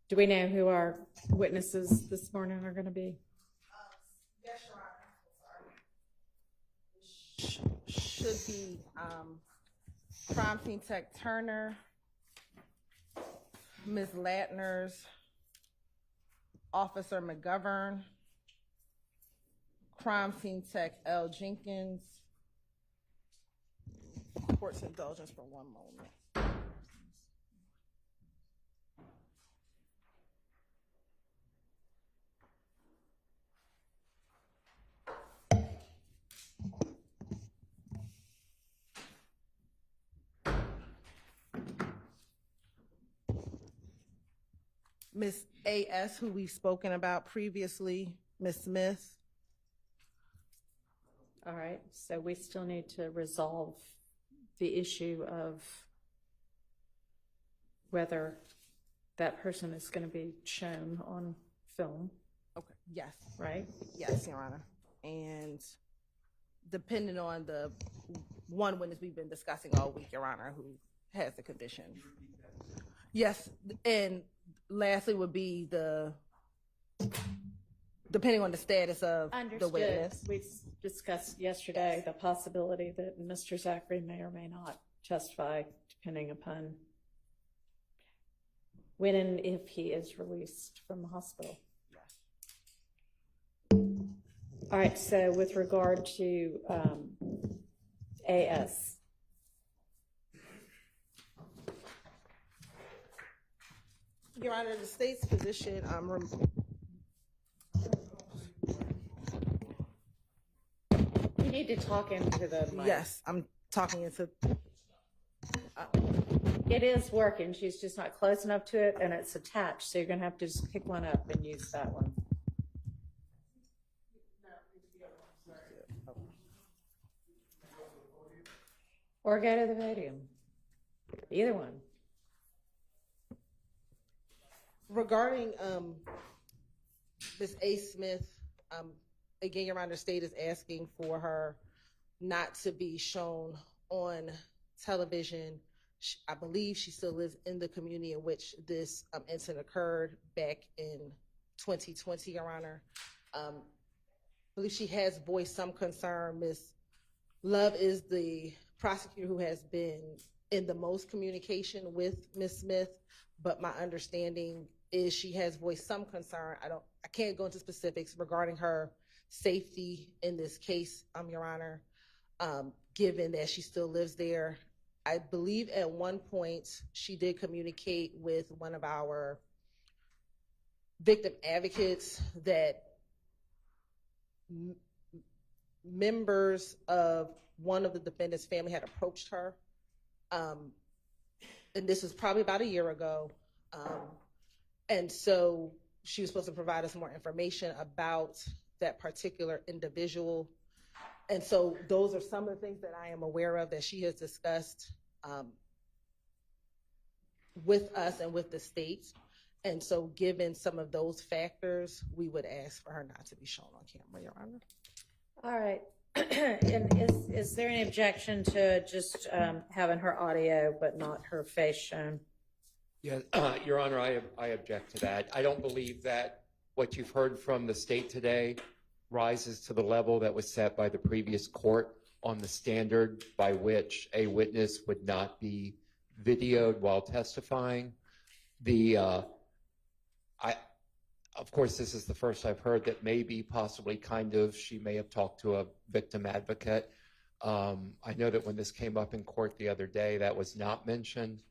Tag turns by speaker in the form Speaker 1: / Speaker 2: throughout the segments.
Speaker 1: Do we know who our witnesses this morning are going to be?
Speaker 2: Yes, Your Honor. Should be crime scene tech Turner, Ms. Latner's Officer McGovern, crime scene tech L. Jenkins. Court's indulgence for one moment. Ms. A.S., who we've spoken about previously, Ms. Smith.
Speaker 1: All right, so we still need to resolve the issue of whether that person is going to be shown on film.
Speaker 2: Okay, yes.
Speaker 1: Right?
Speaker 2: Yes, Your Honor. And depending on the one witness we've been discussing all week, Your Honor, who has the condition. Yes, and lastly would be the, depending on the status of the witness.
Speaker 1: We discussed yesterday the possibility that Mr. Zachary may or may not testify, depending upon when and if he is released from the hospital. All right, so with regard to AS.
Speaker 2: Your Honor, the state's position,
Speaker 1: You need to talk into the mic.
Speaker 2: yes, I'm talking into.
Speaker 1: It is working. She's just not close enough to it, and it's attached. So you're going to have to just pick one up and use that one. Or go to the podium. Either one.
Speaker 2: Regarding Ms. A. Smith, again, Your Honor, the state is asking for her not to be shown on television. I believe she still lives in the community in which this incident occurred back in 2020, Your Honor. I believe she has voiced some concern. Ms. Love is the prosecutor who has been in the most communication with Ms. Smith, but my understanding is she has voiced some concern. I can't go into specifics regarding her safety in this case, Your Honor, given that she still lives there. I believe at one point she did communicate with one of our victim advocates that members of one of the defendant's family had approached her. And this was probably about a year ago. And so she was supposed to provide us more information about that particular individual. And so those are some of the things that I am aware of that she has discussed with us and with the state. And so given some of those factors, we would ask for her not to be shown on camera, Your Honor.
Speaker 1: All right. And is there any objection to just having her audio but not her face shown?
Speaker 3: Yeah, Your Honor, I object to that. I don't believe that what you've heard from the state today rises to the level that was set by the previous court on the standard by which a witness would not be videoed while testifying. Of course, this is the first I've heard that maybe possibly she may have talked to a victim advocate. I know that when this came up in court the other day, that was not mentioned,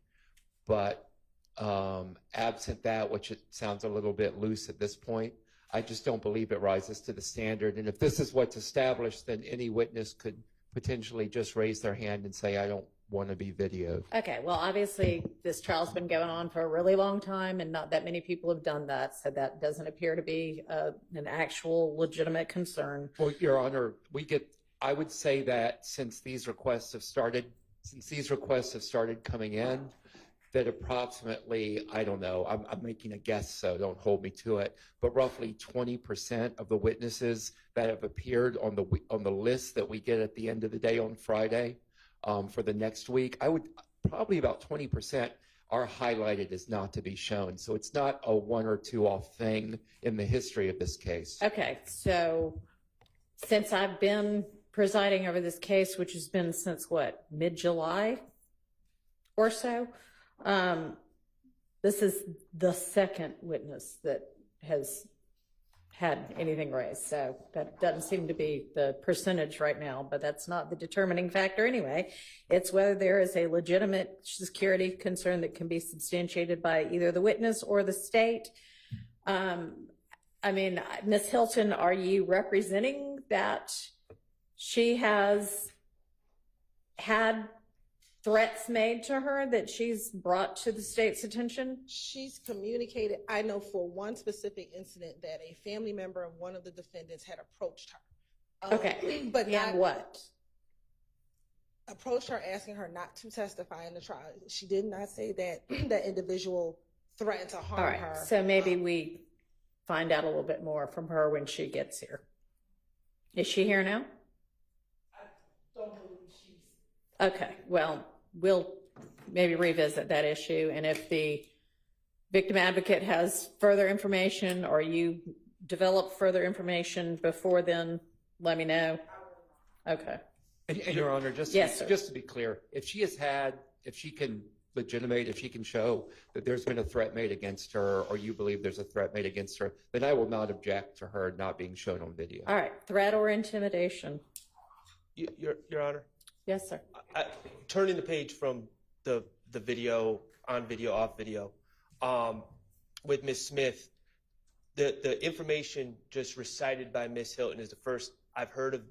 Speaker 3: but absent that, which it sounds a little bit loose at this point, I just don't believe it rises to the standard. And if this is what's established, then any witness could potentially just raise their hand and say, I don't want to be videoed.
Speaker 1: Okay, well, obviously this trial's been going on for a really long time and not that many people have done that, so that doesn't appear to be an actual legitimate concern.
Speaker 3: Well, Your Honor, I would say that since these requests have started coming in, that approximately, I don't know, I'm making a guess, so don't hold me to it, but roughly 20% of the witnesses that have appeared on the list that we get at the end of the day on Friday for the next week, I would probably about 20% are highlighted as not to be shown. So it's not a one or two off thing in the history of this case.
Speaker 1: Okay, so since I've been presiding over this case, which has been since what, mid-July or so, this is the second witness that has had anything raised. So that doesn't seem to be the percentage right now, but that's not the determining factor anyway. It's whether there is a legitimate security concern that can be substantiated by either the witness or the state. I mean, Ms. Hilton, are you representing that she has had threats made to her that she's brought to the state's attention?
Speaker 2: She's communicated, I know for one specific incident, that a family member of one of the defendants had approached her.
Speaker 1: Okay,
Speaker 2: but not
Speaker 1: and what?
Speaker 2: Approached her asking her not to testify in the trial. She did not say that that individual threatened to harm
Speaker 1: All right,
Speaker 2: her.
Speaker 1: so maybe we find out a little bit more from her when she gets here. Is she here now?
Speaker 2: I don't believe she's.
Speaker 1: Okay, well, we'll maybe revisit that issue, and if the victim advocate has further information or you develop further information before then, let me know. Okay.
Speaker 3: And Your Honor, just to be clear, if she can show that there's been a threat made against her, or you believe there's a threat made against her, then I will not object to her not being shown on video.
Speaker 1: All right, threat or intimidation?
Speaker 4: Your Honor?
Speaker 1: Yes, sir.
Speaker 4: Turning the page from the video, on video, off video, with Ms. Smith, the information just recited by Ms. Hilton is the first I've heard of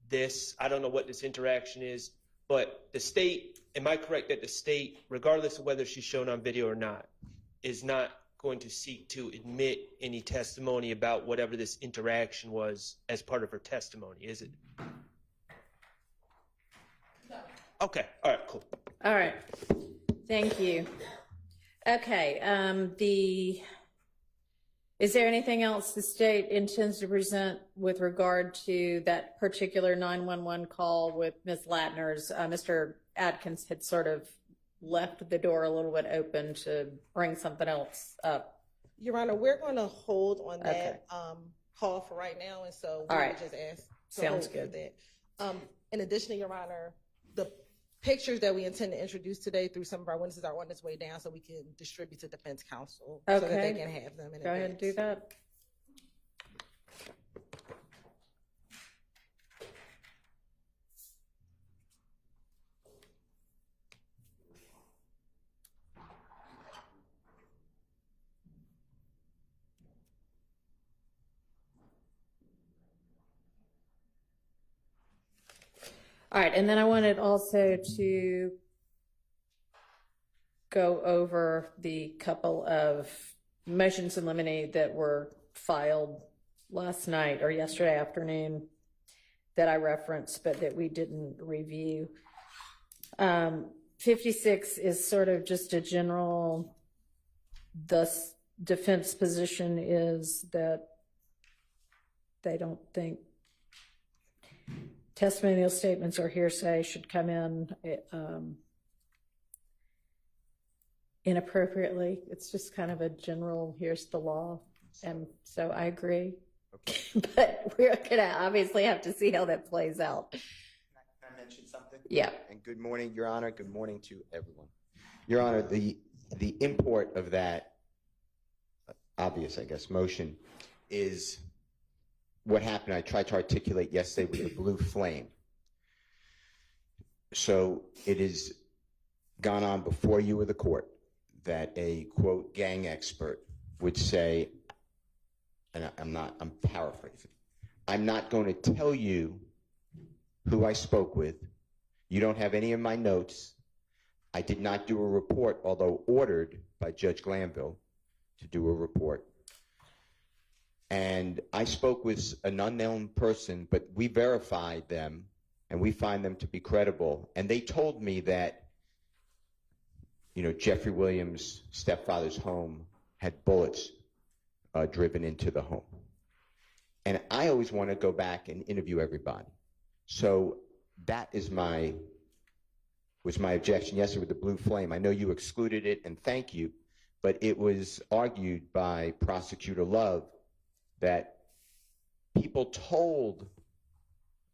Speaker 4: this. I don't know what this interaction is, but the state, am I correct that the state, regardless of whether she's shown on video or not, is not going to seek to admit any testimony about whatever this interaction was as part of her testimony, is it?
Speaker 2: No.
Speaker 4: Okay, all right, cool.
Speaker 1: All right, thank you. Okay, is there anything else the state intends to present with regard to that particular 911 call with Ms. Latner's? Mr. Adkins had sort of left the door a little bit open to bring something else up.
Speaker 2: Your Honor, we're going to hold on that
Speaker 1: Okay.
Speaker 2: Call for right now, and so we
Speaker 1: All
Speaker 2: would
Speaker 1: right.
Speaker 2: just ask to
Speaker 1: Sounds
Speaker 2: hold
Speaker 1: good.
Speaker 2: for that. In addition, Your Honor, the pictures that we intend to introduce today through some of our witnesses are on its way down, so we can distribute to defense counsel so that they
Speaker 1: Okay.
Speaker 2: can have them in
Speaker 1: Go ahead and do
Speaker 2: advance.
Speaker 1: that. All right, and then I wanted also to go over the couple of motions in limine that were filed last night or yesterday afternoon that I referenced, but that we didn't review. 56 is sort of just a general, the defense position is that they don't think testimonial statements or hearsay should come in inappropriately. It's just kind of a general, here's the law. And so I agree. Okay. But we're going to obviously have to see how that plays out.
Speaker 5: Can I mention something?
Speaker 1: Yeah.
Speaker 5: And good morning, Your Honor. Good morning to everyone. Your Honor, the import of that obvious, I guess, motion is what happened. I tried to articulate yesterday with the blue flame. So it has gone on before you or the court that a, quote, gang expert would say, and I'm paraphrasing, I'm not going to tell you who I spoke with. You don't have any of my notes. I did not do a report, although ordered by Judge Glanville to do a report. And I spoke with an unknown person, but we verified them, and we find them to be credible. And they told me that, you know, Jeffrey Williams' stepfather's home had bullets driven into the home. And I always want to go back and interview everybody. So that is my was my objection yesterday with the blue flame. I know you excluded it, and thank you, but it was argued by Prosecutor Love that people told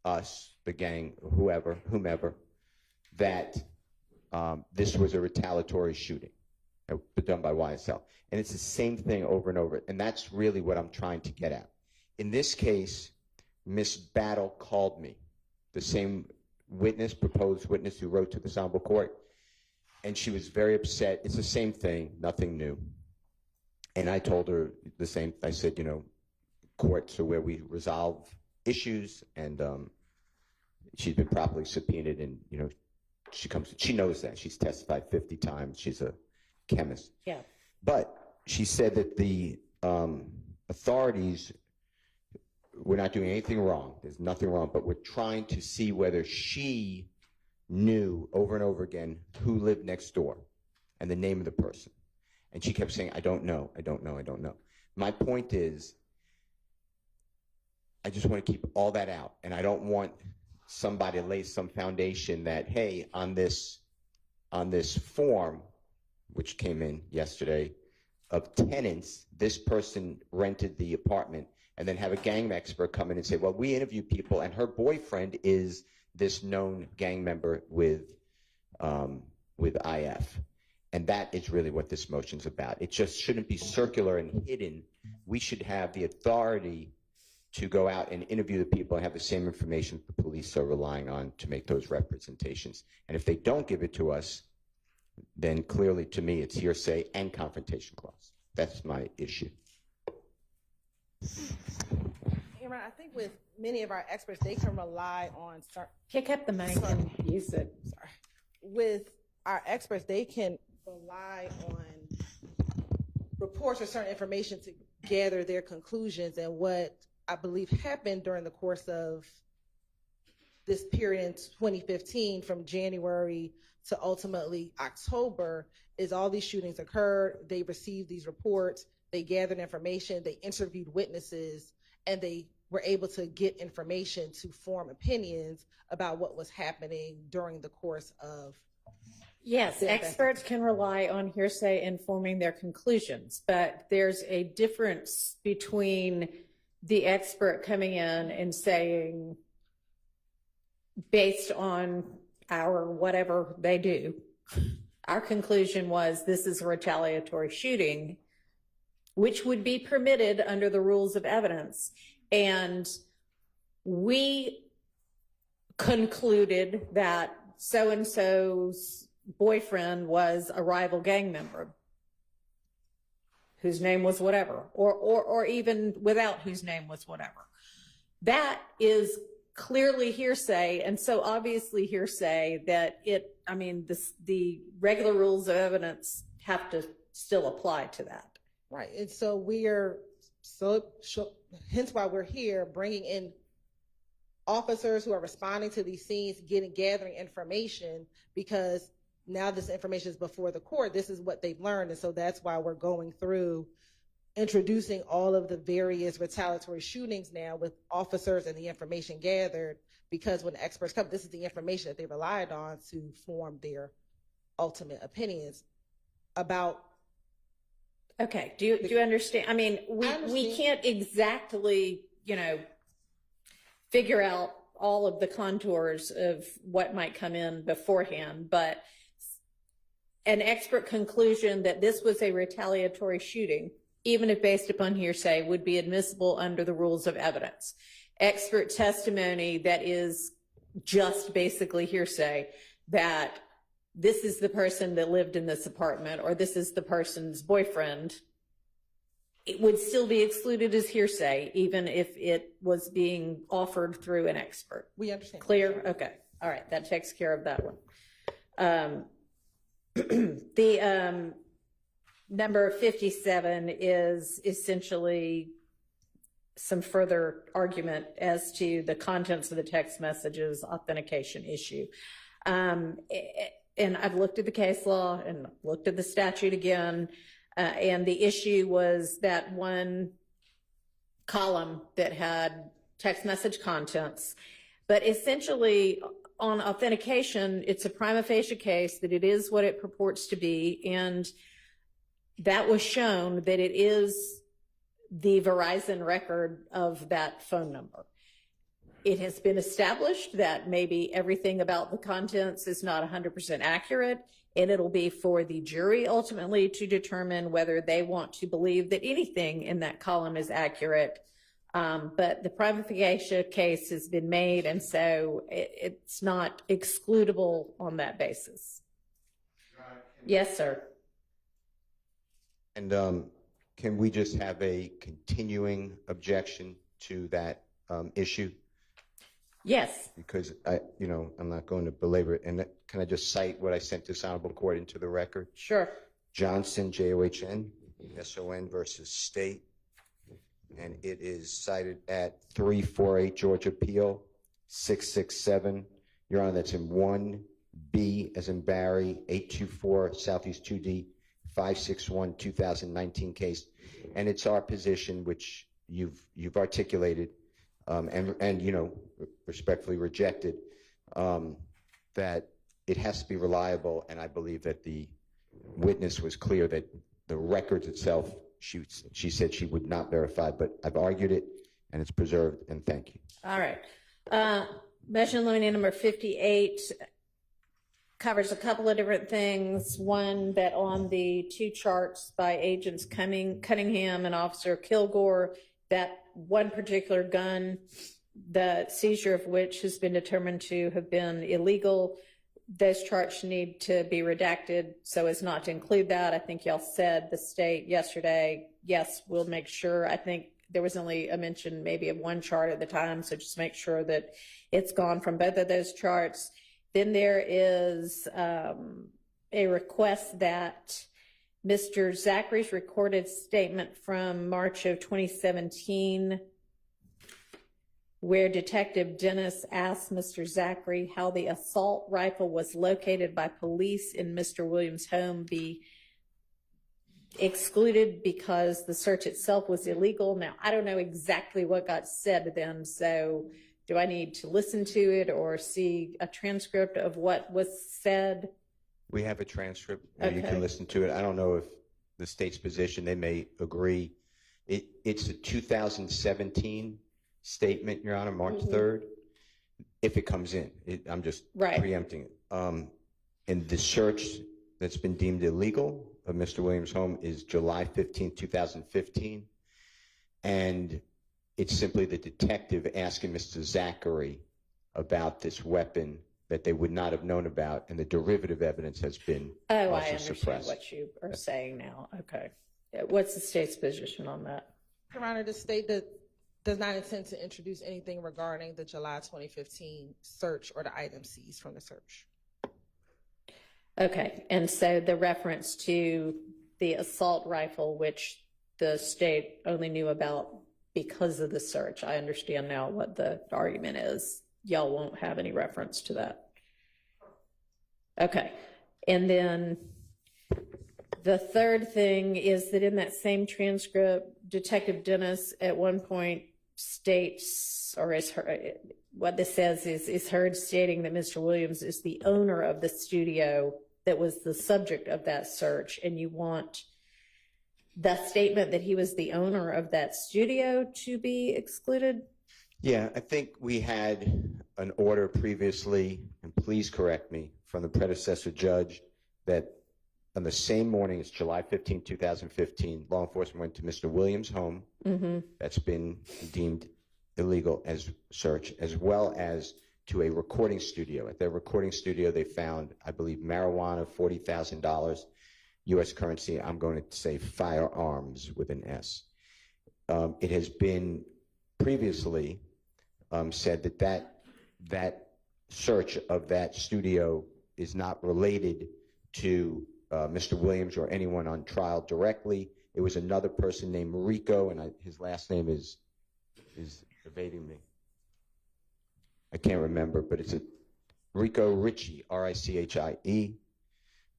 Speaker 5: us, the gang, whomever, that this was a retaliatory shooting done by YSL. And it's the same thing over and over, and that's really what I'm trying to get at. In this case, Miss Battle called me, the same witness, proposed witness who wrote to the Honorable Court, and she was very upset. It's the same thing, nothing new. And I told her the same. I said, you know, courts are where we resolve issues, and she's been properly subpoenaed, and you know, she knows that. She's testified 50 times. She's a chemist.
Speaker 1: Yeah.
Speaker 5: But she said that the authorities were not doing anything wrong. There's nothing wrong, but we're trying to see whether she knew over and over again who lived next door and the name of the person. And she kept saying, I don't know, I don't know, I don't know. My point is, I just want to keep all that out, and I don't want somebody to lay some foundation that, hey, on this form, which came in yesterday, of tenants, this person rented the apartment, and then have a gang expert come in and say, well, we interview people, and her boyfriend is this known gang member with IF. And that is really what this motion's about. It just shouldn't be circular and hidden. We should have the authority to go out and interview the people and have the same information the police are relying on to make those representations. And if they don't give it to us, then clearly to me it's hearsay and confrontation clause. That's my issue.
Speaker 2: Aaron, I think with many of our experts, they can rely on certain.
Speaker 1: Kick up the mic and use it.
Speaker 2: Sorry. With our experts, they can rely on reports or certain information to gather their conclusions. And what I believe happened during the course of this period in 2015, from January to ultimately October, is all these shootings occurred. They received these reports, they gathered information, they interviewed witnesses, and they were able to get information to form opinions about what was happening during the course of.
Speaker 1: Yes, experts can rely on hearsay in forming their conclusions, but there's a difference between the expert coming in and saying, based on our whatever they do, our conclusion was this is a retaliatory shooting, which would be permitted under the rules of evidence. And we concluded that so-and-so's boyfriend was a rival gang member whose name was whatever, or even without whose name was whatever. That is clearly hearsay, and so obviously hearsay that the regular rules of evidence have to still apply to that.
Speaker 2: Right, and so hence why we're here, bringing in officers who are responding to these scenes, gathering information, because now this information is before the court. This is what they've learned, and so that's why we're going through introducing all of the various retaliatory shootings now with officers and the information gathered, because when experts come, this is the information that they relied on to form their ultimate opinions about.
Speaker 1: Okay, do you understand? I mean, we can't exactly, figure out all of the contours of what might come in beforehand, but an expert conclusion that this was a retaliatory shooting, even if based upon hearsay, would be admissible under the rules of evidence. Expert testimony that is just basically hearsay, that this is the person that lived in this apartment, or this is the person's boyfriend, it would still be excluded as hearsay, even if it was being offered through an expert.
Speaker 2: We understand.
Speaker 1: Clear? Okay. All right. That takes care of that one. The number 57 is essentially some further argument as to the contents of the text messages authentication issue. And I've looked at the case law and looked at the statute again, and the issue was that one column that had text message contents, but essentially on authentication, it's a prima facie case that it is what it purports to be, and that was shown that it is the Verizon record of that phone number. It has been established that maybe everything about the contents is not 100% accurate, and it'll be for the jury ultimately to determine whether they want to believe that anything in that column is accurate. But the prima facie case has been made, and so it's not excludable on that basis. Yes, sir.
Speaker 5: And can we just have a continuing objection to that issue?
Speaker 1: Yes.
Speaker 5: Because I'm not going to belabor it. And can I just cite what I sent this honorable court into the record?
Speaker 1: Sure.
Speaker 5: Johnson, John, SON versus State. And it is cited at 348 Georgia Appeal 667. Your Honor, that's in 1B as in Barry, 824 Southeast 2D 561 2019 case. And it's our position, which you've articulated and respectfully rejected, that it has to be reliable. And I believe that the witness was clear that the records itself, she said she would not verify, but I've argued it and it's preserved, and thank you.
Speaker 1: All right. Motion in limine number 58 covers a couple of different things. One, that on the two charts by agents Cunningham and Officer Kilgore, that one particular gun, the seizure of which has been determined to have been illegal, those charts need to be redacted so as not to include that. I think y'all said, the state yesterday, yes, we'll make sure. I think there was only a mention maybe of one chart at the time, so just make sure that it's gone from both of those charts. Then there is a request that Mr. Zachary's recorded statement from March of 2017, where Detective Dennis asked Mr. Zachary how the assault rifle was located by police in Mr. Williams' home, be excluded because the search itself was illegal. Now, I don't know exactly what got said then, so do I need to listen to it or see a transcript of what was said?
Speaker 5: We have a transcript, and
Speaker 1: Okay.
Speaker 5: you can listen to it. I don't know if the state's position, they may agree. It's a 2017 statement, Your Honor, March 3rd, if it comes in. I'm just preempting it. And the search that's been deemed illegal of Mr. Williams' home is July 15, 2015. And it's simply the detective asking Mr. Zachary about this weapon that they would not have known about, and the derivative evidence has been
Speaker 1: I
Speaker 5: also
Speaker 1: understand
Speaker 5: suppressed.
Speaker 1: what you are saying now. Okay. What's the state's position on that?
Speaker 2: Your Honor, the state does not intend to introduce anything regarding the July 2015 search or the item seized from the search.
Speaker 1: Okay, and so the reference to the assault rifle, which the state only knew about because of the search, I understand now what the argument is. Y'all won't have any reference to that. Okay, and then the third thing is that in that same transcript, Detective Dennis at one point states, or is her, what this says is heard stating that Mr. Williams is the owner of the studio that was the subject of that search, and you want the statement that he was the owner of that studio to be excluded?
Speaker 5: Yeah, I think we had an order previously, and please correct me, from the predecessor judge that on the same morning as July 15, 2015, law enforcement went to Mr. Williams' home. That's been deemed illegal as search, as well as to a recording studio. At their recording studio, they found, I believe, marijuana, $40,000, U.S. currency. I'm going to say firearms with an S. It has been previously said that search of that studio is not related to Mr. Williams or anyone on trial directly. It was another person named Rico, and his last name is evading me. I can't remember, but it's a Rico Ritchie, R-I-C-H-I-E,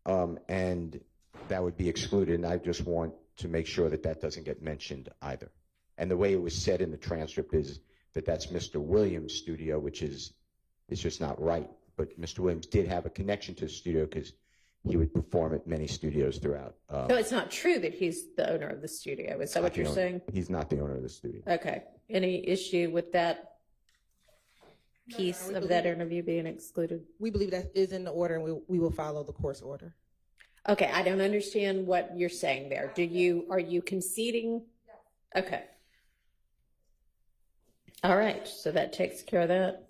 Speaker 5: and that would be excluded, and I just want to make sure that that doesn't get mentioned either. And the way it was said in the transcript is that that's Mr. Williams' studio, which is just not right, but Mr. Williams did have a connection to the studio because he would perform at many studios throughout.
Speaker 1: So it's not true that he's the owner of the studio. Is that what you're saying?
Speaker 5: He's not the owner of the studio.
Speaker 1: Okay. Any issue with that piece of that interview being excluded?
Speaker 2: We believe that is in the order, and we will follow the court's order.
Speaker 1: Okay, I don't understand what you're saying there. Are you conceding? Okay. All right, so that takes care of that.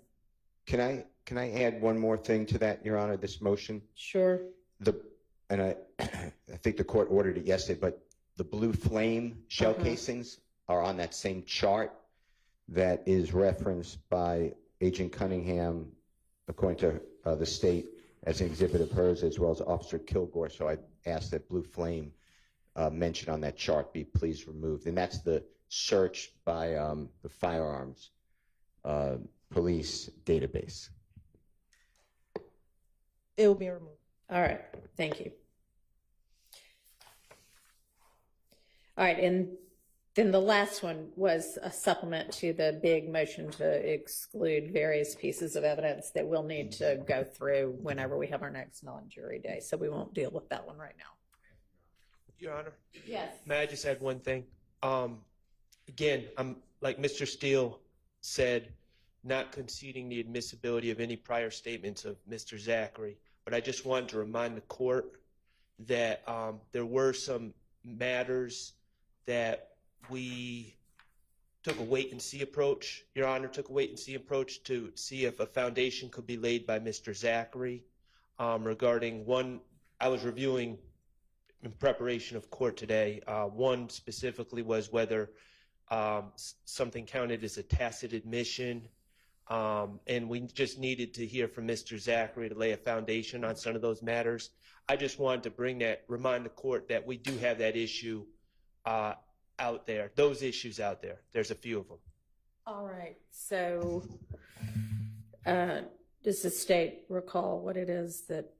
Speaker 5: Can I add one more thing to that, Your Honor, this motion?
Speaker 1: Sure.
Speaker 5: I think the court ordered it yesterday, but the blue flame shell casings are on that same chart that is referenced by Agent Cunningham, according to the state, as an exhibit of hers, as well as Officer Kilgore. So I asked that blue flame mentioned on that chart be please removed. And that's the search by the firearms police database.
Speaker 2: It will be removed.
Speaker 1: All right, thank you. All right, and then the last one was a supplement to the big motion to exclude various pieces of evidence that we'll need to go through whenever we have our next non-jury day. So we won't deal with that one right now.
Speaker 4: Your Honor?
Speaker 1: Yes.
Speaker 4: May I just add one thing? Again, I'm like Mr. Steele said, not conceding the admissibility of any prior statements of Mr. Zachary, but I just wanted to remind the court that there were some matters that we took a wait-and-see approach. Your Honor took a wait-and-see approach to see if a foundation could be laid by Mr. Zachary regarding one. I was reviewing in preparation of court today. One specifically was whether something counted as a tacit admission, and we just needed to hear from Mr. Zachary to lay a foundation on some of those matters. I just wanted to remind the court that we do have that issue out there, those issues out there. There's a few of them.
Speaker 1: All right, so does the state recall what it is that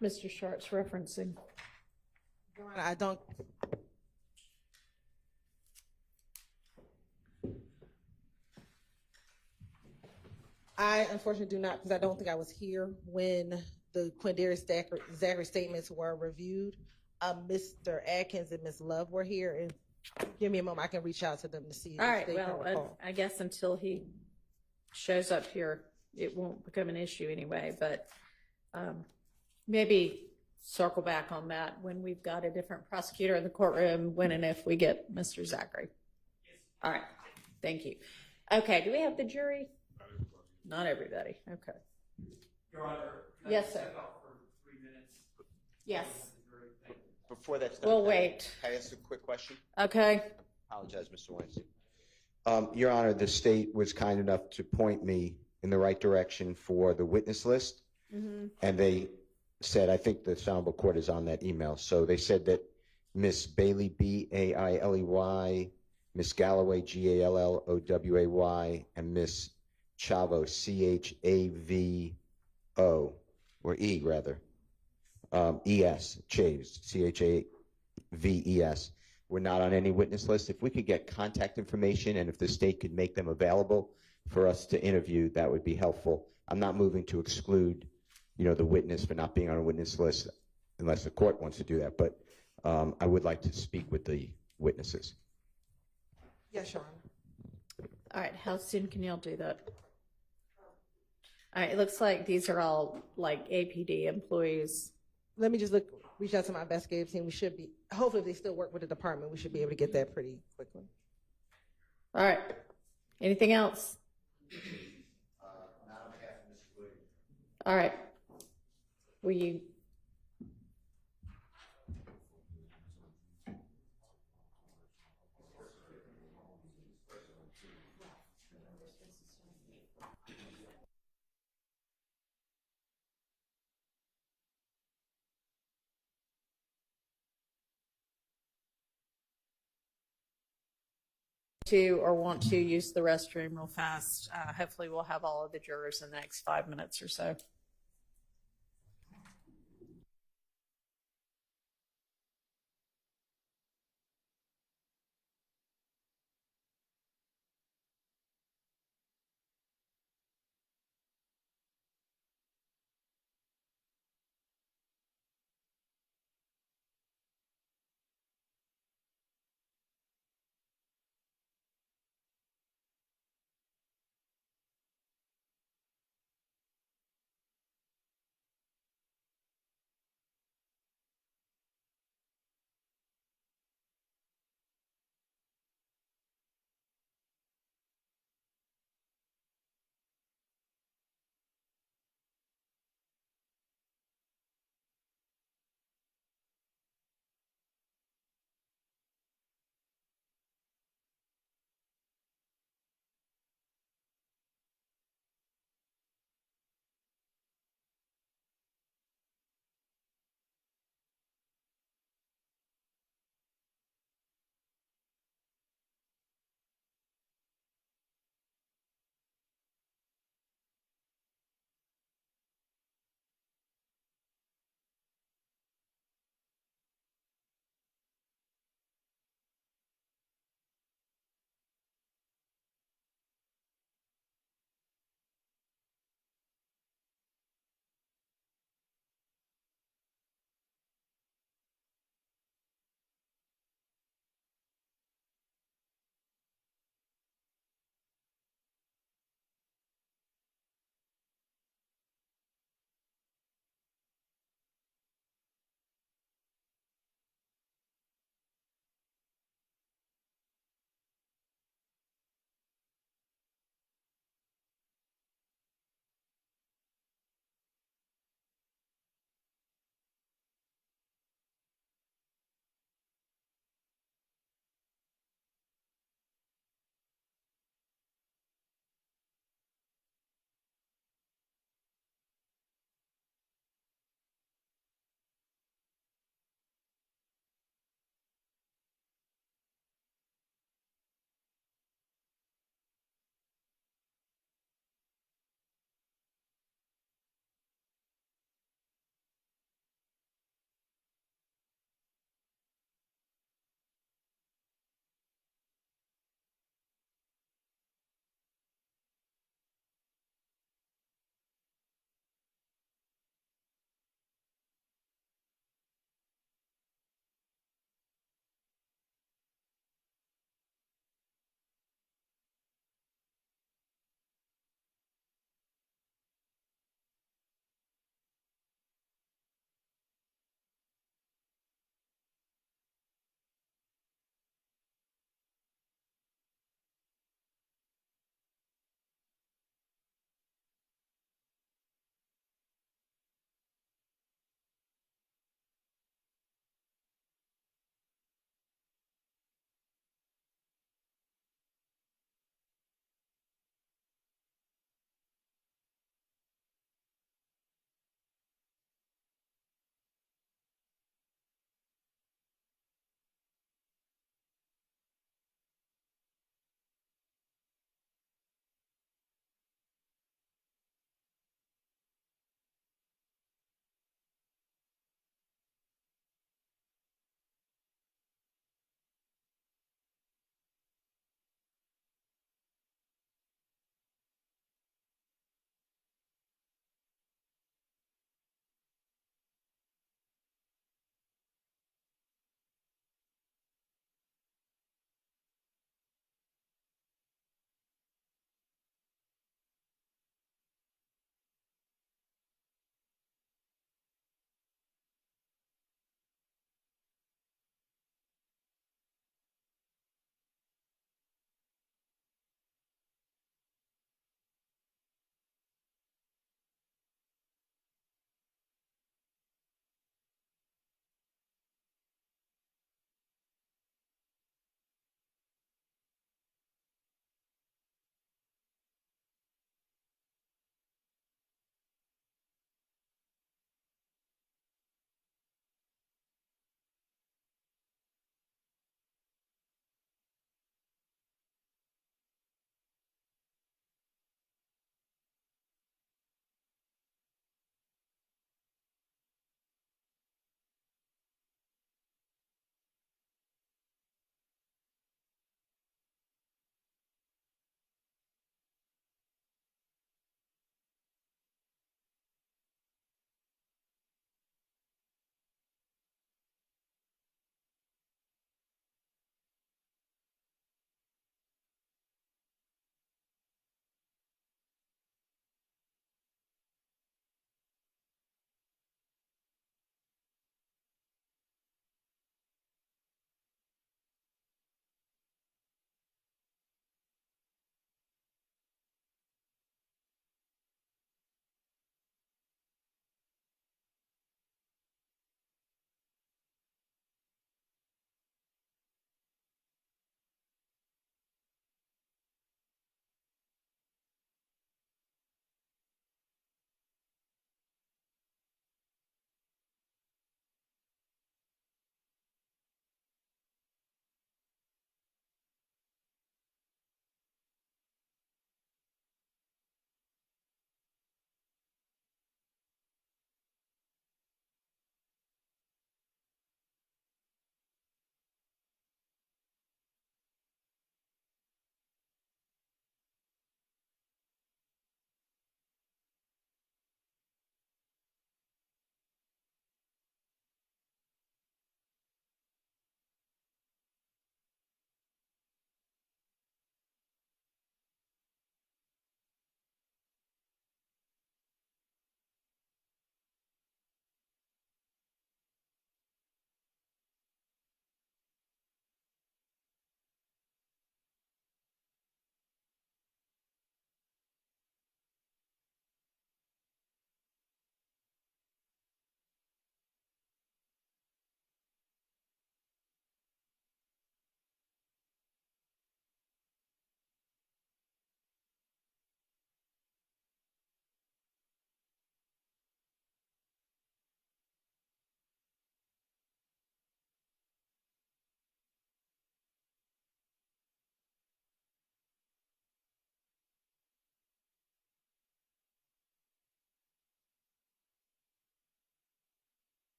Speaker 1: Mr. Sharp's referencing?
Speaker 2: Your Honor, I don't. I unfortunately do not, because I don't think I was here when the Quindarius Zachary statements were reviewed. Mr. Atkins and Ms. Love were here, and give me a moment, I can reach out to them to see.
Speaker 1: All right, well, I guess until he shows up here, it won't become an issue anyway, but maybe circle back on that when we've got a different prosecutor in the courtroom, when and if we get Mr. Zachary. All right, thank you. Okay, do we have the jury? Not everybody, okay.
Speaker 6: Your Honor,
Speaker 1: yes, sir.
Speaker 6: Step out for 3 minutes?
Speaker 1: Yes.
Speaker 5: Before that's done,
Speaker 1: We'll wait.
Speaker 5: Can I ask a quick question?
Speaker 1: Okay.
Speaker 5: Apologize, Mr. Weinstein. Your Honor, the state was kind enough to point me in the right direction for the witness list, and they said, I think the Honorable Court is on that email. So they said that Miss Bailey, Bailey, Miss Galloway, Galloway, and Miss Chavo, Chavo, or E rather, ES, Chaves, Chaves, we're not on any witness list. If we could get contact information and if the state could make them available for us to interview, that would be helpful. I'm not moving to exclude, the witness for not being on a witness list unless the court wants to do that, but I would like to speak with the witnesses.
Speaker 2: Yes, Your Honor.
Speaker 1: All right, how soon can y'all do that? All right, it looks like these are all like APD employees.
Speaker 2: Let me just reach out to my investigative team. We should be, hopefully if they still work with the department, we should be able to get that pretty quickly.
Speaker 1: All right, anything else?
Speaker 5: Not on behalf of Mr. Williams.
Speaker 1: All right, will you? Or want to use the restroom real fast. Hopefully we'll have all of the jurors in the next 5 minutes or so.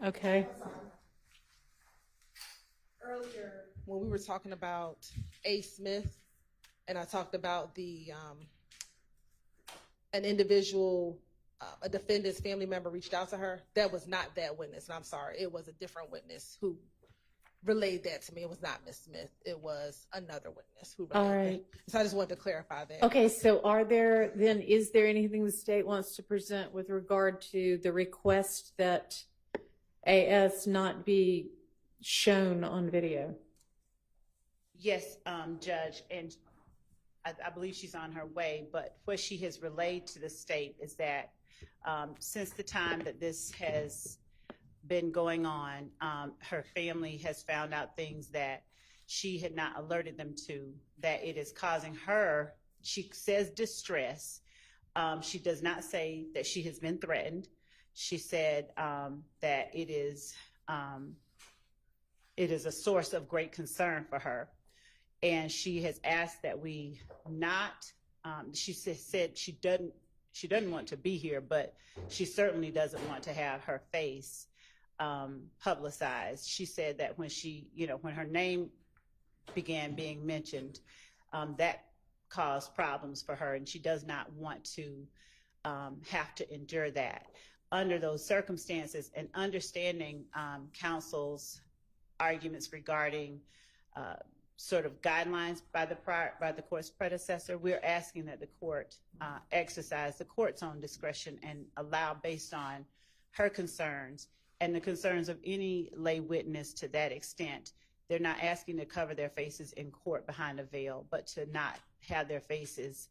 Speaker 1: Okay.
Speaker 2: Earlier, when we were talking about A. Smith, and I talked about an individual, a defendant's family member reached out to her, that was not that witness, and I'm sorry, it was a different witness who relayed that to me. It was not Miss Smith. It was another witness who relayed
Speaker 1: All right.
Speaker 2: that. So I just wanted to clarify that.
Speaker 1: Okay, so is there anything the state wants to present with regard to the request that AS not be shown on video?
Speaker 7: Yes, Judge, and I believe she's on her way, but what she has relayed to the state is that since the time that this has been going on, her family has found out things that she had not alerted them to, that it is causing her, she says, distress. She does not say that she has been threatened. She said that it is a source of great concern for her. And she has asked that we not, she said she doesn't want to be here, but she certainly doesn't want to have her face publicized. She said that when when her name began being mentioned, that caused problems for her, and she does not want to have to endure that. Under those circumstances, and understanding counsel's arguments regarding sort of guidelines by the court's predecessor, we're asking that the court exercise the court's own discretion and allow, based on her concerns and the concerns of any lay witness to that extent. They're not asking to cover their faces in court behind a veil, but to not have their faces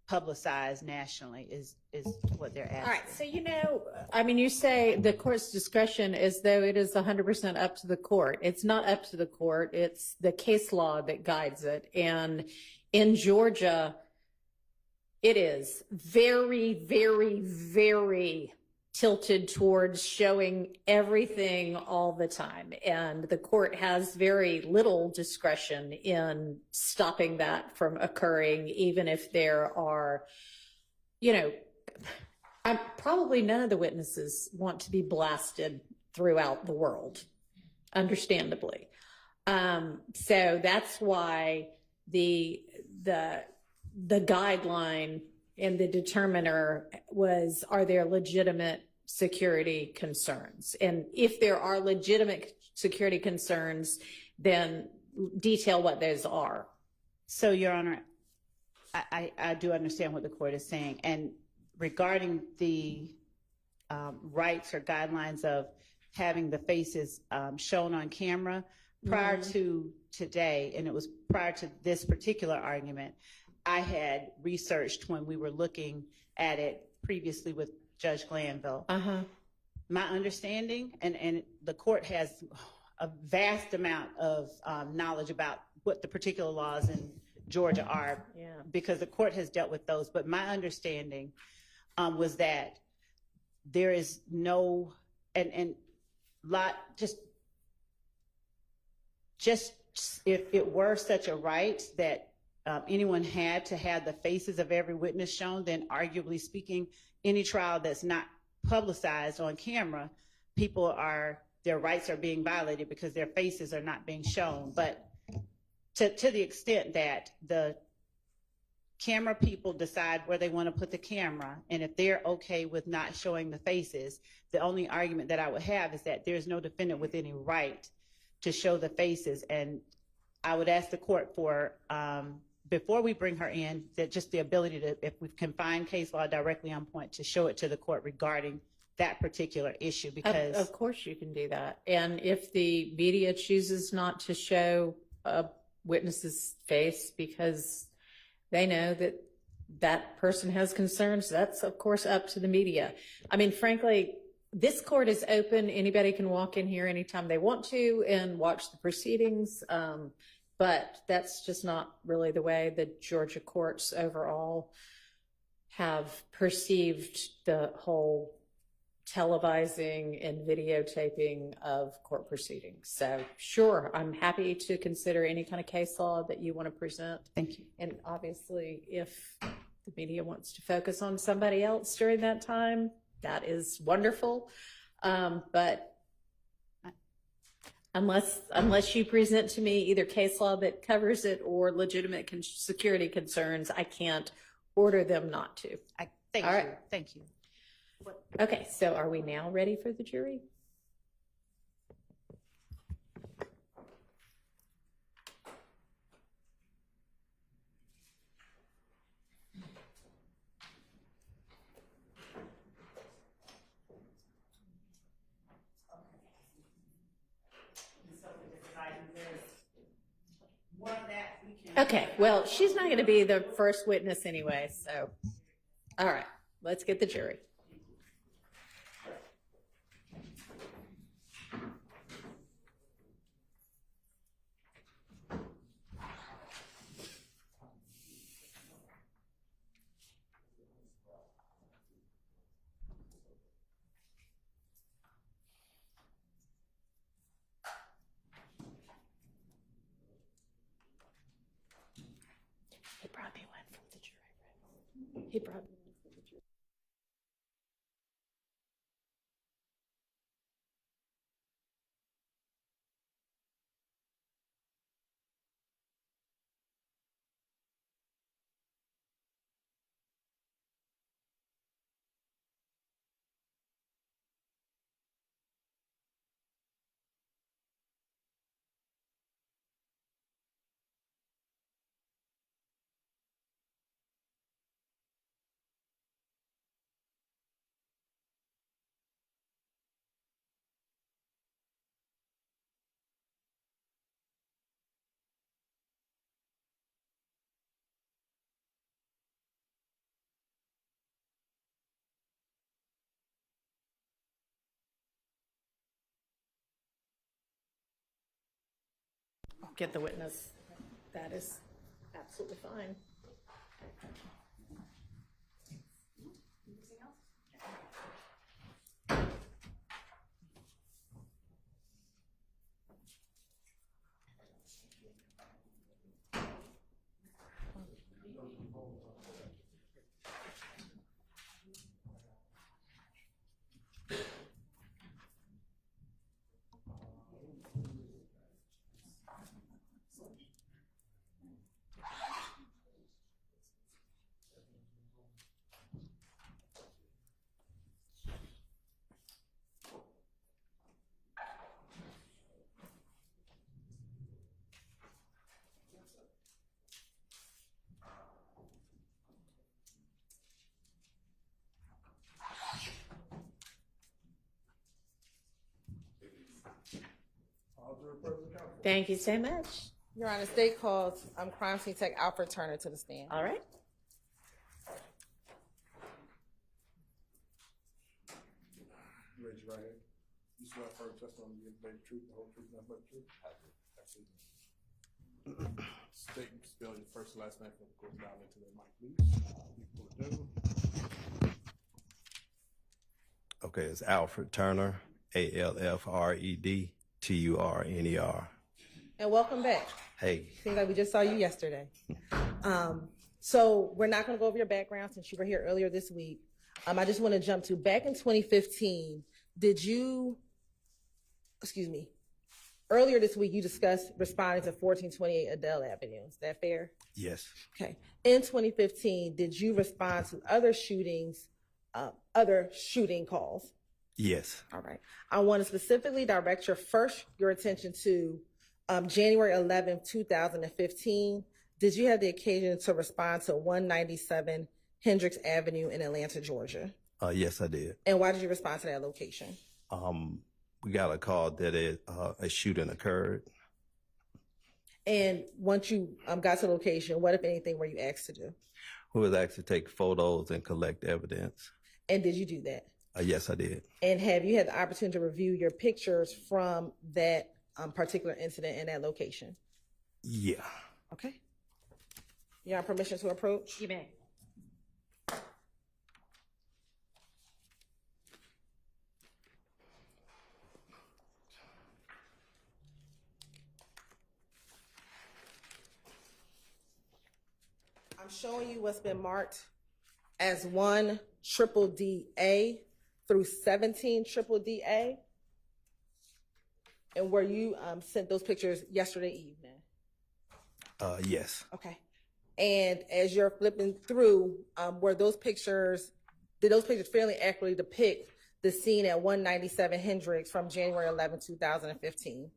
Speaker 7: publicized nationally is what they're asking.
Speaker 1: All right, so you say the court's discretion as though it is 100% up to the court. It's not up to the court. It's the case law that guides it. And in Georgia, it is very, very, very tilted towards showing everything all the time. And the court has very little discretion in stopping that from occurring, even if there are, probably none of the witnesses want to be blasted throughout the world, understandably. So that's why the guideline and the determiner was, are there legitimate security concerns? And if there are legitimate security concerns, then detail what those are.
Speaker 7: So, Your Honor, I do understand what the court is saying. And regarding the rights or guidelines of having the faces shown on camera, prior to today, and it was prior to this particular argument, I had researched when we were looking at it previously with Judge Glanville. My understanding, and the court has a vast amount of knowledge about what the particular laws in Georgia are, because the court has dealt with those. But my understanding was that there is no, just if it were such a right that anyone had to have the faces of every witness shown, then arguably speaking, any trial that's not publicized on camera, their rights are being violated because their faces are not being shown. But to the extent that the camera people decide where they want to put the camera, and if they're okay with not showing the faces, the only argument that I would have is that there's no defendant with any right to show the faces. And I would ask the court for, before we bring her in, that just the ability to, if we can find case law directly on point, to show it to the court regarding that particular issue. Because
Speaker 1: of course you can do that. And if the media chooses not to show a witness's face because they know that that person has concerns, that's of course up to the media. I mean, frankly, this court is open. Anybody can walk in here anytime they want to and watch the proceedings. But that's just not really the way the Georgia courts overall have perceived the whole televising and videotaping of court proceedings. So sure, I'm happy to consider any kind of case law that you want to present.
Speaker 7: Thank you.
Speaker 1: And obviously, if the media wants to focus on somebody else during that time, that is wonderful. But Unless you present to me either case law that covers it or legitimate security concerns, I can't order them not to.
Speaker 7: Thank
Speaker 1: All
Speaker 7: you.
Speaker 1: right.
Speaker 7: Thank you.
Speaker 1: Okay, so are we now ready for the jury? Okay, well, she's not going to be the first witness anyway, so. All right, let's get the jury. He brought me one from the jury. He brought me one from the jury. Get the witness. That is absolutely fine. Thank you so much.
Speaker 2: Your Honor, state calls crime scene tech Alfred Turner to the stand.
Speaker 1: All right.
Speaker 8: Raise your right hand. You swear firm testimony you give the truth, the whole truth, nothing but the truth? Absolutely. State and spell your first and last name for the court down into the mic, please.
Speaker 9: Okay, it's Alfred Turner, ALFRED TURNER.
Speaker 2: And welcome back.
Speaker 9: Hey,
Speaker 2: Seems like we just saw you yesterday. So we're not going to go over your background since you were here earlier this week. I just want to jump to back in 2015. Earlier this week you discussed responding to 1428 Adele Avenue. Is that fair?
Speaker 9: yes,
Speaker 2: Okay. In 2015, did you respond to other shooting calls?
Speaker 9: yes,
Speaker 2: All right. I want to specifically direct your attention to January 11th, 2015. Did you have the occasion to respond to 197 Hendricks Avenue in Atlanta, Georgia?
Speaker 9: yes, I did.
Speaker 2: And why did you respond to that location?
Speaker 9: We got a call that a shooting occurred.
Speaker 2: And once you got to the location, what, if anything, were you asked to do?
Speaker 9: We was asked to take photos and collect evidence.
Speaker 2: And did you do that?
Speaker 9: Yes, I did.
Speaker 2: And have you had the opportunity to review your pictures from that particular incident in that location?
Speaker 9: Yeah.
Speaker 2: Okay. You have permission to approach?
Speaker 1: You may.
Speaker 2: I'm showing you what's been marked as 1 triple DA through 17 triple DA. And were you sent those pictures yesterday evening?
Speaker 9: Yes.
Speaker 2: Okay. And as you're flipping through, did those pictures fairly accurately depict the scene at 197 Hendricks from January 11, 2015?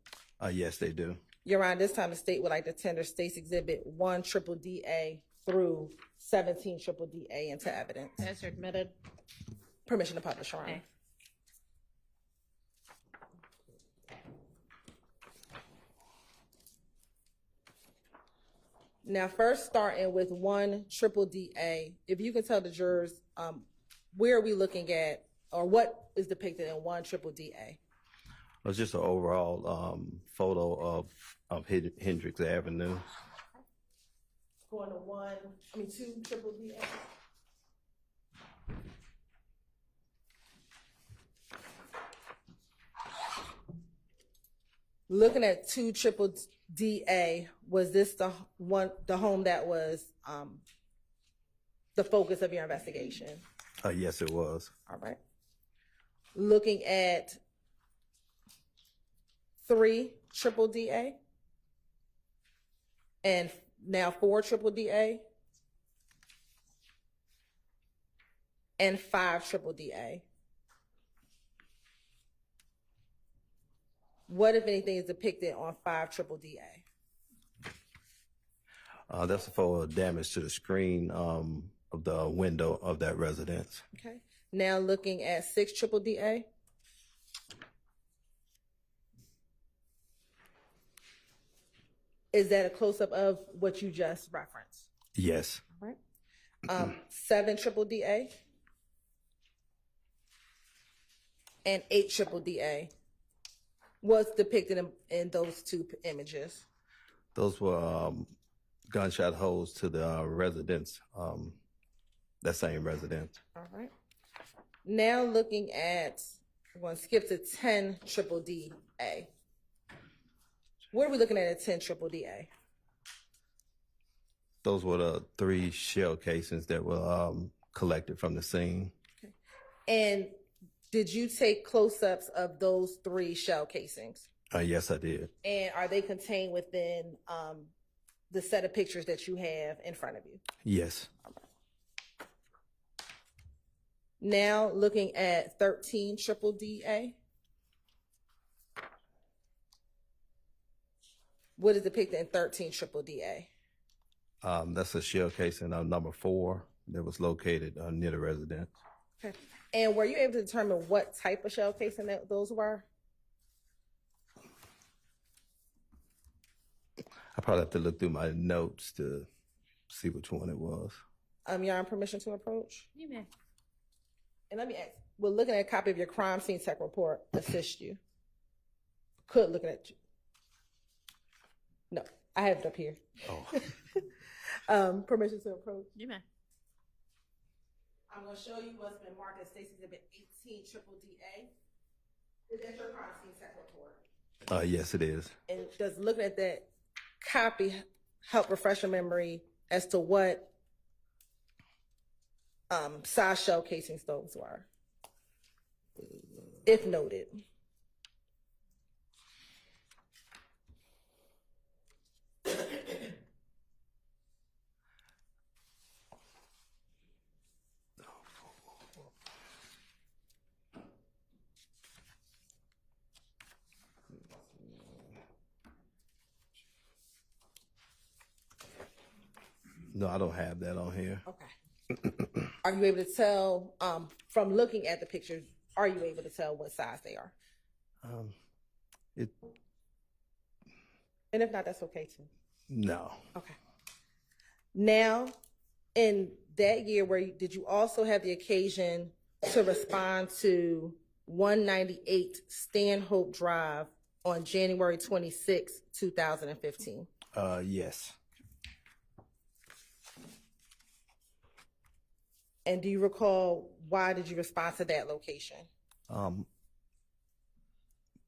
Speaker 9: Yes, they do.
Speaker 2: Your Honor, this time the state would like to tender State's Exhibit 1 triple DA through 17 triple DA into evidence.
Speaker 1: As admitted.
Speaker 2: Permission to publish, Your Honor.
Speaker 1: Okay.
Speaker 2: Now, first starting with 1 triple DA, if you can tell the jurors, where are we looking at, or what is depicted in 1 triple DA?
Speaker 9: It was just an overall photo of Hendricks Avenue.
Speaker 2: Going to 2 triple DA. Looking at 2 triple DA, was this the home that was the focus of your investigation?
Speaker 9: Yes, it was.
Speaker 2: All right. Looking at 3 triple DA and now 4 triple DA and 5 triple DA. What, if anything, is depicted on 5 triple DA?
Speaker 9: That's for damage to the screen of the window of that residence.
Speaker 2: Okay. Now looking at 6 triple DA. Is that a close-up of what you just referenced?
Speaker 9: Yes.
Speaker 2: All right. 7 triple DA and 8 triple DA. What's depicted in those 2 images?
Speaker 9: Those were gunshot holes to the residence, that same residence.
Speaker 2: All right. Now looking at, we're going to skip to 10 triple DA. What are we looking at 10 triple DA?
Speaker 9: Those were the 3 shell casings that were collected from the scene.
Speaker 2: Okay. And did you take close-ups of those 3 shell casings?
Speaker 9: Yes, I did.
Speaker 2: And are they contained within the set of pictures that you have in front of you?
Speaker 9: Yes.
Speaker 2: Now looking at 13 triple DA. What is depicted in 13 triple DA?
Speaker 9: That's a shell casing number 4 that was located near the residence.
Speaker 2: Okay. And were you able to determine what type of shell casing those were?
Speaker 9: I probably have to look through my notes to see which one it was.
Speaker 2: Your Honor, permission to approach?
Speaker 1: You may.
Speaker 2: And let me ask, will looking at a copy of your crime scene tech report assist you? Could looking at you. No, I have it up here.
Speaker 9: Oh.
Speaker 2: Permission to approach?
Speaker 1: You may.
Speaker 2: I'm going to show you what's been marked as State's Exhibit 18 triple DA. Is that your crime scene tech report?
Speaker 9: Yes, it is.
Speaker 2: And does looking at that copy help refresh your memory as to what size shell casings those were, if noted?
Speaker 9: No, I don't have that on here.
Speaker 2: Okay. Are you able to tell, from looking at the pictures, are you able to tell what size they are? And if not, that's okay too.
Speaker 9: No.
Speaker 2: Okay. Now, in that year, did you also have the occasion to respond to 198 Stanhope Drive on January 26, 2015?
Speaker 9: Yes.
Speaker 2: And do you recall why did you respond to that location?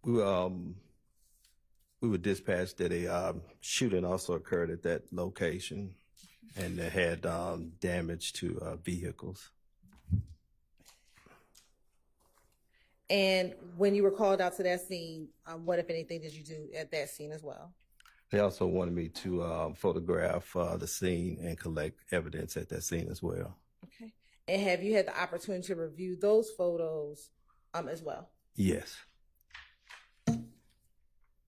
Speaker 9: We were dispatched that a shooting also occurred at that location, and it had damage to vehicles.
Speaker 2: And when you were called out to that scene, what, if anything, did you do at that scene as well?
Speaker 9: They also wanted me to photograph the scene and collect evidence at that scene as well.
Speaker 2: Okay. And have you had the opportunity to review those photos as well?
Speaker 9: Yes.
Speaker 2: You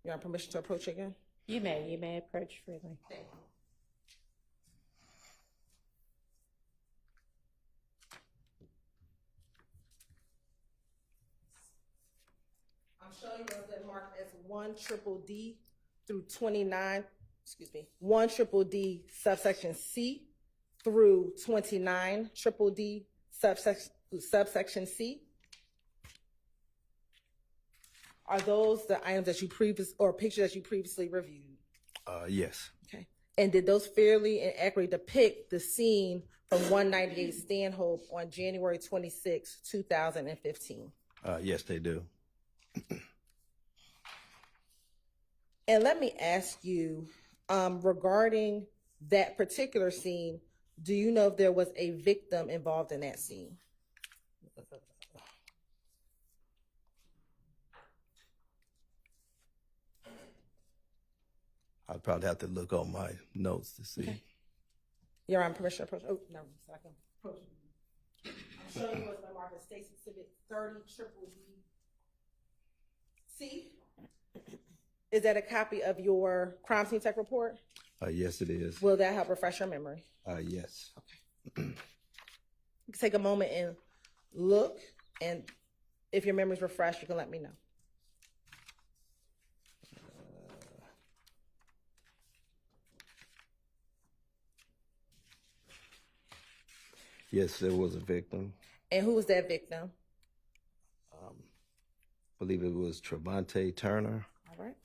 Speaker 2: want permission to approach again?
Speaker 1: You may approach freely.
Speaker 2: I'm showing you those that marked as 1DDD through 29, 1DDD subsection C through 29DDD subsection C. Are those the items that you pictures that you previously reviewed?
Speaker 9: Yes.
Speaker 2: Okay. And did those fairly and accurately depict the scene from 198 Stanhope on January 26, 2015?
Speaker 9: Yes, they do.
Speaker 2: And let me ask you, regarding that particular scene, do you know if there was a victim involved in that scene?
Speaker 9: I'd probably have to look on my notes to see.
Speaker 2: Okay. You're on permission to approach. Oh, no, so I can approach. I'm showing you what's been marked as State's Exhibit 30DDC. Is that a copy of your crime scene tech report?
Speaker 9: Yes, it is.
Speaker 2: Will that help refresh your memory?
Speaker 9: Yes.
Speaker 2: Okay. You can take a moment and look, and if your memory's refreshed, you can let me know.
Speaker 9: Yes, there was a victim.
Speaker 2: And who was that victim?
Speaker 9: I believe it was Trevante Turner.
Speaker 2: All right.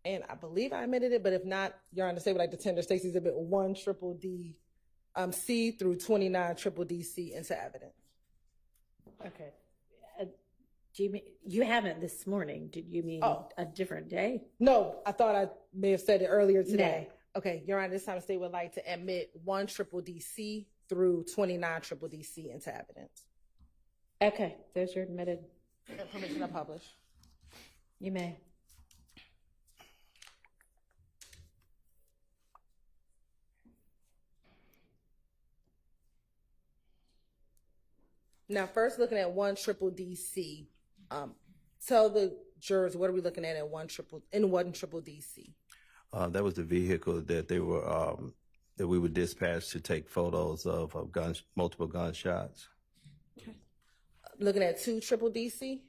Speaker 2: And I believe I admitted it, but if not, Your Honor, say would like to tender State's Exhibit 1DDD C through 29DDD C into evidence.
Speaker 1: Okay. Do you mean, you haven't this morning? Did you mean a different day?
Speaker 2: No, I thought I may have said it earlier today. No. Okay, Your Honor, this time the State would like to admit 1DDD C through 29DDD C into evidence.
Speaker 1: Okay, those are admitted.
Speaker 2: And permission to publish.
Speaker 1: You may.
Speaker 2: Now, first looking at 1DDD C, tell the jurors what are we looking at in 1DDD C?
Speaker 9: That was the vehicle that they were that we were dispatched to take photos of multiple gunshots.
Speaker 2: Okay. Looking at 2DDD C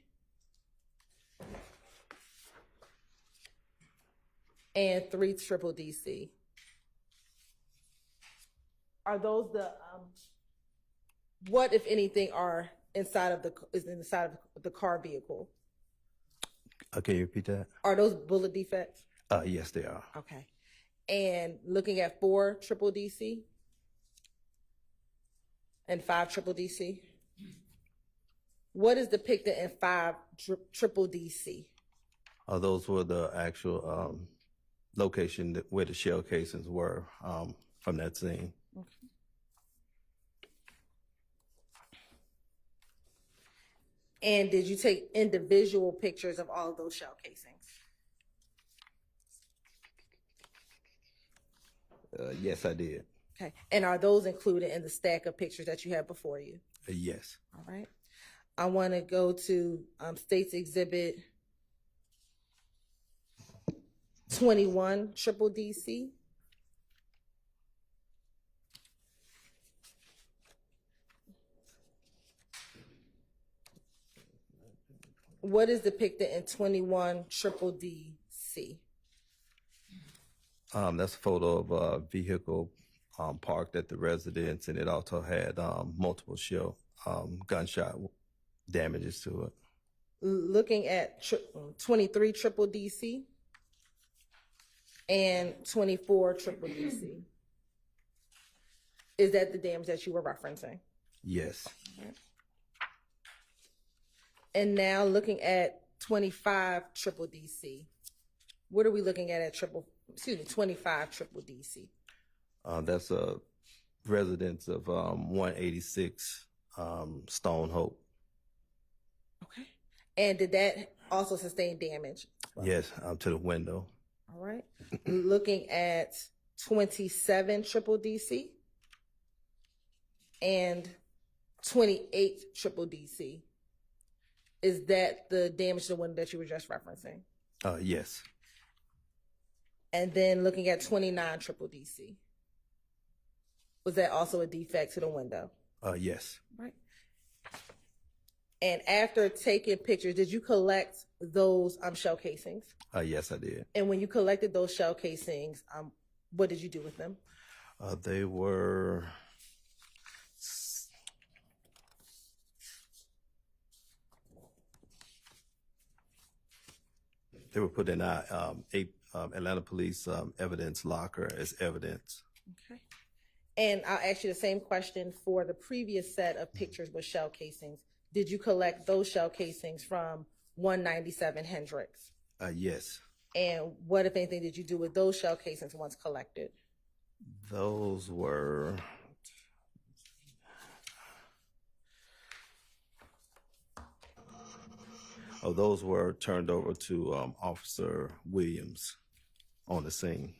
Speaker 2: and 3DDD C. Are those the what, if anything, are inside of the car vehicle?
Speaker 9: Can you repeat that?
Speaker 2: Are those bullet defects?
Speaker 9: Yes, they are.
Speaker 2: Okay. And looking at 4DDD C and 5DDD C, what is depicted in 5DDD C?
Speaker 9: Those were the actual location where the shell casings were from that scene.
Speaker 2: Okay. And did you take individual pictures of all of those shell casings?
Speaker 9: Yes, I did.
Speaker 2: Okay. And are those included in the stack of pictures that you have before you?
Speaker 9: Yes.
Speaker 2: All right. I want to go to State's Exhibit 21DDD C. What is depicted in 21DDD C?
Speaker 9: That's a photo of a vehicle parked at the residence, and it also had multiple shell gunshot damages to it.
Speaker 2: Looking at 23DDD C and 24DDD C. Is that the damage that you were referencing?
Speaker 9: Yes.
Speaker 2: And now looking at 25DDD C. What are we looking at 25DDD C?
Speaker 9: That's a residence of 186 Stone Hope.
Speaker 2: Okay. And did that also sustain damage?
Speaker 9: Yes, to the window.
Speaker 2: All right. Looking at 27 triple DC and 28 triple DC. Is that the damage to the window that you were just referencing?
Speaker 9: Yes.
Speaker 2: And then looking at 29 triple DC. Was that also a defect to the window?
Speaker 9: Yes.
Speaker 2: Right. And after taking pictures, did you collect those shell casings?
Speaker 9: Yes, I did.
Speaker 2: And when you collected those shell casings, what did you do with them?
Speaker 9: They were put in our Atlanta Police evidence locker as evidence.
Speaker 2: Okay. And I'll ask you the same question for the previous set of pictures with shell casings. Did you collect those shell casings from 197 Hendricks?
Speaker 9: Yes.
Speaker 2: And what, if anything, did you do with those shell casings once collected?
Speaker 9: Those were turned over to Officer Williams on the scene.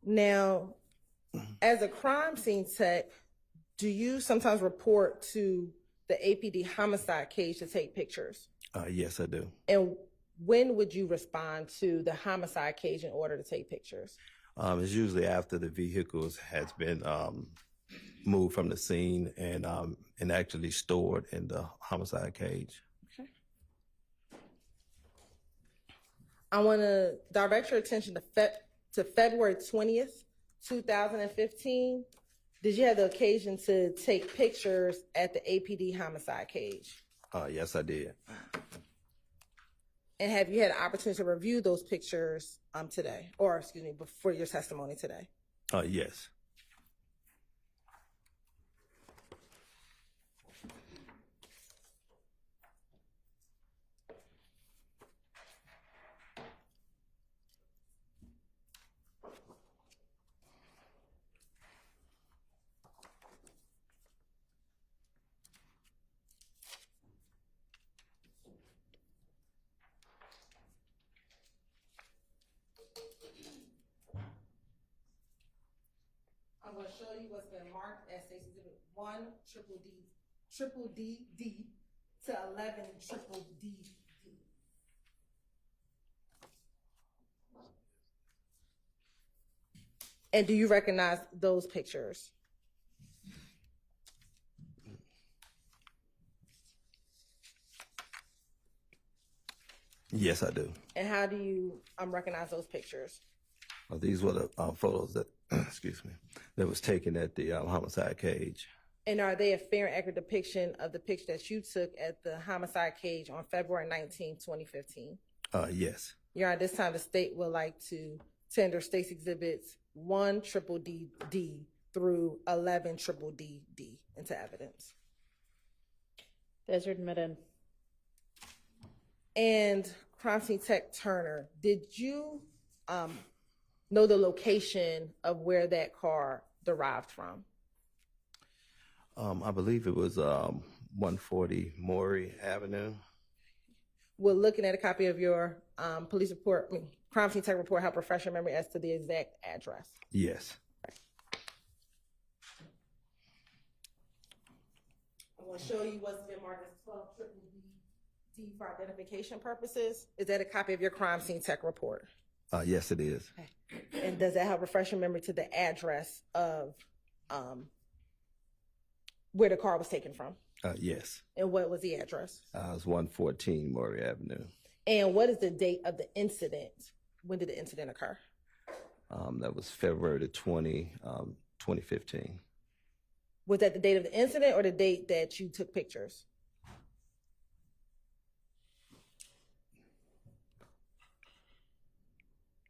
Speaker 2: Now, as a crime scene tech, do you sometimes report to the APD homicide cage to take pictures?
Speaker 9: Yes, I do.
Speaker 2: And when would you respond to the homicide cage in order to take pictures?
Speaker 9: It's usually after the vehicles has been moved from the scene and actually stored in the homicide cage.
Speaker 2: Okay. I want to direct your attention to February 20th, 2015. Did you have the occasion to take pictures at the APD homicide cage?
Speaker 9: Yes, I did.
Speaker 2: And have you had an opportunity to review those pictures today, or excuse me, before your testimony today?
Speaker 9: Yes.
Speaker 2: I'm going to show you what's been marked as State's Exhibit 1 triple D to 11 triple D. And do you recognize those pictures?
Speaker 9: Yes, I do.
Speaker 2: And how do you recognize those pictures?
Speaker 9: These were the photos that, excuse me, that was taken at the homicide cage.
Speaker 2: And are they a fair and accurate depiction of the picture that you took at the homicide cage on February 19, 2015?
Speaker 9: Yes.
Speaker 2: Your Honor, at this time, the state would like to tender State's Exhibits 1 triple D through 11 triple D into evidence.
Speaker 1: Those are admitted.
Speaker 2: And Crime Scene Tech Turner, did you know the location of where that car derived from?
Speaker 9: I believe it was 140 Maury Avenue.
Speaker 2: We're looking at a copy of your police report, Crime Scene Tech report, help refresh your memory as to the exact address.
Speaker 9: Yes.
Speaker 2: I'm going to show you what's been marked as 12 triple D for identification purposes. Is that a copy of your Crime Scene Tech report?
Speaker 9: Yes, it is.
Speaker 2: Okay. And does that help refresh your memory to the address of where the car was taken from?
Speaker 9: Yes.
Speaker 2: And what was the address?
Speaker 9: It was 114 Maury Avenue.
Speaker 2: And what is the date of the incident? When did the incident occur?
Speaker 9: That was February 20, 2015.
Speaker 2: Was that the date of the incident or the date that you took pictures?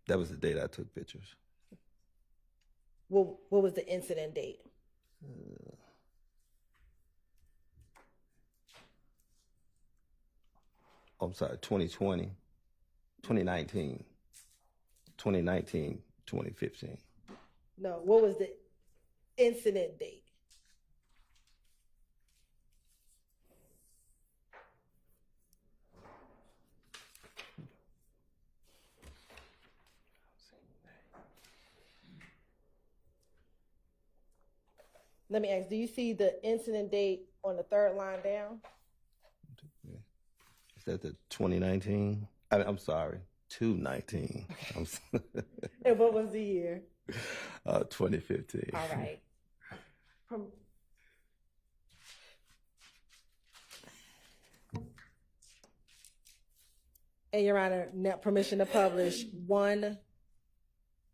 Speaker 9: That was the date I took pictures.
Speaker 2: What was the incident date?
Speaker 9: I'm sorry, 2020, 2019, 2015.
Speaker 2: No, what was the incident date? Let me ask, do you see the incident date on the third line down?
Speaker 9: Is that the 2019? I'm sorry, 219.
Speaker 2: And what was the year?
Speaker 9: 2015.
Speaker 2: All right. And Your Honor, now permission to publish 1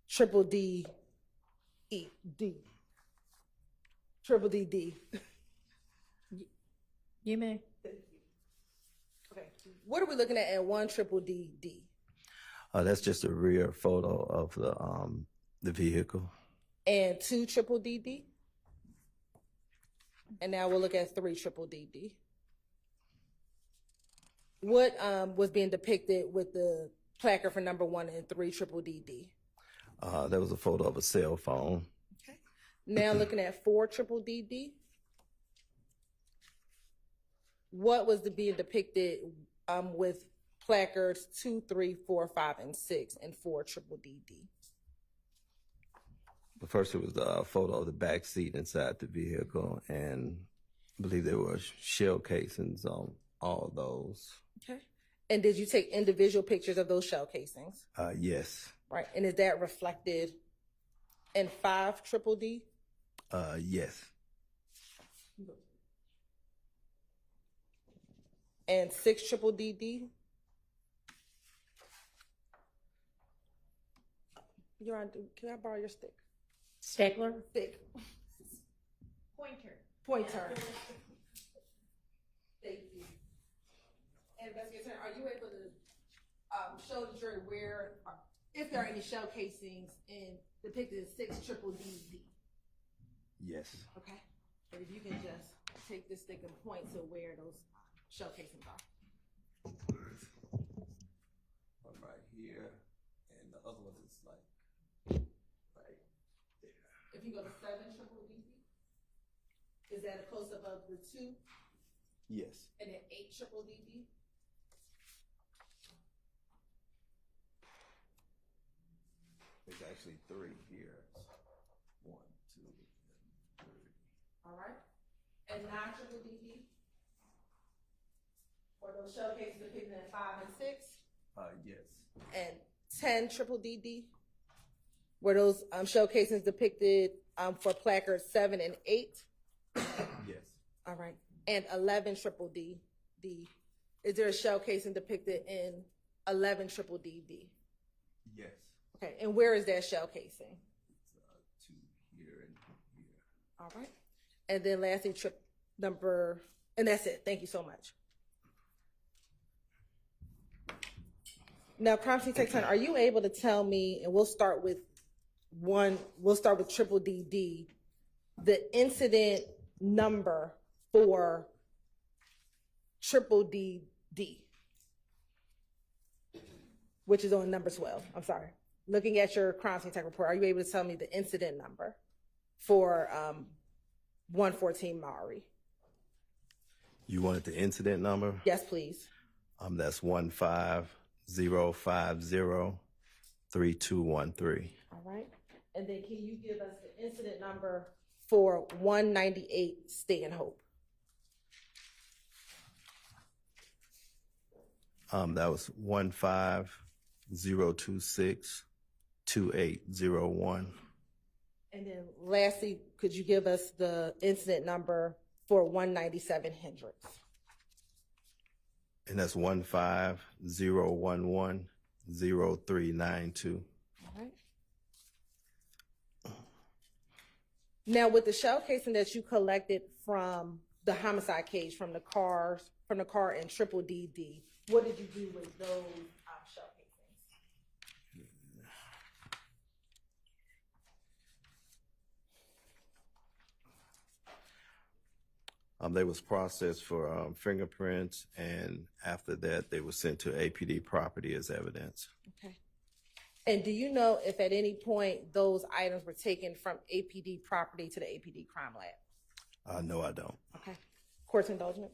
Speaker 2: triple D E D. Triple D D.
Speaker 1: You may.
Speaker 2: Okay. What are we looking at 1 triple D D?
Speaker 9: That's just a rear photo of the vehicle.
Speaker 2: And 2 triple D D? And now we'll look at 3 triple D D. What was being depicted with the placard for number 1 and 3 triple D D?
Speaker 9: That was a photo of a cell phone.
Speaker 2: Okay. Now looking at 4 triple D D. What was being depicted with placards 2, 3, 4, 5, and 6 and 4 triple D D?
Speaker 9: But first, it was the photo of the back seat inside the vehicle, and I believe there were shell casings on all of those.
Speaker 2: Okay. And did you take individual pictures of those shell casings?
Speaker 9: Yes.
Speaker 2: Right. And is that reflected in 5 triple D?
Speaker 9: Yes.
Speaker 2: And 6 triple D D? Your Honor, can I borrow your stick?
Speaker 1: Stapler?
Speaker 2: Stick. Pointer. Thank you. And Investigator, are you able to show the jury where, if there are any shell casings depicted in 6 triple D D?
Speaker 9: Yes.
Speaker 2: Okay. And if you can just take this stick and point to where those shell casings are.
Speaker 9: One right here, and the other one is like right there.
Speaker 2: If you go to 7 triple D D, is that a close up of the 2?
Speaker 9: Yes.
Speaker 2: And then 8 triple D D?
Speaker 9: There's actually 3 here. 1, 2, 3.
Speaker 2: All right. And 9 triple D D? Or those shell cases depicted in 5 and 6?
Speaker 9: Yes.
Speaker 2: And 10 triple D D? Were those shell casings depicted for placards 7 and 8?
Speaker 9: Yes.
Speaker 2: All right. And 11 triple D D? Is there a shell casing depicted in 11 triple D D?
Speaker 9: Yes.
Speaker 2: Okay. And where is that shell casing?
Speaker 9: It's 2 here and here.
Speaker 2: All right. And then lastly, trip number, and that's it. Thank you so much. Now, crime scene tech time, are you able to tell me, and we'll start with triple D D, the incident number for triple D D, which is on number 12. I'm sorry. Looking at your crime scene tech report, are you able to tell me the incident number for 114 Maury?
Speaker 9: You wanted the incident number?
Speaker 2: Yes, please.
Speaker 9: That's 150503213.
Speaker 2: All right. And then can you give us the incident number for 198 Stanhope?
Speaker 9: That was 150262801.
Speaker 2: And then lastly, could you give us the incident number for 197 Hendricks?
Speaker 9: And that's 150110392.
Speaker 2: All right. Now, with the shell casing that you collected from the homicide cage from the car in triple D D, what did you do with those shell casings?
Speaker 9: They was processed for fingerprints, and after that, they were sent to APD property as evidence.
Speaker 2: Okay. And do you know if at any point those items were taken from APD property to the APD crime lab?
Speaker 9: No, I don't.
Speaker 2: Okay. Court's indulgent.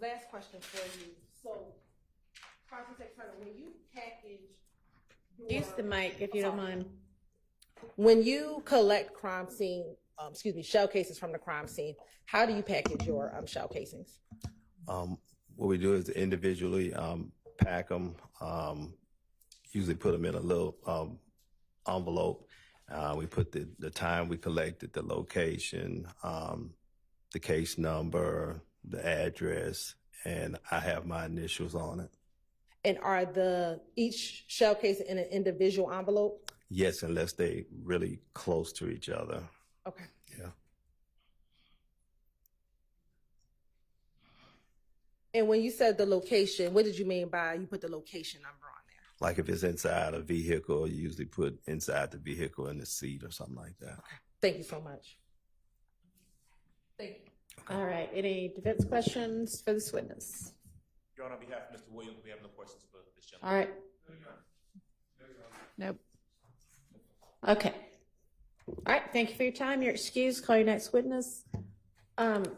Speaker 2: Last question for you. So, when you package
Speaker 1: Use the mic if you don't mind.
Speaker 2: When you collect crime scene, shell cases from the crime scene, how do you package your shell casings?
Speaker 9: What we do is individually pack them, usually put them in a little envelope. We put the time we collected, the location, the case number, the address, and I have my initials on it.
Speaker 2: And are each shell case in an individual envelope?
Speaker 9: Yes, unless they really close to each other.
Speaker 2: Okay.
Speaker 9: Yeah.
Speaker 2: And when you said the location, what did you mean by you put the location number on there?
Speaker 9: Like if it's inside a vehicle, you usually put inside the vehicle in the seat or something like that.
Speaker 2: Okay. Thank you so much. Thank you.
Speaker 1: Okay. All right. Any defense questions for this witness?
Speaker 6: Your Honor, on behalf of Mr. Williams, we have no questions for this gentleman.
Speaker 1: All right. Nope. Okay. All right. Thank you for your time. You're excused. Call your next witness. Mr.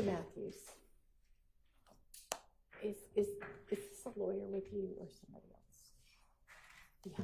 Speaker 1: Matthews, is this a lawyer with you or somebody else? Yeah.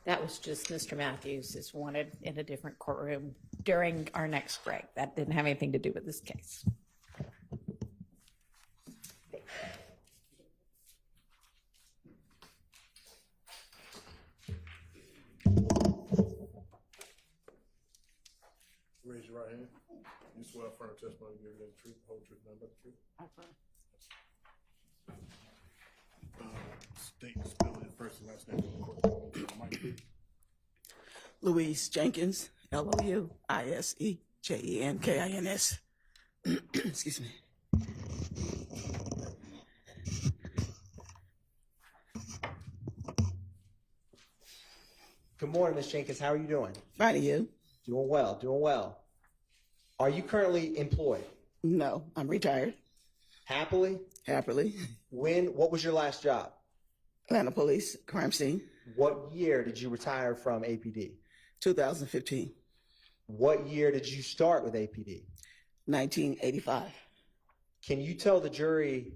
Speaker 1: That was just Mr. Matthews is wanted in a different courtroom during our next break. That didn't have anything to do with this case.
Speaker 8: Raise your right hand. You swear affirm testimony you give the truth, the whole truth, nothing but the truth. State the spelling, first and last name of the court. Mike, please.
Speaker 10: Louise Jenkins, Louise Jenkins. Excuse me.
Speaker 11: Good morning, Ms. Jenkins. How are you doing?
Speaker 10: Fine, you?
Speaker 11: Doing well, doing well. Are you currently employed?
Speaker 10: No, I'm retired.
Speaker 11: Happily?
Speaker 10: Happily.
Speaker 11: What was your last job?
Speaker 10: Atlanta Police, crime scene.
Speaker 11: What year did you retire from APD?
Speaker 10: 2015.
Speaker 11: What year did you start with APD?
Speaker 10: 1985.
Speaker 11: Can you tell the jury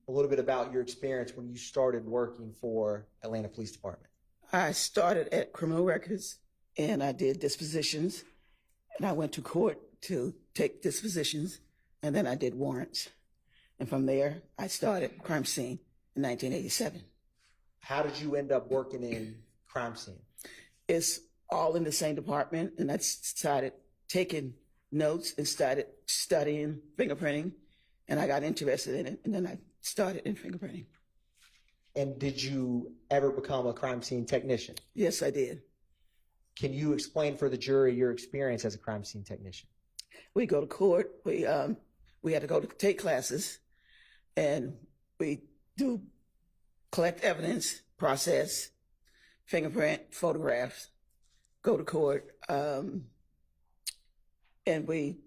Speaker 11: a little bit about your experience when you started working for Atlanta Police Department?
Speaker 10: I started at criminal records and I did dispositions and I went to court to take dispositions and then I did warrants. And from there, I started crime scene in 1987.
Speaker 11: How did you end up working in crime scene?
Speaker 10: It's all in the same department, and I started taking notes and started studying fingerprinting, and I got interested in it, and then I started in fingerprinting.
Speaker 11: And did you ever become a crime scene technician?
Speaker 10: Yes, I did.
Speaker 11: Can you explain for the jury your experience as a crime scene technician?
Speaker 10: We go to court. We had to go to take classes, and we do collect evidence, process, fingerprint, photographs, go to court, and we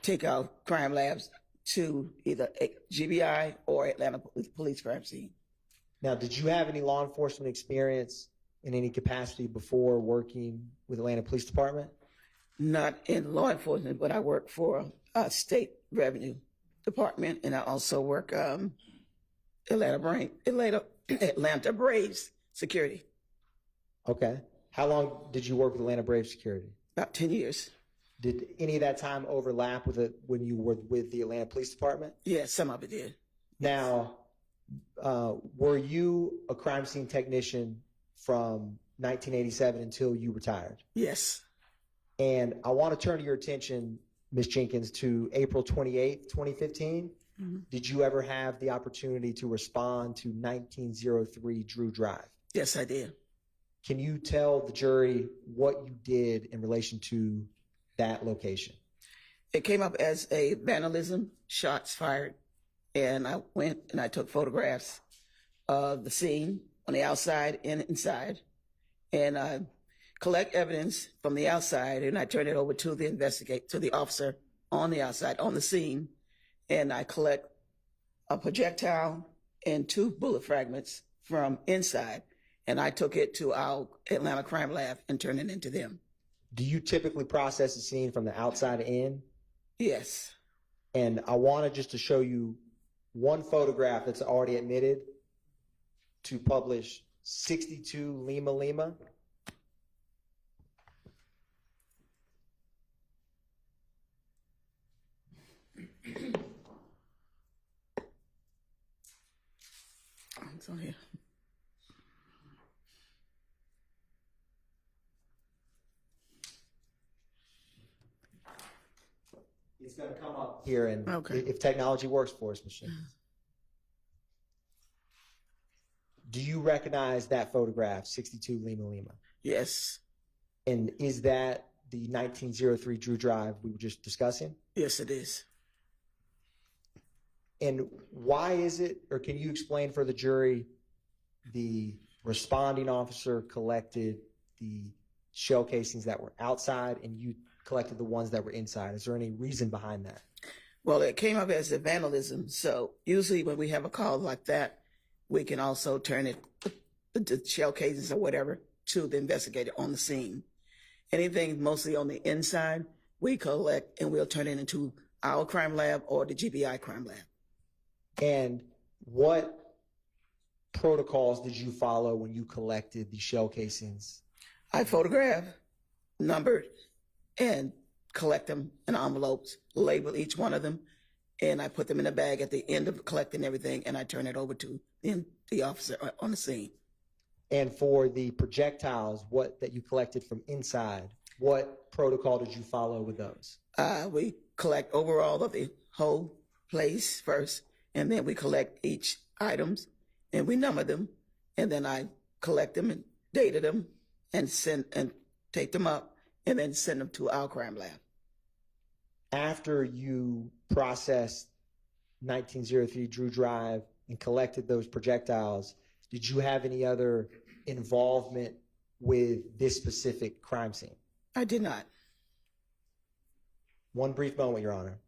Speaker 10: take our crime labs to either GBI or Atlanta Police crime scene.
Speaker 11: Now, did you have any law enforcement experience in any capacity before working with Atlanta Police Department?
Speaker 10: Not in law enforcement, but I work for state revenue department, and I also work Atlanta Braves security.
Speaker 11: Okay. How long did you work with Atlanta Braves security?
Speaker 10: About 10 years.
Speaker 11: Did any of that time overlap with it when you were with the Atlanta Police Department?
Speaker 10: Yeah, some of it did.
Speaker 11: Now, were you a crime scene technician from 1987 until you retired?
Speaker 10: Yes.
Speaker 11: And I want to turn your attention, Ms. Jenkins, to April 28th, 2015.
Speaker 10: Mm-hmm.
Speaker 11: Did you ever have the opportunity to respond to 1903 Drew Drive?
Speaker 10: Yes, I did.
Speaker 11: Can you tell the jury what you did in relation to that location?
Speaker 10: It came up as a vandalism, shots fired, and I went and I took photographs of the scene on the outside and inside, and I collect evidence from the outside, and I turn it over to the officer on the outside on the scene, and I collect a projectile and 2 bullet fragments from inside, and I took it to our Atlanta crime lab and turned it into them.
Speaker 11: Do you typically process a scene from the outside in?
Speaker 10: Yes.
Speaker 11: And I wanted just to show you one photograph that's already admitted to publish 62 Lima Lima.
Speaker 10: It's on here.
Speaker 11: It's going to come up here, and
Speaker 10: Okay.
Speaker 11: if technology works for us, Michelle. Do you recognize that photograph, 62 Lima Lima?
Speaker 10: Yes.
Speaker 11: And is that the 1903 Drew Drive we were just discussing?
Speaker 10: Yes, it is.
Speaker 11: And why is it, or can you explain for the jury, the responding officer collected the shell casings that were outside and you collected the ones that were inside? Is there any reason behind that?
Speaker 10: Well, it came up as a vandalism. So usually when we have a call like that, we can also turn it, the shell casings or whatever, to the investigator on the scene. Anything mostly on the inside, we collect and we'll turn it into our crime lab or the GBI crime lab.
Speaker 11: And what protocols did you follow when you collected the shell casings?
Speaker 10: I photograph, numbered, and collect them in envelopes, label each one of them, and I put them in a bag at the end of collecting everything, and I turn it over to the officer on the scene.
Speaker 11: And for the projectiles, that you collected from inside, what protocol did you follow with those?
Speaker 10: We collect overall of the whole place first, and then we collect each items, and we number them, and then I collect them and data them, and send and take them up, and then send them to our crime lab.
Speaker 11: After you processed 1903 Drew Drive and collected those projectiles, did you have any other involvement with this specific crime scene?
Speaker 10: I did not.
Speaker 11: One brief moment, Your Honor.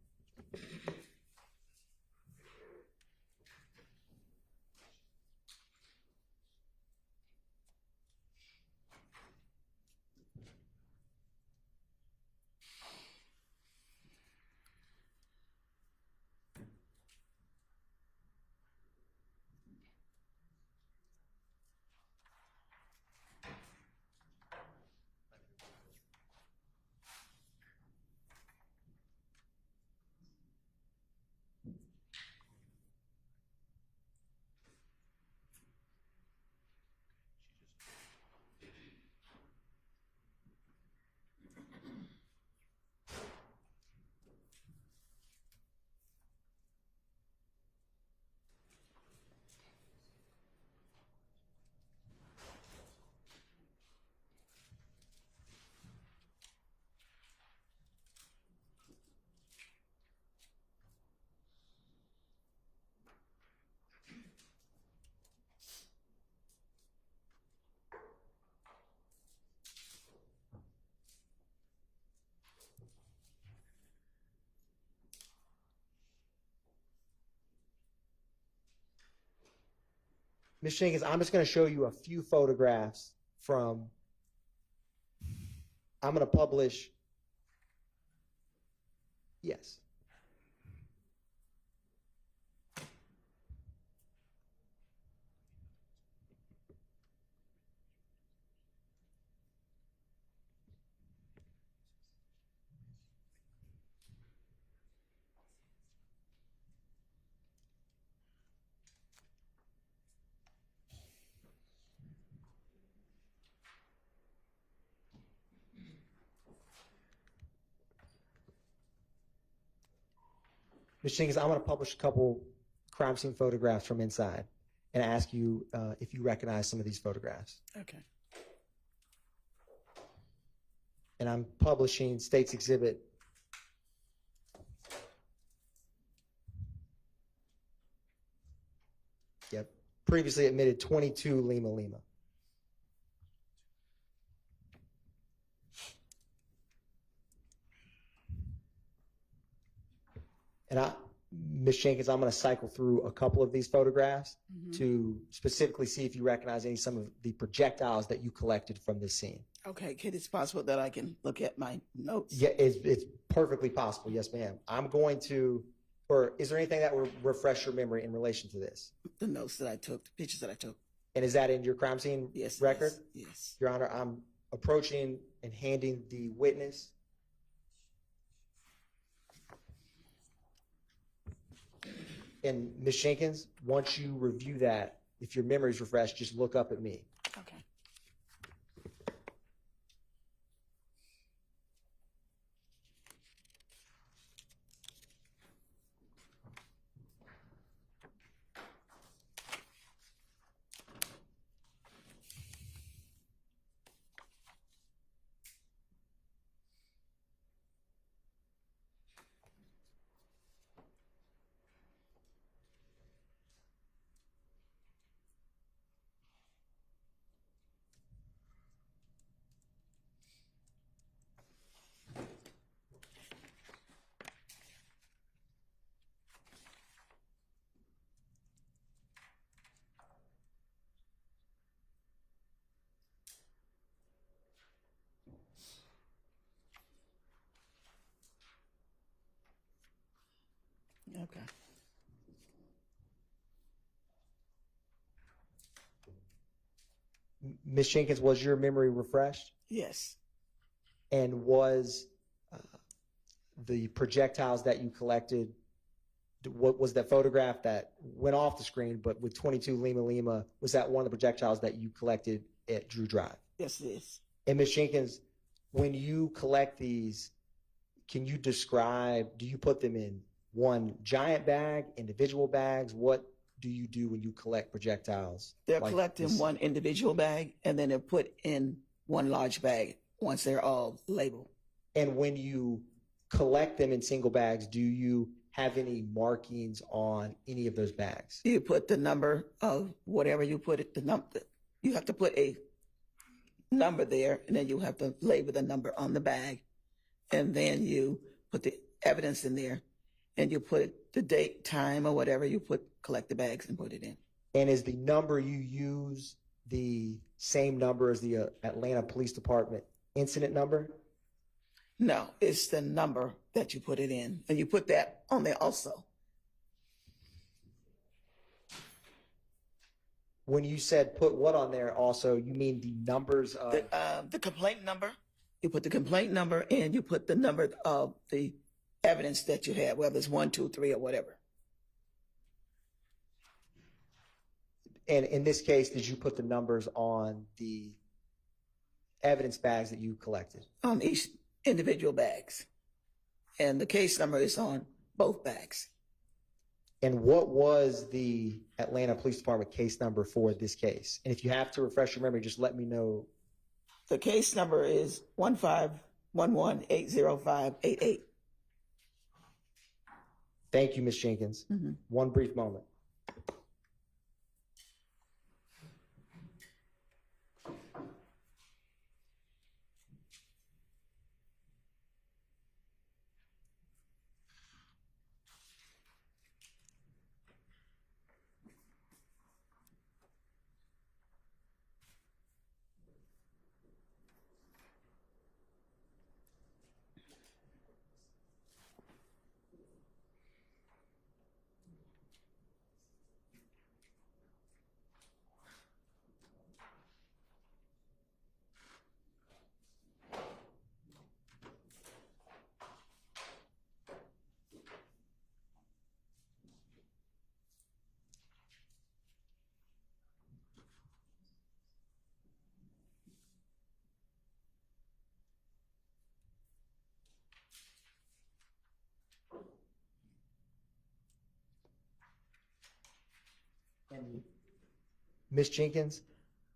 Speaker 11: Ms. Jenkins, I'm just going to show you a few photographs from, I'm going to publish, yes. Ms. Jenkins, I'm going to publish a couple crime scene photographs from inside and ask you if you recognize some of these photographs.
Speaker 10: Okay.
Speaker 11: And I'm publishing State's Exhibit. Yep. Previously admitted 22 Lima Lima. And Ms. Jenkins, I'm going to cycle through a couple of these photographs to specifically see if you recognize some of the projectiles that you collected from this scene.
Speaker 10: Okay, kid, it's possible that I can look at my notes.
Speaker 11: Yeah, it's perfectly possible. Yes, ma'am. I'm going to, or is there anything that will refresh your memory in relation to this?
Speaker 10: The notes that I took, the pictures that I took.
Speaker 11: And is that in your crime scene record?
Speaker 10: Yes.
Speaker 11: Your Honor, I'm approaching and handing the witness. And Ms. Jenkins, once you review that, if your memory's refreshed, just look up at me.
Speaker 10: Okay. Okay.
Speaker 11: Ms. Jenkins, was your memory refreshed?
Speaker 10: Yes.
Speaker 11: And was the projectiles that you collected, what was that photograph that went off the screen, but with 22 Lima Lima, was that one of the projectiles that you collected at Drew Drive?
Speaker 10: Yes, it is.
Speaker 11: And Ms. Jenkins, when you collect these, can you describe, do you put them in one giant bag, individual bags? What do you do when you collect projectiles?
Speaker 10: They're
Speaker 11: like
Speaker 10: collected in
Speaker 11: this?
Speaker 10: one individual bag, and then they're put in one large bag once they're all labeled.
Speaker 11: And when you collect them in single bags, do you have any markings on any of those bags?
Speaker 10: You put the number of whatever you put it, the number. You have to put a number there, and then you have to label the number on the bag, and then you put the evidence in there, and you put the date, time, or whatever you put. Collect the bags and put it in.
Speaker 11: And is the number you use the same number as the Atlanta Police Department incident number?
Speaker 10: No, it's the number that you put it in, and you put that on there also.
Speaker 11: When you said put what on there also, you mean the numbers of...
Speaker 10: The complaint number. You put the complaint number, and you put the number of the evidence that you have, whether it's 1, 2, 3, or whatever.
Speaker 11: And in this case, did you put the numbers on the evidence bags that you collected?
Speaker 10: On each individual bags. And the case number is on both bags.
Speaker 11: And what was the Atlanta Police Department case number for this case? And if you have to refresh your memory, just let me know.
Speaker 10: The case number is 151180588.
Speaker 11: Thank you, Ms. Jenkins.
Speaker 10: Mm-hmm.
Speaker 11: One brief moment. And Ms. Jenkins,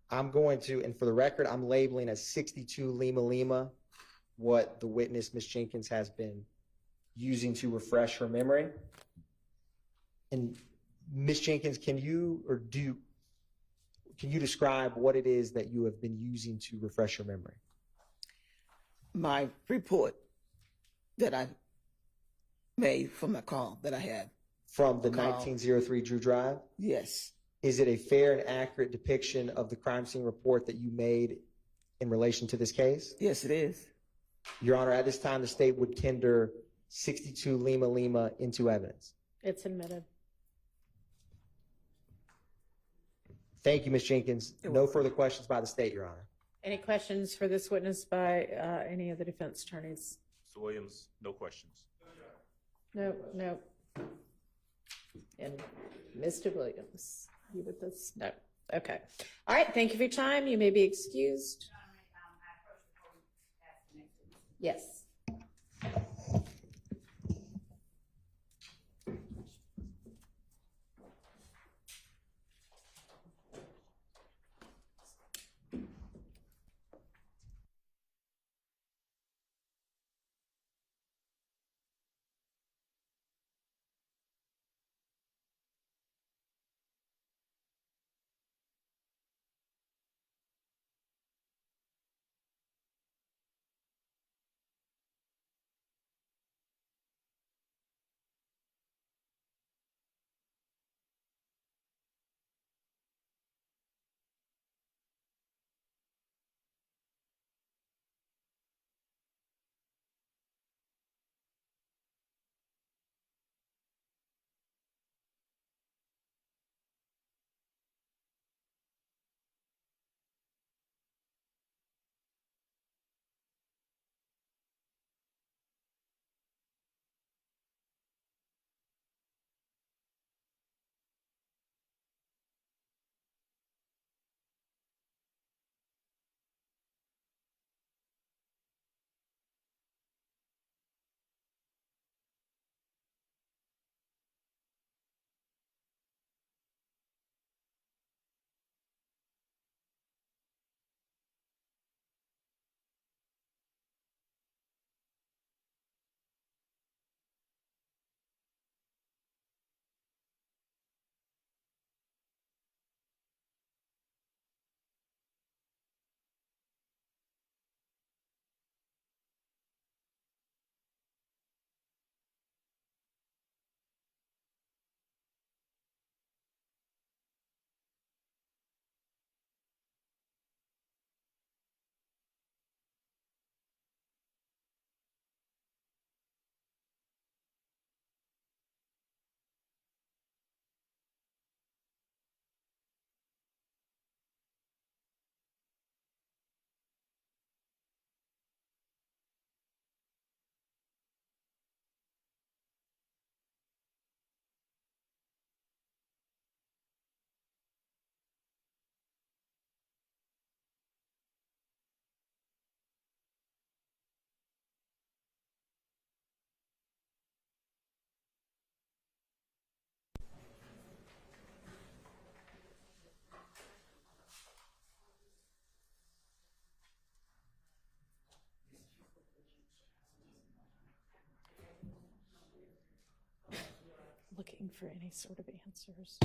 Speaker 11: I'm going to, and for the record, I'm labeling as 62 Lima Lima what the witness, Ms. Jenkins, has been using to refresh her memory. And Ms. Jenkins, can you describe what it is that you have been using to refresh your memory?
Speaker 10: My report that I made from the call that I had.
Speaker 11: From the 1903 Drew Drive?
Speaker 10: Yes.
Speaker 11: Is it a fair and accurate depiction of the crime scene report that you made in relation to this case?
Speaker 10: Yes, it is.
Speaker 11: Your Honor, at this time, the state would tender 62 Lima Lima into evidence.
Speaker 1: It's admitted.
Speaker 11: Thank you, Ms. Jenkins. No further questions by the state, Your Honor.
Speaker 1: Any questions for this witness by any of the defense attorneys?
Speaker 6: Mr. Williams, no questions.
Speaker 1: No, no. And Mr. Williams, you with us? No. Okay. All right. Thank you for your time. You may be excused. Yes. Looking for any sort of answers.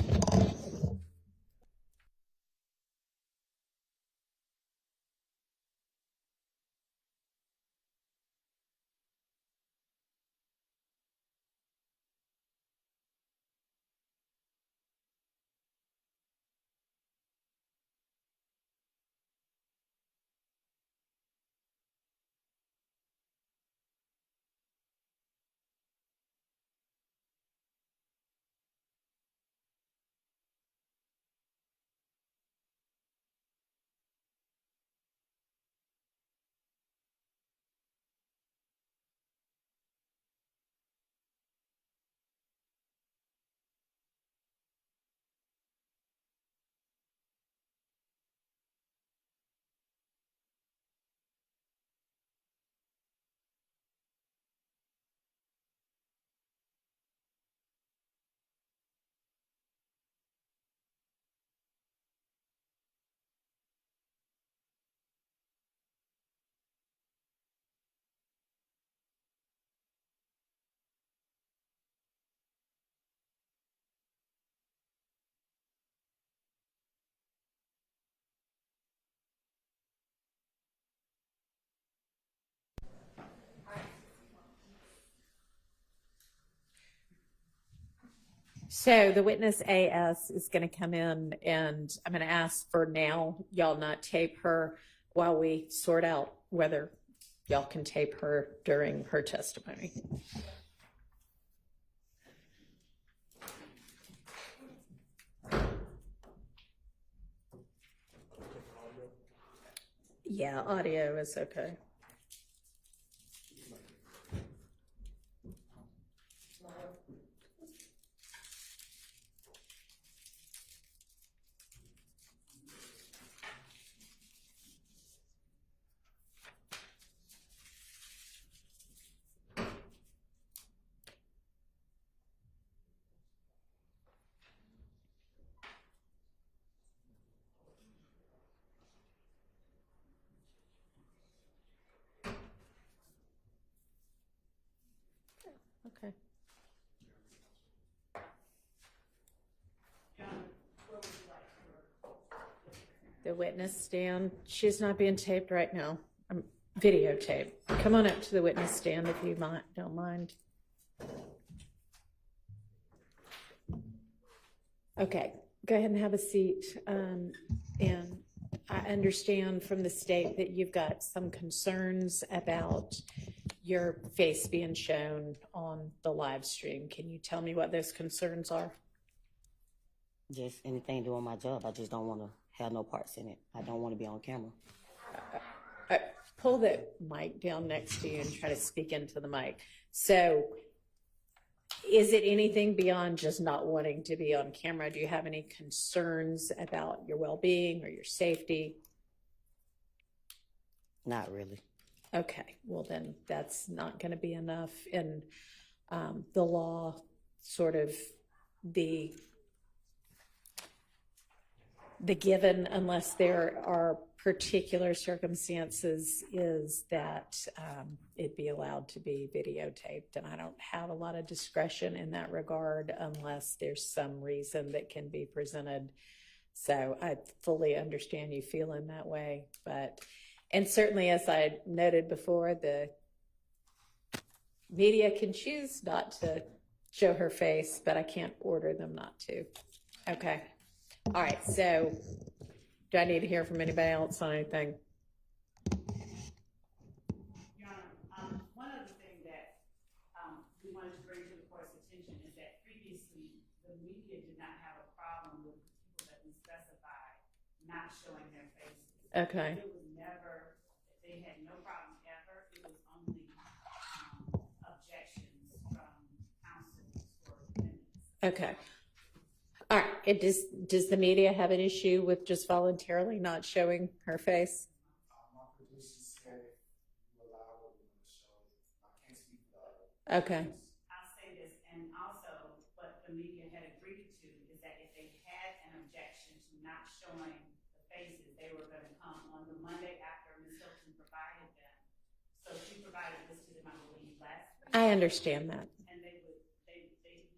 Speaker 1: So the witness AS is going to come in, and I'm going to ask for now y'all not tape her while we sort out whether y'all can tape her during her testimony. Yeah, audio is okay. Okay. The witness stand, she's not being taped right now. Videotape. Come on up to the witness stand if you don't mind. Okay, go ahead and have a seat. And I understand from the state that you've got some concerns about your face being shown on the live stream. Can you tell me what those concerns are?
Speaker 12: Just anything doing my job. I just don't want to have no parts in it. I don't want to be on camera.
Speaker 1: Pull the mic down next to you and try to speak into the mic. So is it anything beyond just not wanting to be on camera? Do you have any concerns about your well-being or your safety?
Speaker 12: Not really.
Speaker 1: Okay, well then that's not going to be enough. In the law, sort of the given, unless there are particular circumstances, is that it be allowed to be videotaped. And I don't have a lot of discretion in that regard unless there's some reason that can be presented. So I fully understand you feeling that way. And certainly, as I noted before, the media can choose not to show her face, but I can't order them not to. Okay. All right, so do I need to hear from anybody else on anything?
Speaker 7: Your Honor, one other thing that we wanted to bring to the court's attention is that previously the media did not have a problem with people that we specified not showing their faces.
Speaker 1: Okay.
Speaker 7: It was never, they had no problem ever. It was only objections from counsel for defendants.
Speaker 1: Okay. All right. Does the media have an issue with just voluntarily not showing her face?
Speaker 8: My producer said you allow her to show it. I can't speak for that.
Speaker 1: Okay.
Speaker 7: I'll say this, and also what the media had agreed to is that if they had an objection to not showing the faces, they were going to come on the Monday after Ms. Hilton provided them. So she provided this to them, I believe, last week.
Speaker 1: I understand that.
Speaker 7: And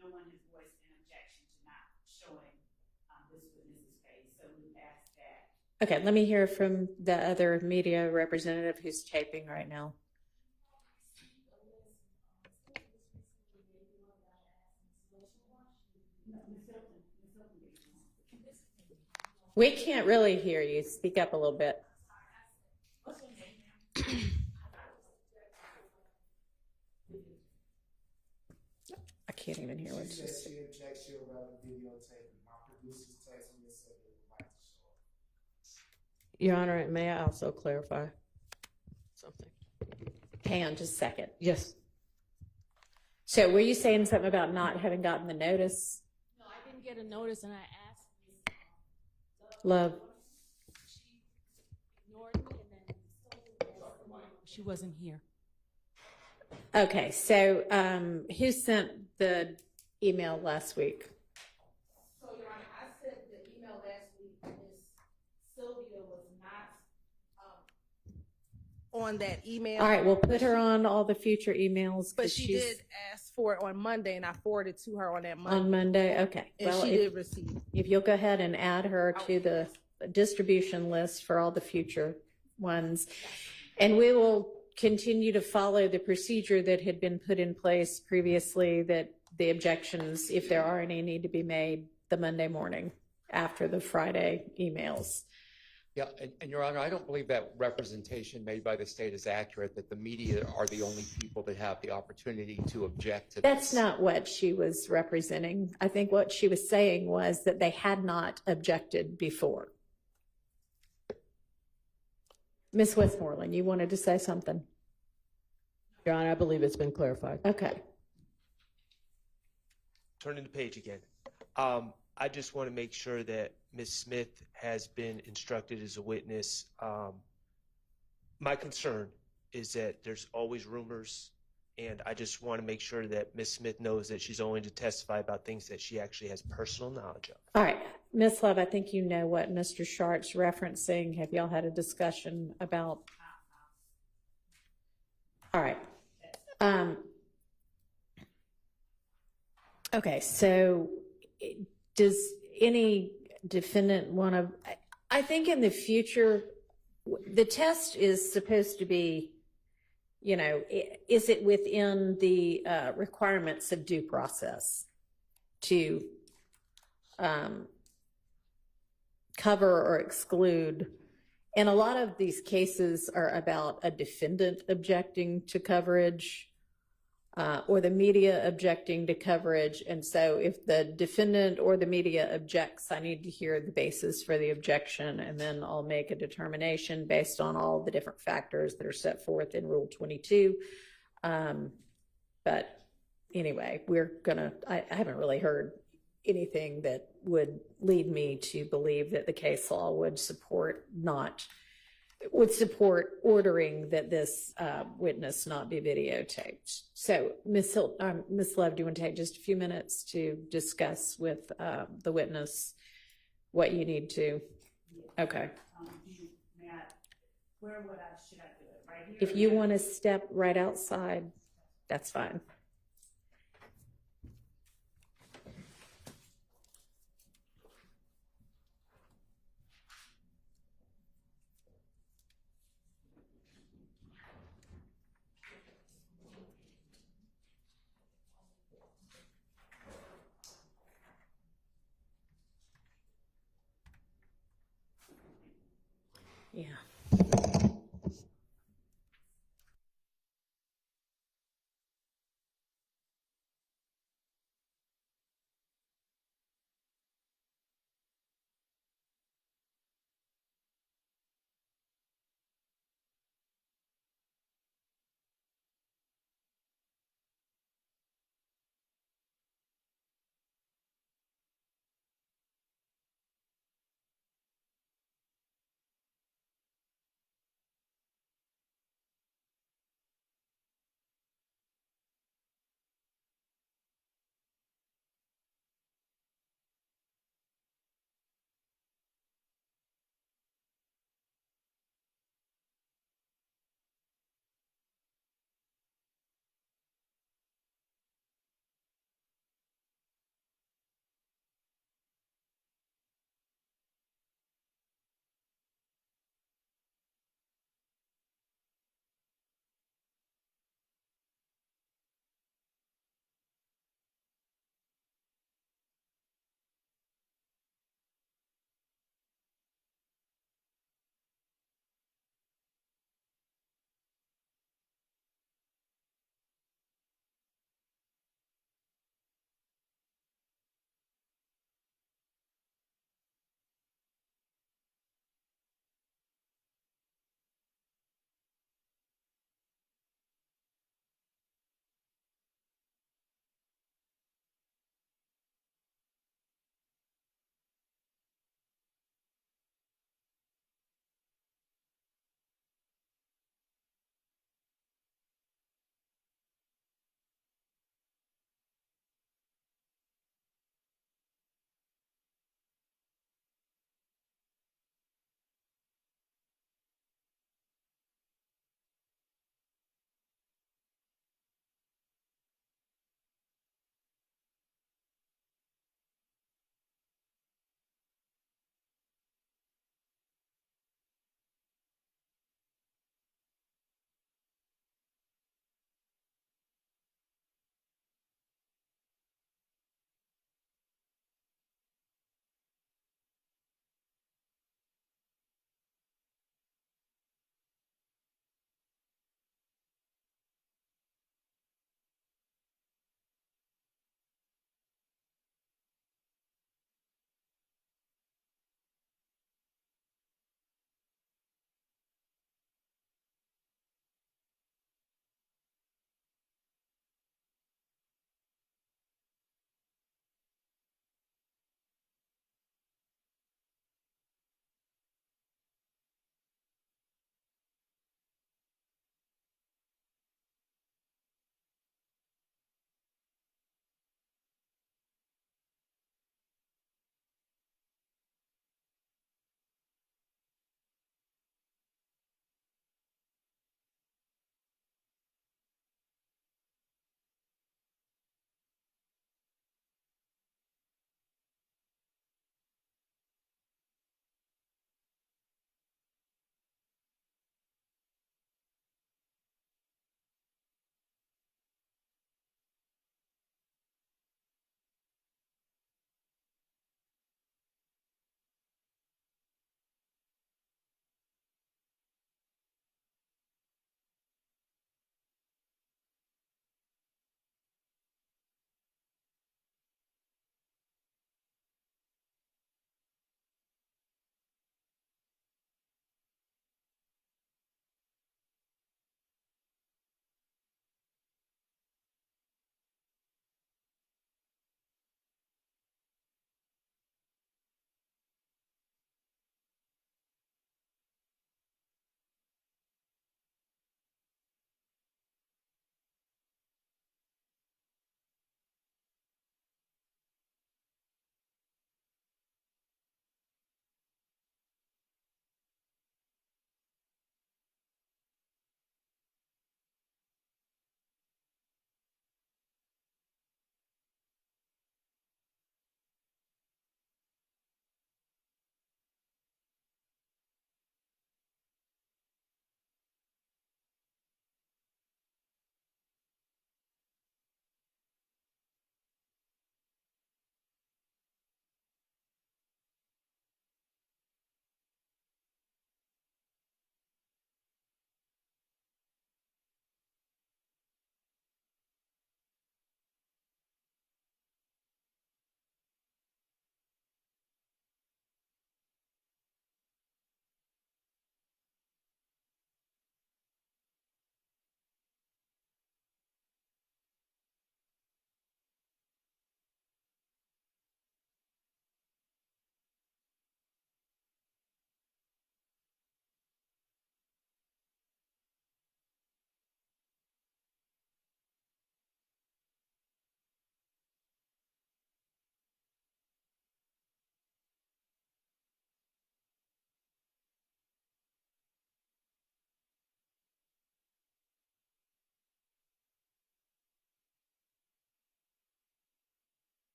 Speaker 7: no one has voiced an objection to not showing this witness's face. So we asked that.
Speaker 1: Okay, let me hear from the other media representative who's taping right now. We can't really hear you. Speak up a little bit. I can't even hear what
Speaker 8: She
Speaker 1: you
Speaker 8: said
Speaker 1: said.
Speaker 8: she objects to about the videotaping. My producers texted me and said they would like to show it.
Speaker 13: Your Honor, may I also clarify something?
Speaker 1: Hang on just a second.
Speaker 13: Yes.
Speaker 1: So were you saying something about not having gotten the notice?
Speaker 14: No, I didn't get a notice, and I asked
Speaker 1: Love.
Speaker 14: She ignored me, and then she wasn't here.
Speaker 1: Okay, so who sent the email last week?
Speaker 2: So, Your Honor, I sent the email last week. Miss Sylvia was not on that email.
Speaker 1: All right, we'll put her on all the future emails.
Speaker 2: But
Speaker 1: 'cause
Speaker 2: she
Speaker 1: she's
Speaker 2: did ask for it on Monday, and I forwarded to her on that Monday.
Speaker 1: on Monday. Okay.
Speaker 2: And she did receive.
Speaker 1: If you'll go ahead and add her to the distribution list for all the future ones. And we will continue to follow the procedure that had been put in place previously that the objections, if there are any, need to be made the Monday morning after the Friday emails.
Speaker 3: Yeah, and Your Honor, I don't believe that representation made by the state is accurate, that the media are the only people that have the opportunity to object to
Speaker 1: That's
Speaker 3: this.
Speaker 1: not what she was representing. I think what she was saying was that they had not objected before. Ms. Westmoreland, you wanted to say something?
Speaker 13: Your Honor, I believe it's been clarified.
Speaker 1: Okay.
Speaker 4: Turning the page again. I just want to make sure that Ms. Smith has been instructed as a witness. My concern is that there's always rumors, and I just want to make sure that Ms. Smith knows that she's only to testify about things that she actually has personal knowledge of.
Speaker 1: All right. Ms. Love, I think you know what Mr. Shart's referencing. Have y'all had a discussion about? All right. Okay, so does any defendant want to, I think in the future, the test is supposed to be, you know, is it within the requirements of due process to cover or exclude? And a lot of these cases are about a defendant objecting to coverage or the media objecting to coverage. And so if the defendant or the media objects, I need to hear the basis for the objection, and then I'll make a determination based on all the different factors that are set forth in Rule 22. But anyway, I haven't really heard anything that would lead me to believe that the case law would support ordering that this witness not be videotaped. So, Ms. Love, do you want to take just a few minutes to discuss with the witness what you need to? Okay.
Speaker 7: Where should I do it? Right here?
Speaker 1: If you want to step right outside, that's fine. Yeah.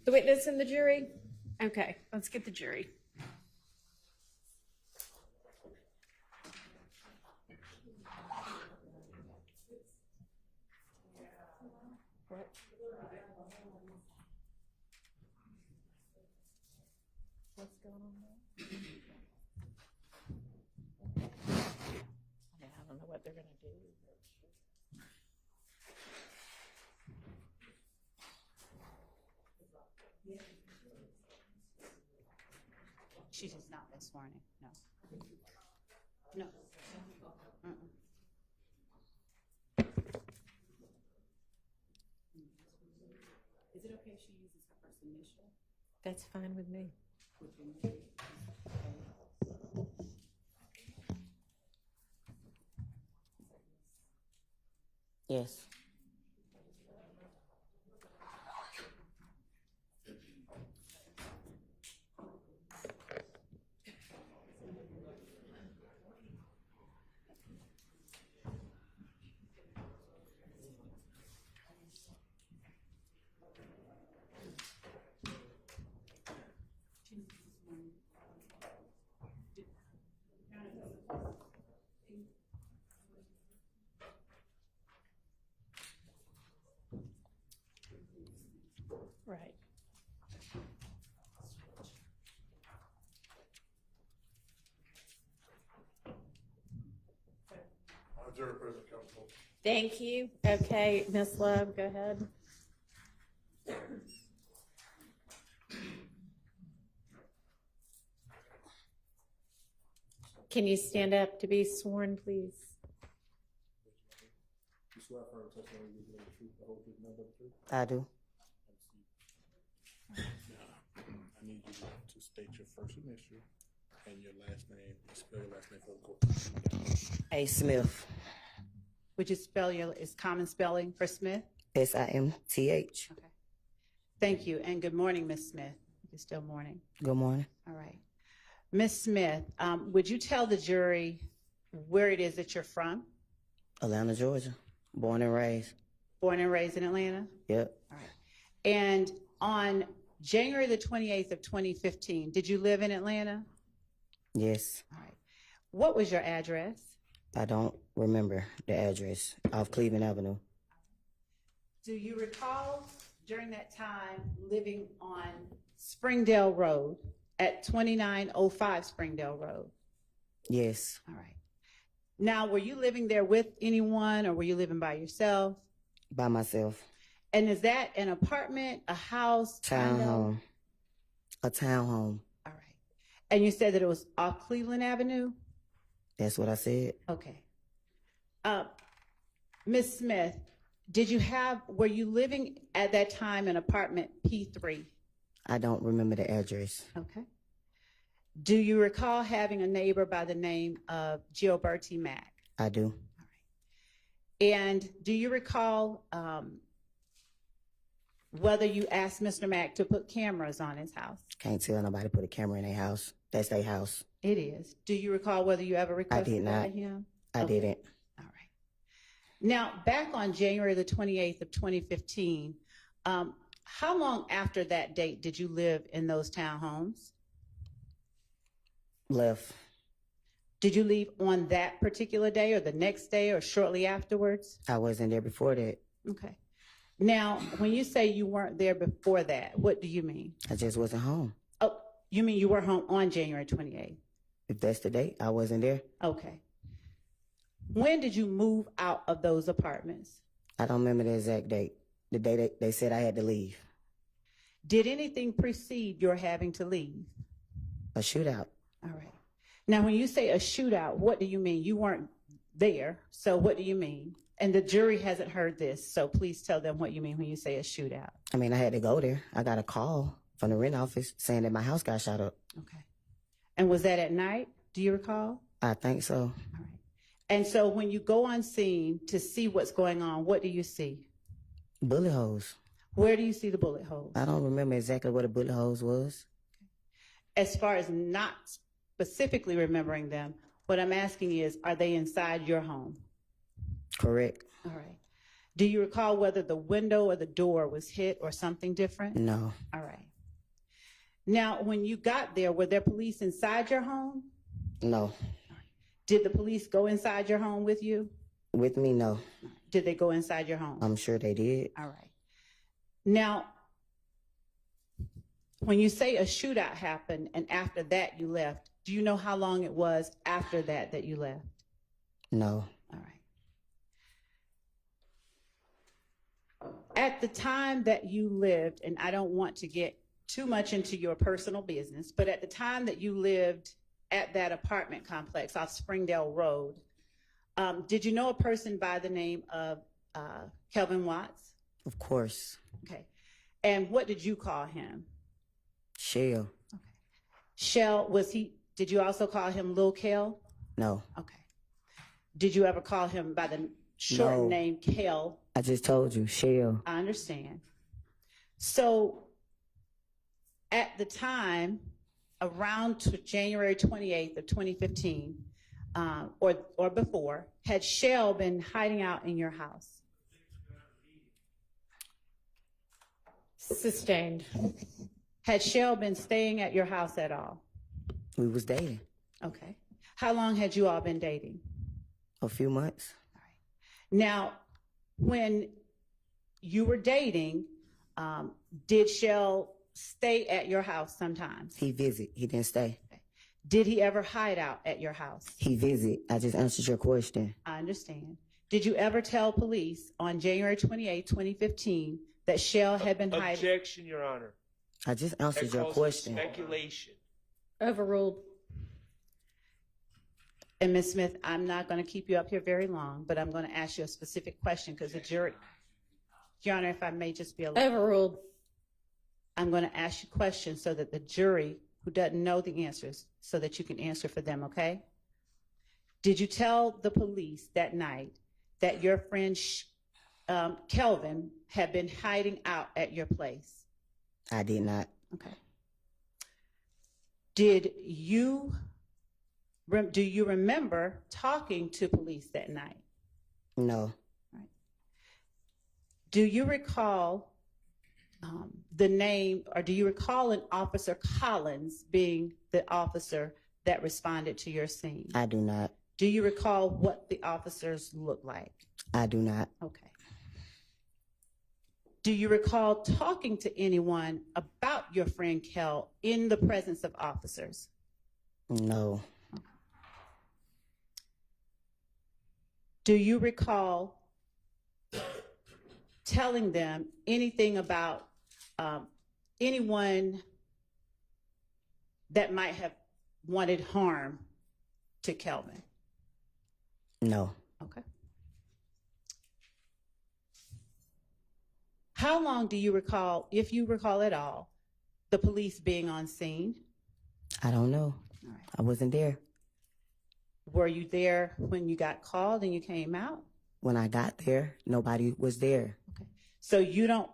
Speaker 1: The witness and the jury? Okay, let's get the jury. What's going on there? I don't know what they're going to do.
Speaker 7: She's just not this morning. No. No. Is it okay if she uses her first initial?
Speaker 1: That's fine with me.
Speaker 12: Yes.
Speaker 1: Right.
Speaker 8: Jury present, counsel.
Speaker 1: Thank you. Okay, Ms. Love, go ahead. Can you stand up to be sworn, please?
Speaker 8: You swear affirm testimony you give the truth, the whole truth, and nothing but the truth?
Speaker 12: I do.
Speaker 8: Now, I need you to state your first initial and your last name. Spell your last name for the court.
Speaker 12: A. Smith.
Speaker 7: Would you spell your, is common spelling for Smith?
Speaker 12: SIMTH.
Speaker 7: Okay. Thank you, and good morning, Ms. Smith. It's still morning.
Speaker 12: Good morning.
Speaker 7: All right. Ms. Smith, would you tell the jury where it is that you're from?
Speaker 12: Atlanta, Georgia. Born and raised.
Speaker 7: Born and raised in Atlanta?
Speaker 12: Yep.
Speaker 7: All right. And on January the 28th of 2015, did you live in Atlanta?
Speaker 12: Yes.
Speaker 7: All right. What was your address?
Speaker 12: I don't remember the address. Off Cleveland Avenue.
Speaker 7: Do you recall during that time living on Springdale Road at 2905 Springdale Road?
Speaker 12: Yes.
Speaker 7: All right. Now, were you living there with anyone or were you living by yourself?
Speaker 12: By myself.
Speaker 7: And is that an apartment, a house?
Speaker 12: Townhome. A townhome.
Speaker 7: All right. And you said that it was off Cleveland Avenue?
Speaker 12: That's what I said.
Speaker 7: Okay. Ms. Smith, were you living at that time in apartment P3?
Speaker 12: I don't remember the address.
Speaker 7: Okay. Do you recall having a neighbor by the name of Gilberti Mack?
Speaker 12: I do.
Speaker 7: All right. And do you recall whether you asked Mr. Mack to put cameras on his house?
Speaker 12: Can't tell nobody put a camera in their house. That's their house.
Speaker 7: It is. Do you recall whether you ever requested that of him?
Speaker 12: I didn't.
Speaker 7: All right. Now, back on January the 28th of 2015, how long after that date did you live in those townhomes?
Speaker 12: Left.
Speaker 7: Did you leave on that particular day or the next day or shortly afterwards?
Speaker 12: I wasn't there before that.
Speaker 7: Okay. Now, when you say you weren't there before that, what do you mean?
Speaker 12: I just wasn't home.
Speaker 7: Oh, you mean you were home on January 28th?
Speaker 12: If that's the date, I wasn't there.
Speaker 7: Okay. When did you move out of those apartments?
Speaker 12: I don't remember the exact date. The day they said I had to leave.
Speaker 7: Did anything precede your having to leave?
Speaker 12: A shootout.
Speaker 7: All right. Now, when you say a shootout, what do you mean? You weren't there, so what do you mean? And the jury hasn't heard this, so please tell them what you mean when you say a shootout.
Speaker 12: I mean, I had to go there. I got a call from the rent office saying that my house got shot up.
Speaker 7: Okay. And was that at night? Do you recall?
Speaker 12: I think so.
Speaker 7: All right. And so when you go on scene to see what's going on, what do you see?
Speaker 12: Bullet holes.
Speaker 7: Where do you see the bullet holes?
Speaker 12: I don't remember exactly what a bullet holes was.
Speaker 7: As far as not specifically remembering them, what I'm asking is, are they inside your home?
Speaker 12: Correct.
Speaker 7: All right. Do you recall whether the window or the door was hit or something different?
Speaker 12: No.
Speaker 7: All right. Now, when you got there, were there police inside your home?
Speaker 12: No.
Speaker 7: Did the police go inside your home with you?
Speaker 12: With me, no.
Speaker 7: Did they go inside your home?
Speaker 12: I'm sure they did.
Speaker 7: All right. Now, when you say a shootout happened and after that you left, do you know how long it was after that that you left?
Speaker 12: No.
Speaker 7: All right. At the time that you lived, and I don't want to get too much into your personal business, but at the time that you lived at that apartment complex off Springdale Road, did you know a person by the name of Kelvin Watts?
Speaker 12: Of course.
Speaker 7: Okay. And what did you call him?
Speaker 12: Shell.
Speaker 7: Okay. Shell, did you also call him Lil Kel?
Speaker 12: No.
Speaker 7: Okay. Did you ever call him by the short
Speaker 12: No.
Speaker 7: name Kel?
Speaker 12: I just told you, Shell.
Speaker 7: I understand. So at the time, around January 28th of 2015, or before, had Shell been hiding out in your house?
Speaker 1: Sustained.
Speaker 7: Had Shell been staying at your house at all?
Speaker 12: We was dating.
Speaker 7: Okay. How long had you all been dating?
Speaker 12: A few months.
Speaker 7: Now, when you were dating, did Shell stay at your house sometimes?
Speaker 12: He visit. He didn't stay.
Speaker 7: Did he ever hide out at your house?
Speaker 12: He visit. I just answered your question.
Speaker 7: I understand. Did you ever tell police on January 28, 2015, that Shell had been hiding?
Speaker 4: Objection, Your Honor.
Speaker 12: I just answered
Speaker 4: That
Speaker 12: your
Speaker 4: calls for
Speaker 12: question.
Speaker 4: speculation.
Speaker 1: Overruled.
Speaker 7: And Ms. Smith, I'm not going to keep you up here very long, but I'm going to ask you a specific question because the jury, Your Honor, if I may just be a little.
Speaker 1: Overruled.
Speaker 7: I'm going to ask you questions so that the jury who doesn't know the answers, so that you can answer for them, okay? Did you tell the police that night that your friend Kelvin had been hiding out at your place?
Speaker 12: I did not.
Speaker 7: Okay. Do you remember talking to police that night?
Speaker 12: No.
Speaker 7: Right. Do you recall the name, or do you recall an Officer Collins being the officer that responded to your scene?
Speaker 12: I do not.
Speaker 7: Do you recall what the officers looked like?
Speaker 12: I do not.
Speaker 7: Okay. Do you recall talking to anyone about your friend Kel in the presence of officers?
Speaker 12: No.
Speaker 7: Do you recall telling them anything about anyone that might have wanted harm to Kelvin?
Speaker 12: No.
Speaker 7: Okay. How long do you recall, if you recall at all, the police being on scene?
Speaker 12: I don't know.
Speaker 7: All right.
Speaker 12: I wasn't there.
Speaker 7: Were you there when you got called and you came out?
Speaker 12: When I got there, nobody was there.
Speaker 7: Okay. So you don't.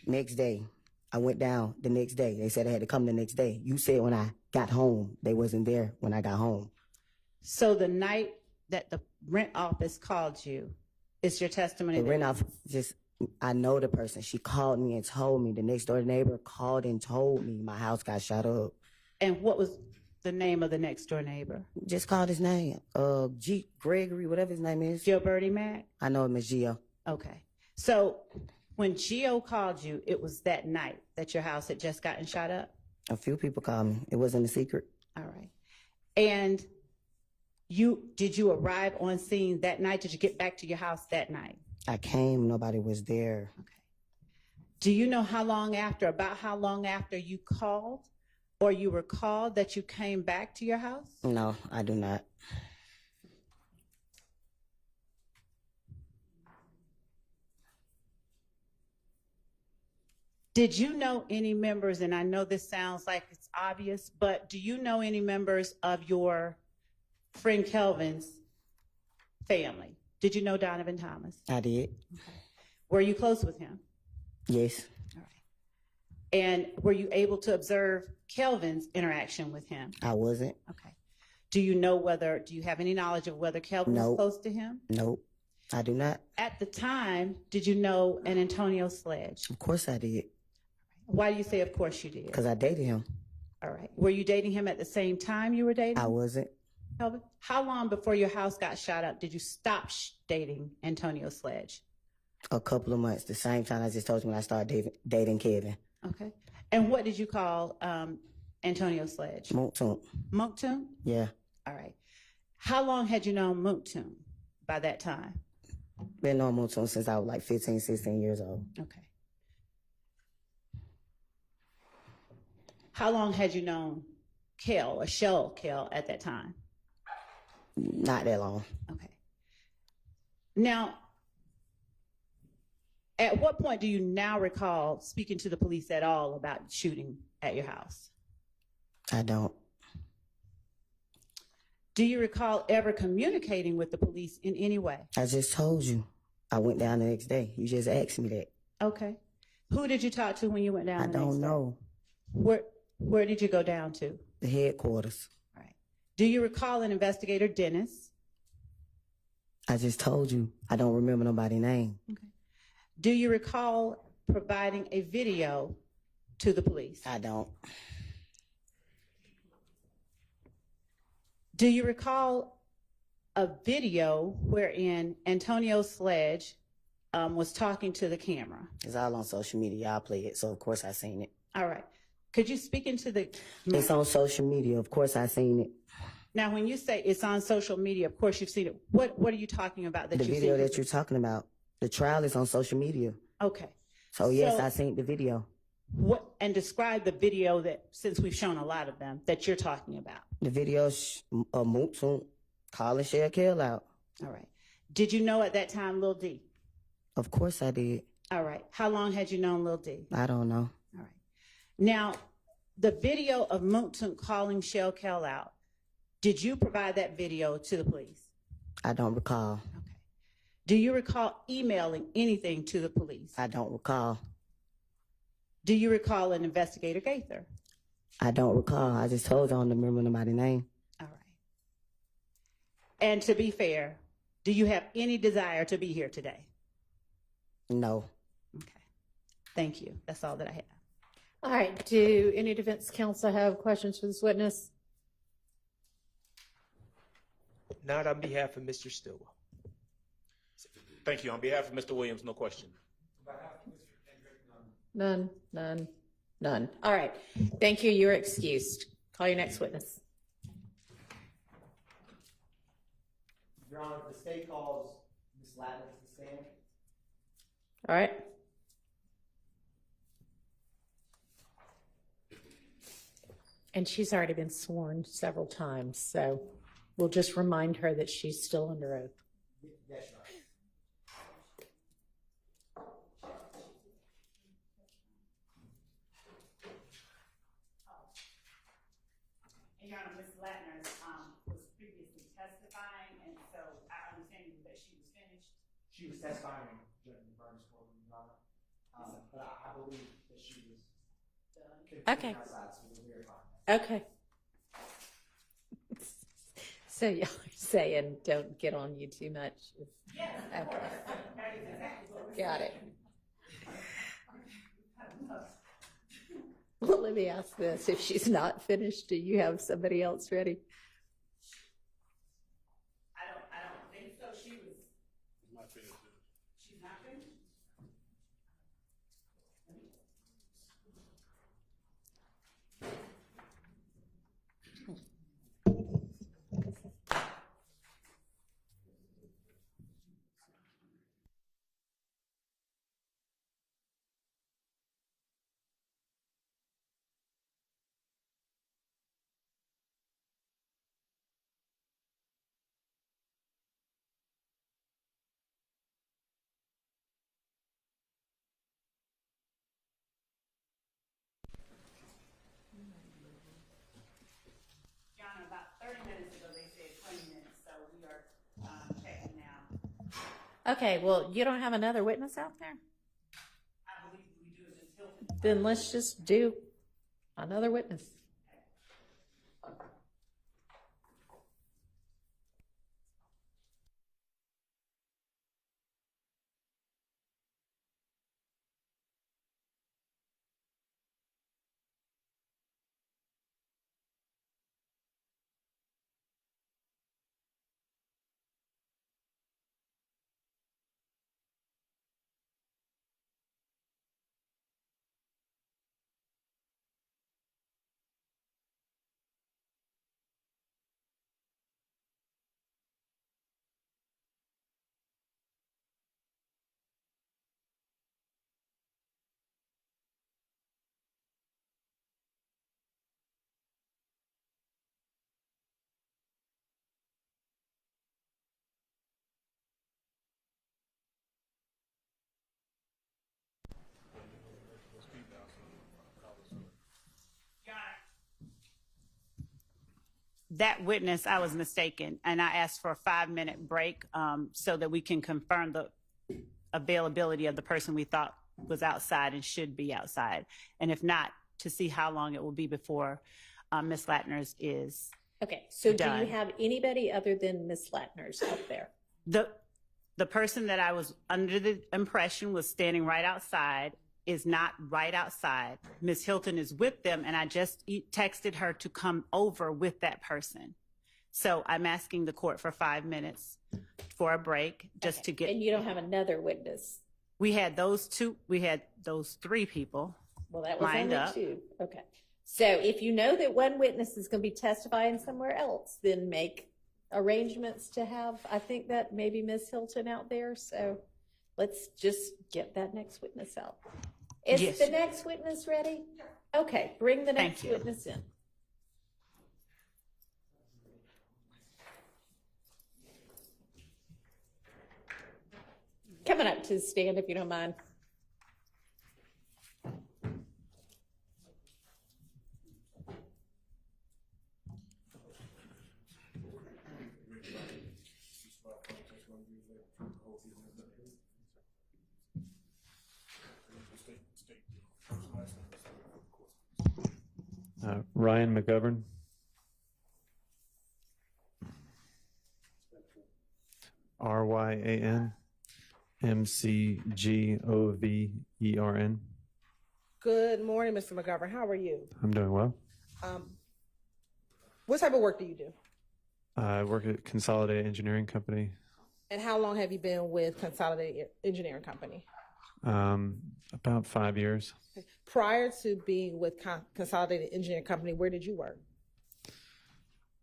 Speaker 12: Next day, I went down the next day. They said I had to come the next day. You said when I got home, they wasn't there when I got home.
Speaker 7: So the night that the rent office called you, is your testimony?
Speaker 12: The rent office just, I know the person. She called me and told me. The next door neighbor called and told me my house got shot up.
Speaker 7: And what was the name of the next door neighbor?
Speaker 12: Just called his name. Gregory, whatever his name is.
Speaker 7: Gilberty Mack?
Speaker 12: I know him as Gio.
Speaker 7: Okay. So when Gio called you, it was that night that your house had just gotten shot up?
Speaker 12: A few people called me. It wasn't a secret.
Speaker 7: All right. And did you arrive on scene that night? Did you get back to your house that night?
Speaker 12: I came, nobody was there.
Speaker 7: Okay. Do you know about how long after you called or you were called that you came back to your house?
Speaker 12: No, I do not.
Speaker 7: Did you know any members, and I know this sounds like it's obvious, but do you know any members of your friend Kelvin's family? Did you know Donovan Thomas?
Speaker 12: I did.
Speaker 7: Okay. Were you close with him?
Speaker 12: Yes.
Speaker 7: All right. And were you able to observe Kelvin's interaction with him?
Speaker 12: I wasn't.
Speaker 7: Okay. Do you have any knowledge of whether Kelvin was close to him?
Speaker 12: Nope. I do not.
Speaker 7: At the time, did you know an Antonio Sledge?
Speaker 12: Of course I did.
Speaker 7: Why do you say of course you did?
Speaker 12: Because I dated him.
Speaker 7: All right. Were you dating him at the same time you were dating?
Speaker 12: I wasn't.
Speaker 7: Kelvin, how long before your house got shot up did you stop dating Antonio Sledge?
Speaker 12: A couple of months, the same time I just told you when I started dating Kevin.
Speaker 7: Okay. And what did you call Antonio Sledge?
Speaker 12: Montun.
Speaker 7: Montun?
Speaker 12: Yeah.
Speaker 7: All right. How long had you known Montun by that time?
Speaker 12: Been knowing Montun since I was like 15, 16 years old.
Speaker 7: Okay. How long had you known Kel, or Shell Kel, at that time?
Speaker 12: Not that long.
Speaker 7: Okay. Now, at what point do you now recall speaking to the police at all about shooting at your house?
Speaker 12: I don't.
Speaker 7: Do you recall ever communicating with the police in any way?
Speaker 12: I just told you. I went down the next day. You just asked me that.
Speaker 7: Okay. Who did you talk to when you went down?
Speaker 12: I don't know.
Speaker 7: Where did you go down to?
Speaker 12: The headquarters.
Speaker 7: Right. Do you recall an investigator, Dennis?
Speaker 12: I just told you. I don't remember nobody's name.
Speaker 7: Okay. Do you recall providing a video to the police?
Speaker 12: I don't.
Speaker 7: Do you recall a video wherein Antonio Sledge was talking to the camera?
Speaker 12: It's all on social media. I play it, so of course I seen it.
Speaker 7: All right. Could you speak into the...
Speaker 12: It's on social media. Of course I seen it.
Speaker 7: Now, when you say it's on social media, of course you've seen it. What are you talking about?
Speaker 12: The video that you're talking about. The trial is on social media.
Speaker 7: Okay.
Speaker 12: So yes, I seen the video.
Speaker 7: And describe the video that, since we've shown a lot of them, that you're talking about.
Speaker 12: The video's Mootsoon calling Shell Kel out.
Speaker 7: All right. Did you know at that time Lil D?
Speaker 12: Of course I did.
Speaker 7: All right. How long had you known Lil D?
Speaker 12: I don't know.
Speaker 7: All right. Now, the video of Mootsoon calling Shell Kel out, did you provide that video to the police?
Speaker 12: I don't recall.
Speaker 7: Okay. Do you recall emailing anything to the police?
Speaker 12: I don't recall.
Speaker 7: Do you recall an investigator, Gaither?
Speaker 12: I don't recall. I just told you I don't remember nobody's name.
Speaker 7: All right. And to be fair, do you have any desire to be here today?
Speaker 12: No.
Speaker 7: Okay. Thank you. That's all that I have.
Speaker 1: All right. Do any defense counsel have questions for this witness?
Speaker 4: Not on behalf of Mr. Stillwell.
Speaker 6: Thank you. On behalf of Mr. Williams, no question.
Speaker 1: None, none, none. All right. Thank you. You're excused. Call your next witness.
Speaker 11: Your Honor, the state calls Ms. Latner to the stand.
Speaker 1: All right. And she's already been sworn several times, so we'll just remind her that she's still under oath.
Speaker 11: Yes, Your Honor.
Speaker 7: Your Honor, Ms. Latner was previously testifying, and so I understand that she was finished.
Speaker 11: She was testifying during the Burns court, Your Honor. But I believe that she was done.
Speaker 1: Okay.
Speaker 11: Outside, so we'll verify that.
Speaker 1: Okay. So y'all are saying don't get on you too much.
Speaker 7: Yes.
Speaker 1: Okay. Got it. Well, let me ask this. If she's not finished, do you have somebody else ready?
Speaker 7: I don't think so. She was.
Speaker 8: Not finished.
Speaker 7: She's not finished? John, about 30 minutes ago, they said 20 minutes, so we are checking now.
Speaker 1: Okay, well, you don't have another witness out there?
Speaker 7: I believe we do it just Hilton.
Speaker 1: Then let's just do another witness.
Speaker 7: that witness, I was mistaken, and I asked for a 5-minute break so that we can confirm the availability of the person we thought was outside and should be outside, and if not, to see how long it will be before Ms. Latner's is
Speaker 1: Okay, so
Speaker 7: done.
Speaker 1: do you have anybody other than Miss Latner's out there?
Speaker 7: The person that I was under the impression was standing right outside is not right outside. Ms. Hilton is with them, and I just texted her to come over with that person. So I'm asking the court for 5 minutes for a break just to get.
Speaker 1: And you don't have another witness?
Speaker 7: We had those three people.
Speaker 1: Well, that was
Speaker 7: lined
Speaker 1: only
Speaker 7: up.
Speaker 1: 2. Okay. So if you know that one witness is going to be testifying somewhere else, then make arrangements to have, I think that maybe Ms. Hilton out there. So let's just get that next witness out. Is
Speaker 7: Yes.
Speaker 1: the next witness ready? Okay, bring the next
Speaker 7: Thank you.
Speaker 1: witness in. Coming up to the stand, if you don't mind.
Speaker 15: Ryan McGovern. RyanMcGovern.
Speaker 2: Good morning, Mr. McGovern. How are you?
Speaker 15: I'm doing well.
Speaker 2: What type of work do you do?
Speaker 15: I work at Consolidated Engineering Company.
Speaker 2: And how long have you been with Consolidated Engineering Company?
Speaker 15: About 5 years.
Speaker 2: Prior to being with Consolidated Engineering Company, where did you work?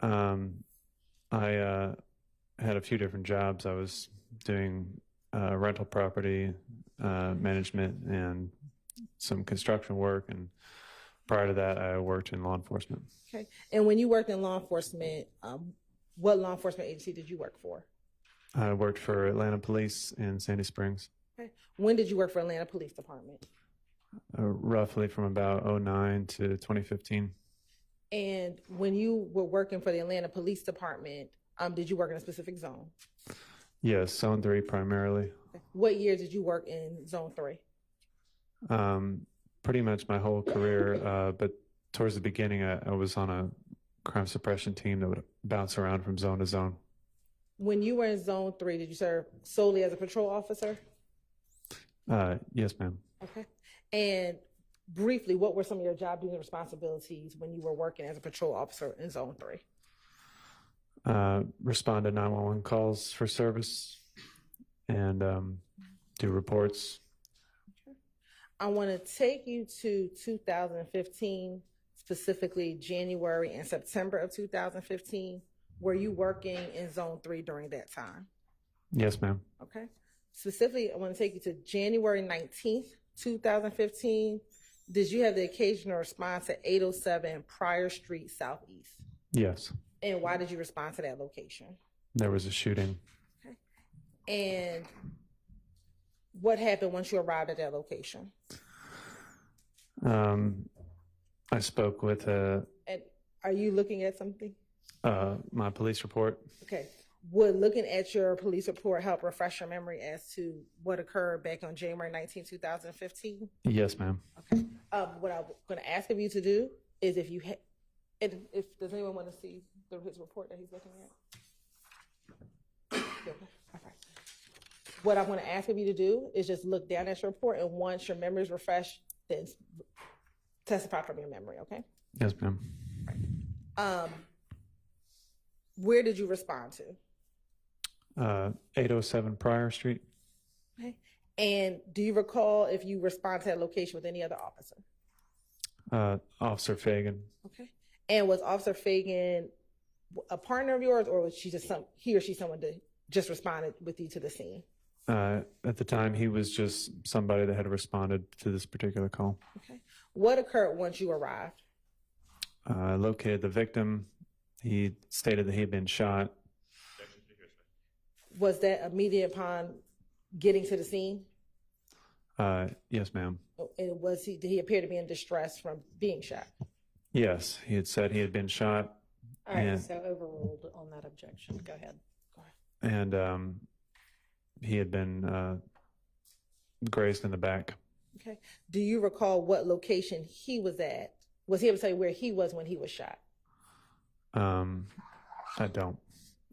Speaker 15: I had a few different jobs. I was doing rental property management and some construction work, and prior to that, I worked in law enforcement.
Speaker 2: Okay. And when you worked in law enforcement, what law enforcement agency did you work for?
Speaker 15: I worked for Atlanta Police in Sandy Springs.
Speaker 2: Okay. When did you work for Atlanta Police Department?
Speaker 15: Roughly from about 2009 to 2015.
Speaker 2: And when you were working for the Atlanta Police Department, did you work in a specific zone?
Speaker 15: Yes, Zone 3 primarily.
Speaker 2: Okay. What year did you work in Zone 3?
Speaker 15: Pretty much my whole career, but towards the beginning, I was on a crime suppression team that would bounce around from zone to zone.
Speaker 2: When you were in Zone 3, did you serve solely as a patrol officer?
Speaker 15: Yes, ma'am.
Speaker 2: Okay. And briefly, what were some of your job duties and responsibilities when you were working as a patrol officer in Zone 3?
Speaker 15: Respond to 911 calls for service and do reports.
Speaker 2: I want to take you to 2015, specifically January and September of 2015. Were you working in Zone 3 during that time?
Speaker 15: Yes, ma'am.
Speaker 2: Okay. Specifically, I want to take you to January 19th, 2015. Did you have the occasional response to 807 Pryor Street Southeast?
Speaker 15: Yes.
Speaker 2: And why did you respond to that location?
Speaker 15: There was a shooting.
Speaker 2: Okay. And what happened once you arrived at that location?
Speaker 15: I spoke with
Speaker 2: And are you looking at something?
Speaker 15: my police report.
Speaker 2: Okay. Would looking at your police report help refresh your memory as to what occurred back on January 19, 2015?
Speaker 15: Yes, ma'am.
Speaker 2: Okay. What I'm going to ask of you to do is if you does anyone want to see his report that he's looking at? Okay. What I'm going to ask of you to do is just look down at your report, and once your memory is refreshed, then testify from your memory, okay?
Speaker 15: Yes, ma'am.
Speaker 2: Where did you respond to?
Speaker 15: 807 Pryor Street.
Speaker 2: Okay. And do you recall if you responded to that location with any other officer?
Speaker 15: Officer Fagan.
Speaker 2: Okay. And was Officer Fagan a partner of yours, or was she just he or she someone that just responded with you to the scene?
Speaker 15: At the time, he was just somebody that had responded to this particular call.
Speaker 2: Okay. What occurred once you arrived?
Speaker 15: Located the victim. He stated that he had been shot.
Speaker 2: Was that immediate upon getting to the scene?
Speaker 15: Yes, ma'am.
Speaker 2: And did he appear to be in distress from being shot?
Speaker 15: Yes, he had said he had been shot.
Speaker 1: All right,
Speaker 15: And-
Speaker 1: so overruled on that objection. Go ahead.
Speaker 15: And he had been grazed in the back.
Speaker 2: Okay. Do you recall what location he was at? Was he able to tell you where he was when he was shot?
Speaker 15: I don't.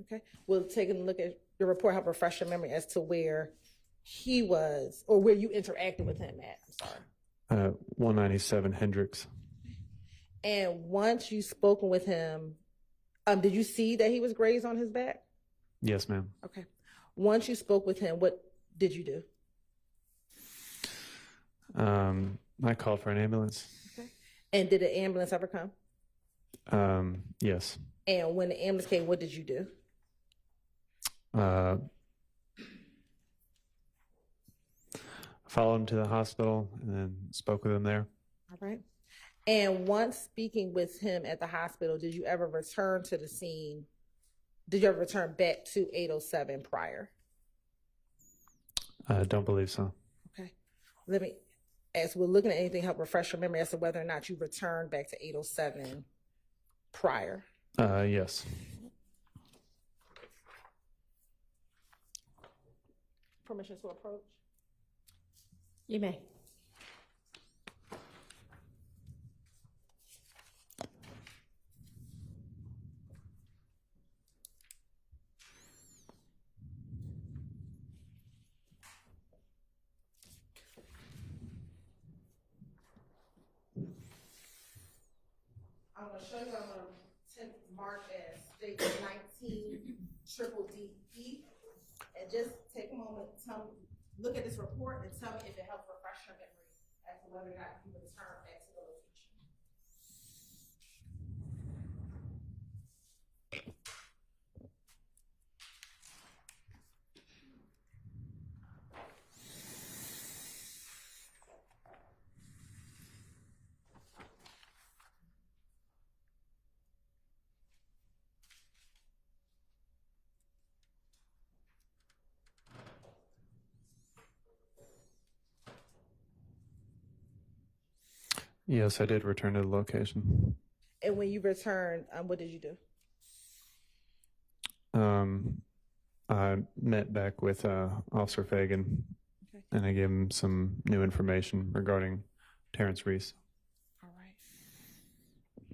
Speaker 2: Okay. We'll take a look at your report, help refresh your memory as to where he was or where you interacted with him at. I'm sorry.
Speaker 15: 197 Hendricks.
Speaker 2: And once you spoken with him, did you see that he was grazed on his back?
Speaker 15: Yes, ma'am.
Speaker 2: Okay. Once you spoke with him, what did you do?
Speaker 15: I called for an ambulance.
Speaker 2: Okay. And did the ambulance ever come?
Speaker 15: Yes.
Speaker 2: And when the ambulance came, what did you do?
Speaker 15: Followed him to the hospital and then spoke with him there.
Speaker 2: All right. And once speaking with him at the hospital, did you ever return to the scene? Did you ever return back to 807 prior?
Speaker 15: I don't believe so.
Speaker 2: Okay. Let me, as we're looking at anything, help refresh your memory as to whether or not you returned back to 807 prior.
Speaker 15: Yes.
Speaker 2: Permission to approach?
Speaker 1: You may.
Speaker 2: I'm going to show you, I'm going to mark as statement 19 triple DE. And just take a moment, look at this report and tell me if it helps refresh your memory as to whether or not you return back to the location.
Speaker 15: Yes, I did return to the location.
Speaker 2: And when you returned, what did you do?
Speaker 15: I met back with Officer Fagan, and I gave him some new information regarding Terrence Reese.
Speaker 2: All right.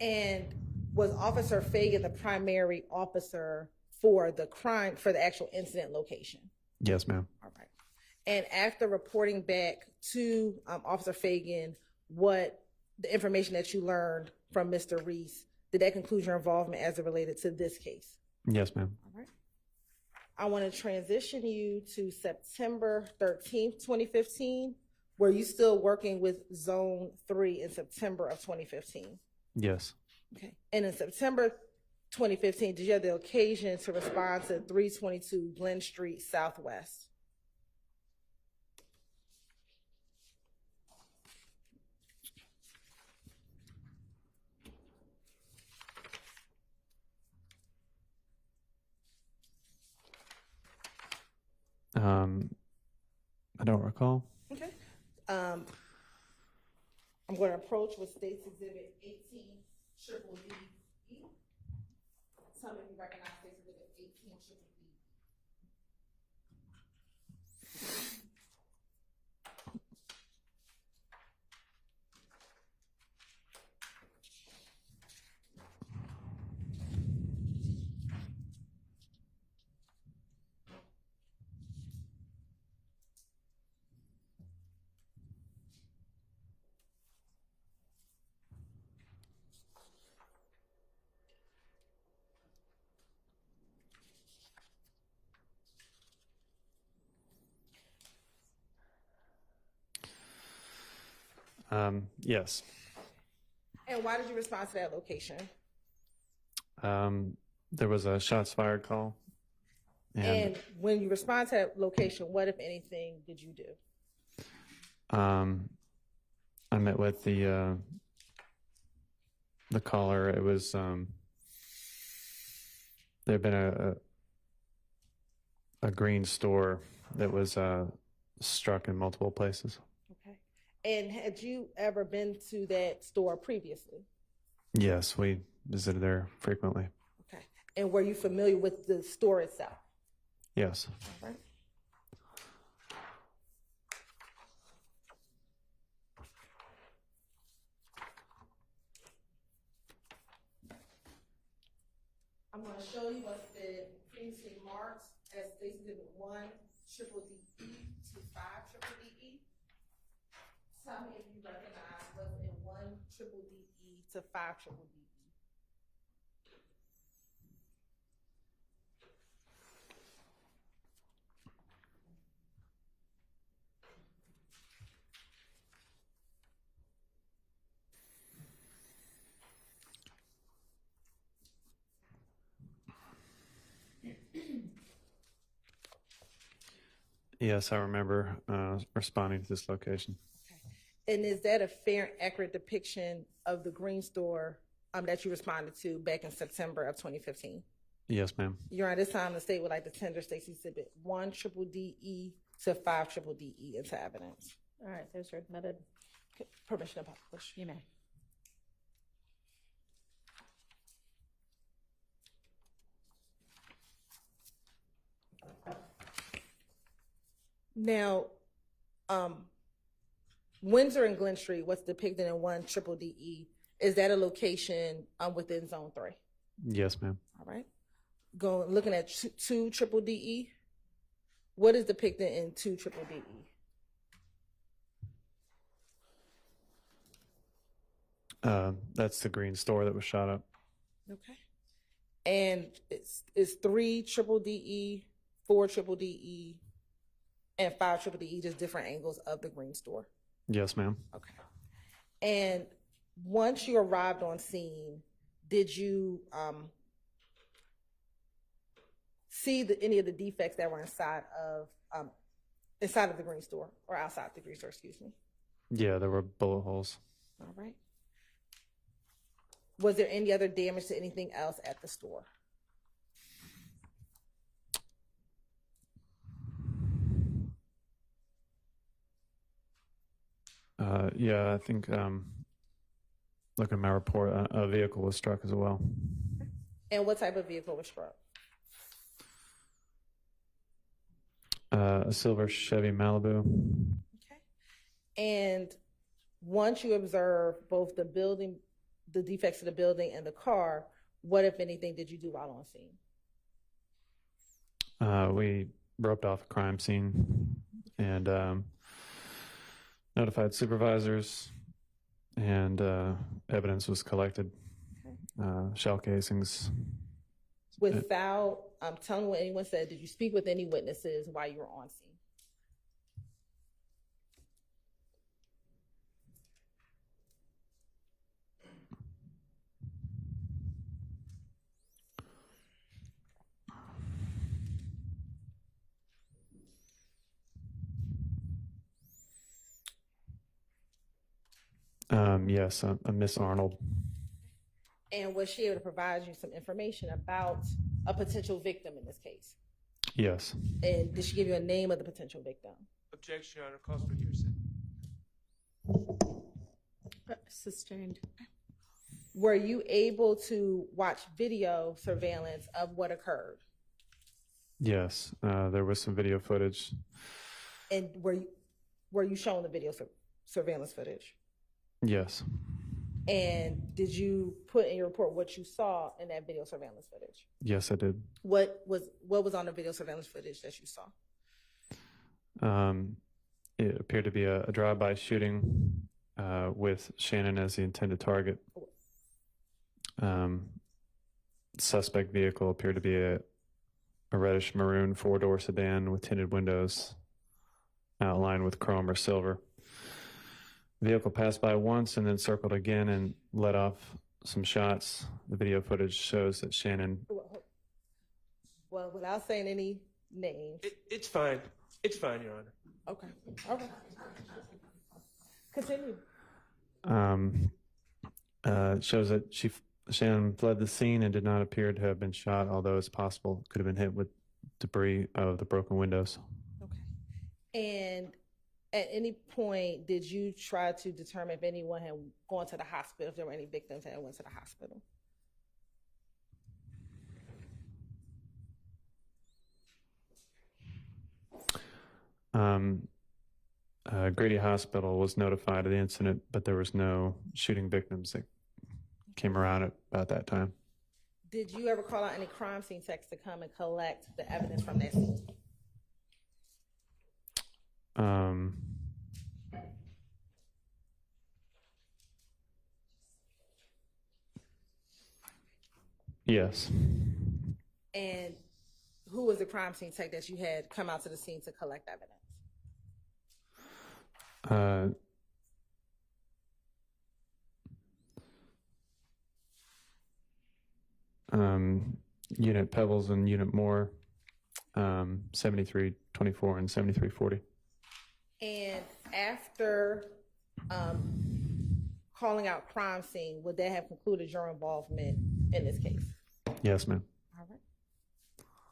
Speaker 2: And was Officer Fagan the primary officer for the crime, for the actual incident location?
Speaker 15: Yes, ma'am.
Speaker 2: All right. And after reporting back to Officer Fagan, what the information that you learned from Mr. Reese, did that conclude your involvement as it related to this case?
Speaker 15: Yes, ma'am.
Speaker 2: All right. I want to transition you to September 13th, 2015. Were you still working with Zone 3 in September of 2015?
Speaker 15: Yes.
Speaker 2: Okay. And in September 2015, did you have the occasion to respond to 322 Glen Street Southwest?
Speaker 15: I don't recall.
Speaker 2: Okay. I'm going to approach with State's Exhibit 18, triple D. Tell me if you recognize State's Exhibit 18, triple D.
Speaker 15: Yes.
Speaker 2: And why did you respond to that location?
Speaker 15: There was a shots fired call.
Speaker 2: And when you respond to that location, what, if anything, did you do?
Speaker 15: I met with the caller. It was there had been a green store that was struck in multiple places.
Speaker 2: Okay. And had you ever been to that store previously?
Speaker 15: Yes, we visited there frequently.
Speaker 2: And were you familiar with the store itself?
Speaker 15: Yes.
Speaker 2: All right. I'm going to show you what's been previously marked as Exhibit 1 triple DE to 5 triple DE. Tell me if you recognize what's in 1 triple DE to 5 triple DE.
Speaker 15: Yes, I remember responding to this location.
Speaker 2: And is that a fair and accurate depiction of the green store that you responded to back in September of 2015?
Speaker 15: Yes, ma'am.
Speaker 2: Your Honor, this time the state would like to tender State's Exhibit 1 triple DE to 5 triple DE into evidence.
Speaker 1: All right, those are admitted.
Speaker 2: Permission to publish.
Speaker 1: You may.
Speaker 2: Now, Windsor and Glen Street, what's depicted in 1 triple DE, is that a location within Zone 3?
Speaker 15: Yes, ma'am.
Speaker 2: All right. Looking at 2 triple DE, what is depicted in 2 triple DE?
Speaker 15: That's the green store that was shot up.
Speaker 2: Okay. And it's 3 triple DE, 4 triple DE, and 5 triple DE, just different angles of the green store?
Speaker 15: Yes, ma'am.
Speaker 2: Okay. And once you arrived on scene, did you see any of the defects that were inside of the green store, or outside the green store, excuse me?
Speaker 15: Yeah, there were bullet holes.
Speaker 2: All right. Was there any other damage to anything else at the store?
Speaker 15: Yeah, I think, looking at my report, a vehicle was struck as well.
Speaker 2: And what type of vehicle was struck?
Speaker 15: A silver Chevy Malibu.
Speaker 2: Okay. And once you observe both the building, the defects of the building and the car, what, if anything, did you do while on scene?
Speaker 15: We roped off a crime scene and notified supervisors, and evidence was collected, shell casings.
Speaker 2: Without telling what anyone said, did you speak with any witnesses while you were on scene?
Speaker 15: Yes, a Miss Arnold.
Speaker 2: And was she able to provide you some information about a potential victim in this case?
Speaker 15: Yes.
Speaker 2: And did she give you a name of the potential victim?
Speaker 4: Objection, Your Honor. Calls for hearsay.
Speaker 1: Sustained.
Speaker 2: Were you able to watch video surveillance of what occurred?
Speaker 15: Yes, there was some video footage.
Speaker 2: And were you shown the video surveillance footage?
Speaker 15: Yes.
Speaker 2: And did you put in your report what you saw in that video surveillance footage?
Speaker 15: Yes, I did.
Speaker 2: What was on the video surveillance footage that you saw?
Speaker 15: It appeared to be a drive-by shooting with Shannon as the intended target. Suspect vehicle appeared to be a reddish maroon 4-door sedan with tinted windows outlined with chrome or silver. The vehicle passed by once and then circled again and let off some shots. The video footage shows that Shannon...
Speaker 2: Well, without saying any names.
Speaker 4: It's fine. It's fine, Your Honor.
Speaker 2: Okay. Okay. Continue.
Speaker 15: It shows that Shannon fled the scene and did not appear to have been shot, although it's possible could have been hit with debris of the broken windows.
Speaker 2: Okay. And at any point, did you try to determine if anyone had gone to the hospital, if there were any victims that went to the hospital?
Speaker 15: Grady Hospital was notified of the incident, but there was no shooting victims that came around at about that time.
Speaker 2: Did you ever call out any crime scene techs to come and collect the evidence from that scene?
Speaker 15: Yes.
Speaker 2: And who was the crime scene tech that you had come out to the scene to collect evidence?
Speaker 15: Unit Pebbles and Unit Moore, 7324 and 7340.
Speaker 2: And after calling out crime scene, would that have concluded your involvement in this case?
Speaker 15: Yes, ma'am.
Speaker 2: All right.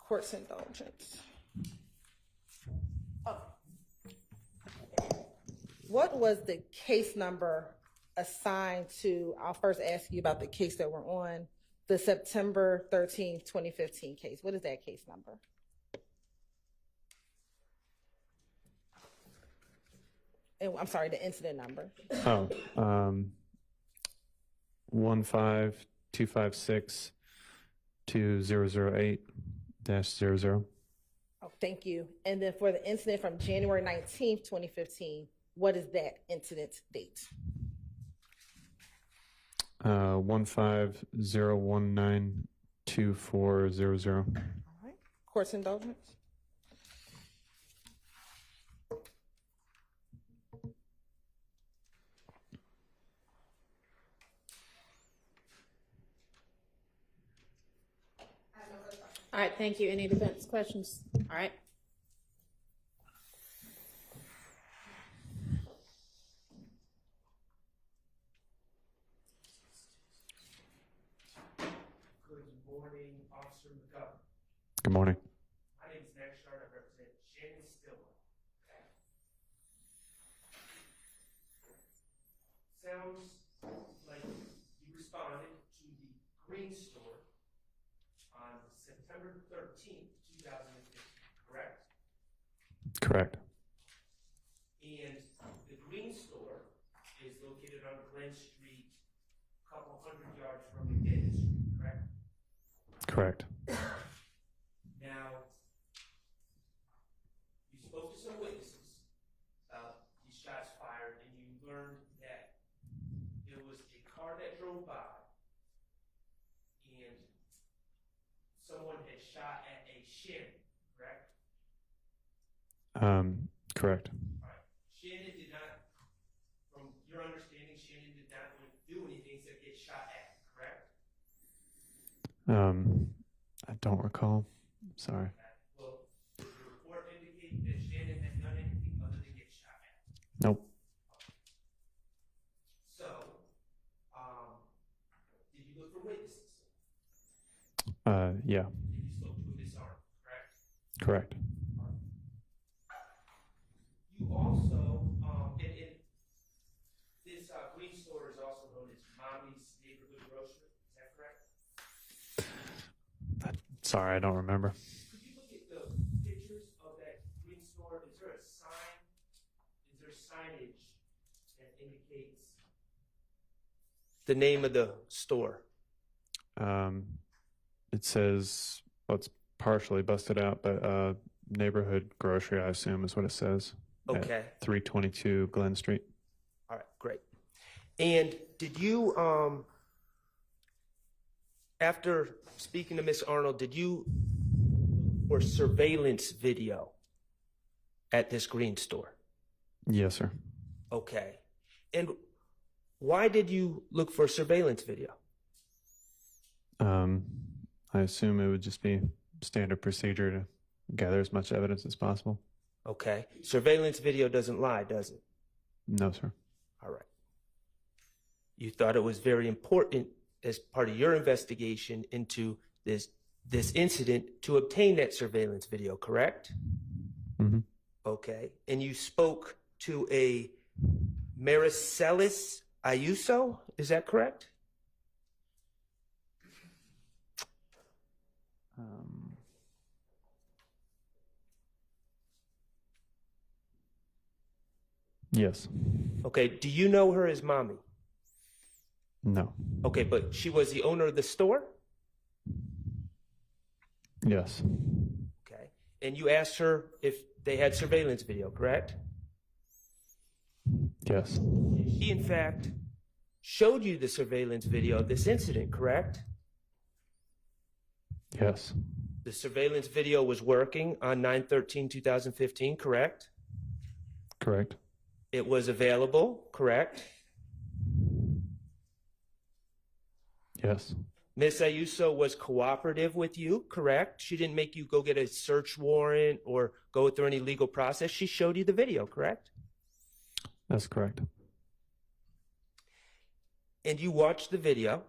Speaker 2: Court's indulgence. Oh. What was the case number assigned to, I'll first ask you about the case that we're on, the September 13th, 2015 case. What is that case number? And, I'm sorry, the incident number.
Speaker 15: 15256-2008-00.
Speaker 2: Oh, thank you. And then for the incident from January 19th, 2015, what is that incident date?
Speaker 15: 150192400.
Speaker 2: All right. Court's indulgence.
Speaker 1: All right, thank you. Any defense questions? All right.
Speaker 16: Good morning, Officer McGovern.
Speaker 15: Good morning.
Speaker 16: My name is Max Shard. I represent Shannon Stillwell. Sounds like you responded to the Green Store on September 13th, 2015, correct?
Speaker 15: Correct.
Speaker 16: And the Green Store is located on Glen Street, a couple hundred yards from McGovern Street, correct?
Speaker 15: Correct.
Speaker 16: Now, you spoke to some witnesses about these shots fired, and you learned that there was a car that drove by, and someone had shot at a Shannon, correct?
Speaker 15: Correct.
Speaker 16: All right. Shannon did not, from your understanding, Shannon did not do anything except get shot at, correct?
Speaker 15: I don't recall. Sorry.
Speaker 16: Well, does the report indicate that Shannon had done anything other than get shot at?
Speaker 15: Nope.
Speaker 16: So, did you look for witnesses?
Speaker 15: Yeah.
Speaker 16: And you spoke to a disarmed, correct?
Speaker 15: Correct.
Speaker 16: You also, and this Green Store is also known as Mommy's Neighborhood Grocery. Is that correct?
Speaker 15: Sorry, I don't remember.
Speaker 16: Could you look at the pictures of that Green Store? Is there a sign? Is there signage that indicates the name of the store?
Speaker 15: It says, well, it's partially busted out, but neighborhood grocery, I assume, is what it says.
Speaker 16: Okay.
Speaker 15: At 322 Glen Street.
Speaker 16: All right, great. And did you, after speaking to Miss Arnold, did you look for surveillance video at this Green Store?
Speaker 15: Yes, sir.
Speaker 16: Okay. And why did you look for surveillance video?
Speaker 15: I assume it would just be standard procedure to gather as much evidence as possible.
Speaker 16: Okay. Surveillance video doesn't lie, does it?
Speaker 15: No, sir.
Speaker 16: All right. You thought it was very important as part of your investigation into this incident to obtain that surveillance video, correct?
Speaker 15: Mm-hmm.
Speaker 16: Okay. And you spoke to a Maricelis Ayuso, is that correct?
Speaker 15: Yes.
Speaker 4: Okay. Do you know her as Mommy?
Speaker 15: No.
Speaker 4: Okay, but she was the owner of the store?
Speaker 15: Yes.
Speaker 4: Okay. And you asked her if they had surveillance video, correct?
Speaker 15: Yes.
Speaker 4: She, in fact, showed you the surveillance video of this incident, correct?
Speaker 15: Yes.
Speaker 4: The surveillance video was working on 9/13/2015, correct?
Speaker 15: Correct.
Speaker 4: It was available, correct?
Speaker 15: Yes.
Speaker 4: Miss Ayuso was cooperative with you, correct? She didn't make you go get a search warrant or go through any legal process. She showed you the video, correct?
Speaker 15: That's correct.
Speaker 4: And you watched the video.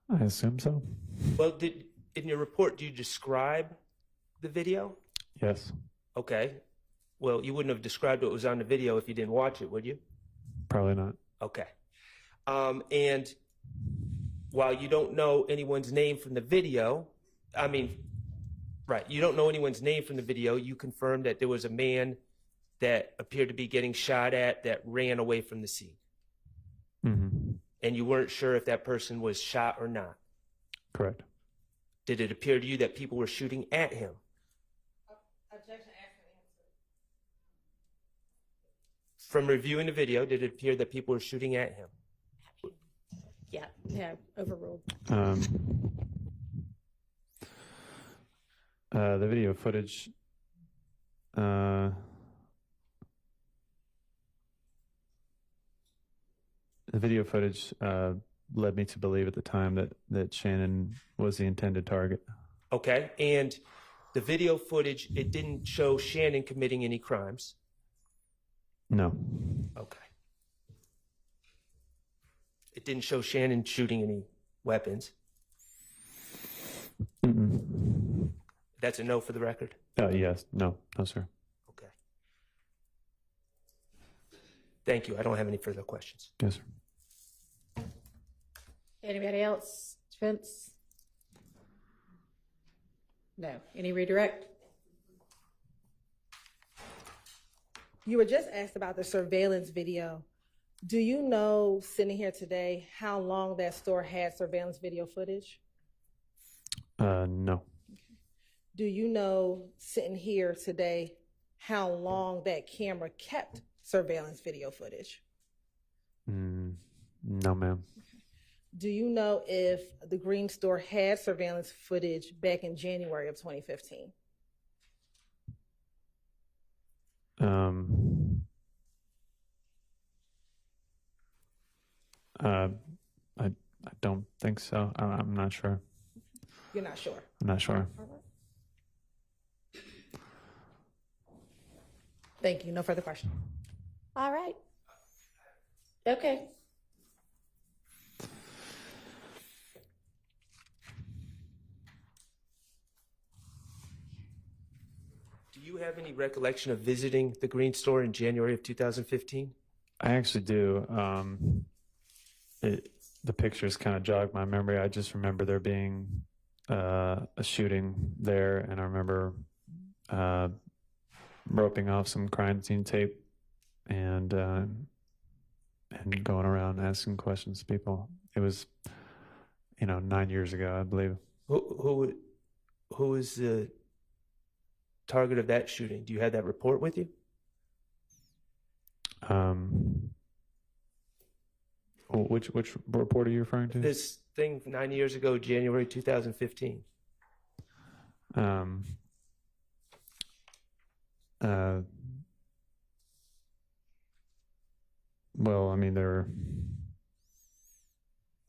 Speaker 15: I assume so.
Speaker 4: Well, in your report, do you describe the video?
Speaker 15: Yes.
Speaker 4: Okay. Well, you wouldn't have described what was on the video if you didn't watch it, would you?
Speaker 15: Probably not.
Speaker 4: Okay. And while you don't know anyone's name from the video, you don't know anyone's name from the video, you confirmed that there was a man that appeared to be getting shot at that ran away from the scene.
Speaker 15: Mm-hmm.
Speaker 4: And you weren't sure if that person was shot or not.
Speaker 15: Correct.
Speaker 4: Did it appear to you that people were shooting at him?
Speaker 2: Objection.
Speaker 4: From reviewing the video, did it appear that people were shooting at him?
Speaker 1: Yeah, overruled.
Speaker 15: The video footage. The video footage led me to believe at the time that Shannon was the intended target.
Speaker 4: Okay, and the video footage, it didn't show Shannon committing any crimes?
Speaker 15: No.
Speaker 4: Okay. It didn't show Shannon shooting any weapons?
Speaker 15: Mm-mm.
Speaker 4: That's a no for the record?
Speaker 15: Yes. No, sir.
Speaker 4: Okay. Thank you. I don't have any further questions.
Speaker 15: Yes, sir.
Speaker 1: Anybody else? Vince? No. Any redirect?
Speaker 2: You were just asked about the surveillance video. Do you know, sitting here today, how long that store had surveillance video footage?
Speaker 15: No.
Speaker 2: Do you know, sitting here today, how long that camera kept surveillance video footage?
Speaker 15: No, ma'am.
Speaker 2: Do you know if the Green store had surveillance footage back in January of 2015?
Speaker 15: I don't think so. I'm not sure.
Speaker 2: You're not sure?
Speaker 15: I'm not sure.
Speaker 2: Thank you. No further questions.
Speaker 1: All right. Okay.
Speaker 4: Do you have any recollection of visiting the Green store in January of 2015?
Speaker 15: I actually do. The pictures kind of jogged my memory. I just remember there being a shooting there, and I remember roping off some crime scene tape and going around asking questions to people. It was, 9 years ago, I believe.
Speaker 4: Who was the target of that shooting? Do you have that report with you?
Speaker 15: Which report are you referring to?
Speaker 4: This thing 9 years ago, January 2015.
Speaker 15: Well, I mean, they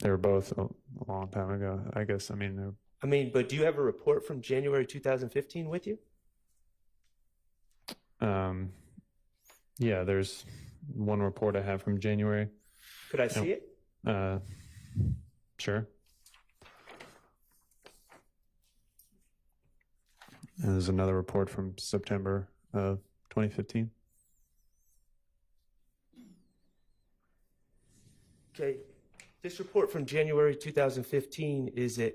Speaker 15: were both a long time ago. I guess.
Speaker 4: But do you have a report from January 2015 with you?
Speaker 15: Yeah, there's one report I have from January.
Speaker 4: Could I see it?
Speaker 15: Sure. And there's another report from September of 2015.
Speaker 4: Okay. This report from January 2015 is at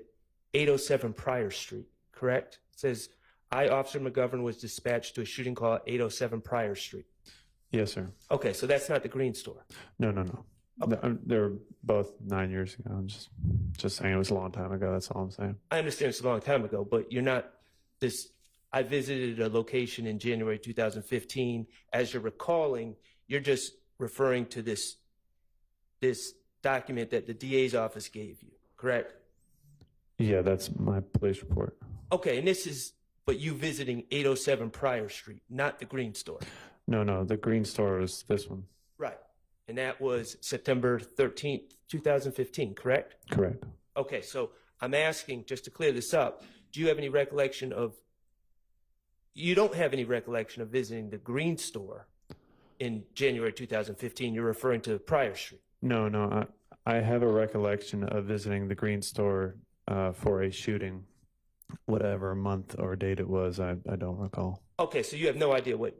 Speaker 4: 807 Pryor Street, correct? It says, I, Officer McGovern, was dispatched to a shooting call at 807 Pryor Street.
Speaker 15: Yes, sir.
Speaker 4: Okay, so that's not the Green Store.
Speaker 15: No. They were both 9 years ago. I'm just saying it was a long time ago. That's all I'm saying.
Speaker 4: I understand it's a long time ago, but you're not this. I visited a location in January 2015. As you're recalling, you're just referring to this document that the DA's office gave you, correct?
Speaker 15: Yeah, that's my police report.
Speaker 4: Okay, and but you visiting 807 Pryor Street, not the Green Store.
Speaker 15: No, the Green Store is this one.
Speaker 4: Right. And that was September 13th, 2015, correct?
Speaker 15: Correct.
Speaker 4: Okay, so I'm asking, just to clear this up, do you have any recollection of, you don't have any recollection of visiting the Green Store in January 2015. You're referring to Pryor Street.
Speaker 15: No, I have a recollection of visiting the Green Store for a shooting, whatever month or date it was. I don't recall.
Speaker 4: Okay, so you have no idea what,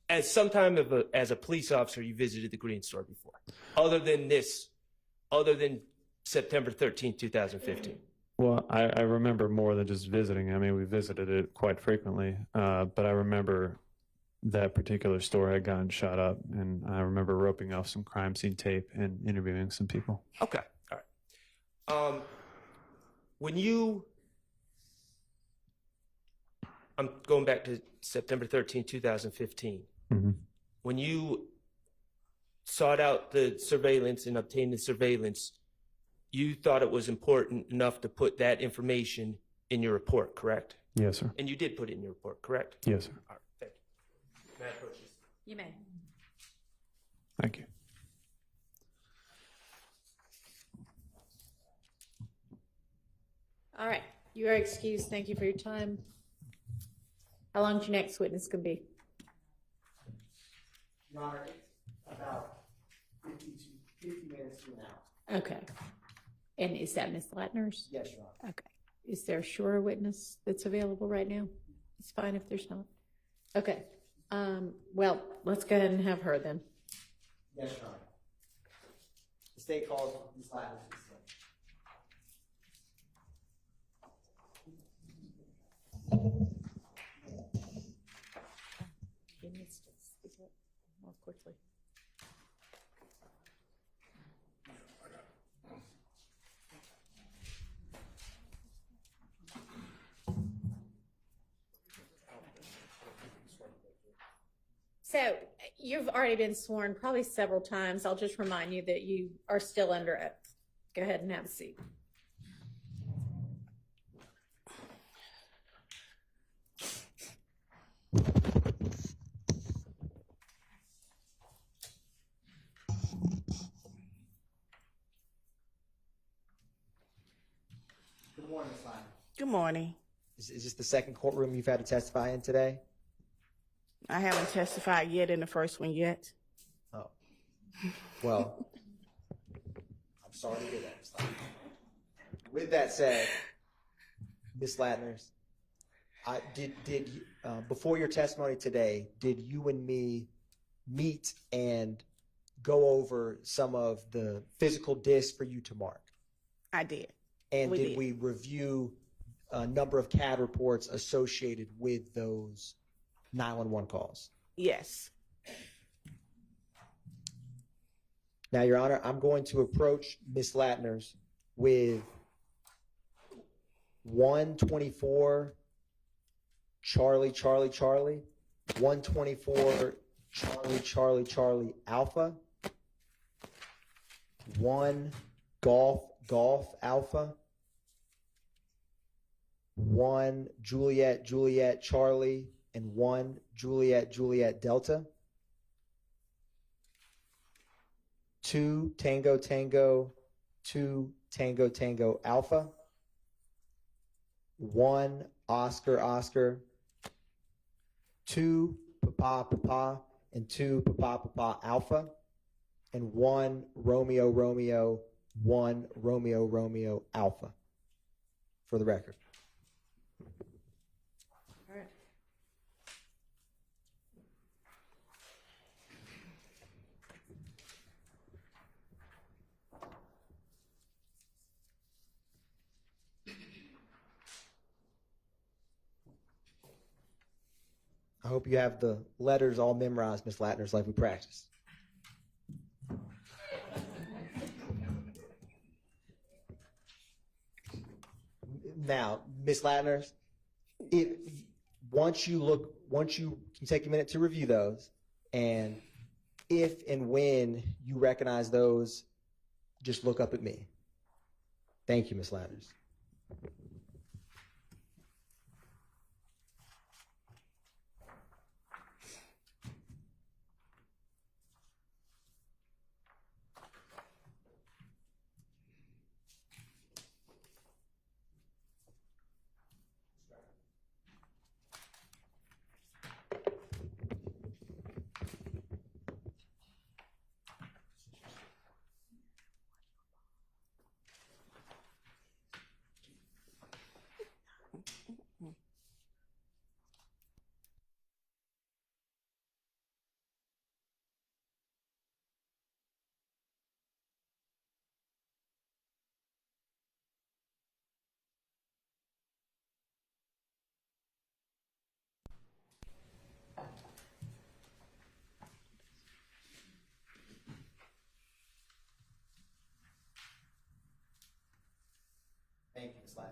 Speaker 4: as a police officer, you visited the Green Store before, other than September 13th, 2015.
Speaker 15: Well, I remember more than just visiting. I mean, we visited it quite frequently, but I remember that particular store had gotten shot up, and I remember roping off some crime scene tape and interviewing some people.
Speaker 4: Okay, all right. I'm going back to September 13th, 2015.
Speaker 15: Mm-hmm.
Speaker 4: When you sought out the surveillance and obtained the surveillance, you thought it was important enough to put that information in your report, correct?
Speaker 15: Yes, sir.
Speaker 4: And you did put it in your report, correct?
Speaker 15: Yes, sir.
Speaker 4: All right, thank you. May I approach this?
Speaker 1: You may.
Speaker 15: Thank you.
Speaker 1: All right, you are excused. Thank you for your time. How long is your next witness going to be?
Speaker 11: Your Honor, it's about 50 minutes from now.
Speaker 1: Okay. And is that Ms. Latner's?
Speaker 11: Yes, Your Honor.
Speaker 1: Okay. Is there a shorter witness that's available right now? It's fine if there's not. Okay. Well, let's go ahead and have her then.
Speaker 11: Yes, Your Honor. The state calls Ms. Latner.
Speaker 1: He needs to speak up more quickly. So you've already been sworn probably several times. I'll just remind you that you are still under oath. Go ahead and have a seat.
Speaker 11: Good morning, Ms. Latner.
Speaker 17: Good morning.
Speaker 11: Is this the second courtroom you've had to testify in today?
Speaker 17: I haven't testified yet in the first one yet.
Speaker 11: Oh. Well, I'm sorry to hear that, Ms. Latner. With that said, Ms. Latner, before your testimony today, did you and me meet and go over some of the physical discs for you to mark?
Speaker 17: I did.
Speaker 11: And did we review a number of CAD reports associated with those 911 calls?
Speaker 17: Yes.
Speaker 11: Now, Your Honor, I'm going to approach Ms. Latner's with 124 Charlie, 124 Charlie, Alpha, 1 Golf, Alpha, 1 Juliet, Charlie, and 1 Juliet, Delta, 2 Tango, 2 Tango, Alpha, 1 Oscar, 2 Papa, and 2 Papa, Alpha, and 1 Romeo, 1 Romeo, Alpha, for the record.
Speaker 1: All right.
Speaker 11: hope you have the letters all memorized, Ms. Latner's, like we practiced. Now, Ms. Latner's, once you can take a minute to review those, and if and when you recognize those, just look up at me. Thank you, Ms. Latner's. Thank you, Ms. Latner.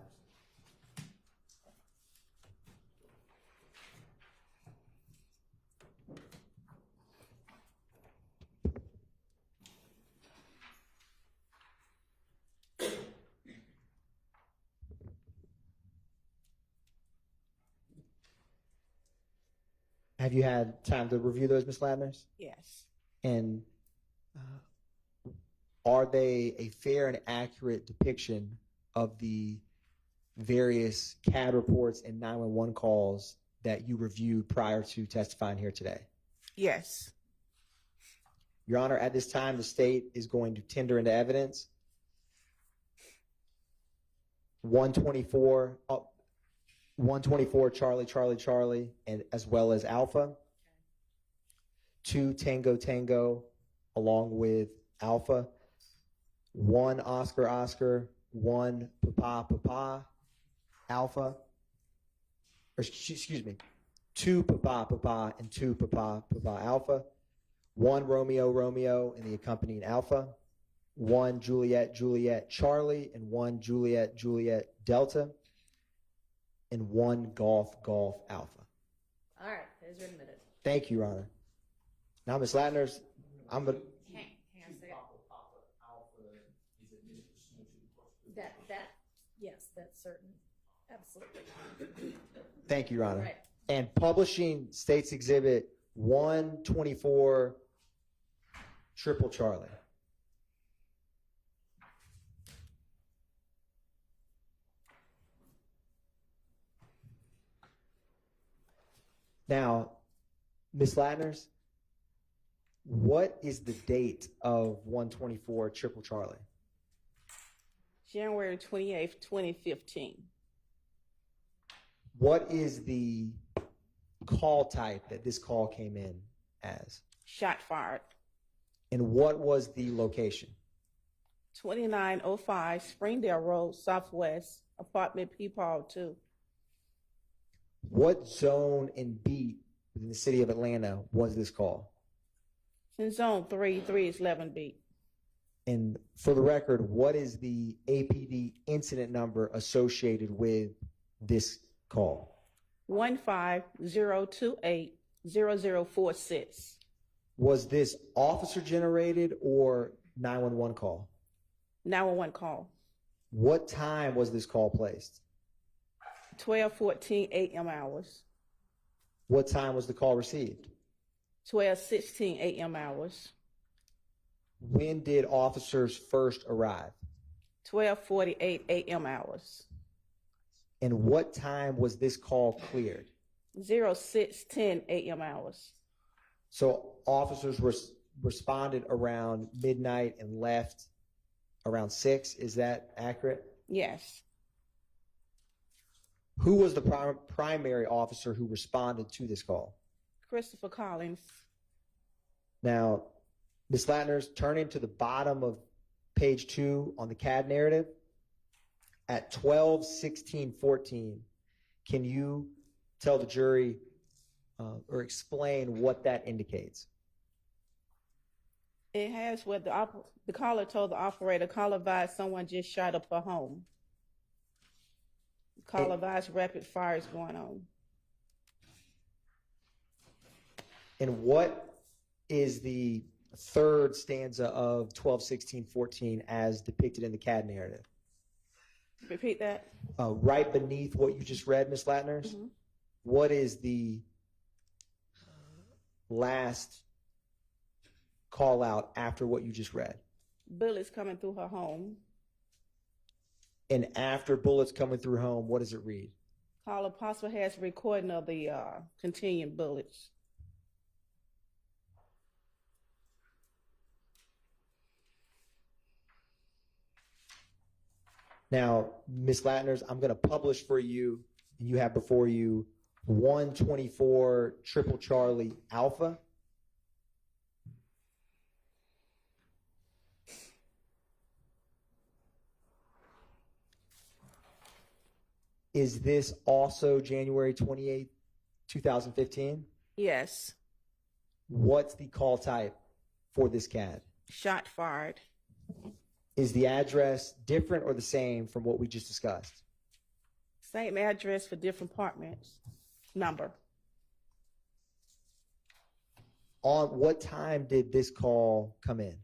Speaker 11: Have you had time to review those, Ms. Latner?
Speaker 17: Yes.
Speaker 11: And are they a fair and accurate depiction of the various CAD reports and 911 calls that you reviewed prior to testifying here today?
Speaker 17: Yes.
Speaker 11: Your Honor, at this time, the state is going to tender into evidence 124 Charlie Charlie Charlie, and as well as Alpha. 2 Tango Tango along with Alpha. 1 Oscar Oscar, 1 Papa Papa Alpha. Or excuse me, 2 Papa Papa and 2 Papa Papa Alpha. 1 Romeo Romeo and the accompanying Alpha. 1 Juliet Juliet Charlie and 1 Juliet Juliet Delta. And 1 Golf Golf Alpha.
Speaker 1: All right, there's your minute.
Speaker 11: Thank you, Your Honor. Now, Ms. Latner's, I'm going to...
Speaker 1: Hang on a second. Yes, that's certain. Absolutely.
Speaker 11: Thank you, Your Honor.
Speaker 1: Right.
Speaker 11: And publishing State's Exhibit 124 Triple Charlie. Now, Ms. Latner's, what is the date of 124 Triple Charlie?
Speaker 17: January 28th, 2015.
Speaker 11: What is the call type that this call came in as?
Speaker 17: Shot fired.
Speaker 11: And what was the location?
Speaker 17: 2905 Springdale Road, Southwest, apartment Peepaw 2.
Speaker 11: What zone and beat within the city of Atlanta was this call?
Speaker 17: In zone 3, 3 is 11 beat.
Speaker 11: And for the record, what is the APD incident number associated with this call?
Speaker 17: 150280046.
Speaker 11: Was this officer generated or 911 call?
Speaker 17: 911 call.
Speaker 11: What time was this call placed?
Speaker 17: 12:14 a.m. hours.
Speaker 11: What time was the call received?
Speaker 17: 12:16 a.m. hours.
Speaker 11: When did officers first arrive?
Speaker 17: 12:48 a.m. hours.
Speaker 11: And what time was this call cleared?
Speaker 17: 06:10 a.m. hours.
Speaker 11: So officers responded around midnight and left around 6. Is that accurate?
Speaker 17: Yes.
Speaker 11: Who was the primary officer who responded to this call?
Speaker 17: Christopher Collins.
Speaker 11: Now, Ms. Latner's, turning to the bottom of page 2 on the CAD narrative, at 12:16:14, can you tell the jury or explain what that indicates?
Speaker 17: It has where the caller told the operator, caller advised someone just shot up her home. Caller advised rapid fire is going on.
Speaker 11: And what is the third stanza of 12:16:14 as depicted in the CAD narrative?
Speaker 17: Repeat that.
Speaker 11: Right beneath what you just read, Ms. Latners, what is the last call out after what you just read?
Speaker 17: Bullets coming through her home.
Speaker 11: And after bullets coming through home, what does it read?
Speaker 17: Caller possibly has a recording of the continuing bullets.
Speaker 11: Now, Ms. Latners, I'm going to publish for you, and you have before you 124 Triple Charlie Alpha. Is this also January 28th, 2015?
Speaker 17: Yes.
Speaker 11: What's the call type for this CAD?
Speaker 17: Shot fired.
Speaker 11: Is the address different or the same from what we just discussed?
Speaker 17: Same address for different apartments. Number.
Speaker 11: On what time did this call come in?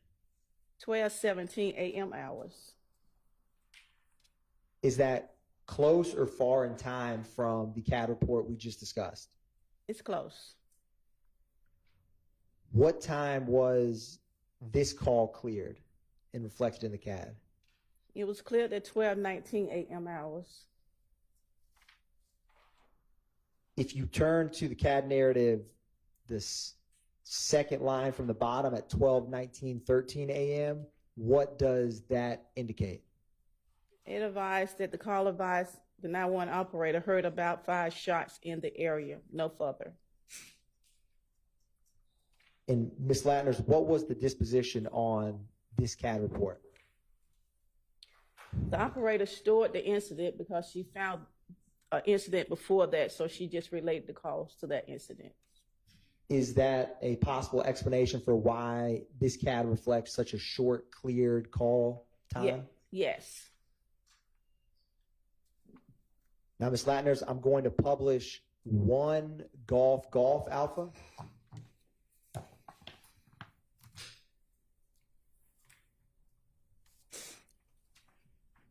Speaker 17: 12:17 a.m. hours.
Speaker 11: Is that close or far in time from the CAD report we just discussed?
Speaker 17: It's close.
Speaker 11: What time was this call cleared and reflected in the CAD?
Speaker 17: It was cleared at 12:19 a.m. hours.
Speaker 11: If you turn to the CAD narrative, this second line from the bottom at 12:19:13 a.m., what does that indicate?
Speaker 17: It advised that the caller advised the 911 operator heard about 5 shots in the area, no further.
Speaker 11: And Ms. Latners, what was the disposition on this CAD report?
Speaker 17: The operator stored the incident because she found an incident before that, so she just relayed the calls to that incident.
Speaker 11: Is that a possible explanation for why this CAD reflects such a short, cleared call time?
Speaker 17: Yeah. Yes.
Speaker 11: Now, Ms. Latners, I'm going to publish 1 Golf Alpha.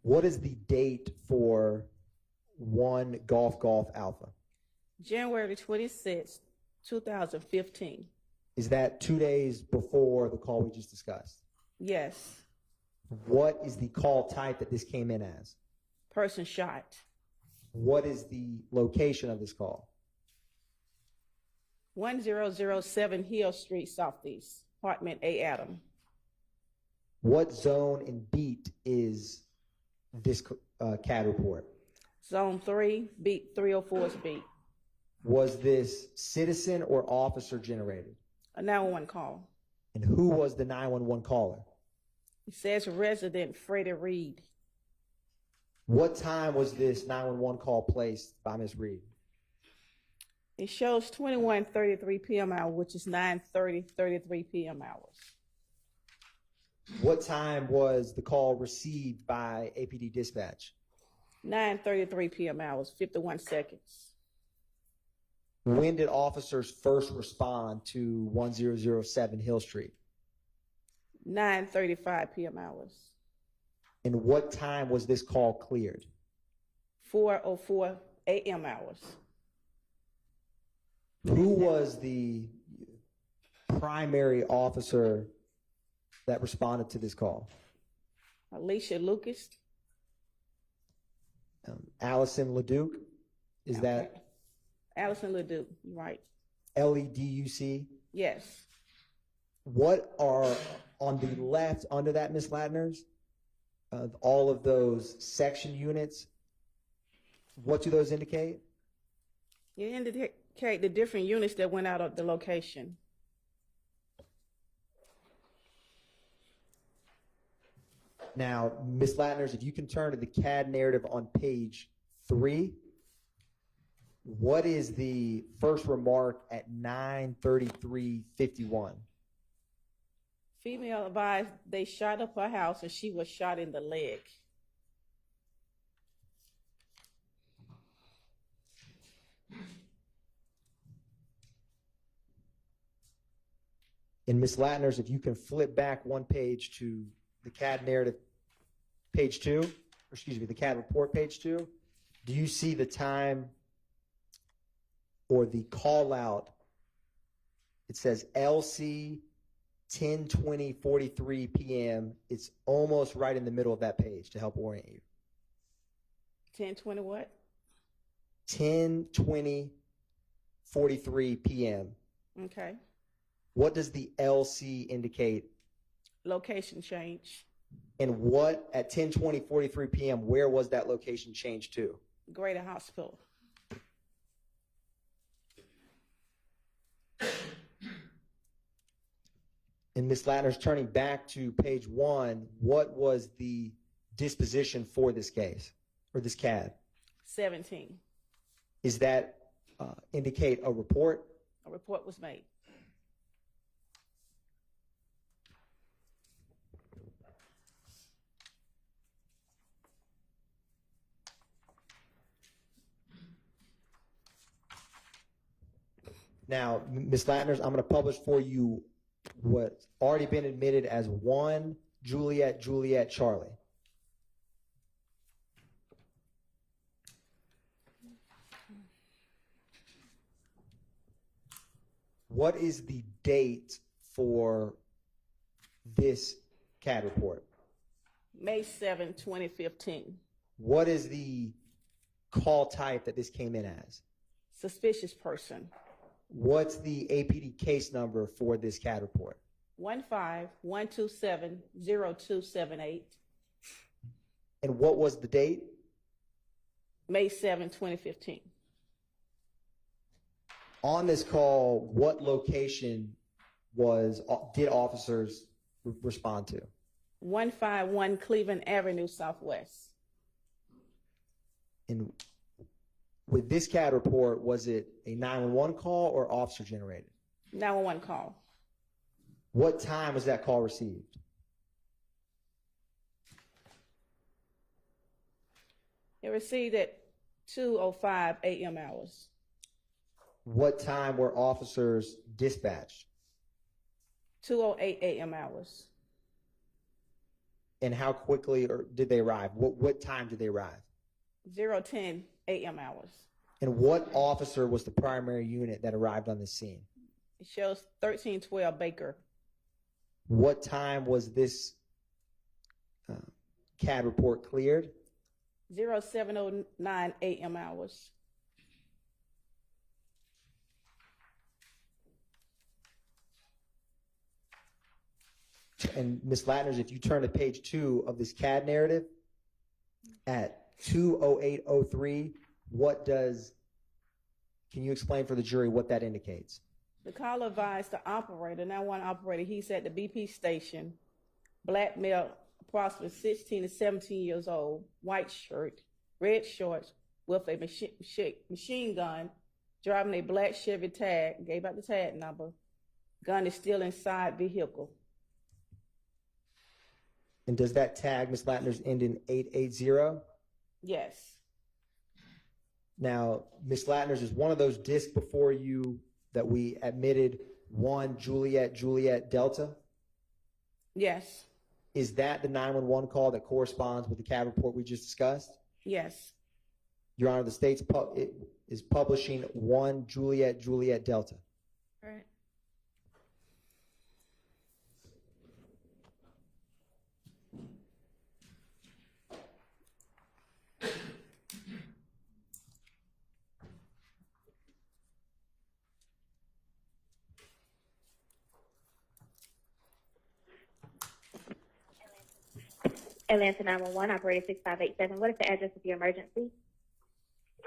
Speaker 11: What is the date for 1 Golf Alpha?
Speaker 17: January 26, 2015.
Speaker 11: Is that 2 days before the call we just discussed?
Speaker 17: Yes.
Speaker 11: What is the call type that this came in as?
Speaker 17: Person shot.
Speaker 11: What is the location of this call?
Speaker 17: 1007 Hill Street, Southeast, apartment A. Adam.
Speaker 11: What zone and beat is this CAD report?
Speaker 17: Zone 3, beat 304's beat.
Speaker 11: Was this citizen or officer generated?
Speaker 17: A 911 call.
Speaker 11: And who was the 911 caller?
Speaker 17: It says resident Freddie Reed.
Speaker 11: What time was this 911 call placed by Ms. Reed?
Speaker 17: It shows 21:33 p.m. hour, which is 9:33 p.m. hours.
Speaker 11: What time was the call received by APD dispatch?
Speaker 17: 9:33 p.m. hours, 51 seconds.
Speaker 11: When did officers first respond to 1007 Hill Street?
Speaker 17: 9:35 p.m. hours.
Speaker 11: And what time was this call cleared?
Speaker 17: 4:04 a.m. hours.
Speaker 11: Who was the primary officer that responded to this call?
Speaker 17: Alicia Lucas.
Speaker 11: Allison Leduc? Is that
Speaker 17: Allison Leduc, right.
Speaker 11: LEDUC?
Speaker 17: Yes.
Speaker 11: What are on the left under that, Ms. Latners? All of those section units, what do those indicate?
Speaker 17: You indicate the different units that went out of the location.
Speaker 11: Now, Ms. Latners, if you can turn to the CAD narrative on page 3. What is the first remark at 9:33:51?
Speaker 17: Female advised they shot up her house and she was shot in the leg.
Speaker 11: And Ms. Latner's, if you can flip back one page to the CAD narrative, page 2, or excuse me, the CAD report, page 2, do you see the time or the call out? It says LC 10:20:43 p.m. It's almost right in the middle of that page to help orient you.
Speaker 17: 10:20 what?
Speaker 11: 10:20:43 p.m.
Speaker 17: Okay.
Speaker 11: What does the LC indicate?
Speaker 17: Location change.
Speaker 11: And what at 10:20:43 p.m. where was that location changed to?
Speaker 17: Greater Hospital.
Speaker 11: And Ms. Latner's turning back to page 1, what was the disposition for this case or this CAD?
Speaker 17: 17.
Speaker 11: Is that indicate a report?
Speaker 17: A report was made.
Speaker 11: Now, Ms. Latner's, I'm going to publish for you what's already been admitted as 1 Juliet Juliet Charlie. What is the date for this CAD report?
Speaker 17: May 7, 2015.
Speaker 11: What is the call type that this came in as?
Speaker 17: Suspicious person.
Speaker 11: What's the APD case number for this CAD report?
Speaker 17: 151270278.
Speaker 11: And what was the date?
Speaker 17: May 7, 2015.
Speaker 11: On this call, what location did officers respond to?
Speaker 17: 151 Cleveland Avenue Southwest.
Speaker 11: And with this CAD report, was it a 911 call or officer generated?
Speaker 17: 911 call.
Speaker 11: What time was that call received?
Speaker 17: It received at 2:05 a.m. hours.
Speaker 11: What time were officers dispatched?
Speaker 17: 2:08 a.m. hours.
Speaker 11: And how quickly did they arrive? What time did they arrive?
Speaker 17: 0:10 a.m. hours.
Speaker 11: And what officer was the primary unit that arrived on the scene?
Speaker 17: It shows 1312 Baker.
Speaker 11: What time was this CAD report cleared?
Speaker 17: 0709 a.m. hours.
Speaker 11: And Ms. Latner's, if you turn to page 2 of this CAD narrative, at 2:08:03, can you explain for the jury what that indicates?
Speaker 17: The caller advised the operator, 911 operator, he's at the BP station, black male, approximately 16 to 17 years old, white shirt, red shorts, with a machine gun, driving a black Chevy tag, gave out the tag number. Gun is still inside vehicle.
Speaker 11: And does that tag, Ms. Latner's, end in 880?
Speaker 17: Yes.
Speaker 11: Now, Ms. Latner's, is one of those discs before you that we admitted 1 Juliet Juliet Delta?
Speaker 17: Yes.
Speaker 11: Is that the 911 call that corresponds with the CAD report we just discussed?
Speaker 17: Yes.
Speaker 11: Your Honor, the state is publishing 1 Juliet Juliet Delta.
Speaker 17: All right.
Speaker 18: Atlanta 911, operator 6587. What is the address of your emergency?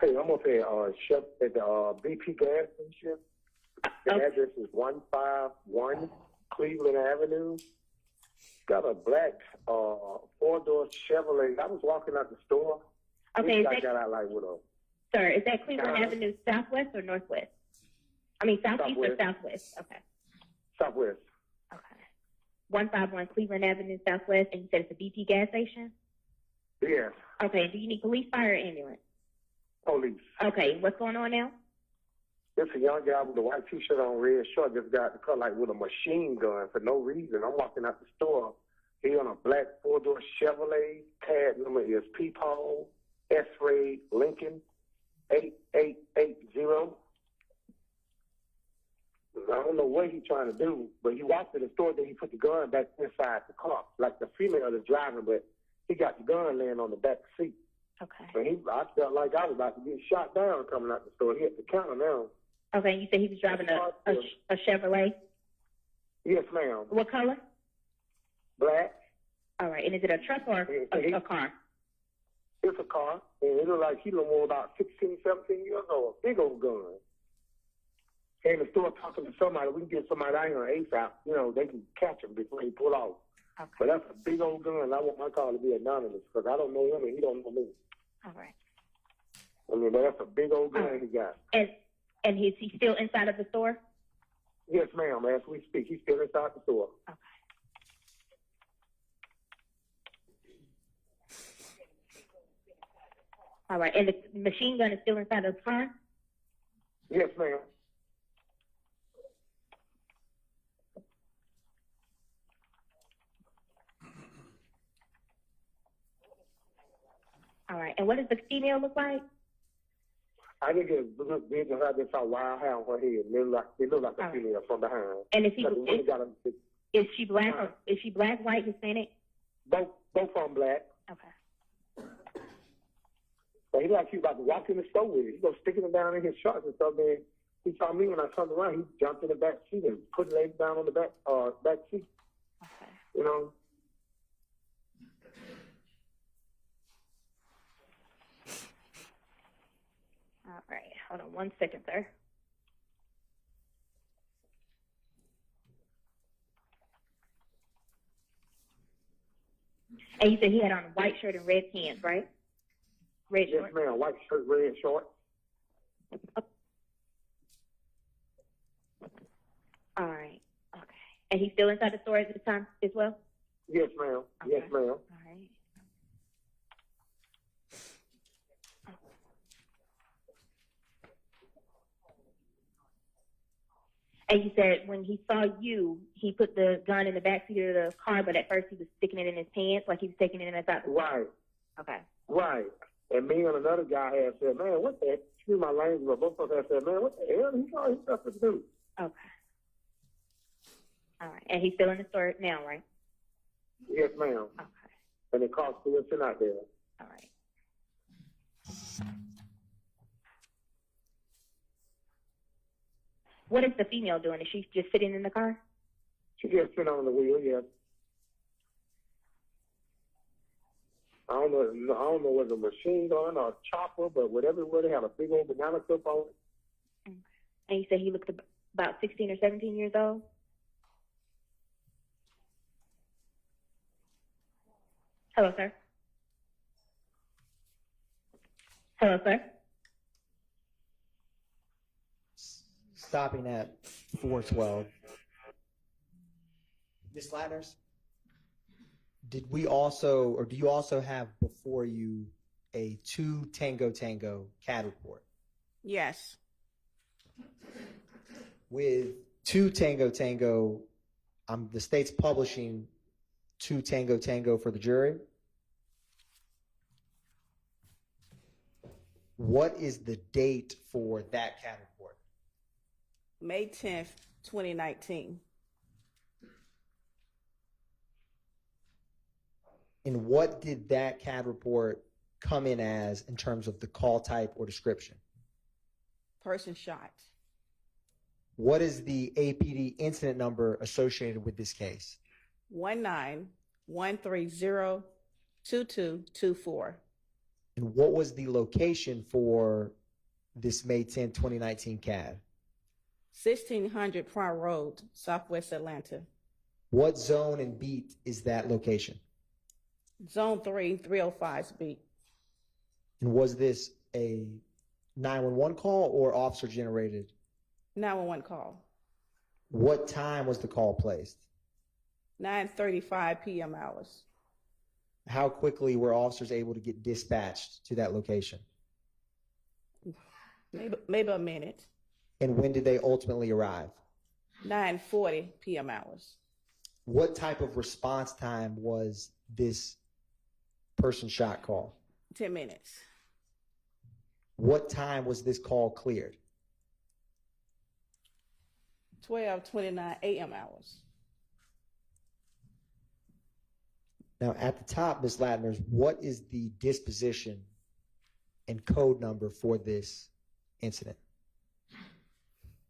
Speaker 19: Hey, I'm up here at the BP gas station. The address is 151 Cleveland Avenue. Got a black four-door Chevrolet. I was walking out the store.
Speaker 18: Okay,
Speaker 19: I got out like with a
Speaker 18: Sir, is that Cleveland Avenue southwest or northwest? I mean, southeast or southwest? Okay.
Speaker 19: Southwest.
Speaker 18: Okay. 151 Cleveland Avenue southwest, and you said it's a BP gas station?
Speaker 19: Yes.
Speaker 18: Okay. Do you need police, fire, or ambulance?
Speaker 19: Police.
Speaker 18: Okay. What's going on now?
Speaker 19: It's a young guy with a white t-shirt on, red short, just got the car like with a machine gun for no reason. I'm walking out the store. He on a black four-door Chevrolet. Tag number is Peephole S-Ray Lincoln 8880. I don't know what he's trying to do, but he walked to the store, then he put the gun back inside the car, like the female is driving, but he got the gun laying on the back seat.
Speaker 18: Okay.
Speaker 19: And I felt like I was about to get shot down coming out the store. He at the counter now.
Speaker 18: Okay, and you said he was driving a Chevrolet?
Speaker 19: Yes, ma'am.
Speaker 18: What color?
Speaker 19: Black.
Speaker 18: All right, and is it a truck or a car?
Speaker 19: It's a car, and it looked like he was about 16, 17 years old. Big old gun. In the store talking to somebody, we can get somebody out here on ASAP. You know, they can catch him before he pull off.
Speaker 18: Okay.
Speaker 19: But that's a big old gun. I want my car to be anonymous because I don't know him and he don't know me.
Speaker 18: All right.
Speaker 19: I mean, that's a big old gun he got.
Speaker 18: And is he still inside of the store?
Speaker 19: Yes, ma'am. As we speak, he's still inside the store.
Speaker 18: Okay. All right, and the machine gun is still inside of the car?
Speaker 19: Yes, ma'am.
Speaker 18: All right, and what does the female look like?
Speaker 19: I think it looked big and had this wild hair on her head. It looked like a female from behind.
Speaker 18: And is she black or is she black, white, Hispanic?
Speaker 19: Both of them black.
Speaker 18: Okay.
Speaker 19: But he like he about to walk in the store with it. He goes sticking it down in his shorts and stuff. Then he saw me when I turned around. He jumped in the back seat and put his legs down on the back seat.
Speaker 18: Okay.
Speaker 19: You know.
Speaker 18: All right, hold on 1 second, sir. And you said he had on a white shirt and red pants, right? Red
Speaker 19: yes,
Speaker 18: shorts?
Speaker 19: ma'am. White shirt, red shorts.
Speaker 18: All right, okay. And he's still inside the store at this time as well?
Speaker 19: Yes, ma'am.
Speaker 18: Okay.
Speaker 19: Yes, ma'am.
Speaker 18: All right. And you said when he saw you, he put the gun in the backseat of the car, but at first he was sticking it in his pants, like he was taking it inside the car.
Speaker 19: Right.
Speaker 18: Okay.
Speaker 19: Right. And me and another guy had said, man, what the heck? Excuse my language, but both of us had said, man, what the hell? He got himself to do.
Speaker 18: Okay. All right. And he's still in the store now, right?
Speaker 19: Yes, ma'am.
Speaker 18: Okay.
Speaker 19: And the car's still sitting out there.
Speaker 18: All right. What is the female doing? Is she just sitting in the car?
Speaker 19: She just sitting on the wheel, yes. I don't know whether a machine gun or a chopper, but whatever it was, they had a big old banana clip on it.
Speaker 18: Okay. And you said he looked about 16 or 17 years old? Hello, sir. Hello, sir.
Speaker 11: Stopping at 412. Ms. Latner, did we also, or do you also have before you a 2 Tango Tango CAD report?
Speaker 17: Yes.
Speaker 11: With 2 Tango Tango, the state's publishing 2 Tango Tango for the jury. What is the date for that CAD report?
Speaker 17: May 10th, 2019.
Speaker 11: And what did that CAD report come in as in terms of the call type or description?
Speaker 17: Person shot.
Speaker 11: What is the APD incident number associated with this case?
Speaker 17: 191302224.
Speaker 11: And what was the location for this May 10, 2019 CAD?
Speaker 17: 1600 Prior Road, Southwest Atlanta.
Speaker 11: What zone and beat is that location?
Speaker 17: Zone 3, 305's beat.
Speaker 11: And was this a 911 call or officer generated?
Speaker 17: 911 call.
Speaker 11: What time was the call placed?
Speaker 17: 9:35 p.m. hours.
Speaker 11: How quickly were officers able to get dispatched to that location?
Speaker 17: Maybe a minute.
Speaker 11: And when did they ultimately arrive?
Speaker 17: 9:40 p.m. hours.
Speaker 11: What type of response time was this person shot call?
Speaker 17: 10 minutes.
Speaker 11: What time was this call cleared?
Speaker 17: 12:29 a.m. hours.
Speaker 11: Now, at the top, Ms. Latner, what is the disposition and code number for this incident?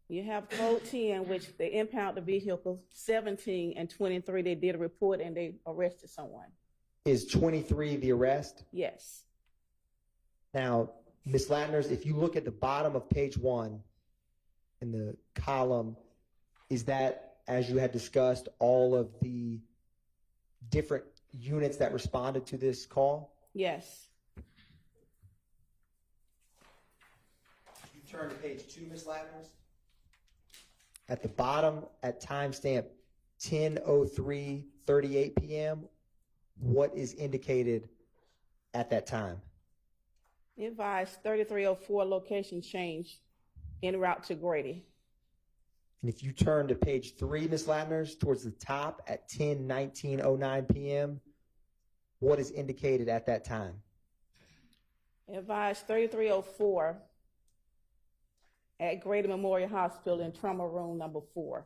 Speaker 17: You have code 10, which they impound the vehicle. 17 and 23, they did a report and they arrested someone.
Speaker 11: Is 23 the arrest?
Speaker 17: Yes.
Speaker 11: Now, Ms. Latner, if you look at the bottom of page 1 in the column, is that, as you had discussed, all of the different units that responded to this call?
Speaker 17: Yes.
Speaker 11: You turn to page 2, Ms. Latner. At the bottom, at timestamp 10:03:38 p.m., what is indicated at that time?
Speaker 17: Advised 3304 location change en route to Grady.
Speaker 11: And if you turn to page 3, Ms. Latner, towards the top at 10:19:09 p.m., what is indicated at that time?
Speaker 17: Advised 3304 at Grady Memorial Hospital in trauma room number 4.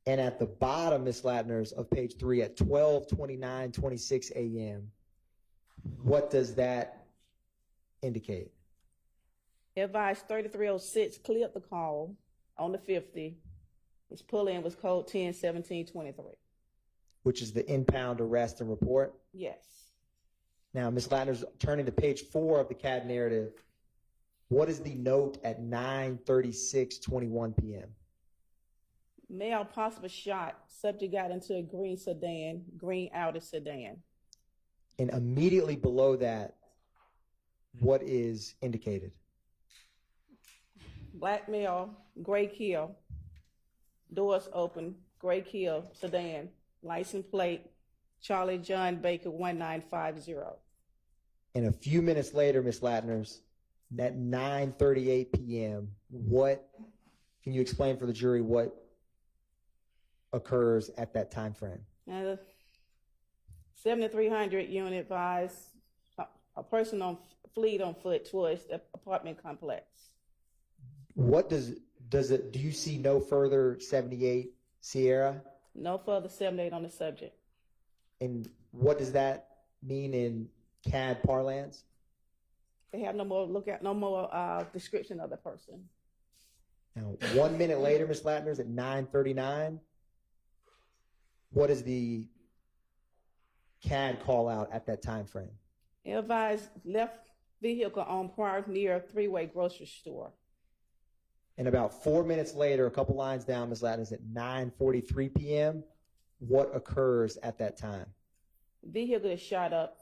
Speaker 11: And at the bottom, Ms. Latner, of page 3 at 12:29:26 a.m., what does that indicate?
Speaker 17: Advised 3306 cleared the call on the 50. His pull-in was code 10-17-23.
Speaker 11: Which is the impound arrest and report?
Speaker 17: Yes.
Speaker 11: Now, Ms. Latner, turning to page 4 of the CAD narrative, what is the note at 9:36:21 p.m.?
Speaker 17: Male possible shot. Subject got into a green sedan, green Audi sedan.
Speaker 11: And immediately below that, what is indicated?
Speaker 17: Black male, gray Kia, doors open, gray Kia sedan, license plate, Charlie John Baker 1950.
Speaker 11: And a few minutes later, Ms. Latner, at 9:38 p.m., what can you explain for the jury what occurs at that time frame?
Speaker 17: Now, the 7300 unit advised a person on fleet on foot towards the apartment complex.
Speaker 11: What does it, do you see no further 78 Sierra?
Speaker 17: No further 78 on the subject.
Speaker 11: And what does that mean in CAD parlance?
Speaker 17: They have no more description of the person.
Speaker 11: Now, 1 minute later, Ms. Latner, at 9:39, what is the CAD call out at that time frame?
Speaker 17: Advised left vehicle on prior near three-way grocery store.
Speaker 11: And about 4 minutes later, a couple lines down, Ms. Latner, at 9:43 p.m., what occurs at that time?
Speaker 17: Vehicle is shot up.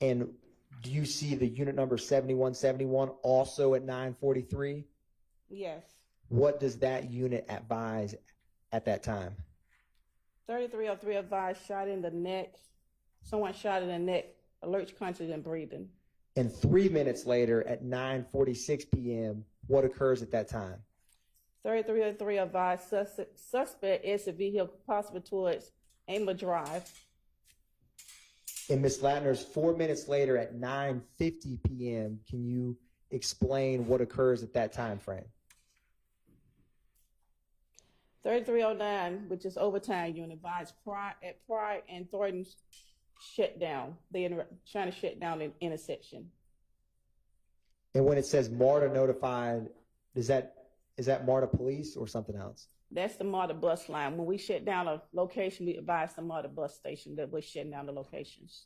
Speaker 11: And do you see the unit number 7171 also at 9:43?
Speaker 17: Yes.
Speaker 11: What does that unit advise at that time?
Speaker 17: 3303 advised shot in the neck. Someone shot in the neck, alert, conscious, and breathing.
Speaker 11: And 3 minutes later at 9:46 p.m., what occurs at that time?
Speaker 17: 3303 advised suspect exit vehicle possible towards Amer Drive.
Speaker 11: And Ms. Latner's 4 minutes later at 9:50 p.m., can you explain what occurs at that time frame?
Speaker 17: 3309, which is overtime unit, advised Pride and Thornton shut down. They're trying to shut down an intersection.
Speaker 11: And when it says MARTA notified, is that MARTA police or something else?
Speaker 17: That's the MARTA bus line. When we shut down a location, we advise the MARTA bus station that we're shutting down the locations.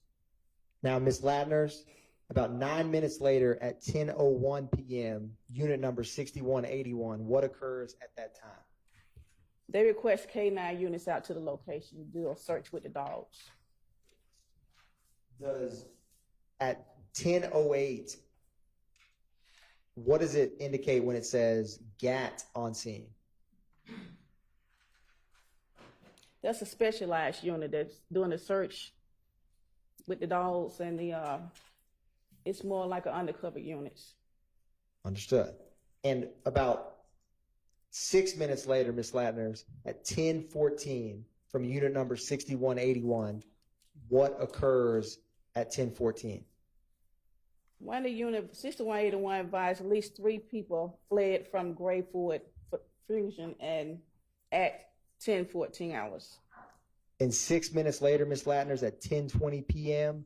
Speaker 11: Now, Ms. Latner's, about 9 minutes later at 10:01 p.m., unit number 6181, what occurs at that time?
Speaker 17: They request K9 units out to the location to do a search with the dogs.
Speaker 11: Does, at 10:08. What does it indicate when it says GAT on scene?
Speaker 17: That's a specialized unit that's doing the search with the dogs and the, it's more like an undercover units.
Speaker 11: Understood. And about 6 minutes later, Ms. Latner's at 10:14 from unit number 6181, what occurs at 10:14?
Speaker 17: One of the unit 6181 advised at least 3 people fled from Grayford Fusion and at 10:14 hours.
Speaker 11: And 6 minutes later, Ms. Latner's at 10:20 p.m.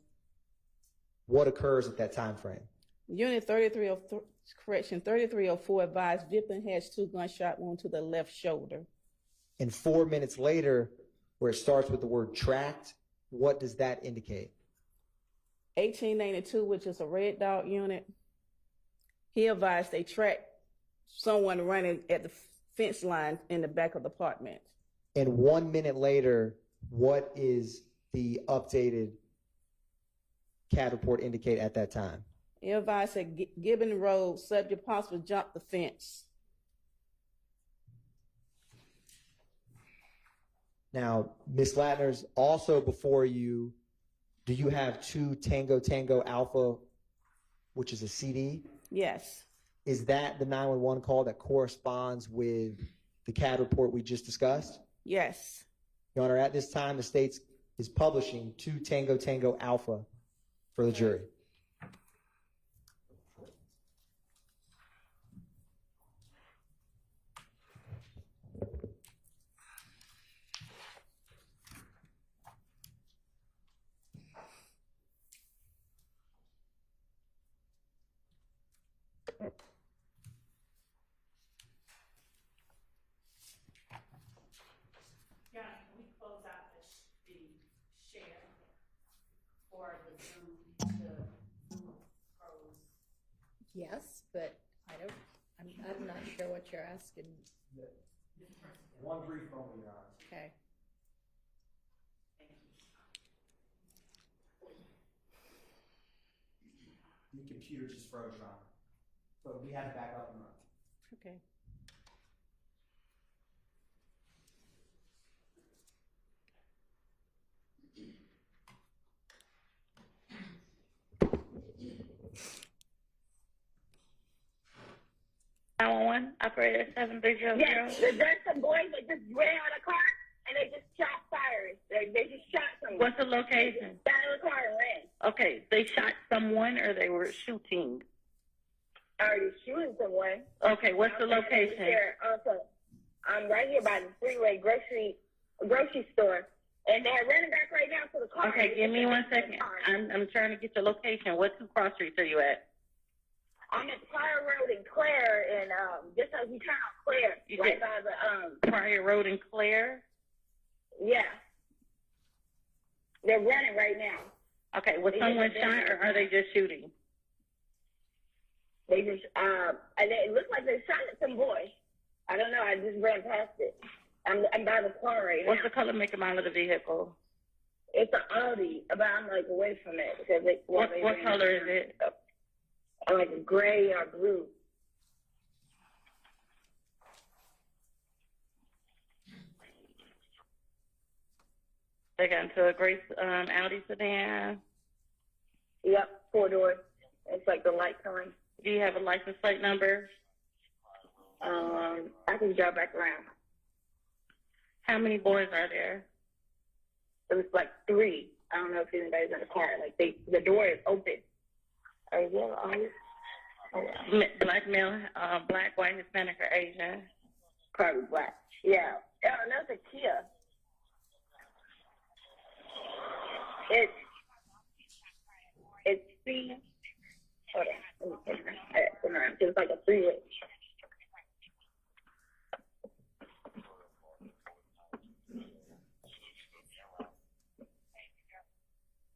Speaker 11: What occurs at that time frame?
Speaker 17: Unit 3304 advised victim has 2 gunshot wounds to the left shoulder.
Speaker 11: And 4 minutes later, where it starts with the word tracked, what does that indicate?
Speaker 17: 1892, which is a red dot unit, he advised they tracked someone running at the fence line in the back of the apartment.
Speaker 11: And 1 minute later, what is the updated CAD report indicate at that time?
Speaker 17: He advised that Gibbon Road, subject possible jumped the fence.
Speaker 11: Now, Ms. Latner's also before you, do you have 2 Tango Tango Alpha, which is a CD?
Speaker 17: Yes.
Speaker 11: Is that the 911 call that corresponds with the CAD report we just discussed?
Speaker 17: Yes.
Speaker 11: Your Honor, at this time, the state is publishing 2 Tango Tango Alpha for the jury.
Speaker 1: Yes, but I'm not sure what you're asking.
Speaker 11: One brief moment, Your Honor.
Speaker 1: Okay.
Speaker 11: The computer just froze, Your Honor. But we had it back up and running.
Speaker 17: Okay.
Speaker 20: Operator 7300.
Speaker 18: Yes, there's some boys that just ran out of the car and they just shot fires. They just shot someone.
Speaker 20: What's the location?
Speaker 18: Got out of the car and ran.
Speaker 20: Okay, they shot someone or they were shooting?
Speaker 18: Are you shooting someone?
Speaker 20: Okay, what's the location?
Speaker 18: Also, I'm right here by the freeway grocery store, and they're running back right now to the car.
Speaker 20: Okay, give me 1 second. I'm trying to get your location. What 2 cross streets are you at?
Speaker 18: I'm at Pryor Road in Clare, and just as you turn out Clare, right by the
Speaker 20: Pryor Road in Clare?
Speaker 18: Yeah. They're running right now.
Speaker 20: Okay, was someone shot or are they just shooting?
Speaker 18: They just and it looked like they shot at some boy. I don't know. I just ran past it. I'm by the car right now.
Speaker 20: What's the color, make, and model of the vehicle?
Speaker 18: It's an Audi, but I'm like away from it because
Speaker 20: What color is it?
Speaker 18: Like a gray or blue.
Speaker 20: They got into a gray Audi sedan.
Speaker 18: Yep, 4 doors. It's like the light color.
Speaker 20: Do you have a license plate number?
Speaker 18: I can drive back around.
Speaker 20: How many boys are there?
Speaker 18: It was like 3. I don't know if anybody's in the car. Like the door is open.
Speaker 20: Black male, black, white, Hispanic, or Asian?
Speaker 18: Probably black. Yeah. Oh, and that's a Kia. It's C. Hold on. Let me turn around. It's like a 3-way.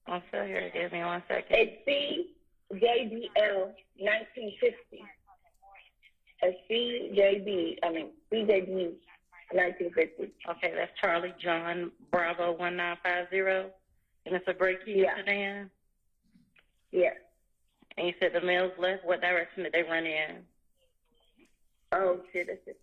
Speaker 20: I'm still here. Give me 1 second.
Speaker 18: It's CJBL 1950. CJB 1950.
Speaker 20: Okay, that's Charlie John Bravo 1950. And it's a gray Kia sedan?
Speaker 18: Yeah.
Speaker 20: And you said the males left. What direction did they run in?
Speaker 18: Oh shit, that's just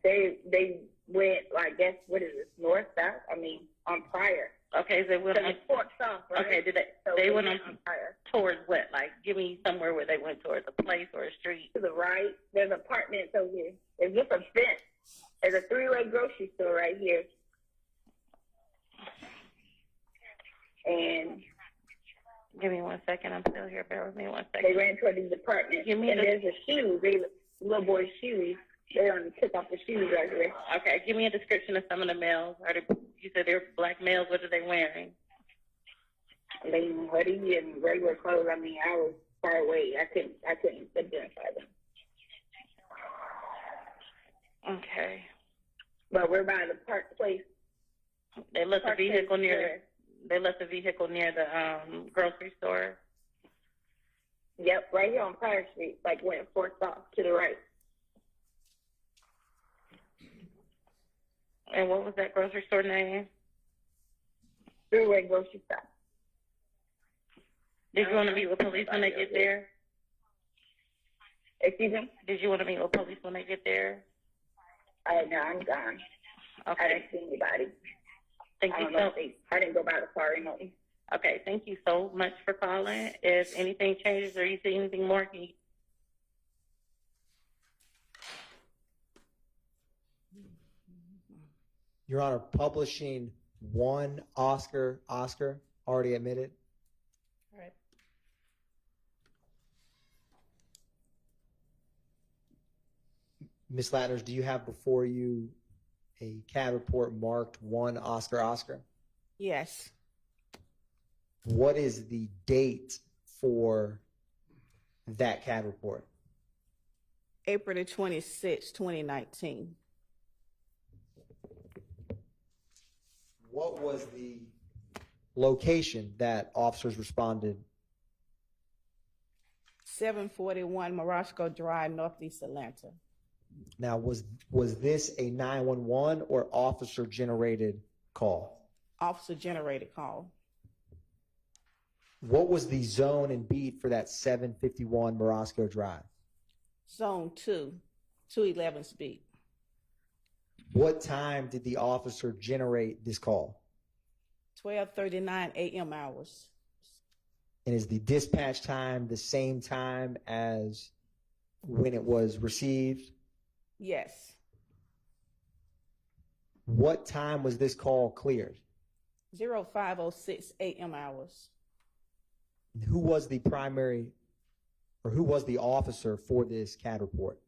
Speaker 18: they went, I guess, what is this, north, south? I mean, on Prior.
Speaker 20: Okay, so they went on
Speaker 18: Forks off, right?
Speaker 20: Okay,
Speaker 18: So
Speaker 20: they went on
Speaker 18: Prior.
Speaker 20: towards what? Like, give me somewhere where they went towards a place or a street.
Speaker 18: To the right, there's apartments over here. There's just a fence. There's a three-way grocery store right here. And
Speaker 20: give me 1 second. I'm still here. Bear with me 1 second.
Speaker 18: they ran toward these apartments. And there's a shoe. Little boy's shoes. They only took off the shoes right here.
Speaker 20: Okay, give me a description of some of the males. You said they're black males. What are they wearing?
Speaker 18: They hoodie and regular clothes. I mean, I was far away. I couldn't identify them.
Speaker 20: Okay.
Speaker 18: But we're by the park place.
Speaker 20: They left the vehicle near.
Speaker 18: There.
Speaker 20: They left the vehicle near the grocery store.
Speaker 18: Yep, right here on Prior Street, like went forks off to the right.
Speaker 20: And what was that grocery store name?
Speaker 18: Three-way grocery store.
Speaker 20: Did you want to meet with police when they get there?
Speaker 18: Excuse me?
Speaker 20: Did you want to meet with police when they get there?
Speaker 18: No, I'm gone.
Speaker 20: Okay.
Speaker 18: I didn't see anybody.
Speaker 20: Thank you so.
Speaker 18: I didn't go by the car remotely.
Speaker 20: Okay, thank you so much for calling. If anything changes or you see anything more, can you...
Speaker 11: Your Honor, publishing one Oscar already admitted.
Speaker 17: All right.
Speaker 11: Ms. Latner, do you have before you a CAD report marked one Oscar?
Speaker 17: Yes.
Speaker 11: What is the date for that CAD report?
Speaker 17: April the 26th, 2019.
Speaker 11: What was the location that officers responded?
Speaker 17: 741 Morosco Drive, Northeast Atlanta.
Speaker 11: Now, was this a 911 or officer generated call?
Speaker 17: Officer generated call.
Speaker 11: What was the zone and beat for that 751 Morosco Drive?
Speaker 17: Zone 2, 211 speed.
Speaker 11: What time did the officer generate this call?
Speaker 17: 12:39 a.m. hours.
Speaker 11: And is the dispatch time the same time as when it was received?
Speaker 17: Yes.
Speaker 11: What time was this call cleared?
Speaker 17: 05:06 a.m. hours.
Speaker 11: Who was the primary, or who was the officer for this CAD report?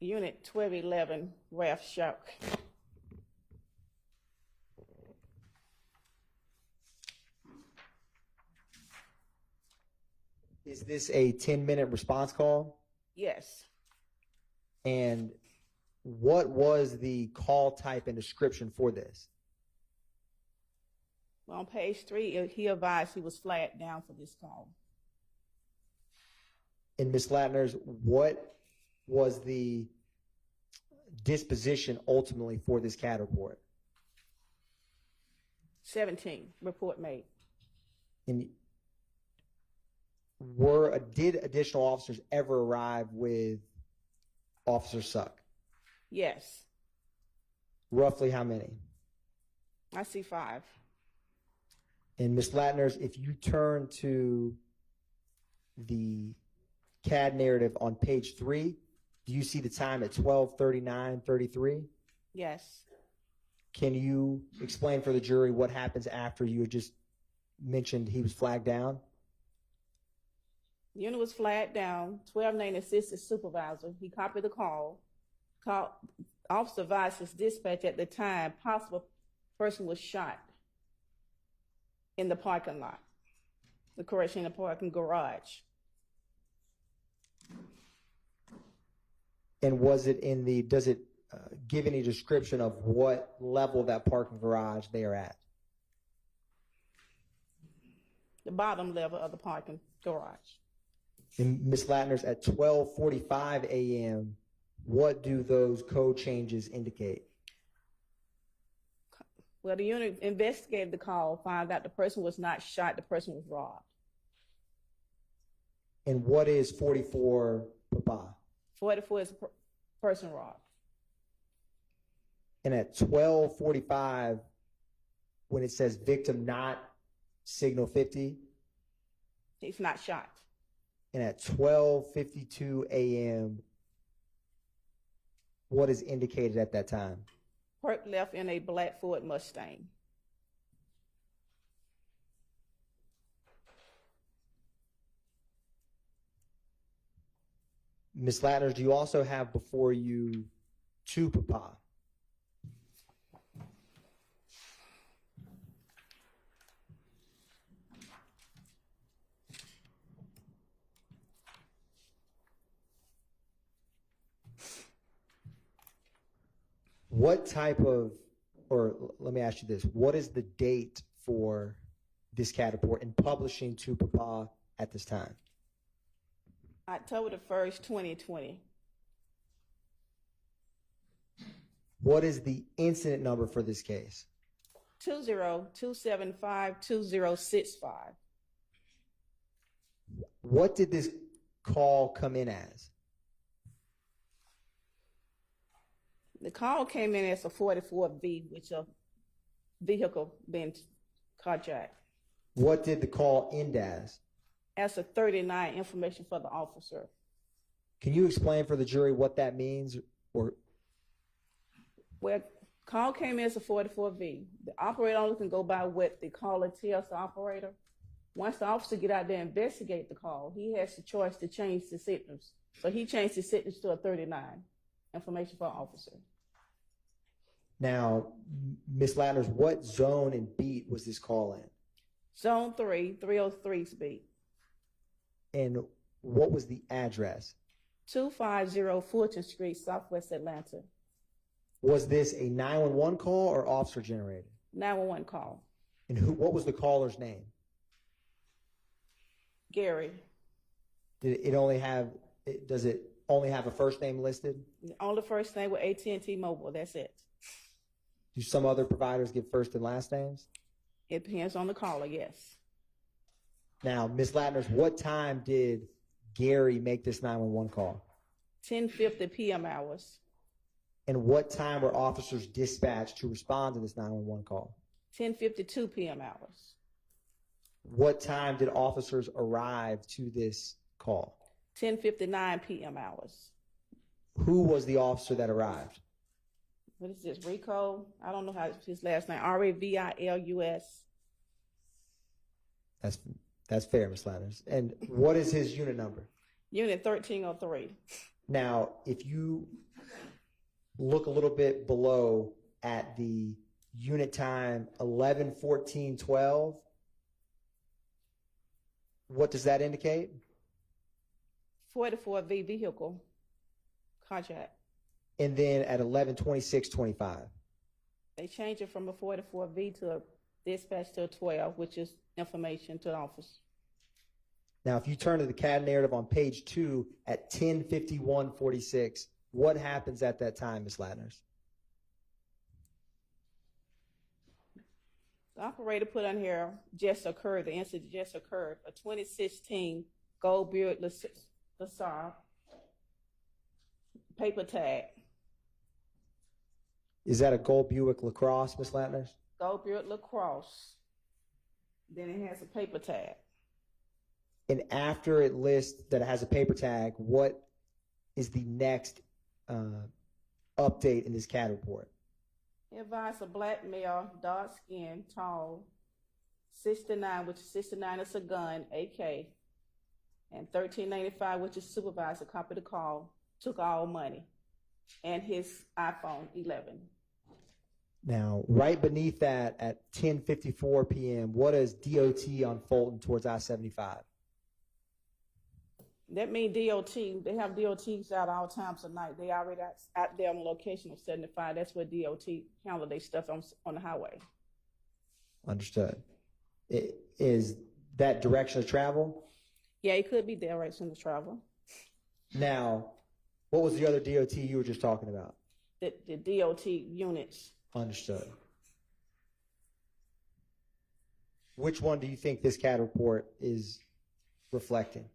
Speaker 17: Unit 1211, Ralph Shock.
Speaker 11: Is this a 10-minute response call?
Speaker 17: Yes.
Speaker 11: And what was the call type and description for this?
Speaker 17: On page 3, he advised he was flagged down for this call.
Speaker 11: And Ms. Latner's, what was the disposition ultimately for this CAD report?
Speaker 17: 17, report made.
Speaker 11: And did additional officers ever arrive with Officer Suck?
Speaker 17: Yes.
Speaker 11: Roughly how many?
Speaker 17: I see 5.
Speaker 11: And Ms. Latner's, if you turn to the CAD narrative on page 3, do you see the time at 12:39:33?
Speaker 17: Yes.
Speaker 11: Can you explain for the jury what happens after you had just mentioned he was flagged down?
Speaker 17: Unit was flagged down. 12 named assistant supervisor. He copied the call. Officer advised his dispatch at the time possible person was shot in the parking lot. The parking garage.
Speaker 11: And was it does it give any description of what level of that parking garage they are at?
Speaker 17: The bottom level of the parking garage.
Speaker 11: And Ms. Latner's, at 12:45 a.m., what do those code changes indicate?
Speaker 17: Well, the unit investigated the call, found out the person was not shot, the person was robbed.
Speaker 11: And what is 44 Papa?
Speaker 17: 44 is a person robbed.
Speaker 11: And at 12:45, when it says victim not signal 50,
Speaker 17: He's not shot.
Speaker 11: and at 12:52 a.m., what is indicated at that time?
Speaker 17: Hurt left in a black Ford Mustang.
Speaker 11: Ms. Latner, do you also have before you 2 Papa? What type of, or let me ask you this, what is the date for this CAD report and publishing 2 Papa at this time?
Speaker 17: October the 1st, 2020.
Speaker 11: What is the incident number for this case?
Speaker 17: 202752065.
Speaker 11: What did this call come in as?
Speaker 17: The call came in as a 44V, which a vehicle being carjacked.
Speaker 11: What did the call end as?
Speaker 17: As a 39 information for the officer.
Speaker 11: Can you explain for the jury what that means? Or
Speaker 17: Well, call came in as a 44V. The operator only can go by what the caller tells the operator. Once the officer get out there and investigate the call, he has the choice to change the sentence. So he changed the sentence to a 39 information for officer.
Speaker 11: now, Ms. Latner, what zone and beat was this call in?
Speaker 17: Zone 3, 303's beat.
Speaker 11: And what was the address?
Speaker 17: 250 Fulton Street, Southwest Atlanta.
Speaker 11: Was this a 911 call or officer generated?
Speaker 17: 911 call.
Speaker 11: And what was the caller's name?
Speaker 17: Gary.
Speaker 11: Does it only have a first name listed?
Speaker 17: Only first name with AT&T Mobile, that's it.
Speaker 11: Do some other providers give first and last names?
Speaker 17: It depends on the caller, yes.
Speaker 11: Now, Ms. Latner, what time did Gary make this 911 call?
Speaker 17: 10:50 p.m. hours.
Speaker 11: And what time were officers dispatched to respond to this 911 call?
Speaker 17: 10:52 p.m. hours.
Speaker 11: What time did officers arrive to this call?
Speaker 17: 10:59 p.m. hours.
Speaker 11: Who was the officer that arrived?
Speaker 17: What is this, Rico? I don't know how his last name. Ravilus.
Speaker 11: That's fair, Ms. Latner. And what is his unit number?
Speaker 17: Unit 1303.
Speaker 11: Now, if you look a little bit below at the unit time 11:14:12, what does that indicate?
Speaker 17: 44V vehicle contract.
Speaker 11: And then at 11:26:25.
Speaker 17: They changed it from a 44V to a dispatch to a 12, which is information to the office.
Speaker 11: Now, if you turn to the CAD narrative on page 2 at 10:51:46, what happens at that time, Ms. Latner?
Speaker 17: The operator put on here just occurred, the incident just occurred, a 2016 Gold Buick LaSalle paper tag.
Speaker 11: Is that a gold Buick LaCrosse, Ms. Latner?
Speaker 17: Gold Buick LaCrosse. Then it has a paper tag.
Speaker 11: And after it lists that it has a paper tag, what is the next update in this CAD report?
Speaker 17: It advised a black male, dark skin, tall, 69, which is 69 is a gun, AK, and 1395, which is supervisor, copied the call, took all money, and his iPhone 11.
Speaker 11: Now, right beneath that at 10:54 p.m., what is DOT on Fulton towards I-75?
Speaker 17: That means DOT, they have DOTs out all times of night. They already out there on the location of 75. That's where DOT handle their stuff on the highway.
Speaker 11: Understood. Is that direction of travel?
Speaker 17: Yeah, it could be direction of travel.
Speaker 11: Now, what was the other DOT you were just talking about?
Speaker 17: The DOT units.
Speaker 11: Understood. Which one do you think this CAD report is reflecting?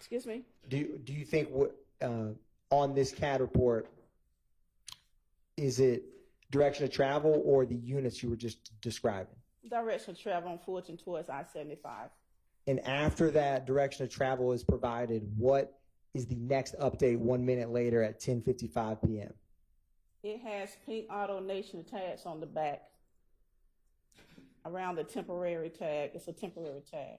Speaker 17: Excuse me?
Speaker 11: Do you think on this CAD report, is it direction of travel or the units you were just describing?
Speaker 17: Direction of travel on Fulton towards I-75.
Speaker 11: And after that direction of travel is provided, what is the next update 1 minute later at 10:55 p.m.?
Speaker 17: It has pink AutoNation tags on the back around the temporary tag. It's a temporary tag.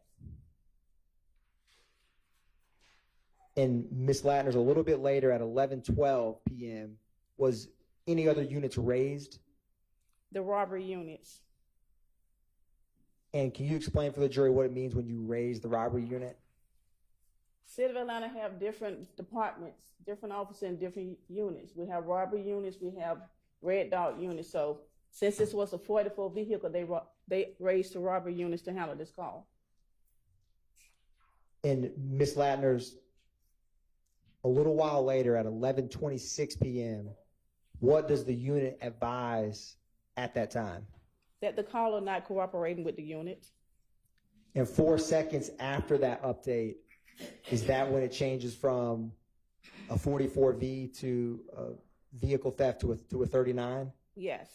Speaker 11: And Ms. Latner's a little bit later at 11:12 p.m. Was any other units raised?
Speaker 17: The robbery units.
Speaker 11: And can you explain for the jury what it means when you raise the robbery unit?
Speaker 17: City of Atlanta have different departments, different officers in different units. We have robbery units, we have red dot units. So since this was a 44 vehicle, they raised the robbery units to handle this call.
Speaker 11: And Ms. Latner's a little while later at 11:26 p.m., what does the unit advise at that time?
Speaker 17: That the caller not cooperating with the unit.
Speaker 11: And 4 seconds after that update, is that when it changes from a 44V to a vehicle theft to a 39?
Speaker 17: Yes.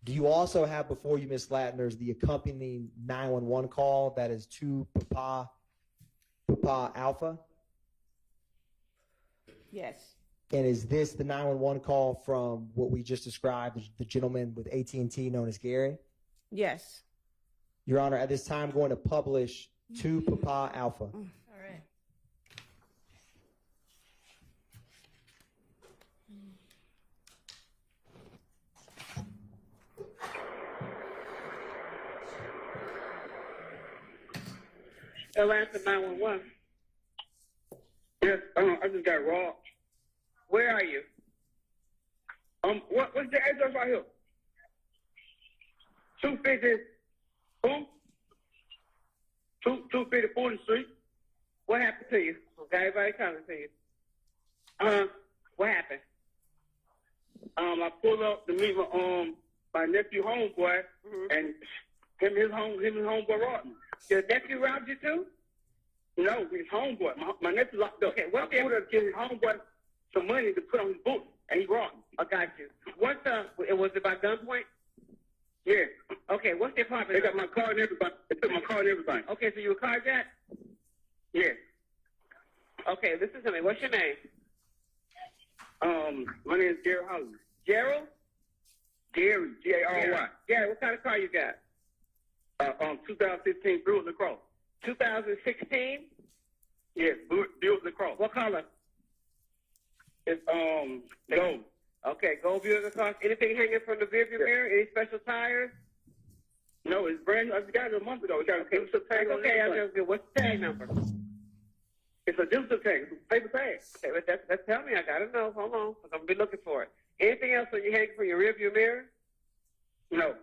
Speaker 11: Do you also have before you, Ms. Latner's, the accompanying 911 call that is to Papa Alpha?
Speaker 17: Yes.
Speaker 11: And is this the 911 call from what we just described, the gentleman with AT&T known as Gary?
Speaker 17: Yes.
Speaker 11: Your Honor, at this time, I'm going to publish to Papa Alpha.
Speaker 1: All right.
Speaker 21: Atlanta 911. Yes, I just got robbed. Where are you? What's the address right here? 250, boom? 250 Fulton Street.
Speaker 20: What happened to you? Okay, everybody coming to you. What happened?
Speaker 21: I pulled up to meet my nephew homeboy, and him and his homeboy robbed me.
Speaker 20: Your nephew robbed you too?
Speaker 21: No, his homeboy. My nephew locked up. Okay, I pulled up to give his homeboy some money to put on his book, and he robbed me.
Speaker 20: I got you. Was it by gunpoint?
Speaker 21: Yeah.
Speaker 20: Okay, what's the apartment?
Speaker 21: They got my car and everything. They took my car and everything.
Speaker 20: Okay, so you were carjacked?
Speaker 21: Yeah.
Speaker 20: Okay, listen to me. What's your name?
Speaker 21: My name is Gary Holly.
Speaker 20: Gerald?
Speaker 21: Gary, G-A-R-Y.
Speaker 20: Gary, what kind of car you got?
Speaker 21: 2015 Buick LaCrosse.
Speaker 20: 2016?
Speaker 21: Yes, Buick LaCrosse.
Speaker 20: What color?
Speaker 21: It's gold.
Speaker 20: Okay, gold Buick LaCrosse. Anything hanging from the rearview mirror? Any special tires?
Speaker 21: No, it's brand new. I got it a month ago. We got a digital tag on it.
Speaker 20: What's the tag number?
Speaker 21: It's a digital tag. It's a paper tag.
Speaker 20: Okay, but that's tell me. I gotta know. Hold on, I'm gonna be looking for it. Anything else when you hang from your rearview mirror?
Speaker 21: No.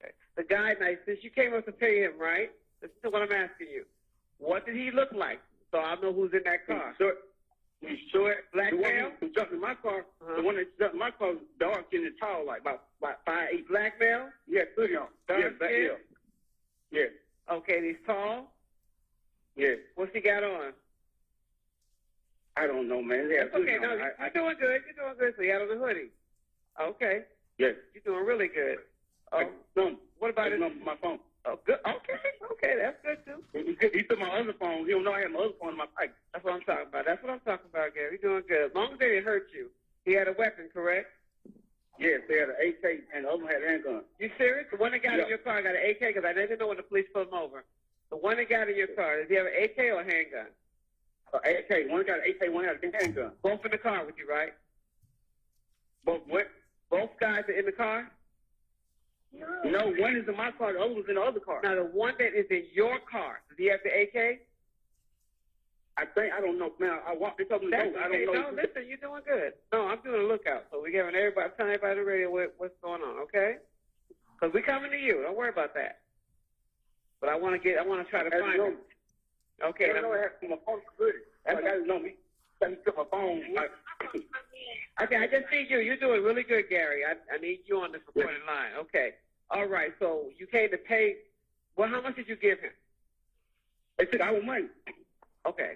Speaker 20: Okay. The guy, now, since you came up to pay him, right? This is what I'm asking you. What did he look like? So I know who's in that car.
Speaker 21: He's short.
Speaker 20: Black
Speaker 21: the
Speaker 20: male?
Speaker 21: one who jumped in my car. The one that jumped in my car was dark and tall, like about 5'8".
Speaker 20: Black male?
Speaker 21: Yeah, hoodie on.
Speaker 20: Dark skin?
Speaker 21: Yeah.
Speaker 20: Okay, and he's tall?
Speaker 21: Yeah.
Speaker 20: What's he got on?
Speaker 21: I don't know, man.
Speaker 20: That's okay. No, you're doing good. You're doing good. So he had on a hoodie. Okay.
Speaker 21: Yes.
Speaker 20: You're doing really good. What about
Speaker 21: my phone?
Speaker 20: Oh, good. Okay, that's good too.
Speaker 21: He took my other phone. He don't know I had my other phone in my pocket.
Speaker 20: That's what I'm talking about. Gary. You're doing good. As long as they didn't hurt you. He had a weapon, correct?
Speaker 21: Yes, they had an AK and the other one had a handgun.
Speaker 20: You serious? The one that got in your car got an AK? Because I didn't know when the police pulled him over. The one that got in your car, does he have an AK or a handgun?
Speaker 21: AK. One got an AK, one had a handgun.
Speaker 20: Both in the car with you, right?
Speaker 21: Both what?
Speaker 20: Both guys are in the car?
Speaker 21: No, one is in my car, the other was in the other car.
Speaker 20: Now, the one that is in your car, does he have the AK?
Speaker 21: I don't know, man. They told me
Speaker 20: That's
Speaker 21: no.
Speaker 20: okay.
Speaker 21: I don't know.
Speaker 20: No, listen, you're doing good. No, I'm doing a lookout. So we're giving everybody, telling everybody on the radio what's going on, okay? Because we're coming to you. Don't worry about that. But I want to try to find him. Okay.
Speaker 21: I know I have my phone good. That's why I know me. He took my phone.
Speaker 20: Okay, I just see you. You're doing really good, Gary. I need you on this recording line. Okay. All right. So you came to pay. Well, how much did you give him?
Speaker 21: They took our money.
Speaker 20: Okay.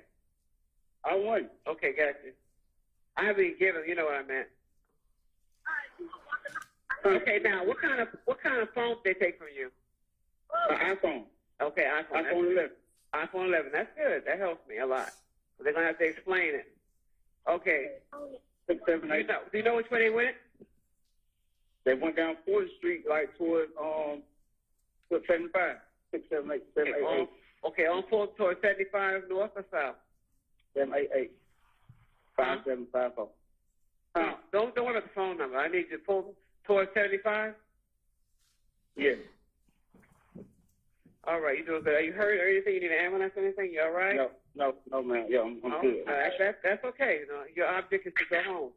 Speaker 21: I won.
Speaker 20: Okay, gotcha. I haven't even given. You know what I meant. Okay, now what kind of phone did they take from you?
Speaker 21: iPhone.
Speaker 20: Okay, iPhone.
Speaker 21: iPhone 11.
Speaker 20: iPhone 11. That's good. That helps me a lot. They're gonna have to explain it. Okay.
Speaker 21: 6, 7, 8.
Speaker 20: Do you know which way they went?
Speaker 21: They went down 4th Street, like towards 75. 6, 7, 8, 7, 8, 8.
Speaker 20: Okay, on 4 towards 75 north or south?
Speaker 21: 7, 8, 8. 5, 7, 5, 4.
Speaker 20: No, don't worry about the phone number. I need you to pull towards 75.
Speaker 21: Yes.
Speaker 20: All right, you doing good. Are you hurt or anything? You need an ambulance or anything? You all right?
Speaker 21: No, man. Yeah, I'm good.
Speaker 20: That's okay. You know, your object is to go home.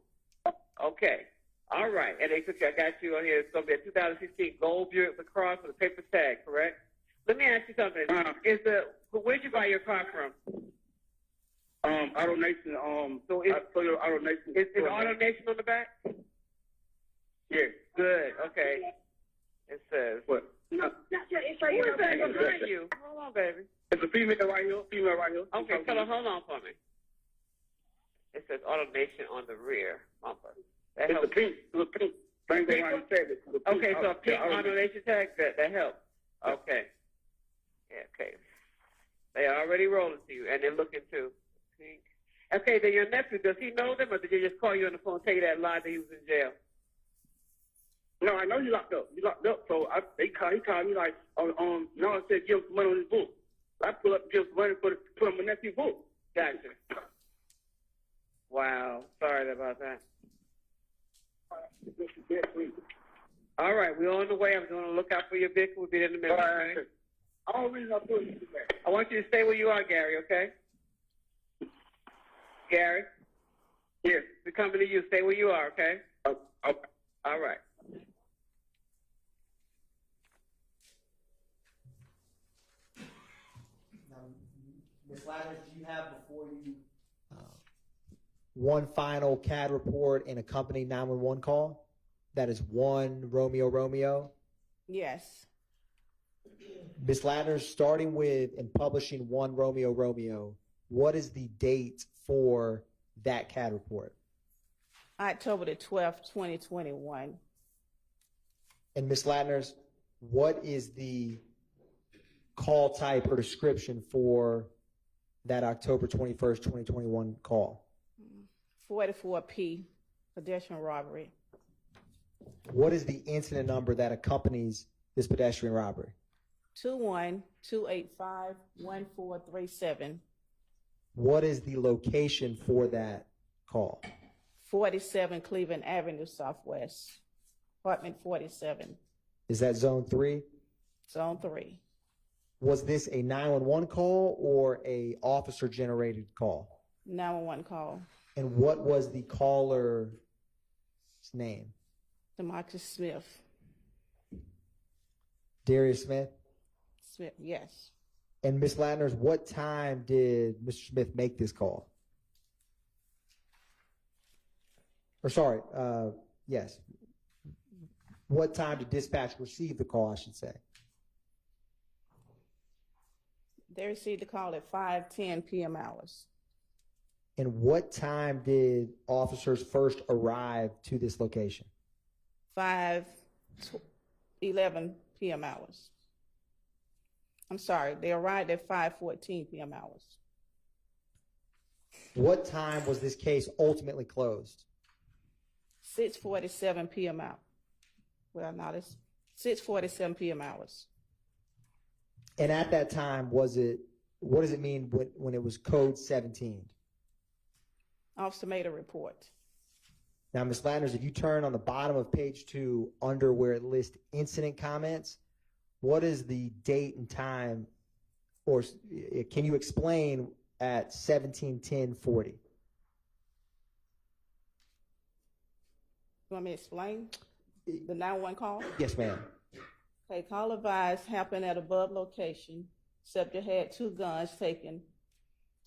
Speaker 20: Okay. All right. And I got you on here. It's going to be a 2016 gold Buick LaCrosse with a paper tag, correct? Let me ask you something. Where'd you buy your car from?
Speaker 21: Auto Nation.
Speaker 20: So is
Speaker 21: Auto Nation.
Speaker 20: Is Auto Nation on the back?
Speaker 21: Yes.
Speaker 20: Good. Okay. It says.
Speaker 21: What?
Speaker 20: No. Who is that behind you? Hold on, baby.
Speaker 21: It's a female right here.
Speaker 20: Okay, tell her, hold on for me. It says Auto Nation on the rear bumper. That
Speaker 21: It's a pink. Thank you.
Speaker 20: Okay, so a pink Auto Nation tag, that helps. Okay. Yeah, okay. They are already rolling to you, and they're looking too. Pink. Okay, then your nephew, does he know them, or did they just call you on the phone and tell you that lie that he was in jail?
Speaker 21: No, I know you locked up. So he called me like, no, I said give him some money on his book. I pull up, give some money put on my nephew's book.
Speaker 20: Gotcha. Wow. Sorry about that. All right, we're on the way. I'm going to look out for your vehicle. We'll be there in a minute.
Speaker 21: Right.
Speaker 20: I want you to stay where you are, Gary, okay? Gary?
Speaker 21: Yes.
Speaker 20: We're coming to you. Stay where you are, okay?
Speaker 21: Okay.
Speaker 20: All right.
Speaker 11: Ms. Latner, do you have before you one final CAD report and accompanying 911 call? That is 1 Romeo Romeo.
Speaker 17: Yes.
Speaker 11: Ms. Latner, starting with and publishing 1 Romeo Romeo, what is the date for that CAD report?
Speaker 17: October the 12th, 2021.
Speaker 11: And Ms. Latner, what is the call type or description for that October 21st, 2021 call?
Speaker 17: 44P, pedestrian robbery.
Speaker 11: What is the incident number that accompanies this pedestrian robbery?
Speaker 17: 212851437.
Speaker 11: What is the location for that call?
Speaker 17: 47 Cleveland Avenue Southwest, apartment 47.
Speaker 11: Is that zone 3?
Speaker 17: Zone 3.
Speaker 11: Was this a 911 call or a officer generated call?
Speaker 17: 911 call.
Speaker 11: And what was the caller's name?
Speaker 17: Demarcus Smith.
Speaker 11: Darius Smith?
Speaker 17: Smith, yes.
Speaker 11: And Ms. Latner, what time did Mr. Smith make this call? Or sorry, yes. What time did dispatch receive the call, I should say?
Speaker 17: They received the call at 5:10 p.m. hours.
Speaker 11: And what time did officers first arrive to this location?
Speaker 17: 5:11 p.m. hours. I'm sorry, they arrived at 5:14 p.m. hours.
Speaker 11: What time was this case ultimately closed?
Speaker 17: 6:47 p.m. out. Well, not it's 6:47 p.m. hours.
Speaker 11: And at that time, what does it mean when it was code 17?
Speaker 17: Officer made a report.
Speaker 11: Now, Ms. Latner, if you turn on the bottom of page 2 under where it lists incident comments, what is the date and time, or can you explain at 17:10:40?
Speaker 17: You want me to explain the 911 call?
Speaker 11: Yes, ma'am.
Speaker 17: Okay, call advised happened at above location. Subject had 2 guns taken.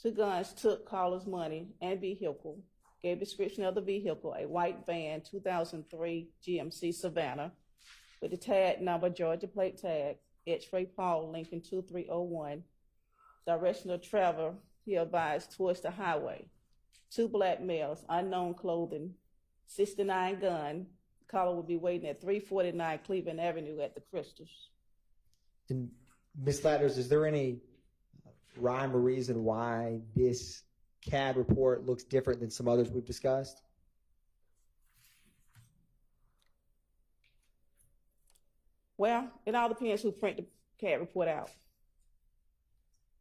Speaker 17: 2 guns took caller's money and vehicle. Gave description of the vehicle, a white van, 2003 GMC Savannah, with the tag number, Georgia plate tag, X-ray Paul Lincoln 2301. direction of travel, he advised towards the highway. 2 black males, unknown clothing, 69 gun. Caller will be waiting at 349 Cleveland Avenue at the Crystals.
Speaker 11: And Ms. Latner, is there any rhyme or reason why this CAD report looks different than some others we've discussed?
Speaker 17: Well, it all depends who print the CAD report out.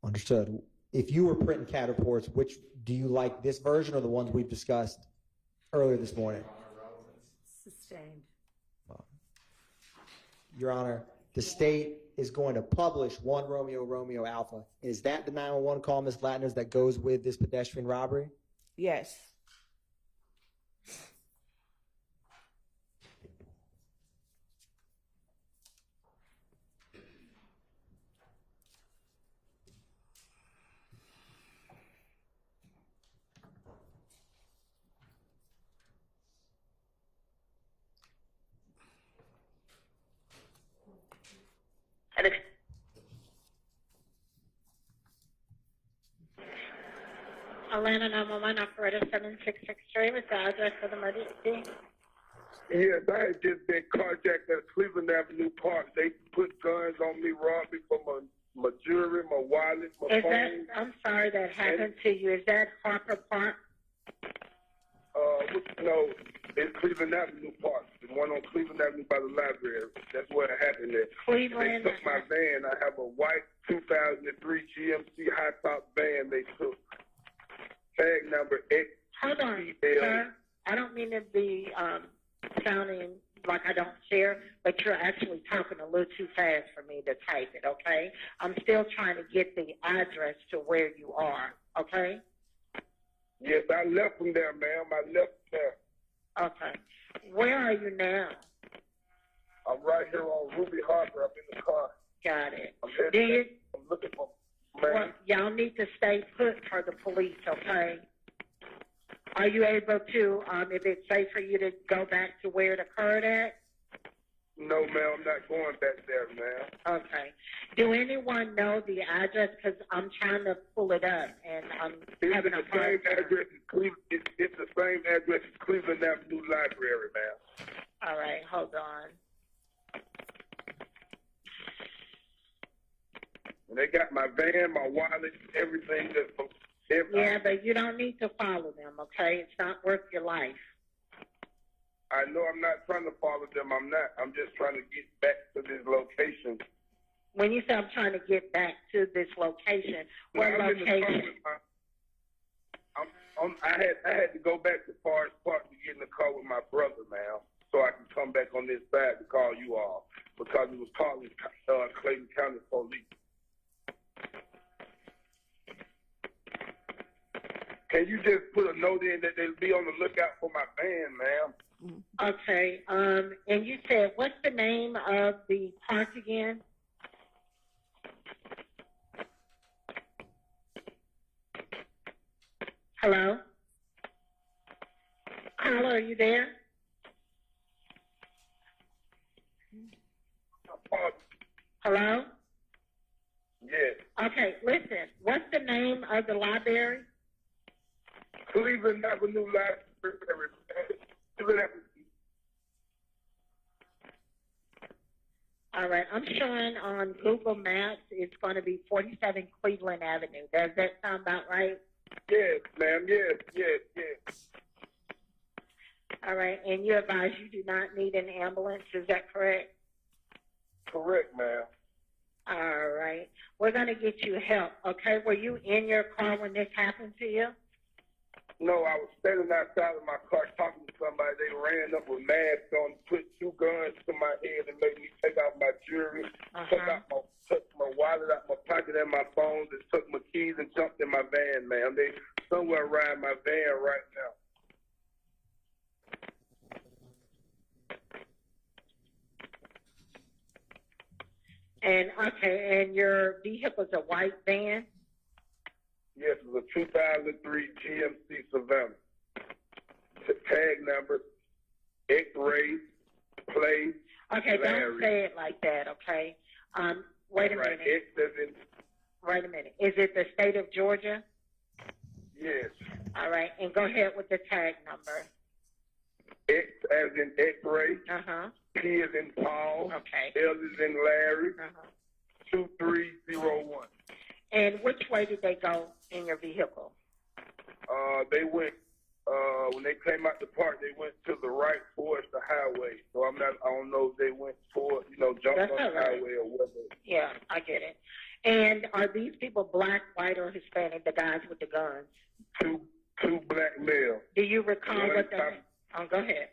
Speaker 11: Understood. If you were printing CAD reports, which do you like, this version or the ones we've discussed earlier this morning?
Speaker 1: Sustained.
Speaker 11: Your Honor, the state is going to publish 1 Romeo Romeo Alpha. Is that the 911 call, Ms. Latner, that goes with this pedestrian robbery?
Speaker 17: Yes.
Speaker 5: Atlanta 911 operator 7663 with the address of the emergency.
Speaker 21: Yes, I had just been carjacked at Cleveland Avenue Park. They put guns on me, robbed me for my jewelry, my wallet, my phone.
Speaker 5: I'm sorry that happened to you. Is that Harper Park?
Speaker 21: No, it's Cleveland Avenue Park. The one on Cleveland Avenue by the library. That's where it happened at.
Speaker 5: Cleveland.
Speaker 21: They took my van. I have a white 2003 GMC high-top van they took. Tag number X.
Speaker 5: Hold on, sir. I don't mean to be sounding like I don't share, but you're actually talking a little too fast for me to type it, okay? I'm still trying to get the address to where you are, okay?
Speaker 21: Yes, I left from there, ma'am. I left there.
Speaker 5: Okay. Where are you now?
Speaker 21: I'm right here on Ruby Harbor. I'm in the car.
Speaker 5: Got it.
Speaker 21: I'm looking for
Speaker 5: Well, y'all need to stay put for the police, okay? Are you able to, if it's safe for you to go back to where it occurred at?
Speaker 21: No, ma'am, I'm not going back there, ma'am.
Speaker 5: Okay. Do anyone know the address? Because I'm trying to pull it up, and I'm having a hard time.
Speaker 21: It's the same address as Cleveland Avenue Library, ma'am.
Speaker 5: All right, hold on.
Speaker 21: And they got my van, my wallet, everything.
Speaker 5: Yeah, but you don't need to follow them, okay? It's not worth your life.
Speaker 21: I know I'm not trying to follow them. I'm not. I'm just trying to get back to this location.
Speaker 5: When you say I'm trying to get back to this location, what location?
Speaker 21: I had to go back to Forest Park to get in the car with my brother, ma'am, so I can come back on this side to call you all because it was calling Clayton County Police. Can you just put a note in that they'll be on the lookout for my van, ma'am?
Speaker 5: Okay. And you said, what's the name of the park again? Hello? Caller, are you there? Hello?
Speaker 21: Yes.
Speaker 5: Okay, listen. What's the name of the library?
Speaker 21: Cleveland Avenue Library. Cleveland Avenue.
Speaker 5: All right, I'm showing on Google Maps it's going to be 47 Cleveland Avenue. Does that sound about right?
Speaker 21: Yes, ma'am. Yes.
Speaker 5: All right, and you advise you do not need an ambulance. Is that correct?
Speaker 21: Correct, ma'am.
Speaker 5: All right. We're going to get you help, okay? Were you in your car when this happened to you?
Speaker 21: No, I was standing outside of my car talking to somebody. They ran up with masks on, put 2 guns to my head and made me take out my jewelry, took my wallet out my pocket and my phones, and took my keys and jumped in my van, ma'am. They somewhere around my van right now.
Speaker 5: And, okay, and your vehicle's a white van?
Speaker 21: Yes, it was a 2003 GMC Savannah. Tag number, X-ray, plate.
Speaker 5: Okay, don't say it like that, okay? Wait a minute. Wait a minute. Is it the state of Georgia?
Speaker 21: Yes.
Speaker 5: All right. And go ahead with the tag number.
Speaker 21: X as in X-ray.
Speaker 5: Uh-huh.
Speaker 21: P as in Paul.
Speaker 5: Okay.
Speaker 21: L as in Larry.
Speaker 5: Uh-huh.
Speaker 21: 2301.
Speaker 5: And which way did they go in your vehicle?
Speaker 21: They went, when they came out the park, they went to the right towards the highway. So I don't know if they went toward, jumped
Speaker 5: That's
Speaker 21: on the
Speaker 5: all right.
Speaker 21: highway or whatever.
Speaker 5: Yeah, I get it. And are these people black, white, or Hispanic, the guys with the guns?
Speaker 21: Two black males.
Speaker 5: Do you recall
Speaker 21: One
Speaker 5: what they
Speaker 21: time-
Speaker 5: go ahead.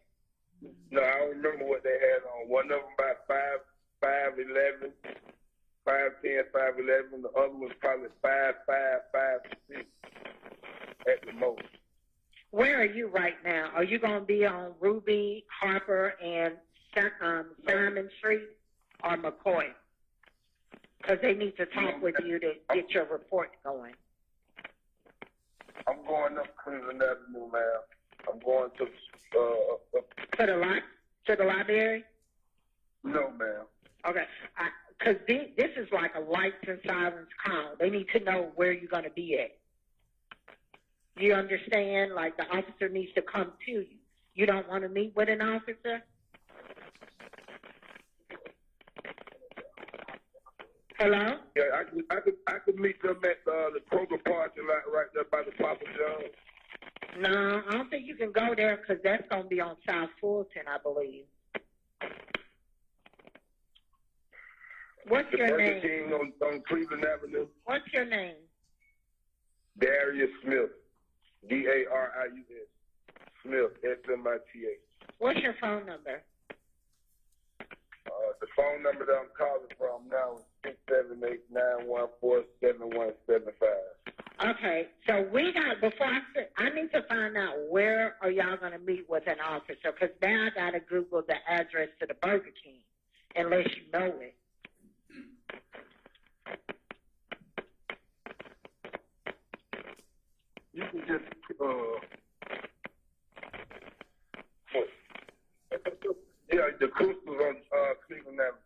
Speaker 21: No, I don't remember what they had on. One of them about 5'11", 5'10", 5'11". The other was probably 5'5", 5'6" at the most.
Speaker 5: Where are you right now? Are you going to be on Ruby, Harper, and Simon Street or McCoy? Because they need to talk with you to get your report going.
Speaker 21: I'm going up Cleveland Avenue, ma'am. I'm going to
Speaker 5: To the library?
Speaker 21: No, ma'am.
Speaker 5: Okay. Because this is like a lights and sirens call. They need to know where you're going to be at. You understand? Like the officer needs to come to you. You don't want to meet with an officer? Hello?
Speaker 21: Yeah, I could meet them at the Kroger parking lot right there by the Papa John's.
Speaker 5: No, I don't think you can go there because that's going to be on South Fulton, I believe. What's
Speaker 21: The
Speaker 5: your
Speaker 21: Burger
Speaker 5: name?
Speaker 21: King on Cleveland Avenue.
Speaker 5: What's your name?
Speaker 21: Darius Smith. Darius Smith. SMITH.
Speaker 5: What's your phone number?
Speaker 21: The phone number that I'm calling from now is 678-914-7175.
Speaker 5: Okay, so I need to find out where are y'all going to meet with an officer because now I got to Google the address to the Burger King unless you know it.
Speaker 21: You can just the Crystals on Cleveland Avenue.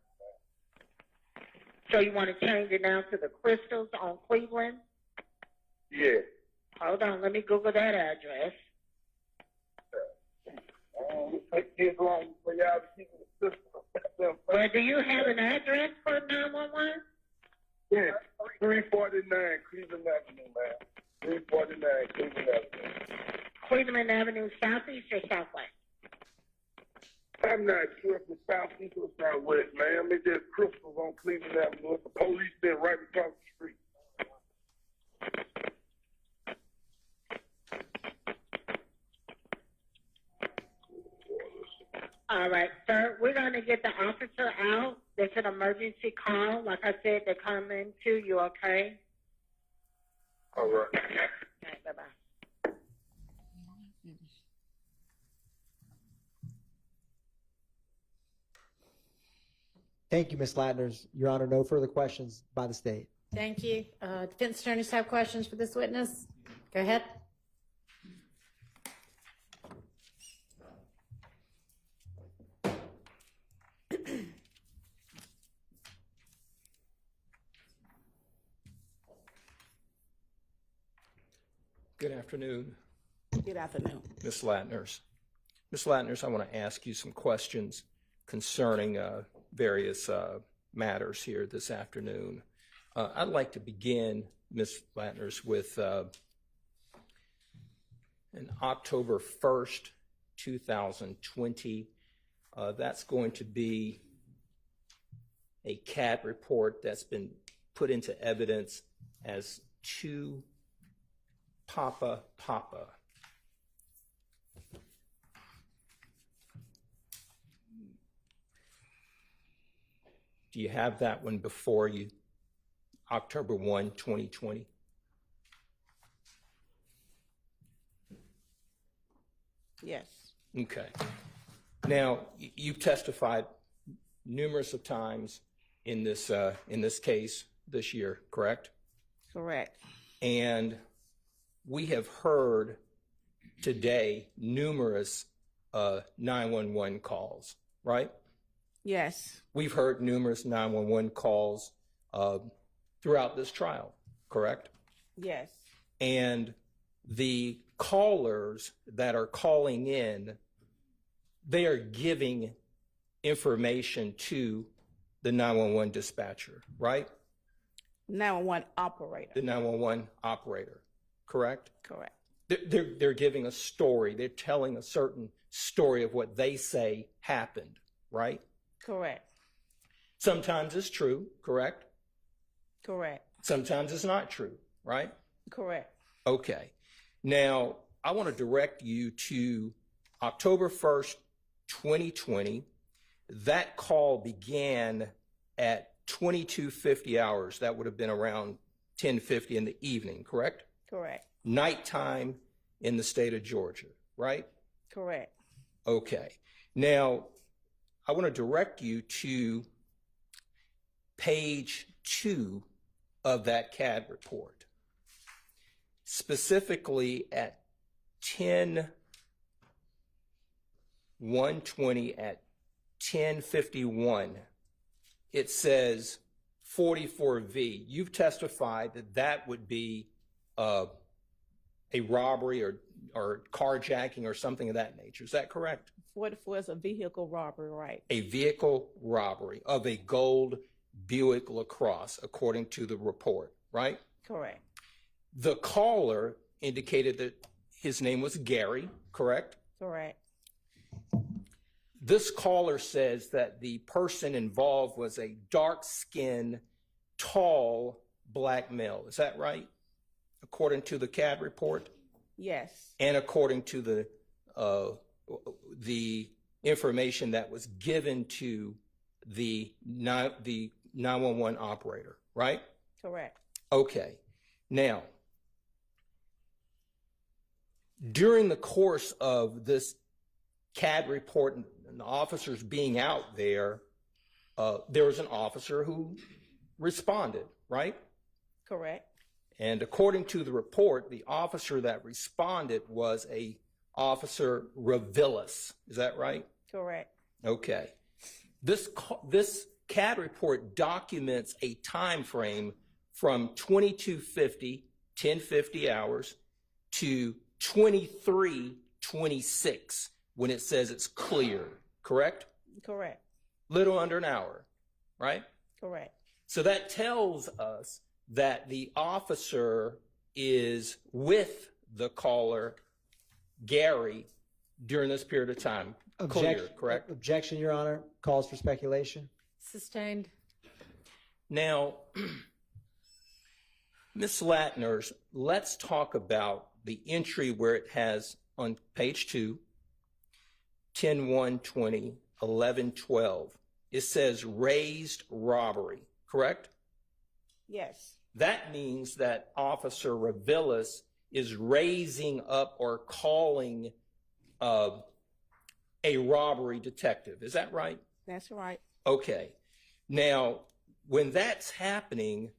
Speaker 5: So you want to change it now to the Crystals on Cleveland?
Speaker 21: Yeah.
Speaker 5: Hold on, let me Google that address.
Speaker 21: It's long for y'all to keep the system.
Speaker 5: Well, do you have an address for 911?
Speaker 21: Yeah, 349 Cleveland Avenue, man. 349 Cleveland Avenue.
Speaker 5: Cleveland Avenue, southeast or southwest?
Speaker 21: I'm not sure if it's southeast or southwest, ma'am. It's just Crystals on Cleveland Avenue. The police been right across the street.
Speaker 5: All right, sir. We're going to get the officer out. It's an emergency call. Like I said, they're coming to you, okay?
Speaker 21: All right.
Speaker 5: All right, bye-bye.
Speaker 11: Thank you, Ms. Latner. Your Honor, no further questions by the state.
Speaker 1: Thank you. Defense attorneys have questions for this witness? Go ahead.
Speaker 9: Good afternoon.
Speaker 17: Good afternoon.
Speaker 9: Ms. Latners. Ms. Latners, I want to ask you some questions concerning various matters here this afternoon. I'd like to begin, Ms. Latners, with an October 1st, 2020. That's going to be a CAT report that's been put into evidence as 2 Papa. Do you have that one before you? October 1, 2020?
Speaker 17: Yes.
Speaker 9: Okay. Now, you've testified numerous of times in this case this year, correct?
Speaker 17: Correct.
Speaker 9: And we have heard today numerous 911 calls, right?
Speaker 17: Yes.
Speaker 9: We've heard numerous 911 calls throughout this trial, correct?
Speaker 17: Yes.
Speaker 9: And the callers that are calling in, they are giving information to the 911 dispatcher, right?
Speaker 17: 911 operator.
Speaker 9: The 911 operator, correct?
Speaker 17: Correct.
Speaker 9: They're giving a story. They're telling a certain story of what they say happened, right?
Speaker 17: Correct.
Speaker 9: Sometimes it's true, correct?
Speaker 17: Correct.
Speaker 9: Sometimes it's not true, right?
Speaker 17: Correct.
Speaker 9: Okay. Now, I want to direct you to October 1st, 2020. That call began at 22:50 hours. That would have been around 10:50 in the evening, correct?
Speaker 17: Correct.
Speaker 9: Nighttime in the state of Georgia, right?
Speaker 17: Correct.
Speaker 9: Okay. Now, I want to direct you to page 2 of that CAD report. Specifically at 10:120 at 10:51, it says 44V. You've testified that that would be a robbery or carjacking or something of that nature. Is that correct?
Speaker 17: 44 is a vehicle robbery, right?
Speaker 9: A vehicle robbery of a gold Buick LaCrosse, according to the report, right?
Speaker 17: Correct.
Speaker 9: The caller indicated that his name was Gary, correct?
Speaker 17: Correct.
Speaker 9: This caller says that the person involved was a dark-skinned, tall black male. Is that right? According to the CAD report?
Speaker 17: Yes.
Speaker 9: And according to the information that was given to the 911 operator, right?
Speaker 17: Correct.
Speaker 9: Okay. Now, during the course of this CAD report and the officers being out there, there was an officer who responded, right?
Speaker 17: Correct.
Speaker 9: And according to the report, the officer that responded was a Officer Revillis. Is that right?
Speaker 17: Correct.
Speaker 9: Okay. This CAD report documents a time frame from 22:50, 10:50 hours, to 23:26 when it says it's clear, correct?
Speaker 17: Correct.
Speaker 9: Little under an hour, right?
Speaker 17: Correct.
Speaker 9: So that tells us that the officer is with the caller, Gary, during this period of time. Clear, correct?
Speaker 11: Objection, Your Honor. Calls for speculation.
Speaker 1: Sustained.
Speaker 9: Now, Ms. Latner, let's talk about the entry where it has on page 2, 10-1-20, 11-12. It says raised robbery, correct?
Speaker 17: Yes.
Speaker 9: That means that Officer Revillis is raising up or calling a robbery detective. Is that right?
Speaker 17: That's right.
Speaker 9: Okay. Now, when that's happening,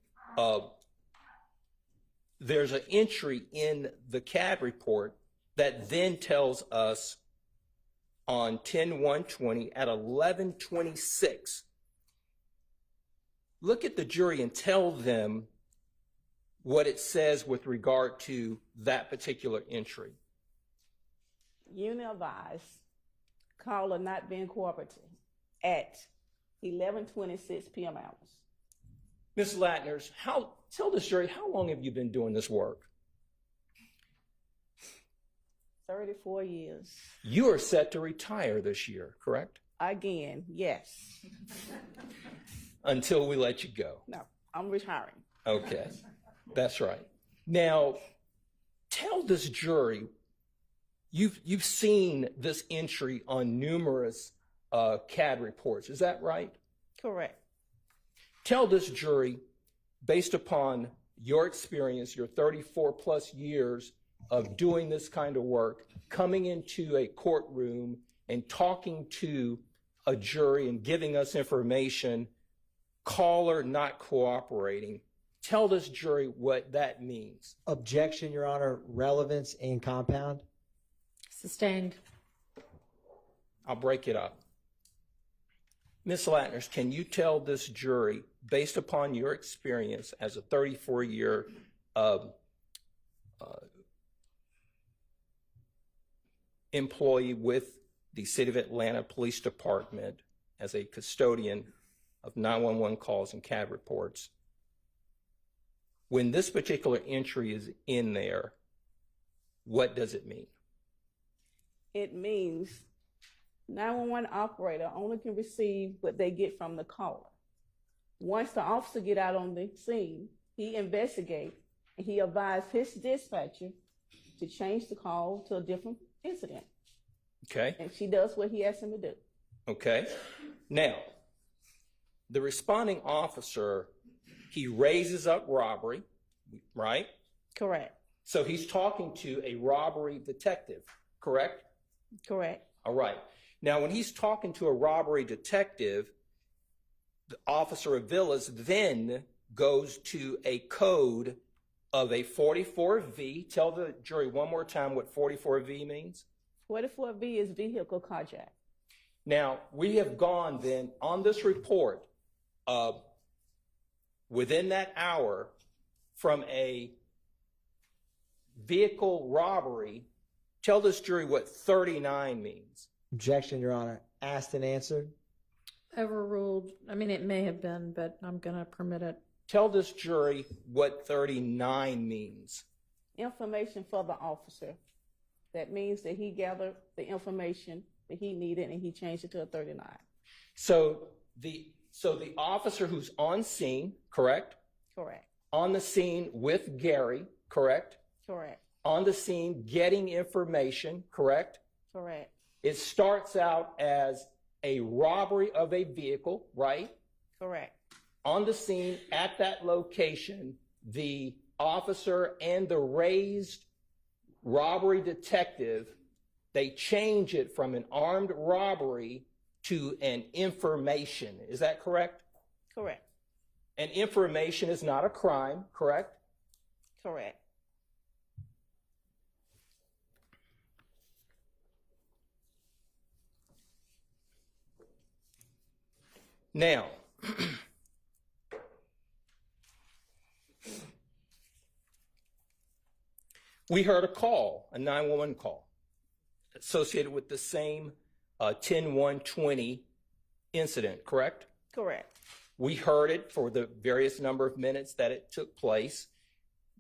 Speaker 9: there's an entry in the CAD report that then tells us on 10-1-20 at 11:26, look at the jury and tell them what it says with regard to that particular entry.
Speaker 17: Unit advised, caller not being cooperative at 11:26 p.m. hours.
Speaker 9: Ms. Latner, tell this jury, how long have you been doing this work?
Speaker 17: 34 years.
Speaker 9: You are set to retire this year, correct?
Speaker 17: Again, yes.
Speaker 9: Until we let you go.
Speaker 17: No, I'm retiring.
Speaker 9: Okay, that's right. Now, tell this jury, you've seen this entry on numerous CAD reports. Is that right?
Speaker 17: Correct.
Speaker 9: Tell this jury, based upon your experience, your 34 plus years of doing this kind of work, coming into a courtroom and talking to a jury and giving us information, caller not cooperating. Tell this jury what that means.
Speaker 11: Objection, Your Honor. Relevance and compound.
Speaker 1: Sustained.
Speaker 9: I'll break it up. Ms. Latner, can you tell this jury, based upon your experience as a 34-year employee with the City of Atlanta Police Department as a custodian of 911 calls and CAD reports, when this particular entry is in there, what does it mean?
Speaker 17: It means 911 operator only can receive what they get from the caller. Once the officer get out on the scene, he investigates and he advised his dispatcher to change the call to a different incident.
Speaker 9: Okay.
Speaker 17: And she does what he asks him to do.
Speaker 9: Okay. Now, the responding officer, he raises up robbery, right?
Speaker 17: Correct.
Speaker 9: So he's talking to a robbery detective, correct?
Speaker 17: Correct.
Speaker 9: All right. Now, when he's talking to a robbery detective, the Officer Aviles then goes to a code of a 44V. Tell the jury one more time what 44V means.
Speaker 17: 44V is vehicle carjack.
Speaker 9: Now, we have gone then on this report within that hour from a vehicle robbery. Tell this jury what 39 means.
Speaker 11: Objection, Your Honor. Asked and answered.
Speaker 1: Overruled. I mean, it may have been, but I'm going to permit it.
Speaker 9: Tell this jury what 39 means.
Speaker 17: Information for the officer. That means that he gathered the information that he needed and he changed it to a 39.
Speaker 9: So the officer who's on scene, correct?
Speaker 17: Correct.
Speaker 9: On the scene with Gary, correct?
Speaker 17: Correct.
Speaker 9: On the scene getting information, correct?
Speaker 17: Correct.
Speaker 9: It starts out as a robbery of a vehicle, right?
Speaker 17: Correct.
Speaker 9: On the scene at that location, the officer and the raised robbery detective, they change it from an armed robbery to an information. Is that correct?
Speaker 17: Correct.
Speaker 9: And information is not a crime, correct?
Speaker 17: Correct.
Speaker 9: Now, we heard a call, a 911 call, associated with the same 10-1-20 incident, correct?
Speaker 17: Correct.
Speaker 9: We heard it for the various number of minutes that it took place.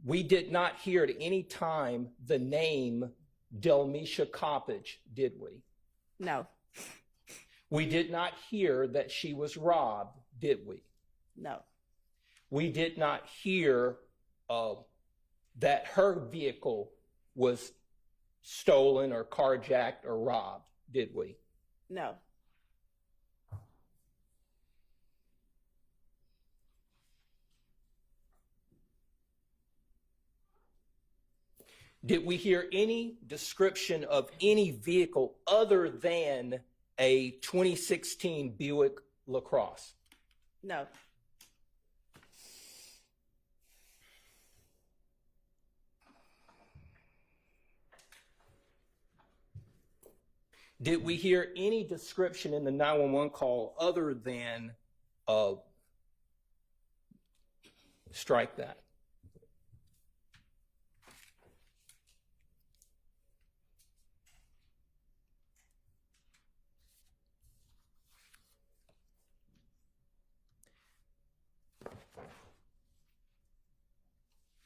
Speaker 9: We did not hear at any time the name Delmisha Coppage, did we?
Speaker 17: No.
Speaker 9: We did not hear that she was robbed, did we?
Speaker 17: No.
Speaker 9: We did not hear that her vehicle was stolen or carjacked or robbed, did we?
Speaker 17: No.
Speaker 9: Did we hear any description of any vehicle other than a 2016 Buick LaCrosse?
Speaker 17: No.
Speaker 9: Did we hear any description in the 911 call other than strike that?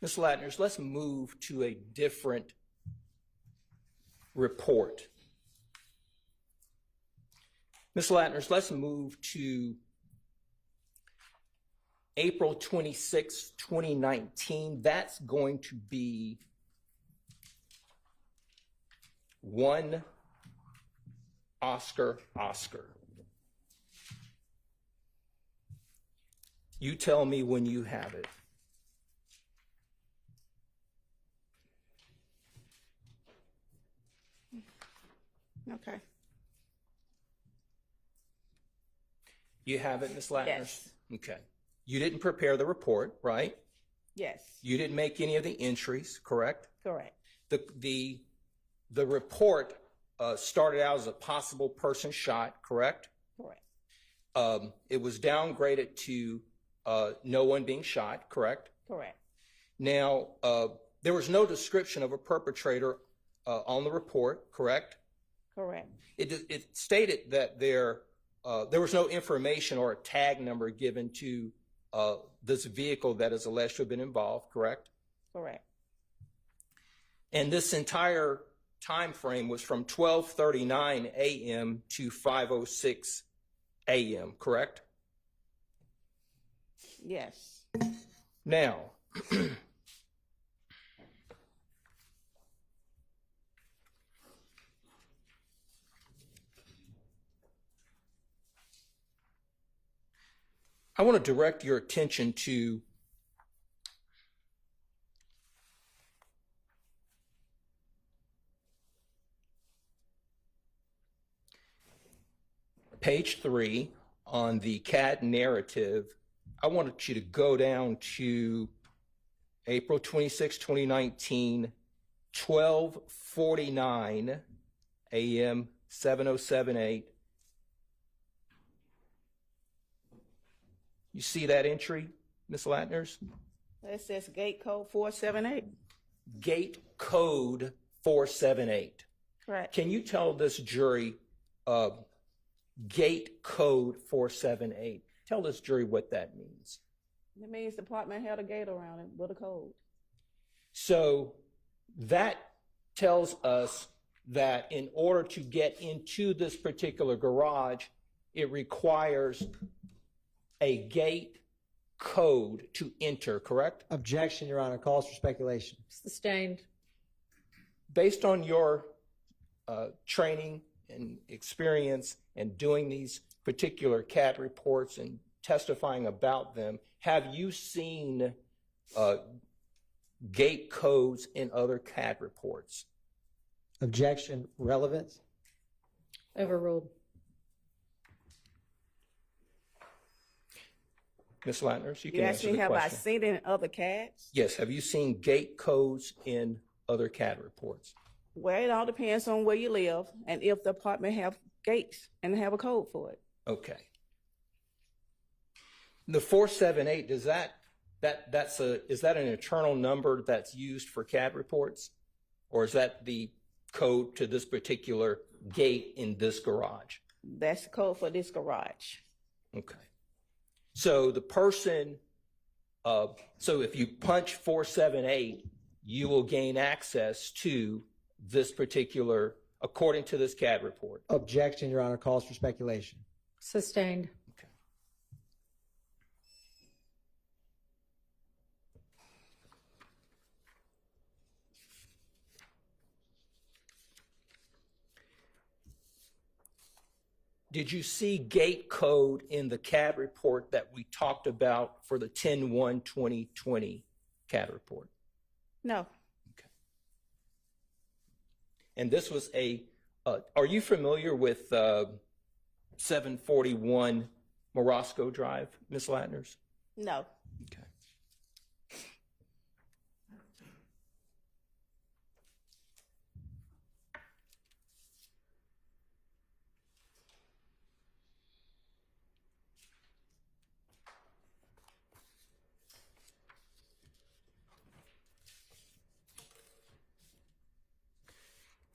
Speaker 9: Ms. Latner, let's move to a different report. Ms. Latner, let's move to April 26, 2019. That's going to be one Oscar. You tell me when you have it.
Speaker 17: Okay.
Speaker 9: You have it, Ms. Latner?
Speaker 17: Yes.
Speaker 9: Okay. You didn't prepare the report, right?
Speaker 17: Yes.
Speaker 9: You didn't make any of the entries, correct?
Speaker 17: Correct.
Speaker 9: The report started out as a possible person shot, correct?
Speaker 17: Correct.
Speaker 9: It was downgraded to no one being shot, correct?
Speaker 17: Correct.
Speaker 9: Now, there was no description of a perpetrator on the report, correct?
Speaker 17: Correct.
Speaker 9: It stated that there was no information or a tag number given to this vehicle that is alleged to have been involved, correct?
Speaker 17: Correct.
Speaker 9: And this entire time frame was from 12:39 a.m. to 5:06 a.m., correct?
Speaker 17: Yes.
Speaker 9: Now, I want to direct your attention to page 3 on the CAD narrative. I wanted you to go down to April 26, 2019, 12:49 a.m., 7:07:08. You see that entry, Ms. Latners?
Speaker 17: It says gate code 478.
Speaker 9: Gate code 478.
Speaker 17: Correct.
Speaker 9: Can you tell this jury gate code 478? Tell this jury what that means.
Speaker 17: It means the apartment had a gate around it with a code.
Speaker 9: So that tells us that in order to get into this particular garage, it requires a gate code to enter, correct?
Speaker 11: Objection, Your Honor. Calls for speculation.
Speaker 1: Sustained.
Speaker 9: Based on your training and experience and doing these particular CAD reports and testifying about them, have you seen gate codes in other CAD reports?
Speaker 11: Objection. Relevance.
Speaker 1: Overruled.
Speaker 9: Ms. Latners, you can
Speaker 17: You
Speaker 9: answer
Speaker 17: asked me,
Speaker 9: the
Speaker 17: have I
Speaker 9: question.
Speaker 17: seen it in other CADs?
Speaker 9: Yes, have you seen gate codes in other CAD reports?
Speaker 17: Well, it all depends on where you live and if the apartment have gates and have a code for it.
Speaker 9: Okay. The 478, is that an internal number that's used for CAD reports? Or is that the code to this particular gate in this garage?
Speaker 17: That's the code for this garage.
Speaker 9: Okay. So the person, so if you punch 478, you will gain access to this particular, according to this CAD report.
Speaker 11: Objection, Your Honor. Calls for speculation.
Speaker 1: Sustained.
Speaker 9: Okay. Did you see gate code in the CAD report that we talked about for the 10/1/2020 CAD report?
Speaker 17: No.
Speaker 9: And this was are you familiar with 741 Morosco Drive, Ms. Latners?
Speaker 17: No.
Speaker 9: Okay.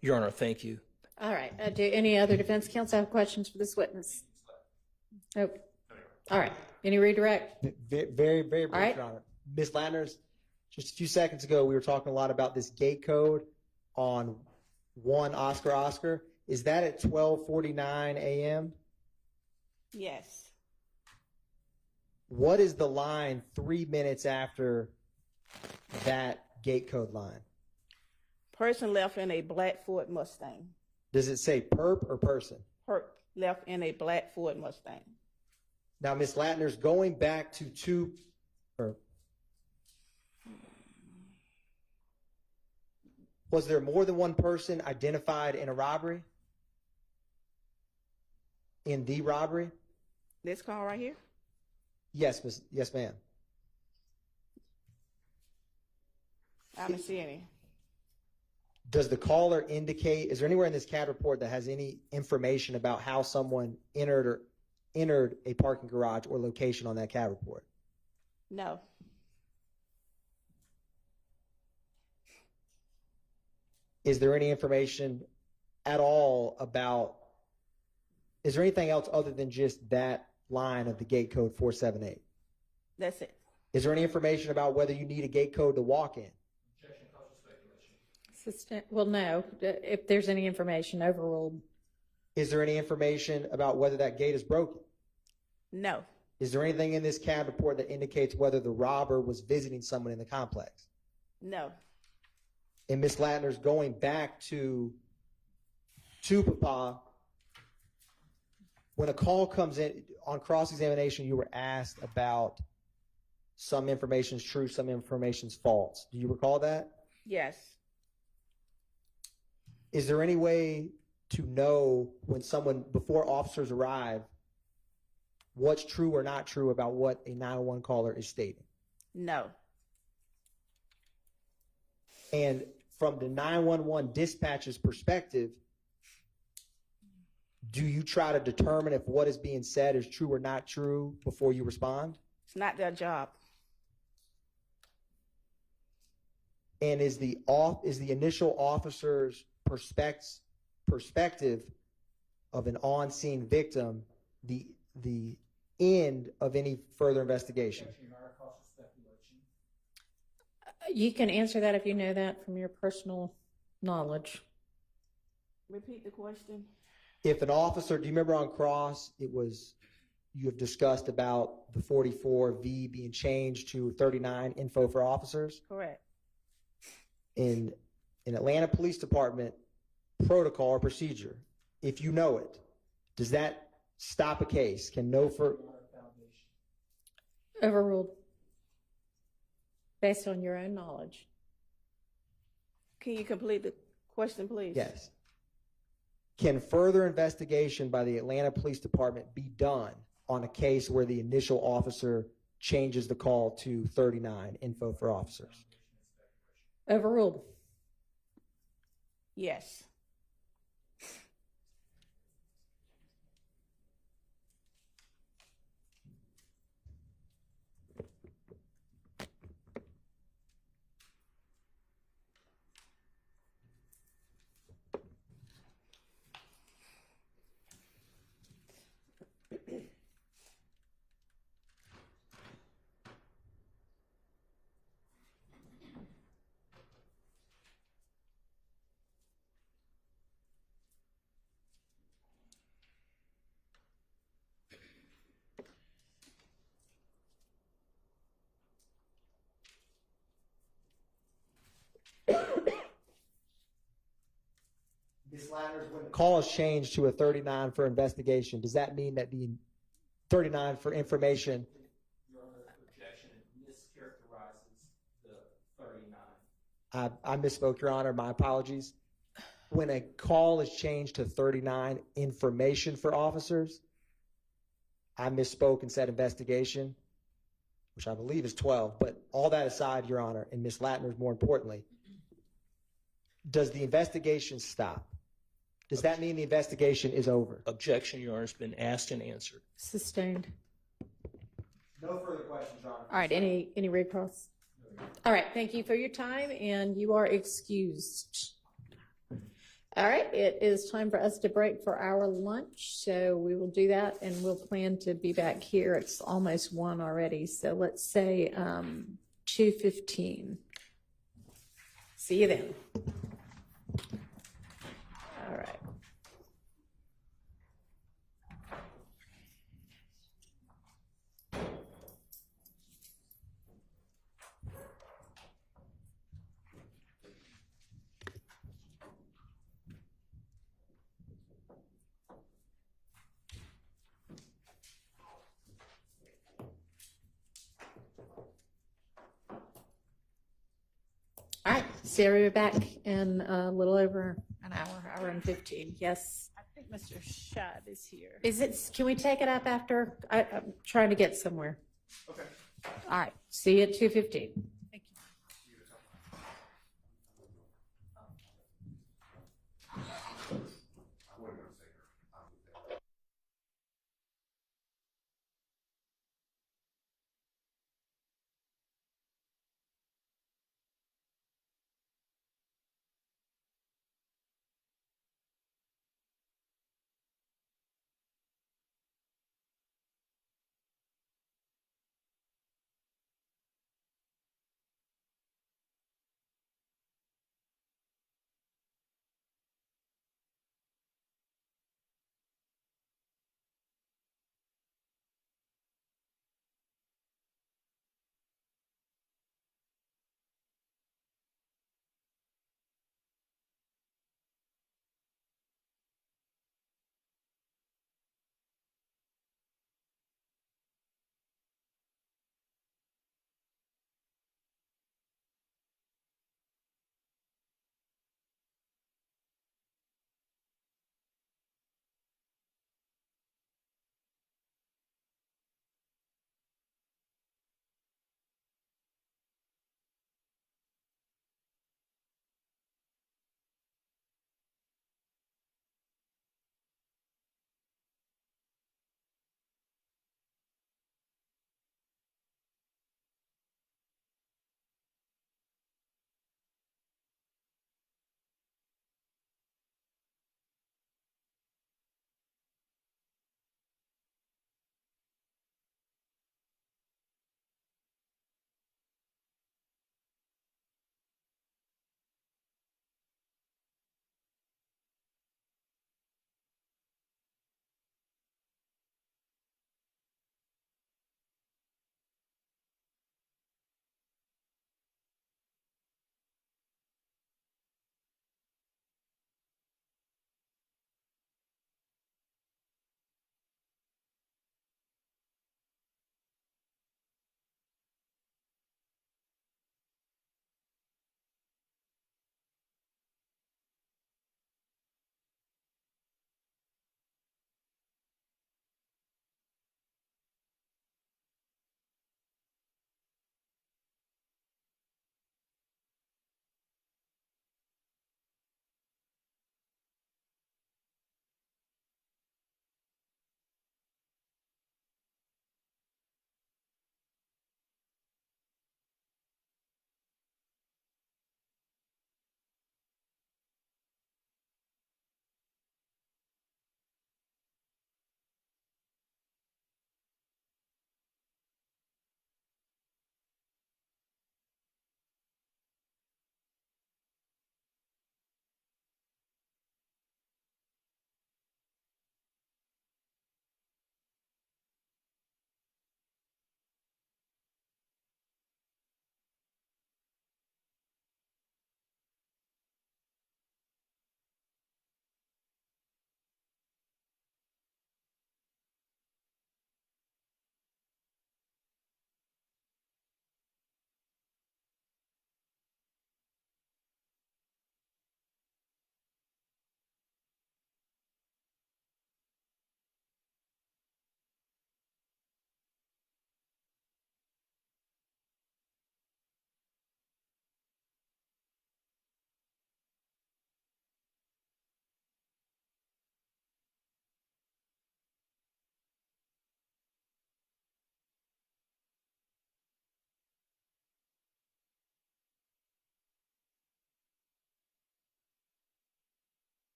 Speaker 9: Your Honor, thank you.
Speaker 1: All right. Do any other defense counsel have questions for this witness? Nope. All right. Any redirect?
Speaker 11: Very brief,
Speaker 1: All right.
Speaker 11: Your Honor. Ms. Landers, just a few seconds ago, we were talking a lot about this gate code on 1 Oscar. Is that at 12:49 a.m.?
Speaker 17: Yes.
Speaker 11: What is the line 3 minutes after that gate code line?
Speaker 17: Person left in a black Ford Mustang.
Speaker 11: Does it say perp or person?
Speaker 17: Perp left in a black Ford Mustang.
Speaker 11: Now, Ms. Latner's going back to was there more than one person identified in a robbery? In the robbery?
Speaker 17: This car right here?
Speaker 11: Yes, ma'am.
Speaker 17: I don't see any.
Speaker 11: Does the caller indicate, is there anywhere in this CAD report that has any information about how someone entered a parking garage or location on that CAD report?
Speaker 17: No.
Speaker 11: Is there any information at all about, is there anything else other than just that line of the gate code 478?
Speaker 17: That's it.
Speaker 11: Is there any information about whether you need a gate code to walk in?
Speaker 1: Well, no, if there's any information, overruled.
Speaker 11: Is there any information about whether that gate is broken?
Speaker 17: No.
Speaker 11: Is there anything in this CAD report that indicates whether the robber was visiting someone in the complex?
Speaker 17: No.
Speaker 11: And Ms. Latner's going back to Papa, when a call comes in on cross-examination, you were asked about some information's true, some information's false. Do you recall that?
Speaker 17: Yes.
Speaker 11: Is there any way to know when someone, before officers arrive, what's true or not true about what a 911 caller is stating?
Speaker 17: No.
Speaker 11: And from the 911 dispatcher's perspective, do you try to determine if what is being said is true or not true before you respond?
Speaker 17: It's not their job.
Speaker 11: And is the initial officer's perspective of an on-scene victim the end of any further investigation?
Speaker 1: You can answer that if you know that from your personal knowledge.
Speaker 17: Repeat the question.
Speaker 11: If an officer, do you remember on cross, you have discussed about the 44V being changed to 39 info for officers?
Speaker 17: Correct.
Speaker 11: In Atlanta Police Department protocol or procedure, if you know it, does that stop a case? Can no for
Speaker 1: Overruled. Based on your own knowledge.
Speaker 17: Can you complete the question, please?
Speaker 11: Yes. Can further investigation by the Atlanta Police Department be done on a case where the initial officer changes the call to 39 info for officers?
Speaker 1: Overruled.
Speaker 17: Yes.
Speaker 11: Ms. Ladders, when the call is changed to a 39 for investigation, does that mean that the 39 for information?
Speaker 9: Your objection mischaracterizes the 39.
Speaker 11: I misspoke, Your Honor. My apologies. When a call is changed to 39 information for officers, I misspoke and said investigation, which I believe is 12. But all that aside, Your Honor, and Ms. Latner, more importantly, does the investigation stop? Does that mean the investigation is over?
Speaker 9: Objection, Your Honor, has been asked and answered.
Speaker 1: Sustained.
Speaker 11: No further questions, Your Honor.
Speaker 1: All right, any recalls? All right, thank you for your time, and you are excused. All right, it is time for us to break for our lunch, so we will do that, and we'll plan to be back here. It's almost 1 already, so let's say 2:15. See you then. All right. All right, Sarah, we're back in a little over an hour and 15. Yes.
Speaker 7: I think Mr. Schott is here.
Speaker 1: Is it? Can we take it up after? I'm trying to get somewhere.
Speaker 6: Okay.
Speaker 1: All right. See you at 2:15.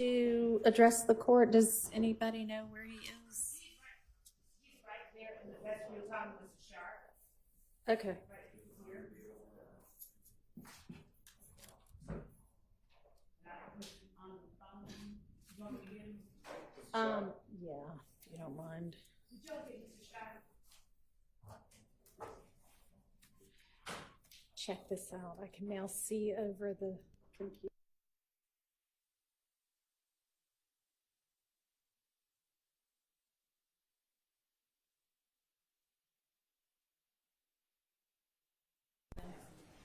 Speaker 1: to address the court? Does anybody know where he is?
Speaker 7: He's right there in the vestibule talking to Mr. Sharp.
Speaker 1: Okay. Yeah, if you don't mind. Check this out. I can now see over the computer.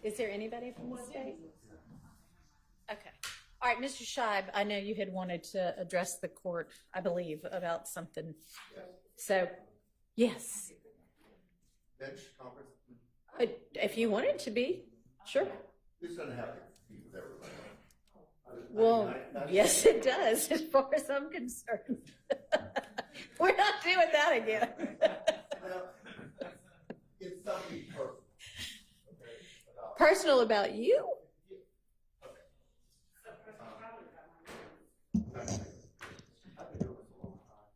Speaker 1: Is there anybody from the state? Okay. All right, Mr. Scheib, I know you had wanted to address the court, I believe, about something. So, yes.
Speaker 10: Bench conference?
Speaker 1: If you want it to be, sure.
Speaker 10: This doesn't have to be with everybody.
Speaker 1: Well, yes, it does, as far as I'm concerned. We're not doing that again.
Speaker 10: It's something personal.
Speaker 1: Personal about you?
Speaker 10: I've been doing this a long time.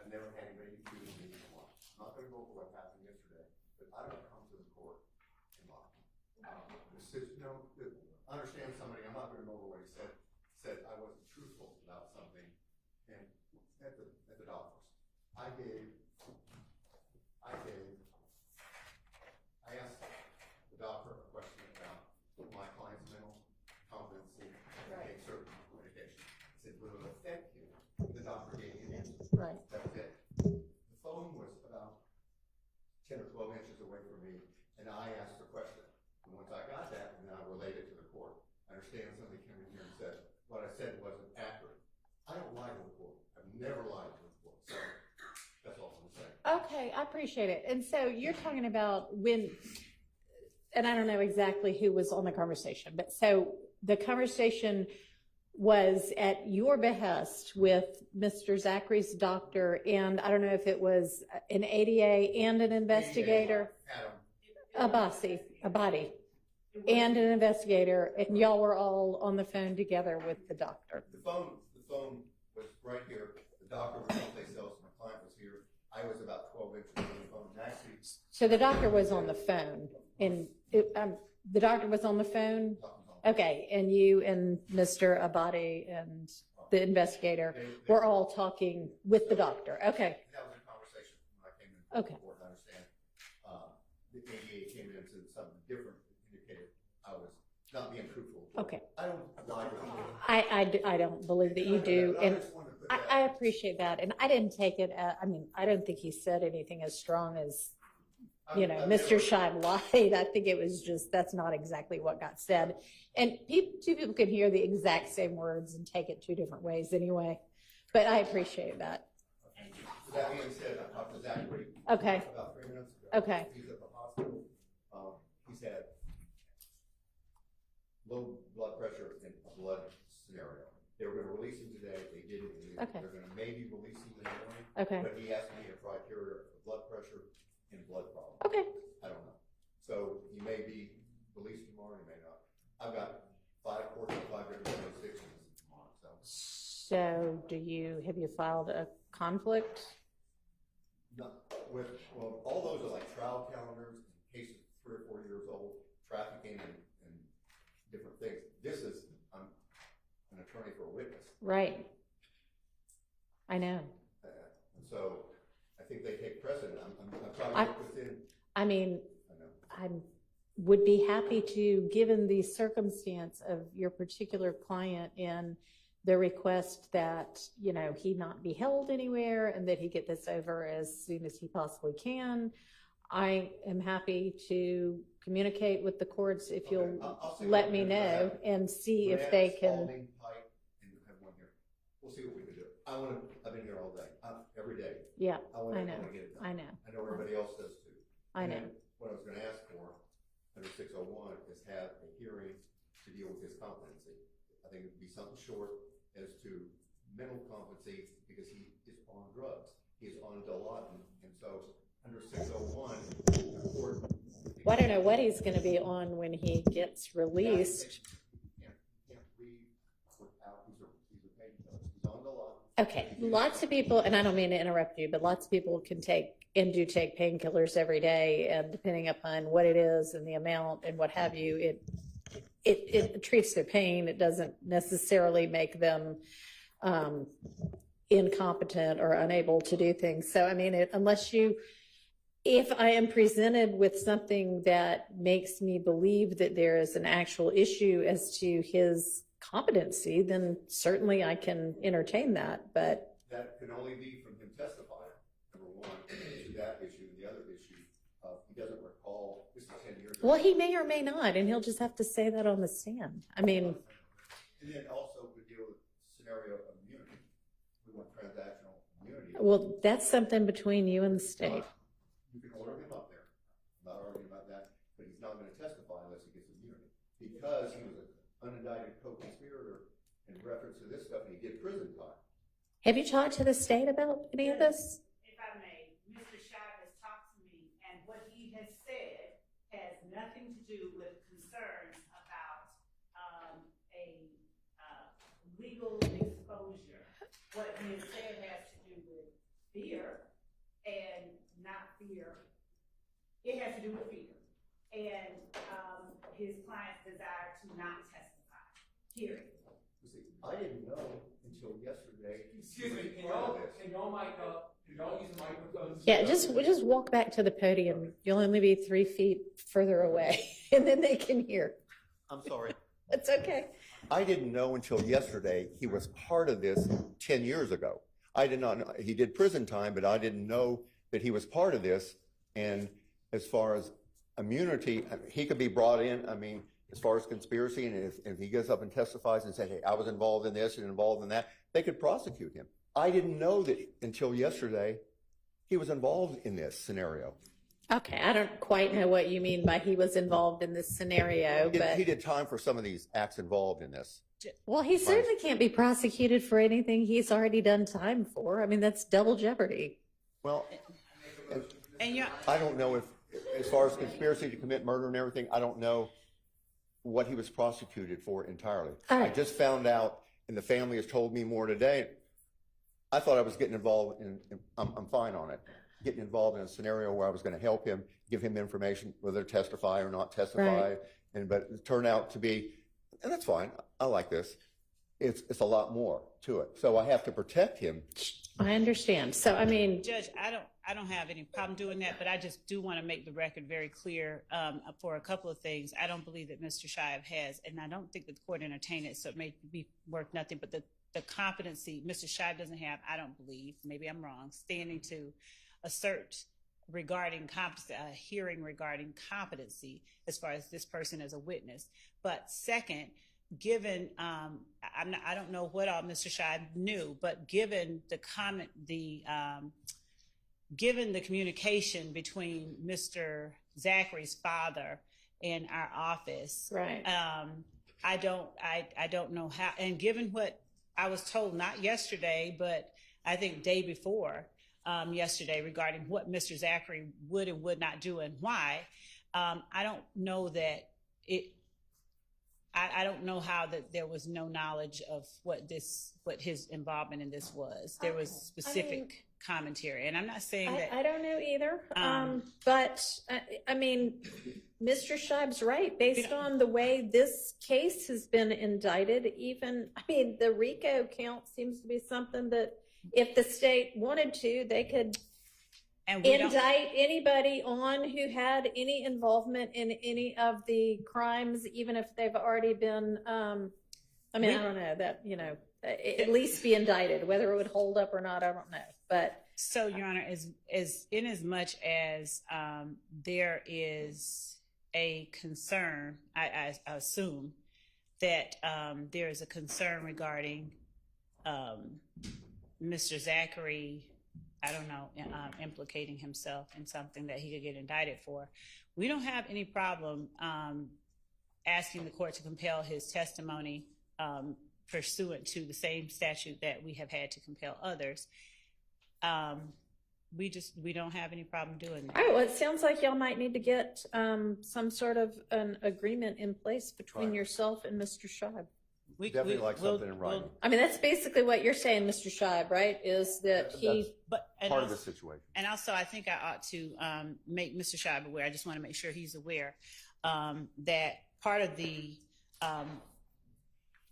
Speaker 10: I've never had anybody accuse me of lying. I'm not going to go over what happened yesterday, but I don't come to the court and lie. Understand somebody, I'm not going to go over what he said I wasn't truthful about something and at the doctors. I asked the doctor a question about my client's mental competency to take certain medication. I said, will it affect you? The doctor gave me an answer.
Speaker 1: Right.
Speaker 10: That was it. The phone was about 10 or 12 inches away from me, and I asked the question. And once I got that, then I relayed it to the court. I understand somebody came in here and said, what I said wasn't accurate. I don't lie to the court. I've never lied to the court. So that's all I'm saying.
Speaker 1: Okay, I appreciate it. And so you're talking about when, and I don't know exactly who was on the conversation, but so the conversation was at your behest with Mr. Zachary's doctor, and I don't know if it was an ADA and an investigator, a body, and an investigator, and y'all were all on the phone together with the doctor.
Speaker 10: The phone was right here. The doctor was someplace else. My client was here. I was about 12 inches from the phone. Actually,
Speaker 1: so the doctor was on the phone, and the doctor was on the phone. Okay, and you and Mr. Abadi and the investigator were all talking with the doctor. Okay.
Speaker 10: That was a conversation when I came in.
Speaker 1: Okay.
Speaker 10: I understand. The ADA came in and said something different, indicated I was not being truthful.
Speaker 1: Okay.
Speaker 10: I don't lie to you.
Speaker 1: I don't believe that you do, and I appreciate that. And I didn't take it. I mean, I don't think he said anything as strong as, Mr. Scheib lied. I think it was just, that's not exactly what got said. And two people can hear the exact same words and take it two different ways anyway. But I appreciate that.
Speaker 10: So that being said, I talked to Zachary
Speaker 1: Okay.
Speaker 10: about 3 minutes ago.
Speaker 1: Okay.
Speaker 10: He's at the hospital. He's had low blood pressure and a blood scenario. They were going to release him today. They didn't.
Speaker 1: Okay.
Speaker 10: They're going to maybe release him in the morning.
Speaker 1: Okay.
Speaker 10: But he asked me a criteria of blood pressure and blood problem.
Speaker 1: Okay.
Speaker 10: I don't know. So he may be released tomorrow. He may not. I've got 5 courts and 5 different jurisdictions tomorrow.
Speaker 1: So have you filed a conflict?
Speaker 10: No, well, all those are like trial calendars, cases 3 or 4 years old, trafficking and different things. This is, I'm an attorney for a witness.
Speaker 1: Right. I know.
Speaker 10: And so I think they take precedent. I'm trying to work within.
Speaker 1: I mean, I would be happy to, given the circumstance of your particular client and the request that, he not be held anywhere and that he get this over as soon as he possibly can. I am happy to communicate with the courts if you'll let me know and see if they can.
Speaker 10: We'll see what we can do. I've been here all day, every day.
Speaker 1: Yeah,
Speaker 10: I know. Get it done.
Speaker 1: I know.
Speaker 10: I know everybody else does too.
Speaker 1: I know.
Speaker 10: What I was going to ask for under 601 is have a hearing to deal with his competency. I think it would be something short as to mental competency because he is on drugs. He is on Dilaudid, and so under 601, the court.
Speaker 1: Well, I don't know what he's going to be on when he gets released.
Speaker 10: Can't read without these are painkillers.
Speaker 1: Okay, lots of people, and I don't mean to interrupt you, but lots of people can take and do take painkillers every day, and depending upon what it is and the amount and what have you, it treats their pain. It doesn't necessarily make them incompetent or unable to do things. So, I mean, if I am presented with something that makes me believe that there is an actual issue as to his competency, then certainly I can entertain that, but.
Speaker 10: That can only be from him testifying, number one, to that issue. The other issue, he doesn't recall, this is 10 years ago.
Speaker 1: Well, he may or may not, and he'll just have to say that on the stand. I mean.
Speaker 10: And then also we deal with scenario of immunity. We want transactional immunity.
Speaker 1: Well, that's something between you and the state.
Speaker 10: You can order him up there. I'm not arguing about that, but he's not going to testify unless he gets immunity. Because he was an unindicted co-conspirator in reference to this stuff, and he did prison time.
Speaker 1: Have you talked to the state about any of this?
Speaker 7: If I may, Mr. Shive has talked to me, and what he has said has nothing to do with concerns about a legal exposure. What he has said has to do with fear and not fear. It has to do with fear and his client's desire to not testify. Period.
Speaker 10: I didn't know until yesterday.
Speaker 14: Excuse me, can y'all mic up? Can y'all use the microphone?
Speaker 1: Yeah, just walk back to the podium. You'll only be 3 feet further away, and then they can hear.
Speaker 10: I'm sorry.
Speaker 1: It's okay.
Speaker 10: I didn't know until yesterday he was part of this 10 years ago. I did not know. He did prison time, but I didn't know that he was part of this. And as far as immunity, he could be brought in. I mean, as far as conspiracy, and if he gets up and testifies and says, hey, I was involved in this and involved in that, they could prosecute him. I didn't know that until yesterday he was involved in this scenario.
Speaker 1: Okay, I don't quite know what you mean by he was involved in this scenario, but.
Speaker 10: He did time for some of these acts involved in this.
Speaker 1: Well, he certainly can't be prosecuted for anything he's already done time for. I mean, that's double jeopardy.
Speaker 10: Well,
Speaker 7: and
Speaker 10: I don't know if, as far as conspiracy to commit murder and everything, I don't know what he was prosecuted for entirely. I just found out, and the family has told me more today. I thought I was getting involved in I'm fine on it, getting involved in a scenario where I was going to help him, give him information, whether testify or not testify. Right. But it turned out to be, and that's fine. I like this. It's a lot more to it. So I have to protect him.
Speaker 1: I understand. So, I mean.
Speaker 7: Judge, I don't have any problem doing that, but I just do want to make the record very clear for a couple of things. I don't believe that Mr. Shive has, and I don't think that the court entertained it, so it may be worth nothing, but the competency Mr. Shive doesn't have, I don't believe, maybe I'm wrong, standing to assert regarding competency, a hearing regarding competency as far as this person as a witness. But second, given, I don't know what all Mr. Shive knew, but given the comment, given the communication between Mr. Zachary's father and our office,
Speaker 1: right?
Speaker 7: I don't know how, and given what I was told, not yesterday, but I think day before yesterday, regarding what Mr. Zachary would and would not do and why, I don't know that it. I don't know how that there was no knowledge of what his involvement in this was. There was specific commentary, and I'm not saying that.
Speaker 1: I don't know either. But I mean, Mr. Shive's right. Based on the way this case has been indicted, even, I mean, the RICO count seems to be something that if the state wanted to, they could indict anybody on who had any involvement in any of the crimes, even if they've already been, I mean, I don't know that, you know, at least be indicted. Whether it would hold up or not, I don't know. But
Speaker 7: so, Your Honor, as in as much as there is a concern, I assume that there is a concern regarding Mr. Zachary, I don't know, implicating himself in something that he could get indicted for. We don't have any problem asking the court to compel his testimony pursuant to the same statute that we have had to compel others. We don't have any problem doing that.
Speaker 1: All right, well, it sounds like y'all might need to get some sort of an agreement in place between yourself and Mr. Shive.
Speaker 10: definitely like something in writing.
Speaker 1: I mean, that's basically what you're saying, Mr. Scheib, right? Is that he,
Speaker 10: Part of the situation.
Speaker 7: And also, I think I ought to make Mr. Scheib aware. I just want to make sure he's aware that part of the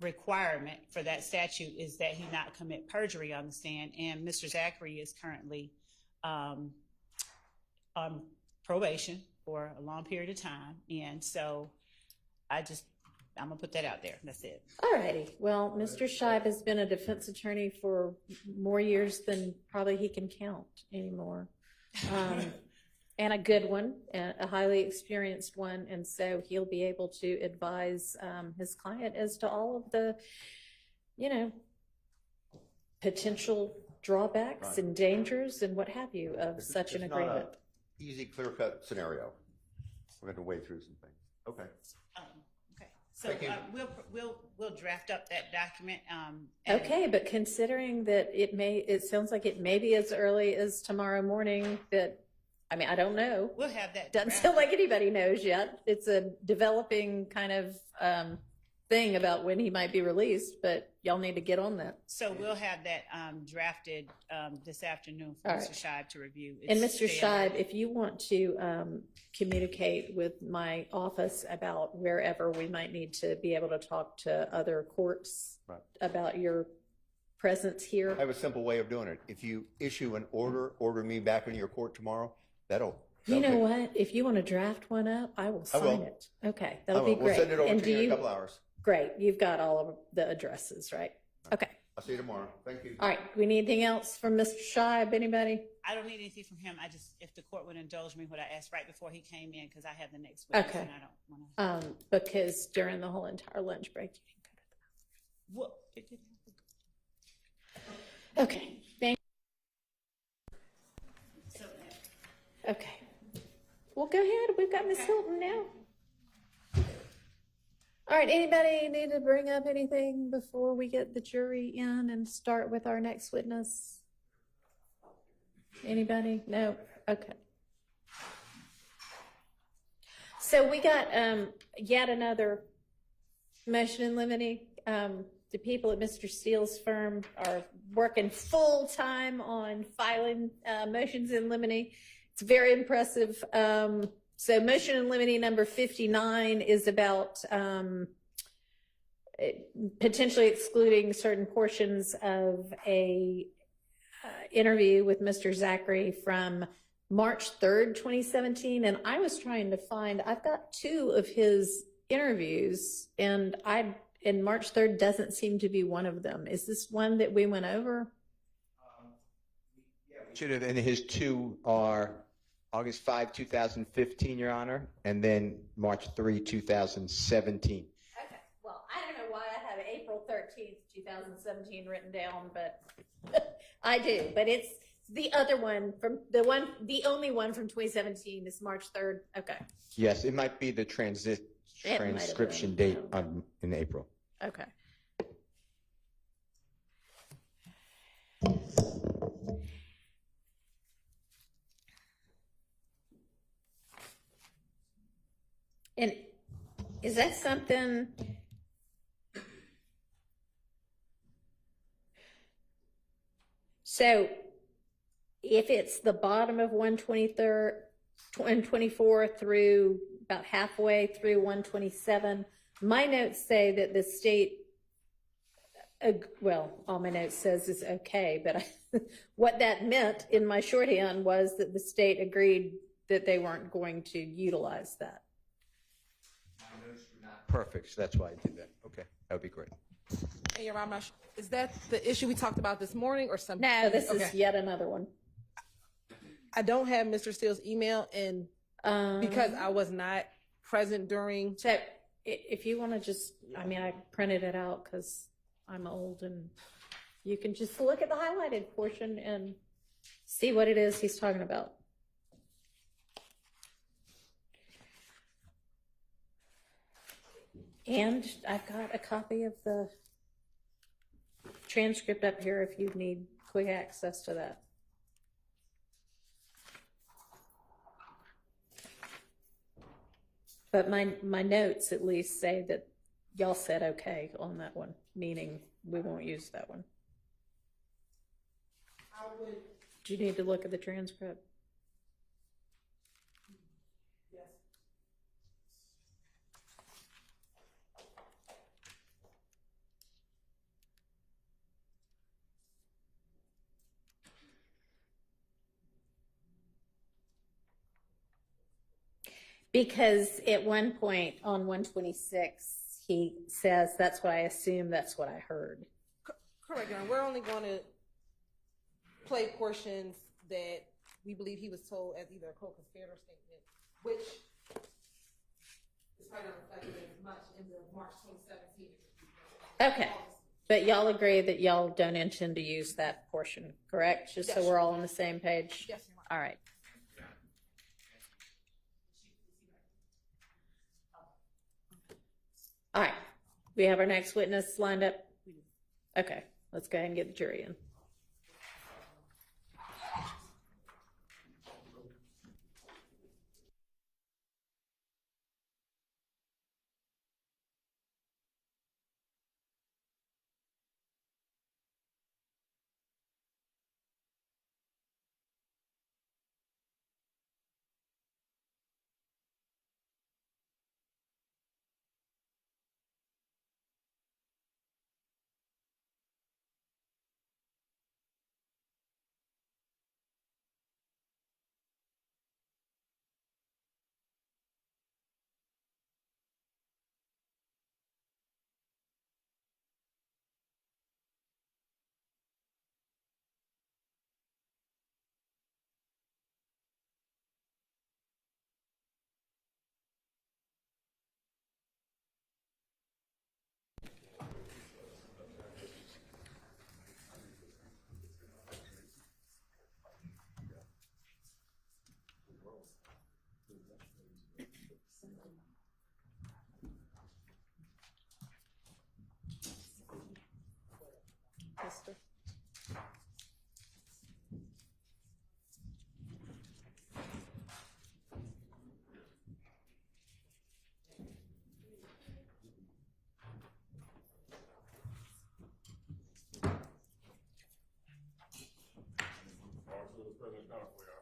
Speaker 7: requirement for that statute is that he not commit perjury on the stand. And Mr. Zachary is currently on probation for a long period of time. And so I'm going to put that out there. That's it.
Speaker 1: all righty. Well, Mr. Scheib has been a defense attorney for more years than probably he can count anymore. And a good one, a highly experienced one. And so he'll be able to advise his client as to all of the, potential drawbacks and dangers and what have you of such an agreement.
Speaker 10: Not an easy, clear-cut scenario. We're going to wade through some things. Okay.
Speaker 7: Okay. So
Speaker 10: Thank you.
Speaker 7: we'll draft up that document.
Speaker 1: Okay, but considering that it sounds like it may be as early as tomorrow morning that, I don't know.
Speaker 7: We'll have that.
Speaker 1: Doesn't sound like anybody knows yet. It's a developing kind of thing about when he might be released, but y'all need to get on that.
Speaker 7: So we'll have that drafted this afternoon for
Speaker 1: All
Speaker 7: Mr.
Speaker 1: right.
Speaker 7: Scheib to review.
Speaker 1: And Mr. Scheib, if you want to communicate with my office about wherever we might need to be able to talk to other courts about your presence here.
Speaker 10: I have a simple way of doing it. If you issue an order me back into your court tomorrow,
Speaker 1: You know what? If you want to draft one up, I will sign it. Okay, that'll be great.
Speaker 10: We'll send it over
Speaker 1: And
Speaker 10: to you in a couple hours.
Speaker 1: Great. You've got all of the addresses, right? Okay.
Speaker 10: I'll see you tomorrow. Thank you.
Speaker 1: All right. We need anything else from Mr. Scheib? Anybody?
Speaker 7: I don't need anything from him. If the court would indulge me what I asked right before he came in, because I have the next witness and I don't want to.
Speaker 1: Because during the whole entire lunch break, you didn't go to the bathroom.
Speaker 7: What?
Speaker 1: Okay. Thank you. Okay. Well, go ahead. We've got Miss Hilton now. All right. Anybody need to bring up anything before we get the jury in and start with our next witness? Anybody? No? Okay. So we got yet another motion in limine. The people at Mr. Steele's firm are working full time on filing motions in limine. It's very impressive. So motion in limine number 59 is about potentially excluding certain portions of a interview with Mr. Zachary from March 3rd, 2017. And I was trying to find, I've got 2 of his interviews and March 3rd doesn't seem to be one of them. Is this one that we went over?
Speaker 3: Should have, and his 2 are August 5, 2015, Your Honor, and then March 3, 2017.
Speaker 1: Okay. Well, I don't know why I have April 13th, 2017 written down, but I do. But it's the other one the only one from 2017 is March 3rd. Okay.
Speaker 3: Yes, it might be the transcription date in April.
Speaker 1: Okay. And is that something? So if it's the bottom of 124 through about halfway through 127, my notes say that the state, all my notes says is okay, but what that meant in my shorthand was that the state agreed that they weren't going to utilize that.
Speaker 3: Perfect, so that's why I did that. Okay, that would be great.
Speaker 2: Hey, Your Honor, is that the issue we talked about this morning or something?
Speaker 1: No, this is yet another one.
Speaker 2: I don't have Mr. Steele's email, and because I was not present during.
Speaker 1: So if you want to just, I printed it out because I'm old, and you can just look at the highlighted portion and see what it is he's talking about. And I've got a copy of the transcript up here if you need quick access to that. But my notes at least say that y'all said okay on that one, meaning we won't use that one. Do you need to look at the transcript? Because at one point on 126, he says, that's what I assume, that's what I heard.
Speaker 2: Correct, Your Honor. We're only going to play portions that we believe he was told as either a co-conspirator statement, which is probably not reflected as much in the March 2017.
Speaker 1: Okay, but y'all agree that y'all don't intend to use that portion, correct? Just so we're all on the same page?
Speaker 2: Yes, Your Honor.
Speaker 1: All right. All right, we have our next witness lined up? Okay, let's go ahead and get the jury in.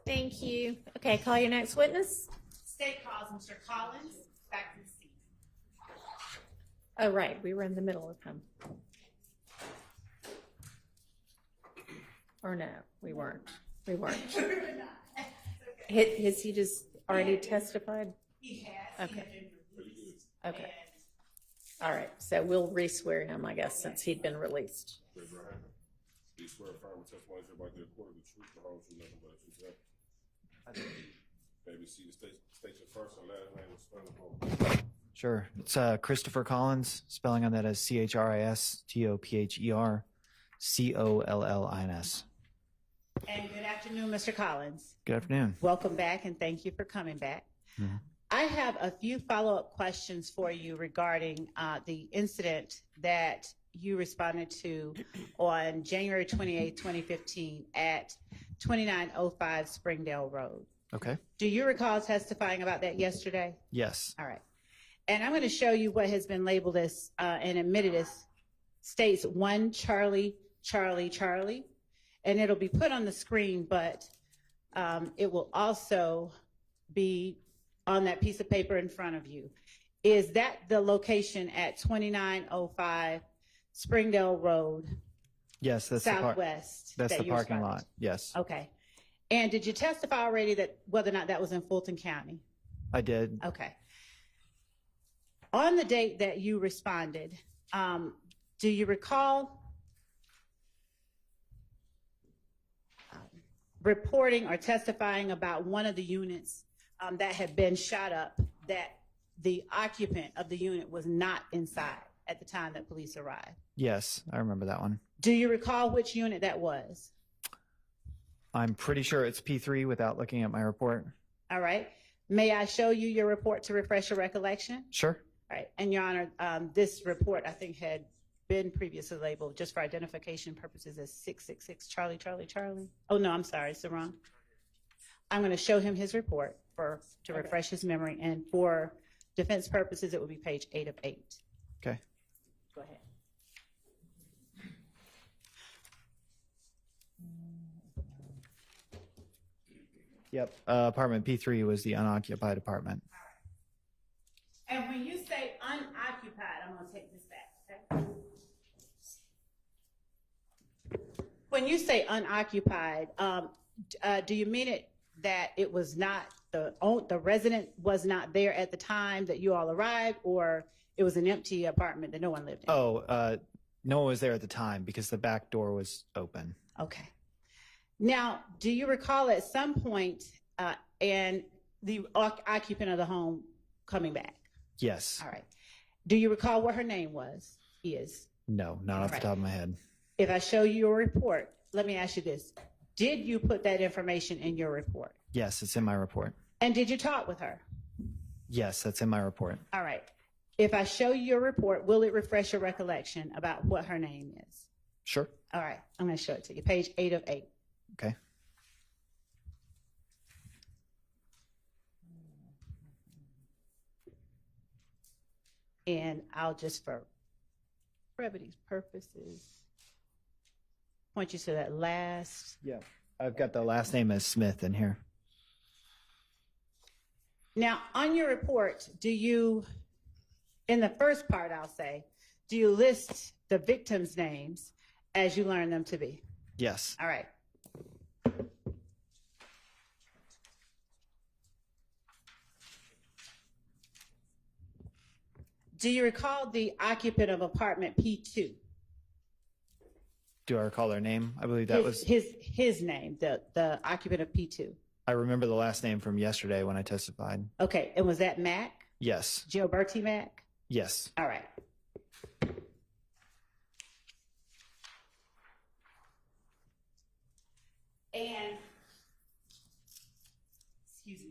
Speaker 1: Thank you. Okay, call your next witness.
Speaker 7: State calls Mr. Collins back to the seat.
Speaker 1: Oh, right, we were in the middle of him. Or no, we weren't. We weren't. Has he just already testified?
Speaker 7: He has.
Speaker 1: Okay. Okay. All right, so we'll re-swear him, I guess, since he'd been released.
Speaker 8: Do you swear affirm testimony about the according to truth, the whole truth, nothing but the truth? Maybe see the state your first and last name and spell it wrong.
Speaker 13: Sure. It's Christopher Collins. Spelling on that is CHRISTOPHER COLLINS.
Speaker 7: And good afternoon, Mr. Collins.
Speaker 13: Good afternoon.
Speaker 7: Welcome back, and thank you for coming back.
Speaker 13: Mm-hmm.
Speaker 7: I have a few follow-up questions for you regarding the incident that you responded to on January 28, 2015 at 2905 Springdale Road.
Speaker 13: Okay.
Speaker 7: Do you recall testifying about that yesterday?
Speaker 13: Yes.
Speaker 7: All right. And I'm going to show you what has been labeled as and admitted as states 1 Charlie, Charlie, Charlie. And it'll be put on the screen, but it will also be on that piece of paper in front of you. Is that the location at 2905 Springdale Road?
Speaker 13: Yes, that's
Speaker 7: Southwest.
Speaker 13: That's the
Speaker 7: you
Speaker 13: parking
Speaker 7: responded
Speaker 13: lot. Yes.
Speaker 7: Okay. And did you testify already that whether or not that was in Fulton County?
Speaker 13: I did.
Speaker 7: Okay. On the date that you responded, do you recall reporting or testifying about one of the units that had been shot up, that the occupant of the unit was not inside at the time that police arrived?
Speaker 13: Yes, I remember that one.
Speaker 7: Do you recall which unit that was?
Speaker 13: I'm pretty sure it's P3 without looking at my report.
Speaker 7: All right. May I show you your report to refresh your recollection?
Speaker 13: Sure.
Speaker 7: All right. And Your Honor, this report I think had been previously labeled just for identification purposes as 666 Charlie, Charlie, Charlie. Oh, no, I'm sorry. It's the wrong. I'm going to show him his report to refresh his memory. And for defense purposes, it would be page 8 of 8.
Speaker 13: Okay.
Speaker 7: Go ahead.
Speaker 13: Yep. Apartment P3 was the unoccupied apartment.
Speaker 7: And when you say unoccupied, I'm going to take this back, okay? When you say unoccupied, do you mean it that it was not the resident was not there at the time that you all arrived, or it was an empty apartment that no one lived in?
Speaker 13: Oh, no one was there at the time because the back door was open.
Speaker 7: Okay. Now, do you recall at some point and the occupant of the home coming back?
Speaker 13: Yes.
Speaker 7: All right. Do you recall what her name is?
Speaker 13: No, not off the top of my head.
Speaker 7: If I show you your report, let me ask you this. Did you put that information in your report?
Speaker 13: Yes, it's in my report.
Speaker 7: And did you talk with her?
Speaker 13: Yes, that's in my report.
Speaker 7: All right. If I show you your report, will it refresh your recollection about what her name is?
Speaker 13: Sure.
Speaker 7: All right. I'm going to show it to you. Page 8 of 8.
Speaker 13: Okay.
Speaker 7: And I'll just, for brevity's purposes, point you to that last.
Speaker 13: Yeah. I've got the last name as Smith in here.
Speaker 7: Now, on your report, do you, in the first part, I'll say, do you list the victims' names as you learn them to be?
Speaker 13: Yes.
Speaker 7: All right. Do you recall the occupant of apartment P2?
Speaker 13: Do I recall their name? I believe that was
Speaker 7: his name, the occupant of P2.
Speaker 13: I remember the last name from yesterday when I testified.
Speaker 7: Okay, and was that Mac?
Speaker 13: Yes.
Speaker 7: Gilberti Mac?
Speaker 13: Yes.
Speaker 7: All right. And, excuse me.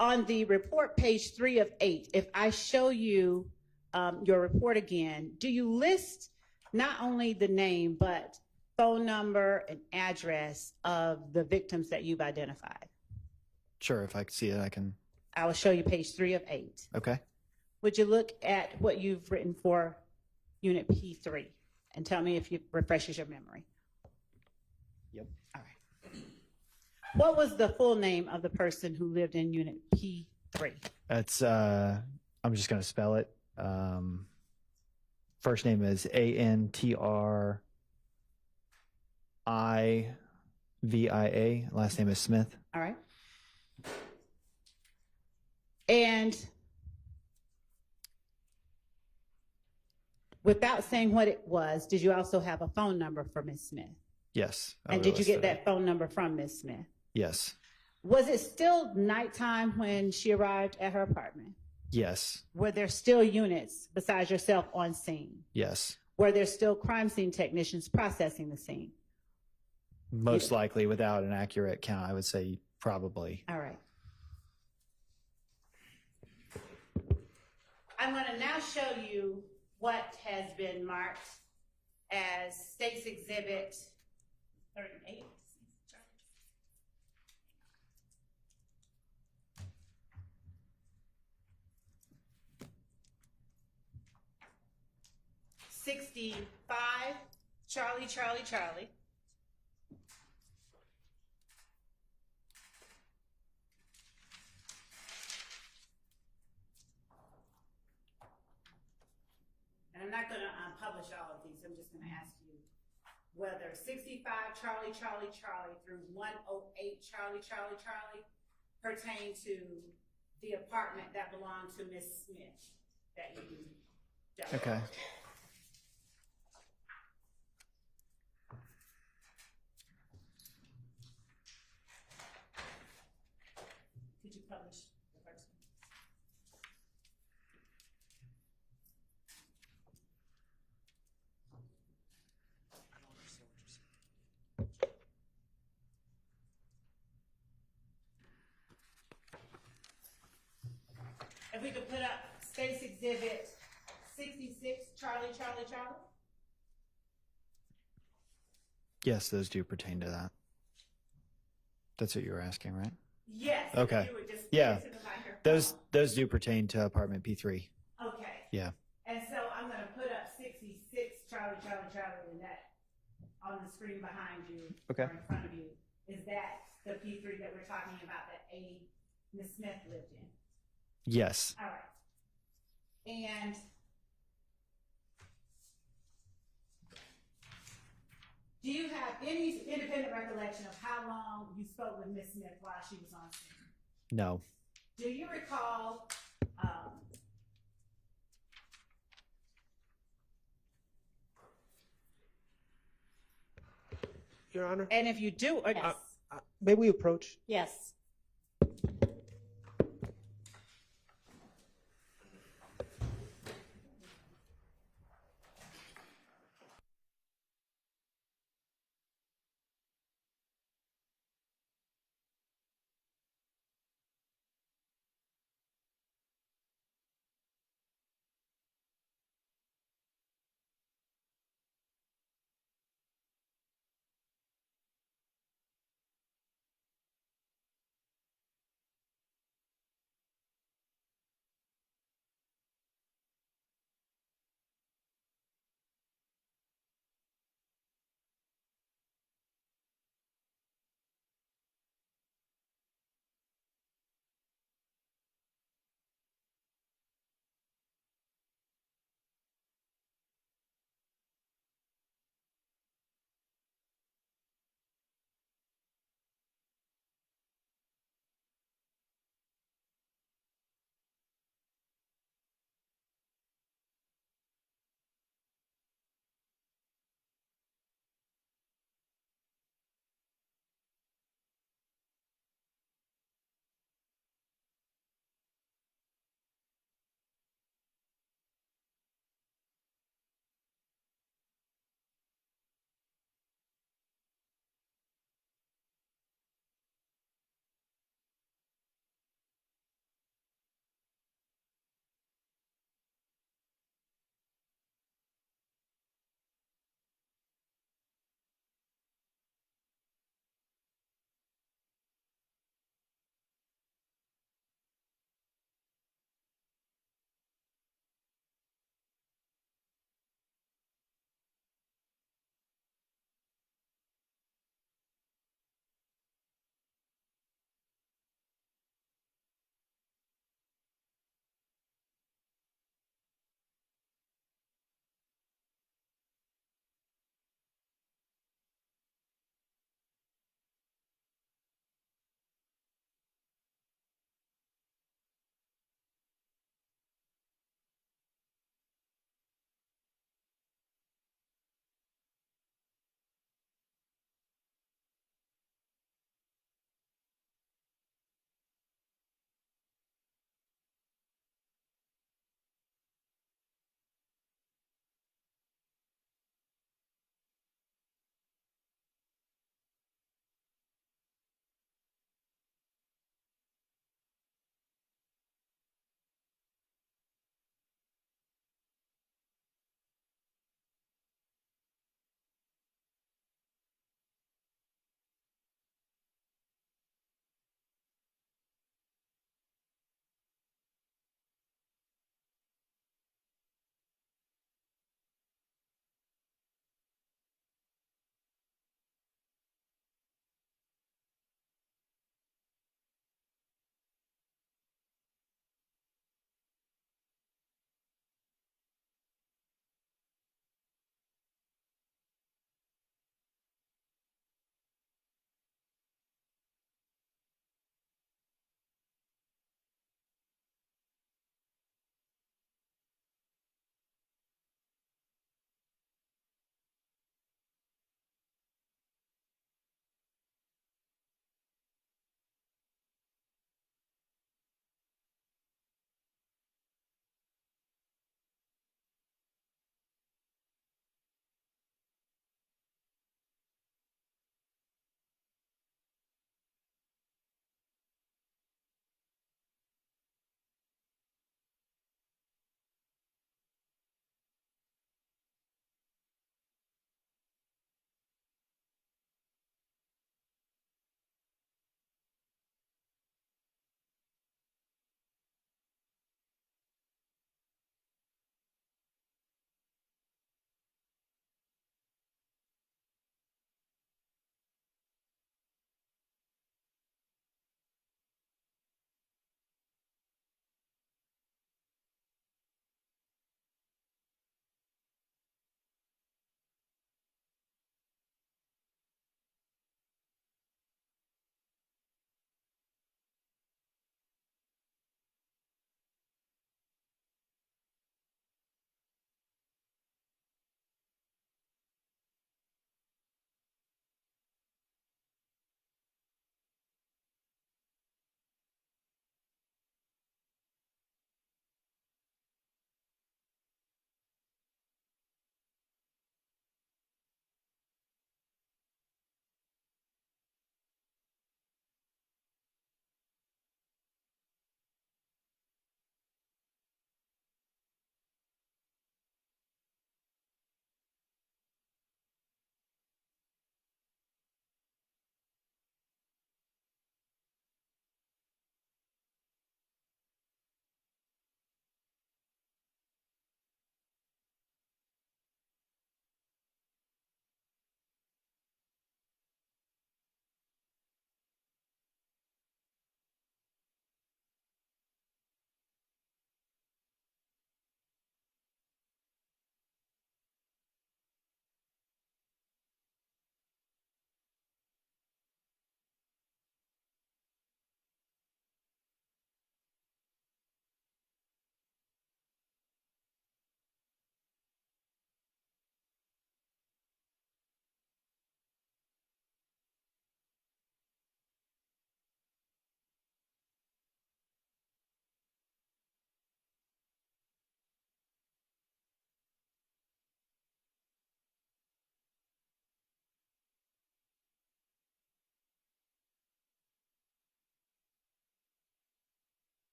Speaker 7: On the report, page 3 of 8, if I show you your report again, do you list not only the name, but phone number and address of the victims that you've identified?
Speaker 13: Sure, if I can see it, I can.
Speaker 7: I will show you page 3 of 8.
Speaker 13: Okay.
Speaker 7: Would you look at what you've written for unit P3 and tell me if it refreshes your memory?
Speaker 13: Yep.
Speaker 7: All right. What was the full name of the person who lived in unit P3?
Speaker 13: It's, I'm just going to spell it. First name is ANTRIVIA. Last name is Smith.
Speaker 7: All right. And without saying what it was, did you also have a phone number for Ms. Smith?
Speaker 13: Yes.
Speaker 7: And did you get that phone number from Ms. Smith?
Speaker 13: Yes.
Speaker 7: Was it still nighttime when she arrived at her apartment?
Speaker 13: Yes.
Speaker 7: Were there still units besides yourself on scene?
Speaker 13: Yes.
Speaker 7: Were there still crime scene technicians processing the scene?
Speaker 13: Most likely, without an accurate count, I would say probably.
Speaker 7: All right. I'm going to now show you what has been marked as State's Exhibit 38. '65, Charlie, Charlie, Charlie. And I'm not going to publish all of these. I'm just going to ask you whether 65 Charlie, Charlie, Charlie through 108 Charlie, Charlie, Charlie pertain to the apartment that belonged to Miss Smith that you dealt with.
Speaker 13: Okay.
Speaker 7: Could you publish the first one? If we could put up State's Exhibit 66, Charlie, Charlie, Charlie.
Speaker 13: Yes, those do pertain to that. That's what you were asking, right?
Speaker 7: Yes.
Speaker 13: Okay.
Speaker 7: You would just
Speaker 13: Yeah.
Speaker 7: to the microphone.
Speaker 13: Those do pertain to apartment P3.
Speaker 7: Okay.
Speaker 13: Yeah.
Speaker 7: And so I'm going to put up 66 Charlie, and that on the screen behind you
Speaker 13: Okay.
Speaker 7: or in front of you. Is that the P3 that we're talking about that Ms. Smith lived in?
Speaker 13: Yes.
Speaker 7: All right. And do you have any independent recollection of how long you spoke with Ms. Smith while she was on scene?
Speaker 13: No.
Speaker 7: Do you recall
Speaker 4: Your Honor?
Speaker 7: and if you do,
Speaker 1: Yes.
Speaker 4: May we approach?
Speaker 1: Yes.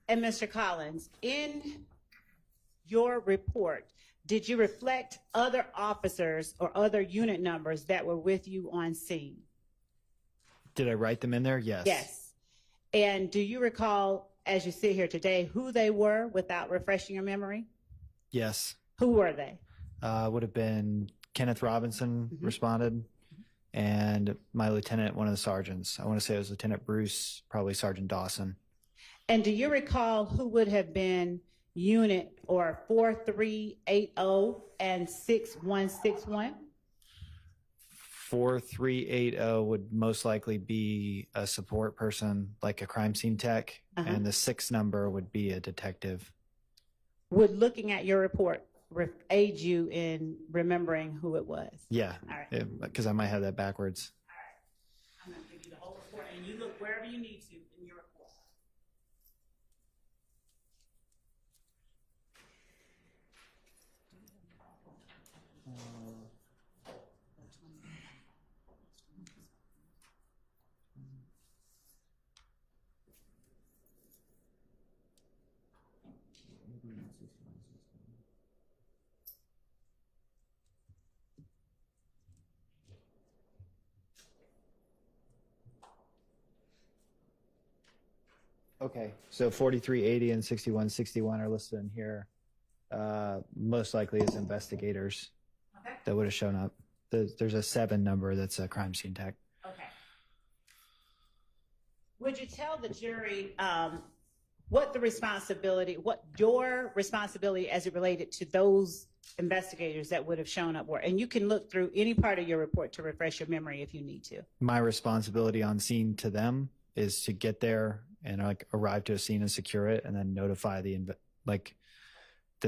Speaker 7: And Mr. Collins, in your report, did you reflect other officers or other unit numbers that were with you on scene?
Speaker 13: Did I write them in there? Yes.
Speaker 7: Yes. And do you recall, as you sit here today, who they were without refreshing your memory?
Speaker 13: Yes.
Speaker 7: Who were they?
Speaker 13: Would have been Kenneth Robinson responded, and my lieutenant, one of the sergeants. I want to say it was Lieutenant Bruce, probably Sergeant Dawson.
Speaker 7: And do you recall who would have been unit or 4380 and 6161?
Speaker 13: 4380 would most likely be a support person, like a crime scene tech, and the 6 number would be a detective.
Speaker 7: Would looking at your report aid you in remembering who it was?
Speaker 13: Yeah,
Speaker 7: All right.
Speaker 13: because I might have that backwards.
Speaker 7: I'm going to give you the whole report, and you look wherever you need to in your report.
Speaker 13: Okay, so 4380 and 6161 are listed in here. Most likely as investigators that would have shown up. There's a 7 number that's a crime scene tech.
Speaker 7: Okay. Would you tell the jury what your responsibility as it related to those investigators that would have shown up were? And you can look through any part of your report to refresh your memory if you need to.
Speaker 13: My responsibility on scene to them is to get there and arrive to a scene and secure it, and then notify the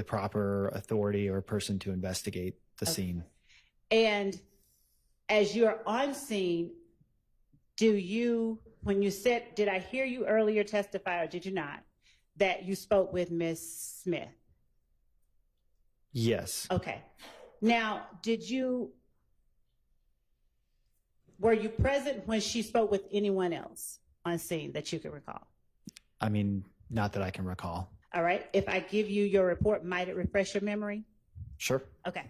Speaker 13: proper authority or person to investigate the scene.
Speaker 7: And as you're on scene, did I hear you earlier testify, or did you not, that you spoke with Ms. Smith?
Speaker 13: Yes.
Speaker 7: Okay. Now, were you present when she spoke with anyone else on scene that you could recall?
Speaker 13: I mean, not that I can recall.
Speaker 7: All right. If I give you your report, might it refresh your memory?
Speaker 13: Sure.
Speaker 7: Okay.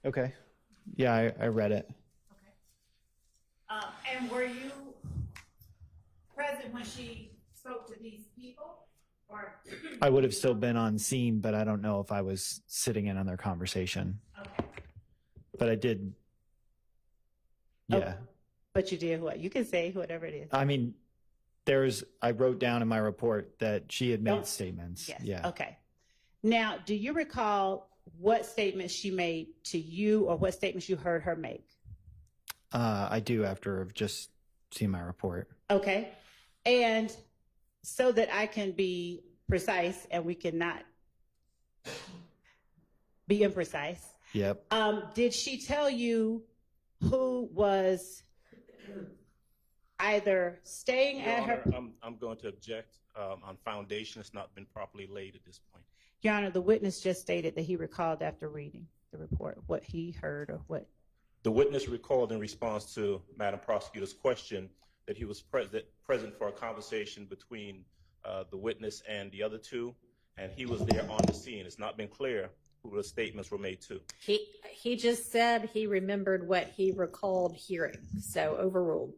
Speaker 13: Okay. Yeah, I read it.
Speaker 7: And were you present when she spoke to these people? Or
Speaker 13: I would have still been on scene, but I don't know if I was sitting in on their conversation.
Speaker 7: Okay.
Speaker 13: But I did. Yeah.
Speaker 7: Oh, but you did what? You can say whatever it is.
Speaker 13: I mean, I wrote down in my report that she had made statements.
Speaker 7: Yes.
Speaker 13: Yeah.
Speaker 7: Okay. Now, do you recall what statements she made to you, or what statements you heard her make?
Speaker 13: I do, after I've just seen my report.
Speaker 7: Okay. And so that I can be precise and we cannot be imprecise.
Speaker 13: Yep.
Speaker 7: Did she tell you who was either staying
Speaker 6: Your
Speaker 7: at
Speaker 6: Honor,
Speaker 7: her?
Speaker 6: I'm going to object on foundation. It's not been properly laid at this point.
Speaker 7: Your Honor, the witness just stated that he recalled after reading the report what he heard or what.
Speaker 6: The witness recalled in response to Madam Prosecutor's question that he was present for a conversation between the witness and the other two, and he was there on the scene. It's not been clear who the statements were made to.
Speaker 1: He just said he remembered what he recalled hearing, so overruled.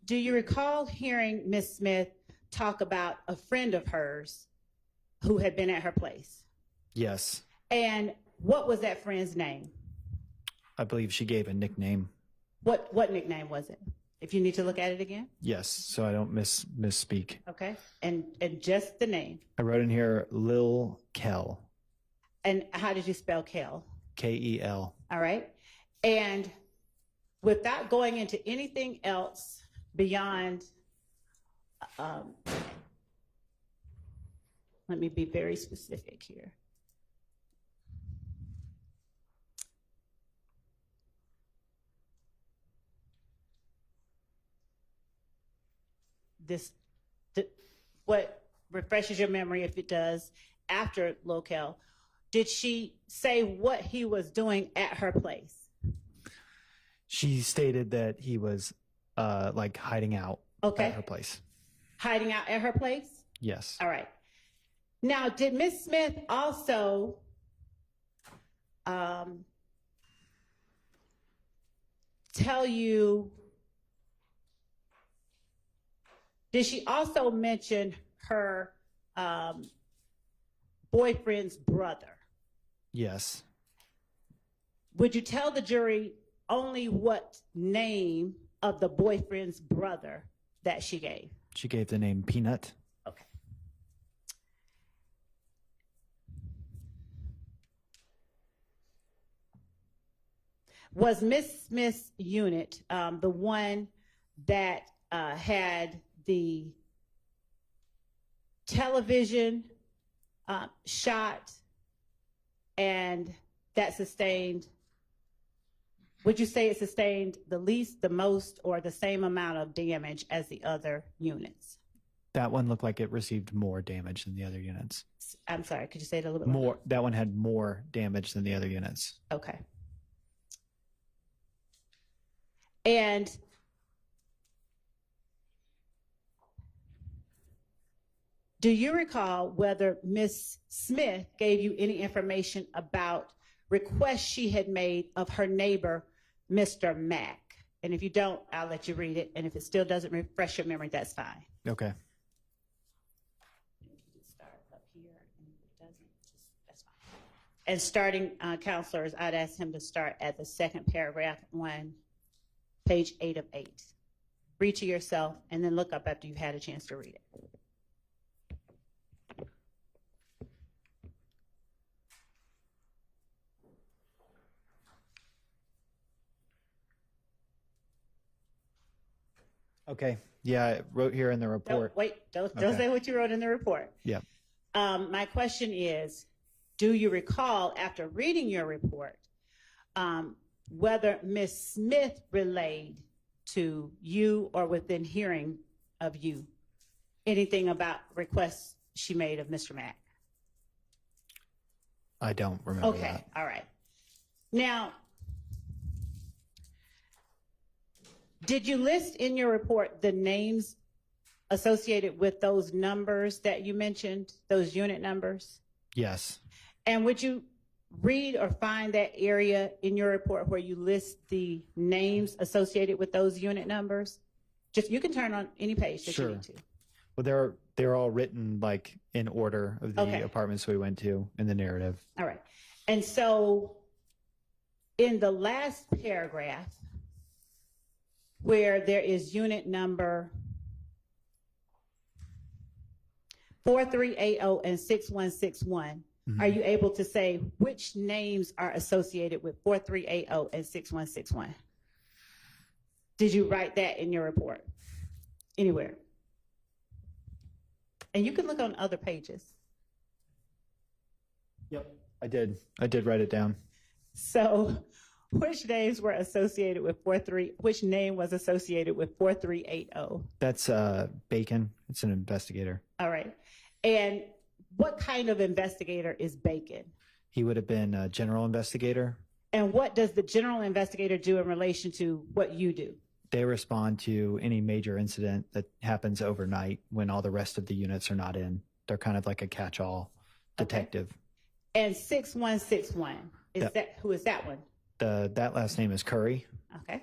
Speaker 7: Do you recall hearing Ms. Smith talk about a friend of hers who had been at her place?
Speaker 13: Yes.
Speaker 7: And what was that friend's name?
Speaker 13: I believe she gave a nickname.
Speaker 7: What nickname was it? If you need to look at it again.
Speaker 13: Yes, so I don't misspeak.
Speaker 7: Okay. And just the name.
Speaker 13: I wrote in here Lil Kel.
Speaker 7: And how did you spell Kel?
Speaker 13: Kel.
Speaker 7: All right. And without going into anything else beyond, let me be very specific here. what refreshes your memory, if it does, after Locale, did she say what he was doing at her place?
Speaker 13: She stated that he was like hiding out
Speaker 7: Okay.
Speaker 13: at her place.
Speaker 7: Hiding out at her place?
Speaker 13: Yes.
Speaker 7: All right. Now, did Miss Smith also tell you, did she also mention her boyfriend's brother?
Speaker 13: Yes.
Speaker 7: Would you tell the jury only what name of the boyfriend's brother that she gave?
Speaker 13: She gave the name Peanut.
Speaker 7: Okay. Was Miss Smith's unit the one that had the television shot and that sustained, would you say it sustained the least, the most, or the same amount of damage as the other units?
Speaker 13: That one looked like it received more damage than the other units.
Speaker 7: I'm sorry, could you say it a little bit
Speaker 13: More. That one had more damage than the other units.
Speaker 7: Okay. And do you recall whether Miss Smith gave you any information about requests she had made of her neighbor, Mr. Mack? And if you don't, I'll let you read it. And if it still doesn't refresh your memory, that's fine.
Speaker 13: Okay.
Speaker 7: Start up here, and if it doesn't, that's fine. And starting, counselors, I'd ask him to start at the second paragraph on page 8 of 8. Read to yourself, and then look up after you've had a chance to read it.
Speaker 13: Okay. Yeah, I wrote here in the report.
Speaker 7: Don't
Speaker 13: Okay.
Speaker 7: say what you wrote in the report.
Speaker 13: Yeah.
Speaker 7: My question is, do you recall, after reading your report, whether Miss Smith relayed to you or within hearing of you anything about requests she made of Mr. Mack?
Speaker 13: I don't remember
Speaker 7: Okay,
Speaker 13: that.
Speaker 7: all right. Now, did you list in your report the names associated with those numbers that you mentioned, those unit numbers?
Speaker 13: Yes.
Speaker 7: And would you read or find that area in your report where you list the names associated with those unit numbers? Just, you can turn on any page that
Speaker 13: Sure.
Speaker 7: you need to.
Speaker 13: Well, they're all written like in order of the
Speaker 7: Okay.
Speaker 13: apartments we went to in the narrative.
Speaker 7: All right. And so in the last paragraph, where there is unit number 4380 and 6161, are you able to say which names are associated with 4380 and 6161? Did you write that in your report? Anywhere? And you can look on other pages.
Speaker 13: Yep. I did write it down.
Speaker 7: So which names were associated with which name was associated with 4380?
Speaker 13: That's Bacon. It's an investigator.
Speaker 7: All right. And what kind of investigator is Bacon?
Speaker 13: He would have been a general investigator.
Speaker 7: And what does the general investigator do in relation to what you do?
Speaker 13: They respond to any major incident that happens overnight when all the rest of the units are not in. They're kind of like a catch-all detective.
Speaker 7: And 6161, who is that one?
Speaker 13: That last name is Curry.
Speaker 7: Okay.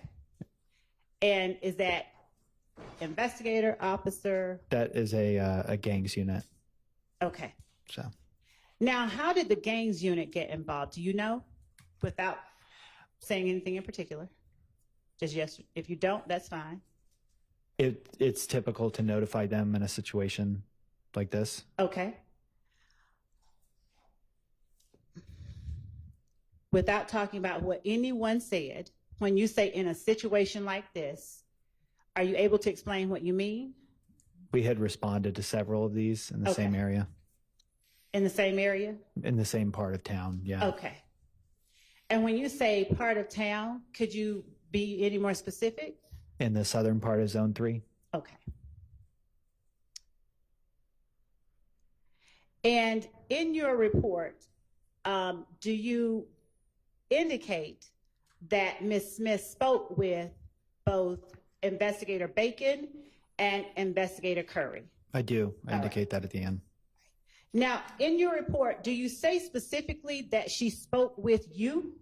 Speaker 7: And is that investigator, officer?
Speaker 13: That is a gangs unit.
Speaker 7: Okay.
Speaker 13: So
Speaker 7: now, how did the gangs unit get involved? Do you know? Without saying anything in particular. Just yes. If you don't, that's fine.
Speaker 13: It's typical to notify them in a situation like this.
Speaker 7: Okay. Without talking about what anyone said, when you say in a situation like this, are you able to explain what you mean?
Speaker 13: We had responded to several of these in the same area.
Speaker 7: In the same area?
Speaker 13: In the same part of town, yeah.
Speaker 7: Okay. And when you say part of town, could you be any more specific?
Speaker 13: In the southern part of Zone 3.
Speaker 7: Okay. And in your report, do you indicate that Ms. Smith spoke with both Investigator Bacon and Investigator Curry?
Speaker 13: I do. I indicate that at the end.
Speaker 7: Now, in your report, do you say specifically that she spoke with you?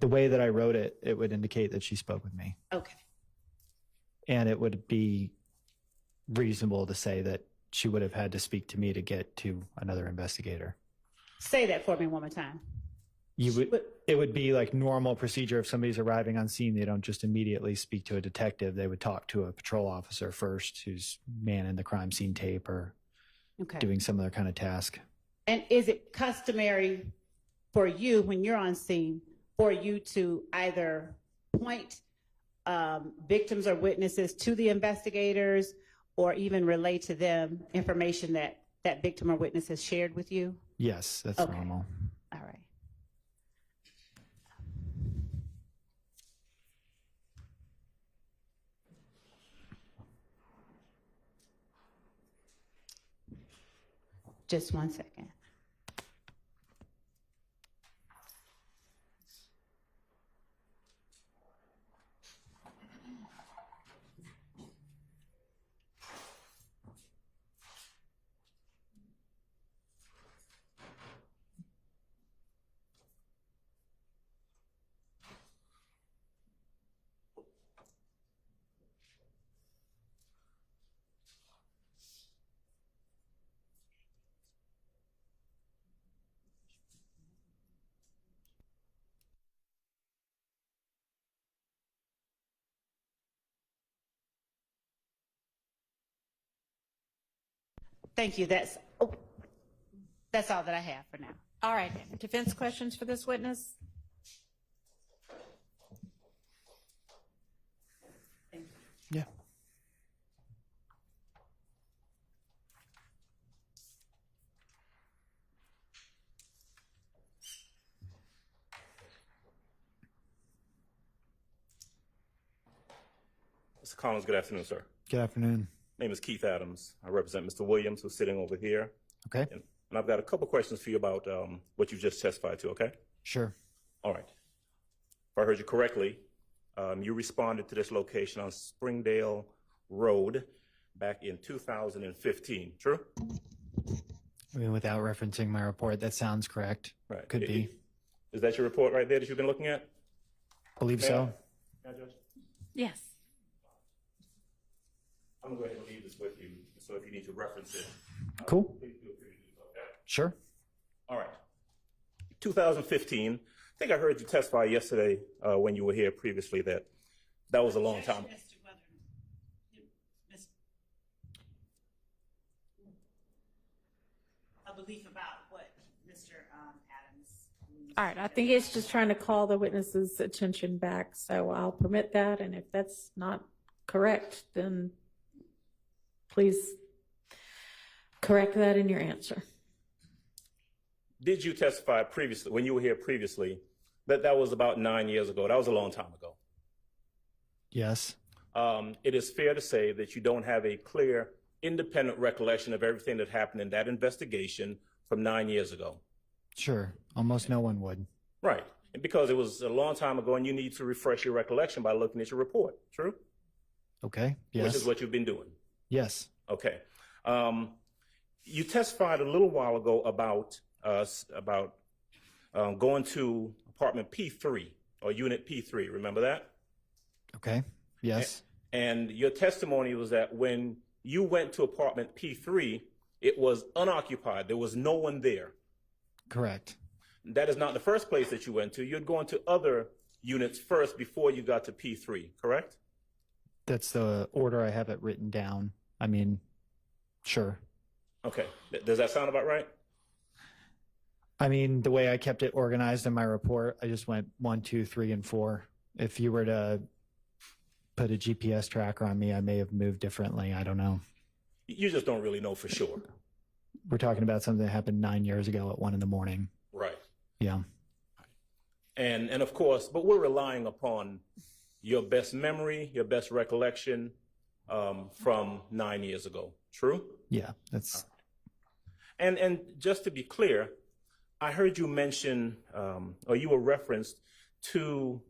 Speaker 13: The way that I wrote it, it would indicate that she spoke with me.
Speaker 7: Okay.
Speaker 13: And it would be reasonable to say that she would have had to speak to me to get to another investigator.
Speaker 7: Say that for me one more time.
Speaker 13: It would be like normal procedure. If somebody's arriving on scene, they don't just immediately speak to a detective. They would talk to a patrol officer first who's manning the crime scene tape or doing some other kind of task.
Speaker 7: And is it customary for you, when you're on scene, for you to either point victims or witnesses to the investigators or even relay to them information that that victim or witness has shared with you?
Speaker 13: Yes, that's normal.
Speaker 7: All right. Just 1 second. Thank you. That's all that I have for now.
Speaker 1: All right. Defense questions for this witness?
Speaker 13: Yeah.
Speaker 6: Mr. Collins, good afternoon, sir.
Speaker 13: Good afternoon.
Speaker 6: My name is Keith Adams. I represent Mr. Williams, who's sitting over here.
Speaker 13: Okay.
Speaker 6: And I've got a couple questions for you about what you just testified to, okay?
Speaker 13: Sure.
Speaker 6: All right. If I heard you correctly, you responded to this location on Springdale Road back in 2015, true?
Speaker 13: I mean, without referencing my report, that sounds correct.
Speaker 6: Right.
Speaker 13: Could be.
Speaker 6: Is that your report right there that you've been looking at?
Speaker 13: Believe so.
Speaker 6: May I, Judge?
Speaker 1: Yes.
Speaker 6: I'm going to go ahead and leave this with you, so if you need to reference it.
Speaker 13: Cool.
Speaker 6: Please feel free to do so, okay?
Speaker 13: Sure.
Speaker 6: All right. 2015, I think I heard you testify yesterday when you were here previously that was a long time.
Speaker 7: A belief about what Mr. Adams.
Speaker 1: All right. I think it's just trying to call the witness's attention back. So I'll permit that. And if that's not correct, then please correct that in your answer.
Speaker 6: Did you testify previously, when you were here previously, that was about 9 years ago? That was a long time ago.
Speaker 13: Yes.
Speaker 6: It is fair to say that you don't have a clear, independent recollection of everything that happened in that investigation from 9 years ago.
Speaker 13: Sure. Almost no one would.
Speaker 6: Right. And because it was a long time ago and you need to refresh your recollection by looking at your report. True?
Speaker 13: Okay. Yes.
Speaker 6: Which is what you've been doing.
Speaker 13: Yes.
Speaker 6: Okay. You testified a little while ago about going to apartment P3 or unit P3. Remember that?
Speaker 13: Okay. Yes.
Speaker 6: And your testimony was that when you went to apartment P3, it was unoccupied. There was no one there.
Speaker 13: Correct.
Speaker 6: That is not the first place that you went to. You'd gone to other units first before you got to P3, correct?
Speaker 13: That's the order I have it written down. I mean, sure.
Speaker 6: Okay. Does that sound about right?
Speaker 13: I mean, the way I kept it organized in my report, I just went 1, 2, 3, and 4. If you were to put a GPS tracker on me, I may have moved differently. I don't know.
Speaker 6: You just don't really know for sure.
Speaker 13: We're talking about something that happened 9 years ago at 1 a.m.
Speaker 6: Right.
Speaker 13: Yeah.
Speaker 6: And of course, but we're relying upon your best memory, your best recollection from 9 years ago. True?
Speaker 13: Yeah, that's.
Speaker 6: And just to be clear, I heard you mention, or you were referenced to,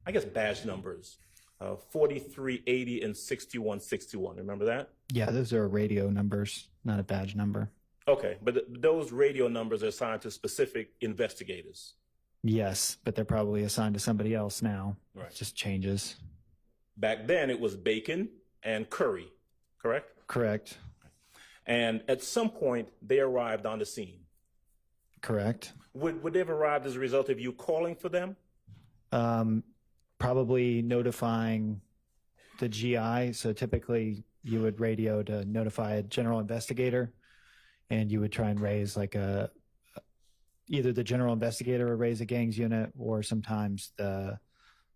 Speaker 6: I guess, badge numbers, 4380 and 6161. Remember that?
Speaker 13: Yeah, those are radio numbers, not a badge number.
Speaker 6: Okay, but those radio numbers are assigned to specific investigators.
Speaker 13: Yes, but they're probably assigned to somebody else now.
Speaker 6: Right.
Speaker 13: It just changes.
Speaker 6: Back then, it was Bacon and Curry, correct?
Speaker 13: Correct.
Speaker 6: And at some point, they arrived on the scene.
Speaker 13: Correct.
Speaker 6: Would they have arrived as a result of you calling for them?
Speaker 13: Probably notifying the GI. So typically, you would radio to notify a general investigator, and you would try and raise like either the general investigator would raise a gangs unit, or sometimes the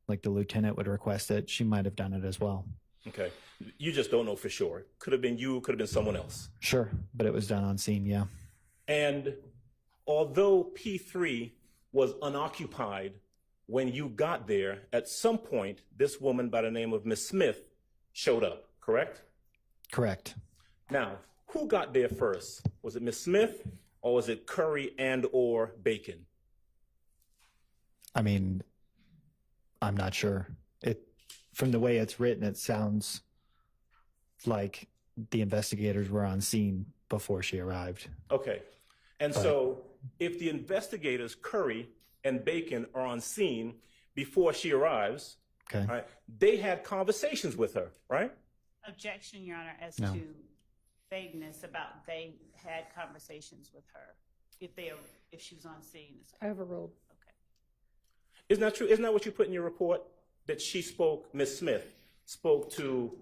Speaker 13: lieutenant would request it. She might have done it as well.
Speaker 6: Okay. You just don't know for sure. Could have been you, could have been someone else.
Speaker 13: Sure, but it was done on scene, yeah.
Speaker 6: And although P3 was unoccupied when you got there, at some point, this woman by the name of Miss Smith showed up, correct?
Speaker 13: Correct.
Speaker 6: Now, who got there first? Was it Miss Smith, or was it Curry and or Bacon?
Speaker 13: I mean, I'm not sure. From the way it's written, it sounds like the investigators were on scene before she arrived.
Speaker 6: Okay. And so if the investigators, Curry and Bacon, are on scene before she arrives,
Speaker 13: okay,
Speaker 6: right, they had conversations with her, right?
Speaker 7: Objection, Your Honor, as
Speaker 13: No.
Speaker 7: to vagueness about they had conversations with her if she was on scene.
Speaker 1: Overruled.
Speaker 7: Okay.
Speaker 6: Isn't that true? Isn't that what you put in your report? That she spoke, Ms. Smith spoke to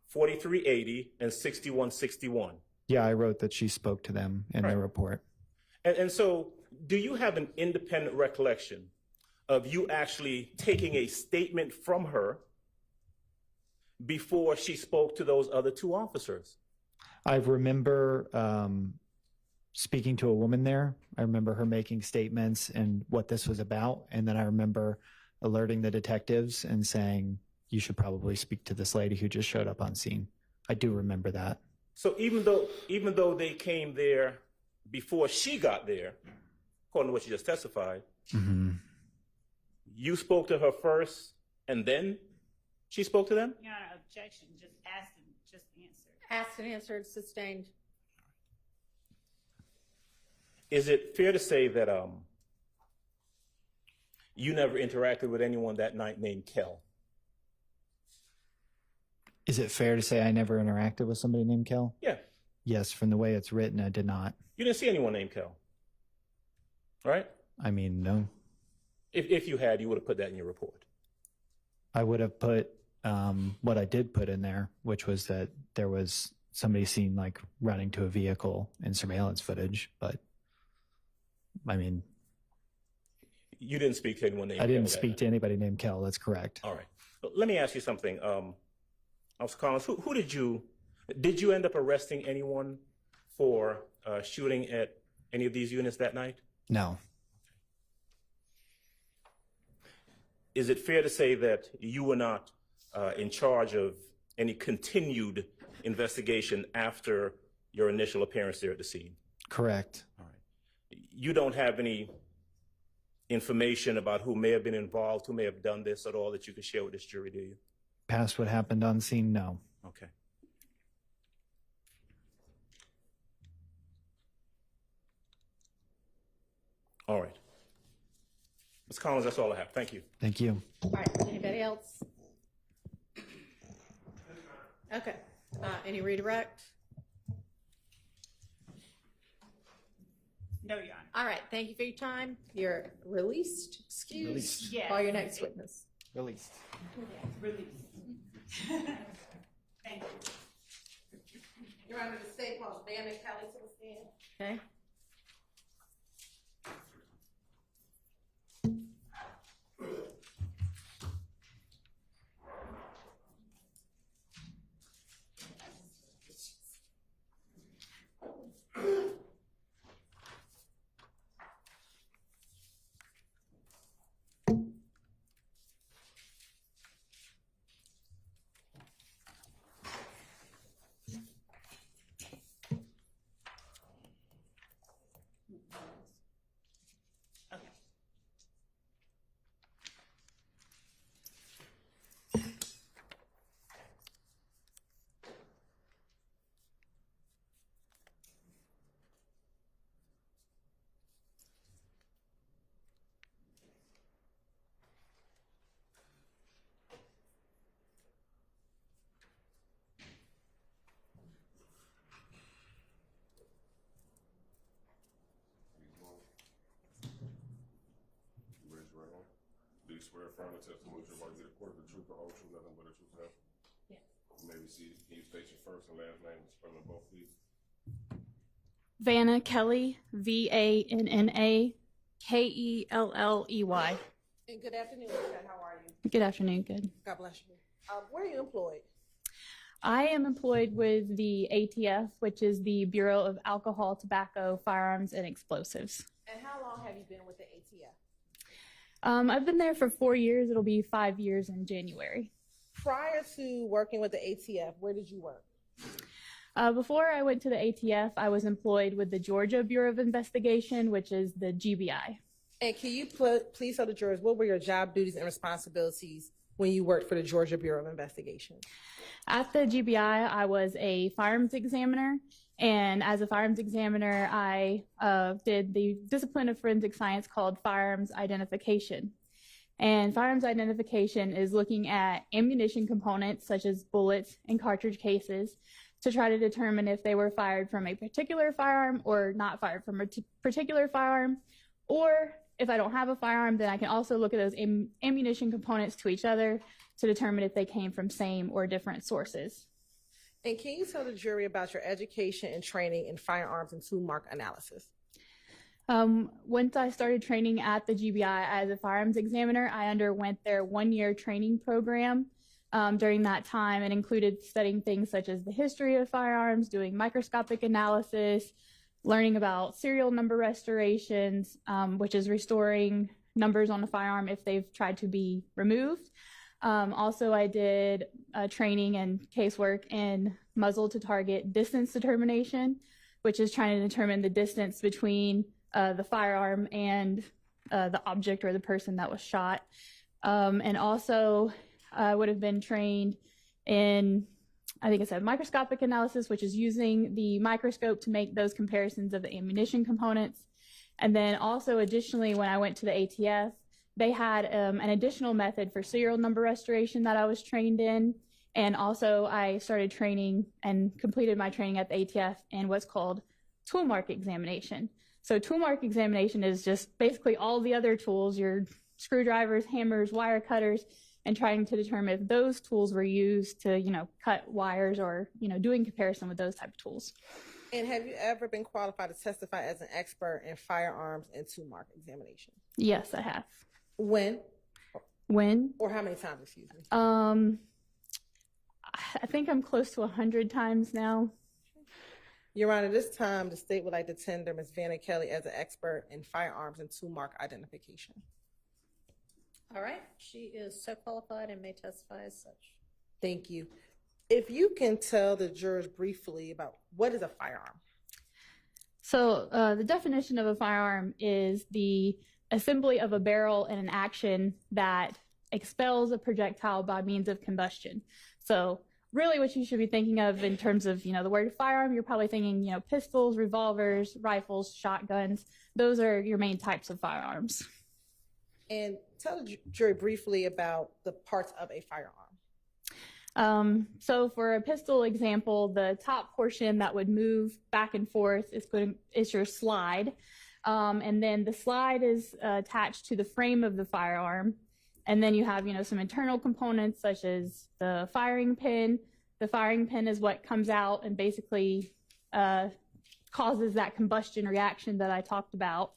Speaker 6: 4380 and 6161.
Speaker 13: Yeah, I wrote that she spoke to them in the report.
Speaker 6: And so do you have an independent recollection of you actually taking a statement from her before she spoke to those other two officers?
Speaker 13: I remember speaking to a woman there. I remember her making statements and what this was about. And then I remember alerting the detectives and saying, you should probably speak to this lady who just showed up on scene. I do remember that.
Speaker 6: So even though they came there before she got there, according to what you just testified, you spoke to her first and then she spoke to them?
Speaker 7: Your Honor, objection. Just asked and just answered.
Speaker 1: Asked and answered, sustained.
Speaker 6: Is it fair to say that you never interacted with anyone that night named Kel?
Speaker 13: Is it fair to say I never interacted with somebody named Kel?
Speaker 6: Yeah.
Speaker 13: Yes, from the way it's written, I did not.
Speaker 6: You didn't see anyone named Kel, right?
Speaker 13: I mean, no.
Speaker 6: If you had, you would have put that in your report.
Speaker 13: I would have put what I did put in there, which was that there was somebody seen like running to a vehicle in surveillance footage. But I mean,
Speaker 6: you didn't speak to anyone named Kel.
Speaker 13: I didn't speak to anybody named Kel. That's correct.
Speaker 6: All right. Let me ask you something. Officer Collins, who did you end up arresting anyone for shooting at any of these units that night?
Speaker 13: No.
Speaker 6: Is it fair to say that you were not in charge of any continued investigation after your initial appearance there at the scene?
Speaker 13: Correct.
Speaker 6: All right. You don't have any information about who may have been involved, who may have done this at all that you could share with this jury, do you?
Speaker 13: Past what happened on scene, no.
Speaker 6: Okay. All right. Ms. Collins, that's all I have. Thank you.
Speaker 13: Thank you.
Speaker 1: All right, anybody else? Okay, any redirect?
Speaker 7: No, Your Honor.
Speaker 1: All right, thank you for your time. You're released, excused.
Speaker 13: Released.
Speaker 7: Yes.
Speaker 1: Call your next witness.
Speaker 13: Released.
Speaker 7: Release. Thank you.
Speaker 2: Your Honor, the state calls Vanna Kelly to the stand.
Speaker 1: Okay.
Speaker 8: swear affirm the testimony you're about to get according to the truth, the whole truth, nothing but the truth, self?
Speaker 17: Yes.
Speaker 8: Maybe see, can you state your first and last name and spell them both, please?
Speaker 12: Vanna Kelly, Vanna Kelley.
Speaker 2: And good afternoon, Kat. How are you?
Speaker 12: Good afternoon, good.
Speaker 2: God bless you. Where are you employed?
Speaker 12: I am employed with the ATF, which is the Bureau of Alcohol, Tobacco, Firearms, and Explosives.
Speaker 2: And how long have you been with the ATF?
Speaker 12: I've been there for 4 years. It'll be 5 years in January.
Speaker 2: Prior to working with the ATF, where did you work?
Speaker 12: Before I went to the ATF, I was employed with the Georgia Bureau of Investigation, which is the GBI.
Speaker 2: And can you please tell the jurors, what were your job duties and responsibilities when you worked for the Georgia Bureau of Investigation?
Speaker 12: At the GBI, I was a firearms examiner, and as a firearms examiner, I did the discipline of forensic science called firearms identification. And firearms identification is looking at ammunition components such as bullets and cartridge cases to try to determine if they were fired from a particular firearm or not fired from a particular firearm. Or if I don't have a firearm, then I can also look at those ammunition components to each other to determine if they came from same or different sources.
Speaker 2: And can you tell the jury about your education and training in firearms and tool mark analysis?
Speaker 12: Once I started training at the GBI as a firearms examiner, I underwent their 1-year training program. During that time, it included studying things such as the history of firearms, doing microscopic analysis, learning about serial number restorations, which is restoring numbers on a firearm if they've tried to be removed. Also, I did training and casework in muzzle to target distance determination, which is trying to determine the distance between the firearm and the object or the person that was shot. And also, I would have been trained in, I think it said microscopic analysis, which is using the microscope to make those comparisons of the ammunition components. And then also additionally, when I went to the ATF, they had an additional method for serial number restoration that I was trained in. And also I started training and completed my training at the ATF in what's called tool mark examination. So tool mark examination is just basically all the other tools, your screwdrivers, hammers, wire cutters, and trying to determine if those tools were used to, cut wires or, doing comparison with those type of tools.
Speaker 2: And have you ever been qualified to testify as an expert in firearms and tool mark examination?
Speaker 12: Yes, I have.
Speaker 2: When?
Speaker 12: When?
Speaker 2: Or how many times, excuse me?
Speaker 12: I think I'm close to 100 times now.
Speaker 2: Your Honor, this time the state would like to tender Ms. Vanna Kelly as an expert in firearms and tool mark identification.
Speaker 1: All right, she is so qualified and may testify as such.
Speaker 2: Thank you. If you can tell the jurors briefly about what is a firearm.
Speaker 12: So the definition of a firearm is the assembly of a barrel in an action that expels a projectile by means of combustion. So really what you should be thinking of in terms of, the word firearm, you're probably thinking, pistols, revolvers, rifles, shotguns. Those are your main types of firearms.
Speaker 2: And tell the jury briefly about the parts of a firearm.
Speaker 12: So for a pistol example, the top portion that would move back and forth is your slide. And then the slide is attached to the frame of the firearm. And then you have, some internal components such as the firing pin. The firing pin is what comes out and basically causes that combustion reaction that I talked about.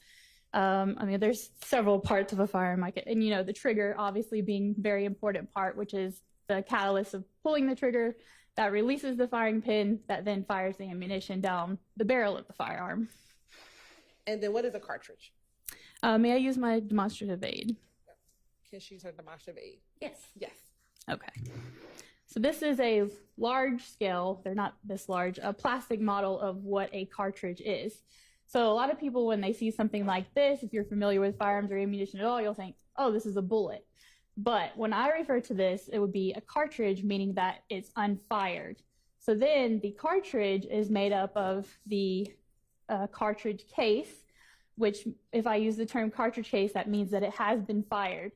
Speaker 12: There's several parts of a firearm, and the trigger obviously being a very important part, which is the catalyst of pulling the trigger that releases the firing pin that then fires the ammunition down the barrel of the firearm.
Speaker 2: And then what is a cartridge?
Speaker 12: May I use my demonstrative aid?
Speaker 2: Can she use her demonstrative aid?
Speaker 12: Yes.
Speaker 2: Yes.
Speaker 12: Okay. So this is a large scale, they're not this large, a plastic model of what a cartridge is. So a lot of people, when they see something like this, if you're familiar with firearms or ammunition at all, you'll think, oh, this is a bullet. But when I refer to this, it would be a cartridge, meaning that it's unfired. So then the cartridge is made up of the cartridge case, which if I use the term cartridge case, that means that it has been fired.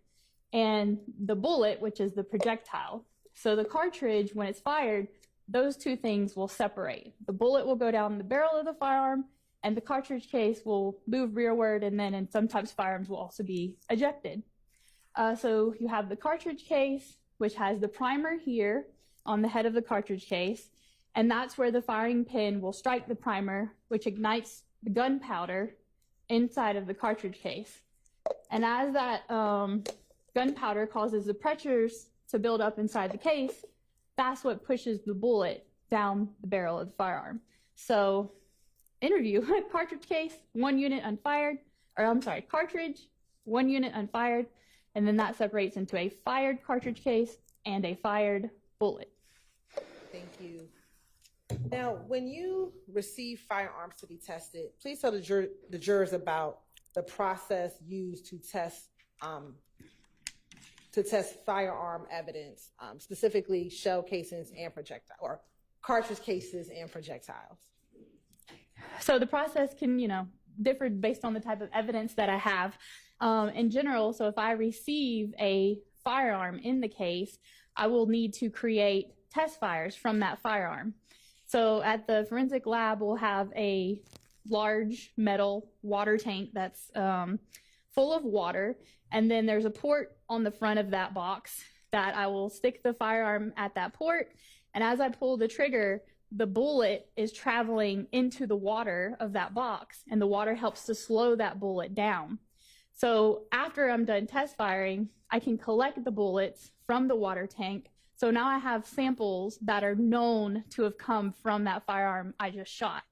Speaker 12: And the bullet, which is the projectile. So the cartridge, when it's fired, those two things will separate. The bullet will go down the barrel of the firearm, and the cartridge case will move rearward, and then in sometimes firearms will also be ejected. So you have the cartridge case, which has the primer here on the head of the cartridge case, and that's where the firing pin will strike the primer, which ignites the gunpowder inside of the cartridge case. And as that gunpowder causes the pressures to build up inside the case, that's what pushes the bullet down the barrel of the firearm. So, interview, cartridge case, 1 unit unfired, or I'm sorry, cartridge, 1 unit unfired, and then that separates into a fired cartridge case and a fired bullet.
Speaker 2: Thank you. Now, when you receive firearms to be tested, please tell the jurors about the process used to test firearm evidence, specifically shell casings and projectile, or cartridge cases and projectiles.
Speaker 12: So the process can, differ based on the type of evidence that I have. In general, so if I receive a firearm in the case, I will need to create test fires from that firearm. So at the forensic lab, we'll have a large metal water tank that's full of water, and then there's a port on the front of that box that I will stick the firearm at that port, and as I pull the trigger, the bullet is traveling into the water of that box, and the water helps to slow that bullet down. So after I'm done test firing, I can collect the bullets from the water tank. So now I have samples that are known to have come from that firearm I just shot.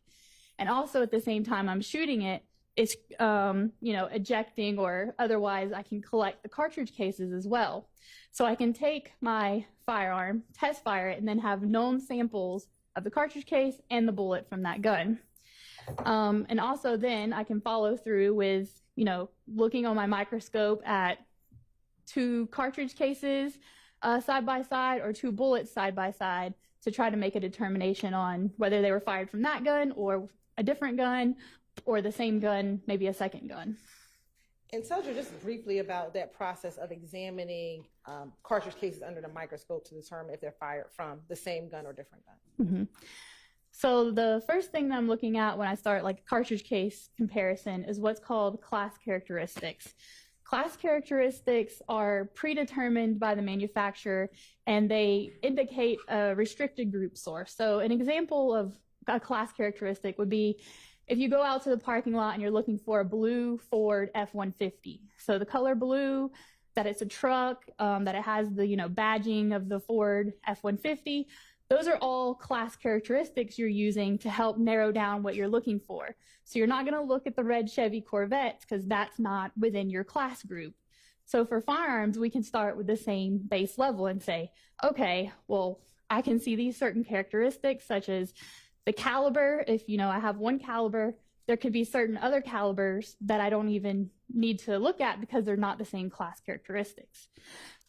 Speaker 12: And also at the same time I'm shooting it, it's, ejecting, or otherwise I can collect the cartridge cases as well. So I can take my firearm, test fire it, and then have known samples of the cartridge case and the bullet from that gun. And also then I can follow through with, looking on my microscope at 2 cartridge cases side by side, or 2 bullets side by side, to try to make a determination on whether they were fired from that gun or a different gun, or the same gun, maybe a second gun.
Speaker 2: And tell you just briefly about that process of examining cartridge cases under the microscope to determine if they're fired from the same gun or different gun.
Speaker 12: Mm-hmm. So the first thing that I'm looking at when I start like a cartridge case comparison is what's called class characteristics. Class characteristics are predetermined by the manufacturer, and they indicate a restricted group source. So an example of a class characteristic would be if you go out to the parking lot and you're looking for a blue Ford F-150. So the color blue, that it's a truck, that it has the badging of the Ford F-150. Those are all class characteristics you're using to help narrow down what you're looking for. So you're not going to look at the red Chevy Corvettes because that's not within your class group. So for firearms, we can start with the same base level and say, okay, well, I can see these certain characteristics such as the caliber. If, I have 1 caliber, there could be certain other calibers that I don't even need to look at because they're not the same class characteristics.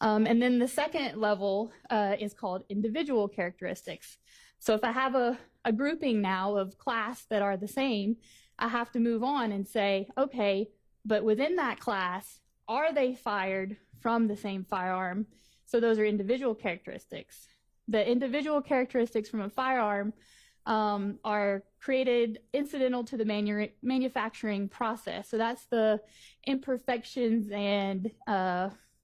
Speaker 12: And then the second level is called individual characteristics. So if I have a grouping now of class that are the same, I have to move on and say, okay, but within that class, are they fired from the same firearm? So those are individual characteristics. The individual characteristics from a firearm are created incidental to the manufacturing process. So that's the imperfections and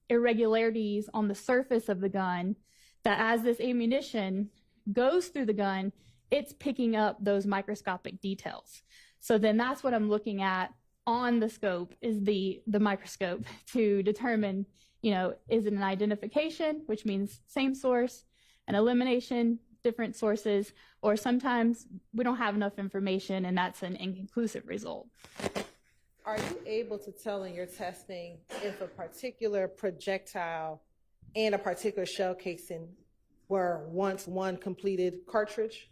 Speaker 12: irregularities on the surface of the gun, that as this ammunition goes through the gun, it's picking up those microscopic details. So then that's what I'm looking at on the scope, is the microscope, to determine, is it an identification, which means same source, an elimination, different sources, or sometimes we don't have enough information and that's an inconclusive result.
Speaker 2: Are you able to tell in your testing if a particular projectile and a particular shell casing were once one completed cartridge?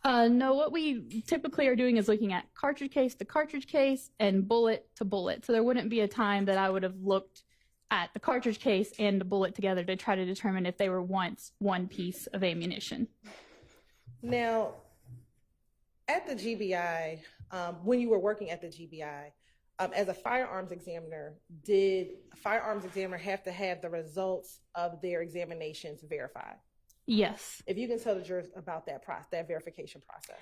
Speaker 12: No, what we typically are doing is looking at cartridge case to cartridge case and bullet to bullet. So there wouldn't be a time that I would have looked at the cartridge case and the bullet together to try to determine if they were once one piece of ammunition.
Speaker 2: Now, at the GBI, when you were working at the GBI, as a firearms examiner, did a firearms examiner have to have the results of their examinations verified?
Speaker 12: Yes.
Speaker 2: If you can tell the jurors about that verification process.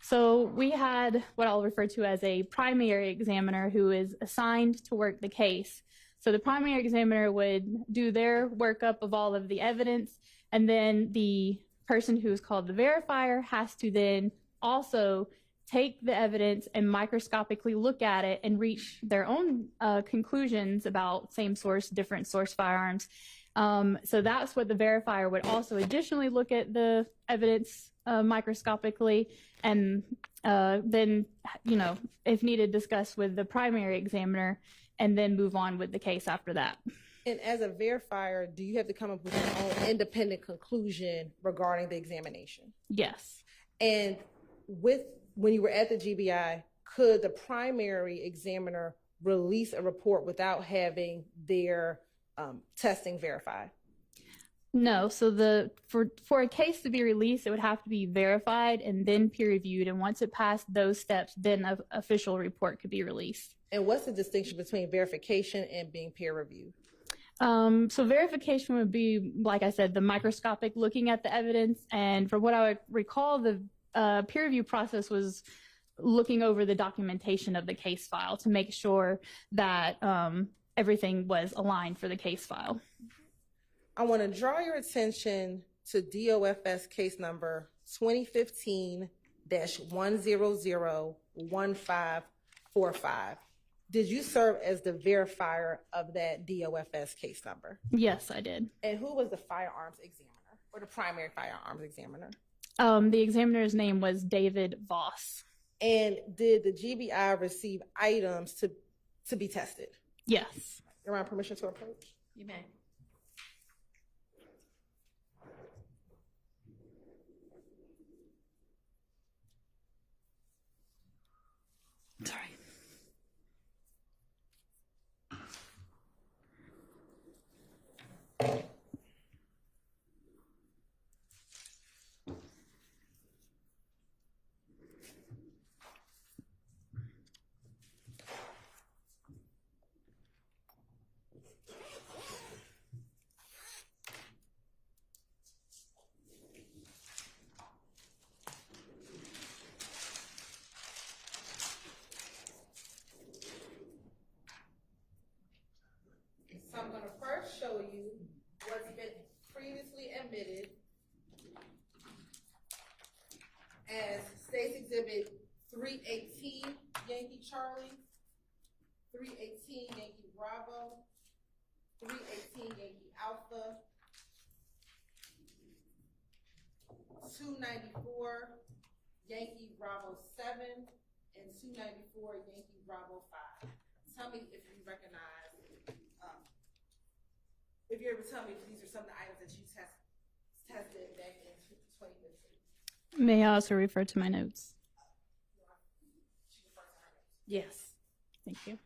Speaker 12: So we had what I'll refer to as a primary examiner who is assigned to work the case. So the primary examiner would do their workup of all of the evidence, and then the person who's called the verifier has to then also take the evidence and microscopically look at it and reach their own conclusions about same source, different source firearms. So that's what the verifier would also additionally look at the evidence microscopically, and then, if needed, discuss with the primary examiner, and then move on with the case after that.
Speaker 2: And as a verifier, do you have to come up with your own independent conclusion regarding the examination?
Speaker 12: Yes.
Speaker 2: And when you were at the GBI, could the primary examiner release a report without having their testing verified?
Speaker 12: No. So for a case to be released, it would have to be verified and then peer reviewed. And once it passed those steps, then an official report could be released.
Speaker 2: And what's the distinction between verification and being peer reviewed?
Speaker 12: So verification would be, like I said, the microscopic looking at the evidence. And from what I would recall, the peer review process was looking over the documentation of the case file to make sure that everything was aligned for the case file.
Speaker 2: I want to draw your attention to DOFS case number 2015-1001545. Did you serve as the verifier of that DOFS case number?
Speaker 12: Yes, I did.
Speaker 2: And who was the firearms examiner, or the primary firearms examiner?
Speaker 12: The examiner's name was David Voss.
Speaker 2: And did the GBI receive items to be tested?
Speaker 12: Yes.
Speaker 2: Your Honor, permission to approach?
Speaker 1: You may.
Speaker 12: Sorry.
Speaker 2: So I'm going to first show you what's been previously admitted as State's Exhibit 318, Yankee Charlie, 318, Yankee Bravo, 318, Yankee Alpha, 294, Yankee Bravo 7, and 294, Yankee Bravo 5. Tell me if you recognize, if you're able to tell me if these are some of the items that you tested back in 2015.
Speaker 12: May I also refer to my notes?
Speaker 1: Yes.
Speaker 12: Thank you.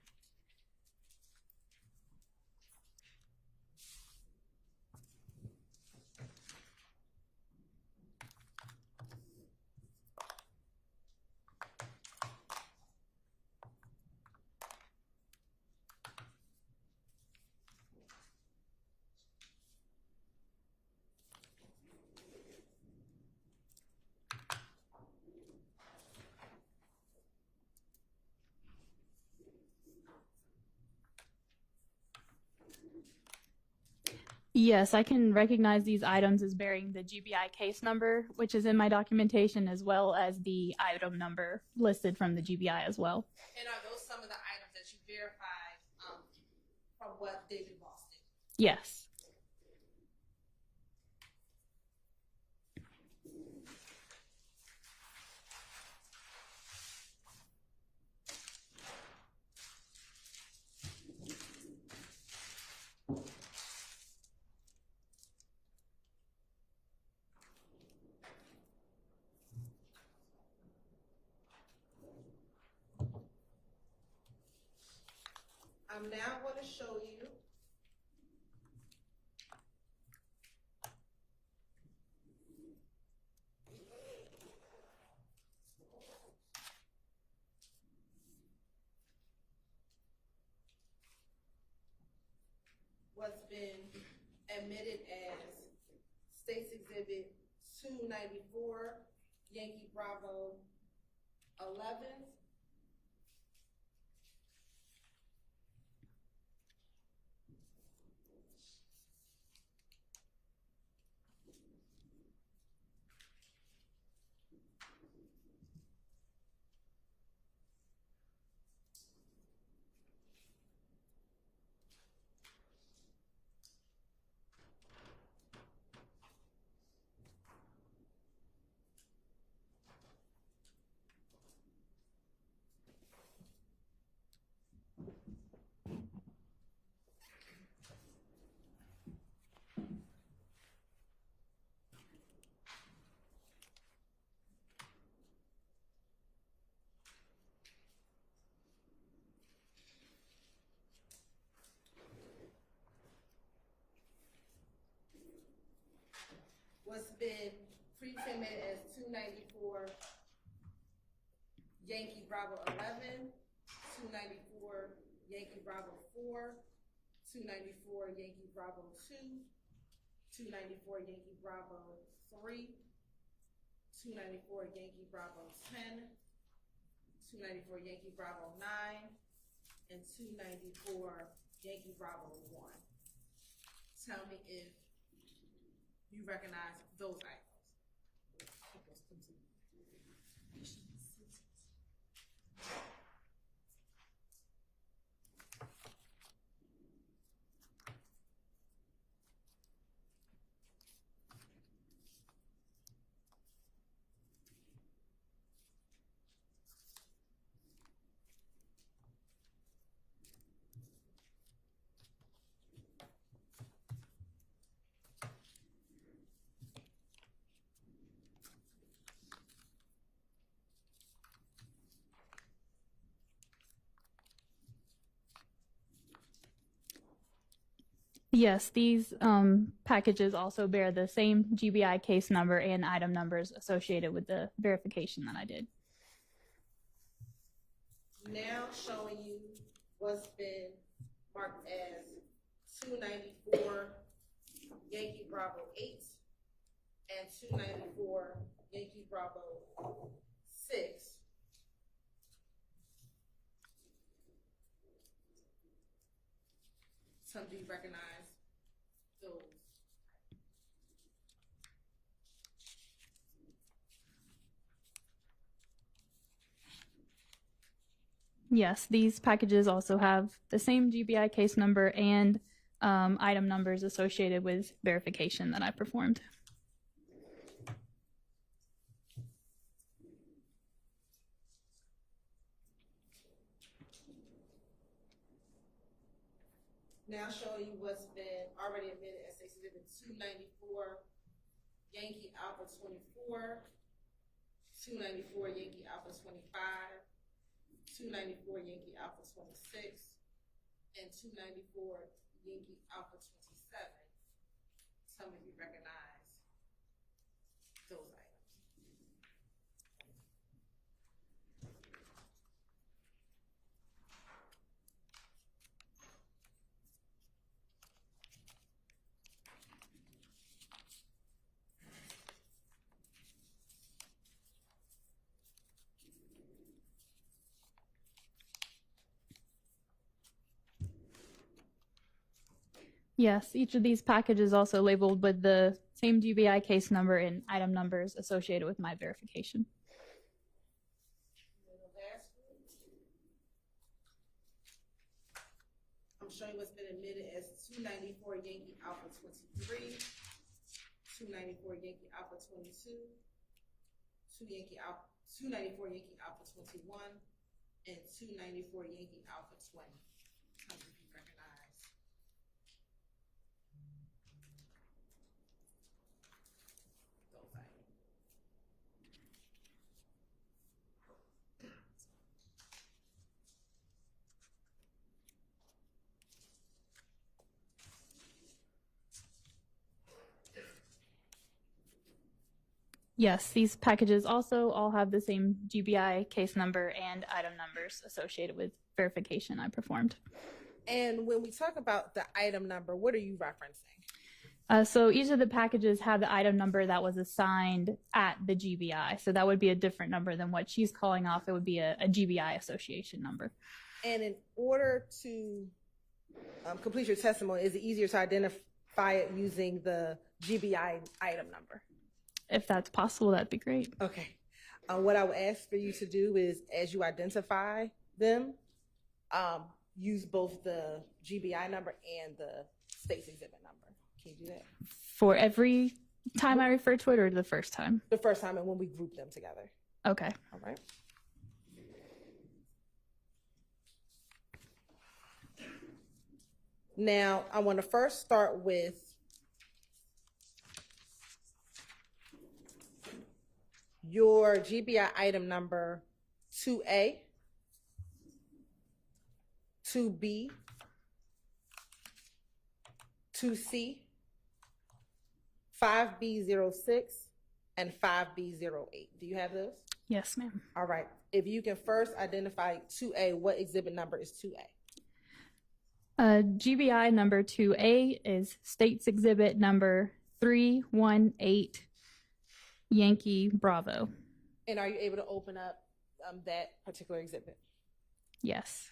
Speaker 12: Yes, I can recognize these items as bearing the GBI case number, which is in my documentation, as well as the item number listed from the GBI as well.
Speaker 2: And are those some of the items that you verified from what David Voss did?
Speaker 12: Yes.
Speaker 2: I'm now going to show you what's been admitted as State's Exhibit 294, Yankee Bravo 11, what's been previously admitted as 294 Yankee Bravo 11, 294 Yankee Bravo 4, 294 Yankee Bravo 2, 294 Yankee Bravo 3, 294 Yankee Bravo 10, 294 Yankee Bravo 9, and 294 Yankee Bravo 1. Tell me if you recognize those items.
Speaker 12: Yes, these packages also bear the same GBI case number and item numbers associated with the verification that I did.
Speaker 2: Now showing you what's been marked as 294 Yankee Bravo 8 and 294 Yankee Bravo 6. Some do you recognize those?
Speaker 12: Yes, these packages also have the same GBI case number and item numbers associated with verification that I performed.
Speaker 2: Now showing you what's been already admitted as Exhibit 294 Yankee Alpha 24, 294 Yankee Alpha 25, 294 Yankee Alpha 26, and 294 Yankee Alpha 27. Some of you recognize those items.
Speaker 12: Yes, each of these packages also labeled with the same GBI case number and item numbers associated with my verification.
Speaker 2: I'm showing you what's been admitted as 294 Yankee Alpha 23, 294 Yankee Alpha 22, 294 Yankee Alpha 21, and 294 Yankee Alpha 20. How do you recognize those items?
Speaker 12: Yes, these packages also all have the same GBI case number and item numbers associated with verification I performed.
Speaker 2: And when we talk about the item number, what are you referencing?
Speaker 12: So each of the packages have the item number that was assigned at the GBI. So that would be a different number than what she's calling off. It would be a GBI association number.
Speaker 2: And in order to complete your testimony, is it easier to identify it using the GBI item number?
Speaker 12: If that's possible, that'd be great.
Speaker 2: Okay. What I would ask for you to do is, as you identify them, use both the GBI number and the state's exhibit number. Can you do that?
Speaker 12: For every time I refer to it, or the first time?
Speaker 2: The first time, and when we group them together.
Speaker 12: Okay.
Speaker 2: All right. Now, I want to first start with your GBI item number 2A, 2B, 2C, 5B06, and 5B08. Do you have those?
Speaker 12: Yes, ma'am.
Speaker 2: All right. If you can first identify 2A, what exhibit number is 2A?
Speaker 12: GBI number 2A is States Exhibit number 318, Yankee Bravo.
Speaker 2: And are you able to open up that particular exhibit?
Speaker 12: Yes.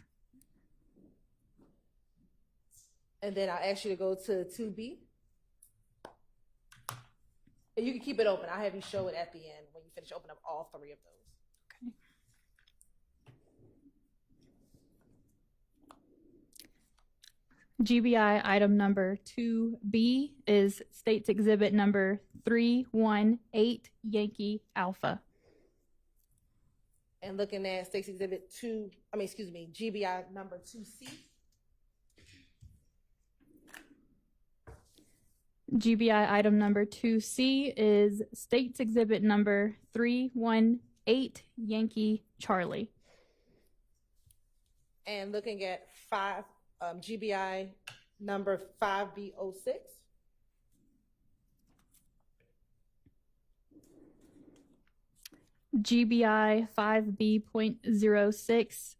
Speaker 2: And then I'll ask you to go to 2B. And you can keep it open. I'll have you show it at the end when you finish opening up all three of those.
Speaker 12: GBI item number 2B is States Exhibit number 318, Yankee Alpha.
Speaker 2: And looking at States Exhibit GBI number 2C.
Speaker 12: GBI item number 2C is States Exhibit number 318, Yankee Charlie.
Speaker 2: And looking at GBI number 5B06.
Speaker 12: GBI 5B.06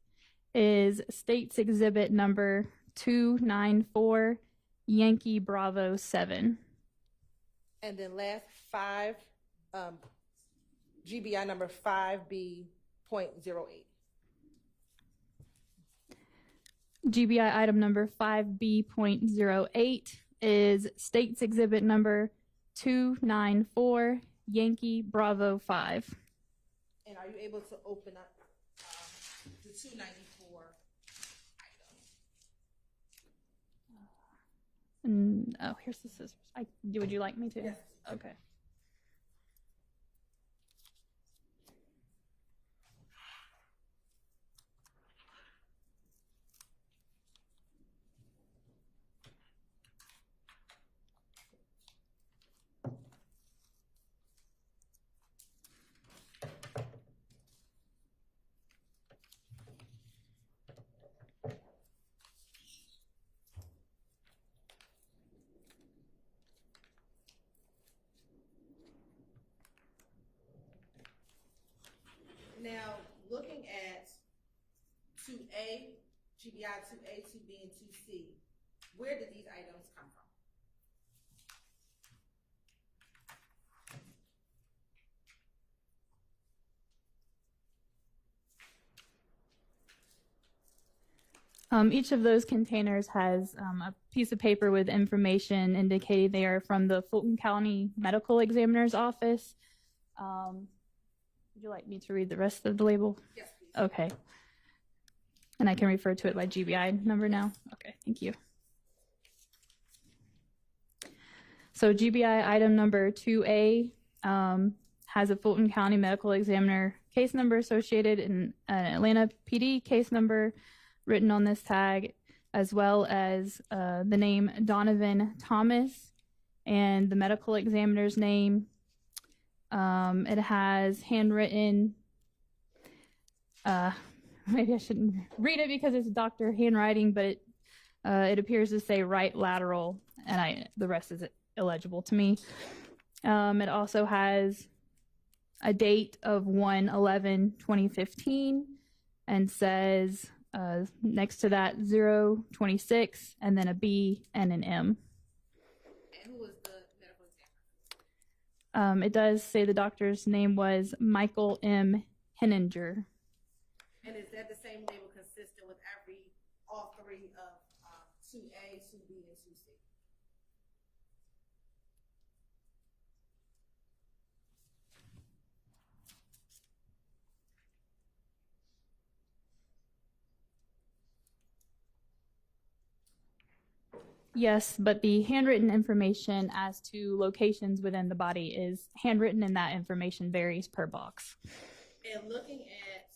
Speaker 12: is States Exhibit number 294, Yankee Bravo 7.
Speaker 2: And then last GBI number 5B.08.
Speaker 12: GBI item number 5B.08 is States Exhibit number 294, Yankee Bravo 5.
Speaker 2: And are you able to open up the 294 item?
Speaker 12: Oh, here's the scissors. Would you like me to?
Speaker 2: Yes.
Speaker 12: Okay.
Speaker 2: Now, looking at 2A, GBI 2A, 2B, and 2C, where did these items come
Speaker 12: from? Each of those containers has a piece of paper with information indicating they are from the Fulton County Medical Examiner's Office. Would you like me to read the rest of the label?
Speaker 2: Yes, please.
Speaker 12: Okay. And I can refer to it by GBI number now? Okay, thank you. So GBI item number 2A has a Fulton County Medical Examiner case number associated and an Atlanta PD case number written on this tag, as well as the name Donovan Thomas and the medical examiner's name. It has handwritten, maybe I shouldn't read it because it's doctor handwriting, but it appears to say right lateral, and the rest is illegible to me. It also has a date of 1/11/2015 and says next to that 026 and then a B and an M.
Speaker 2: And who was the medical
Speaker 12: examiner? It does say the doctor's name was Michael M. Henninger.
Speaker 2: And is that the same label consistent with all three of 2A, 2B, and 2C?
Speaker 12: Yes, but the handwritten information as to locations within the body is handwritten, and that information varies per box.
Speaker 2: And looking at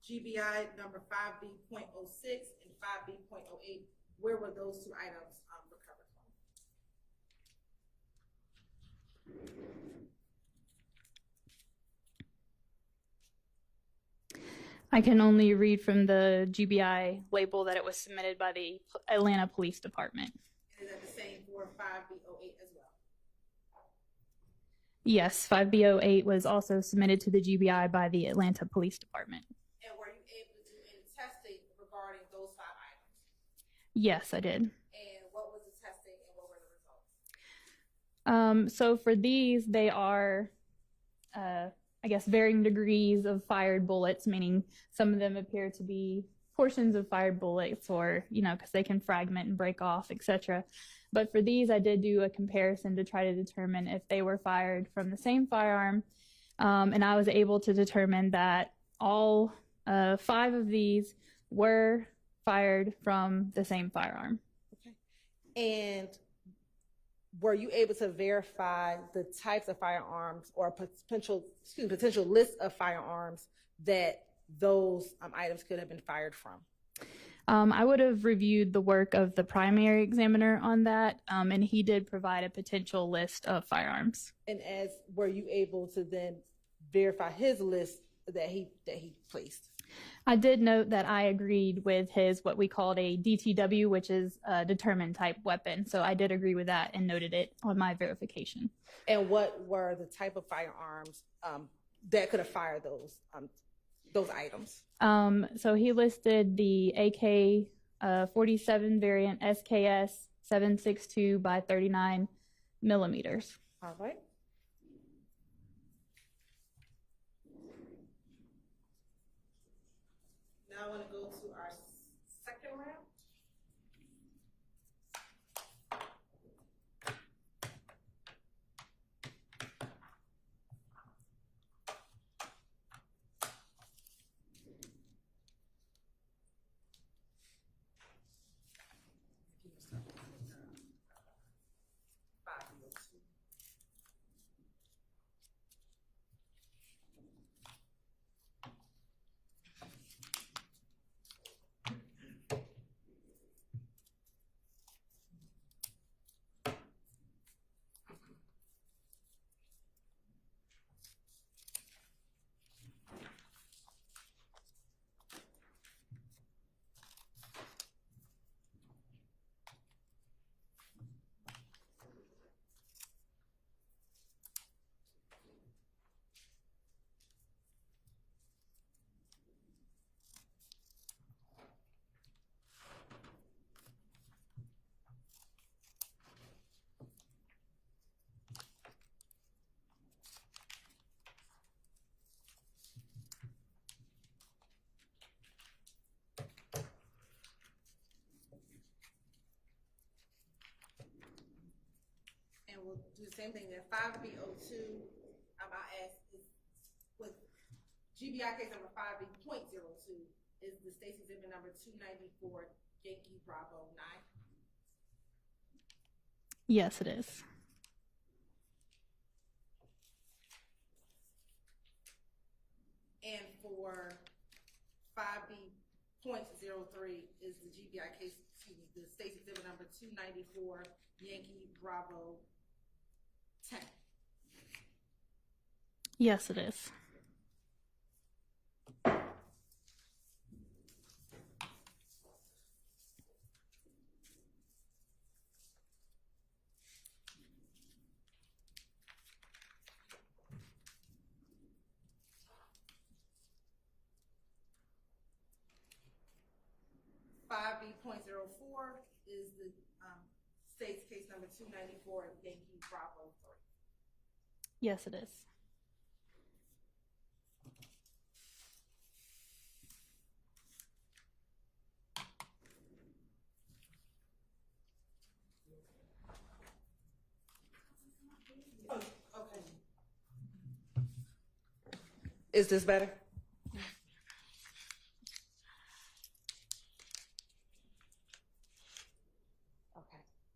Speaker 2: GBI number 5B.06 and 5B.08, where were those two items recovered from?
Speaker 12: I can only read from the GBI label that it was submitted by the Atlanta Police Department.
Speaker 2: And is that the same for 5B08 as well?
Speaker 12: Yes, 5B08 was also submitted to the GBI by the Atlanta Police Department.
Speaker 2: And were you able to do any testing regarding those 5 items?
Speaker 12: Yes, I did.
Speaker 2: And what was the testing and what were the results?
Speaker 12: So for these, they are, I guess, varying degrees of fired bullets, meaning some of them appear to be portions of fired bullets or, because they can fragment and break off, etc. But for these, I did do a comparison to try to determine if they were fired from the same firearm. And I was able to determine that all 5 of these were fired from the same firearm.
Speaker 2: Okay. And were you able to verify the types of firearms or potential list of firearms that those items could have been fired from?
Speaker 12: I would have reviewed the work of the primary examiner on that, and he did provide a potential list of firearms.
Speaker 2: And were you able to then verify his list that he placed?
Speaker 12: I did note that I agreed with his what we called a DTW, which is a determined type weapon. So I did agree with that and noted it on my verification. And
Speaker 2: what were the type of firearms that could have fired those items?
Speaker 12: So he listed the AK-47 variant SKS 7.62 by 39 millimeters.
Speaker 2: All right. Now I want to go to our second round. We'll do the same thing. That 5B02, I asked, with GBI case number 5B.02, is the state's exhibit number 294 Yankee Bravo 9?
Speaker 12: Yes, it is.
Speaker 2: And for 5B.03 is the GBI case, the state's exhibit number 294 Yankee Bravo 10.
Speaker 12: Yes, it is.
Speaker 2: .04 is the state's case number 294 Yankee Bravo 3.
Speaker 12: Yes, it is.
Speaker 2: Okay. Is this better?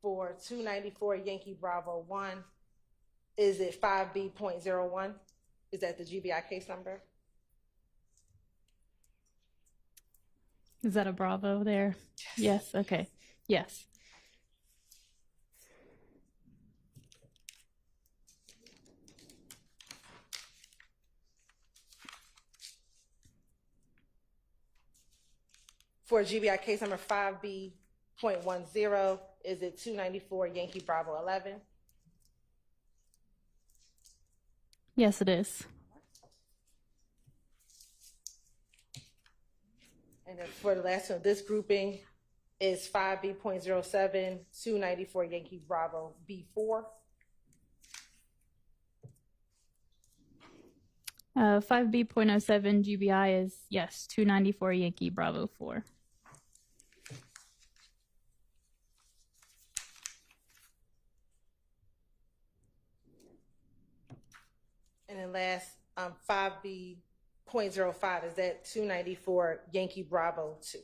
Speaker 2: For 294 Yankee Bravo 1, is it 5B.01? Is that the GBI case number?
Speaker 12: Is that a Bravo there? Yes, okay. Yes.
Speaker 2: For GBI case number 5B.10, is it 294 Yankee Bravo 11?
Speaker 12: Yes, it is.
Speaker 2: And then for the last one, this grouping is 5B.07, 294 Yankee Bravo B4.
Speaker 12: 5B.07 GBI is, yes, 294 Yankee Bravo 4.
Speaker 2: And then last, 5B.05, is that 294 Yankee Bravo 2?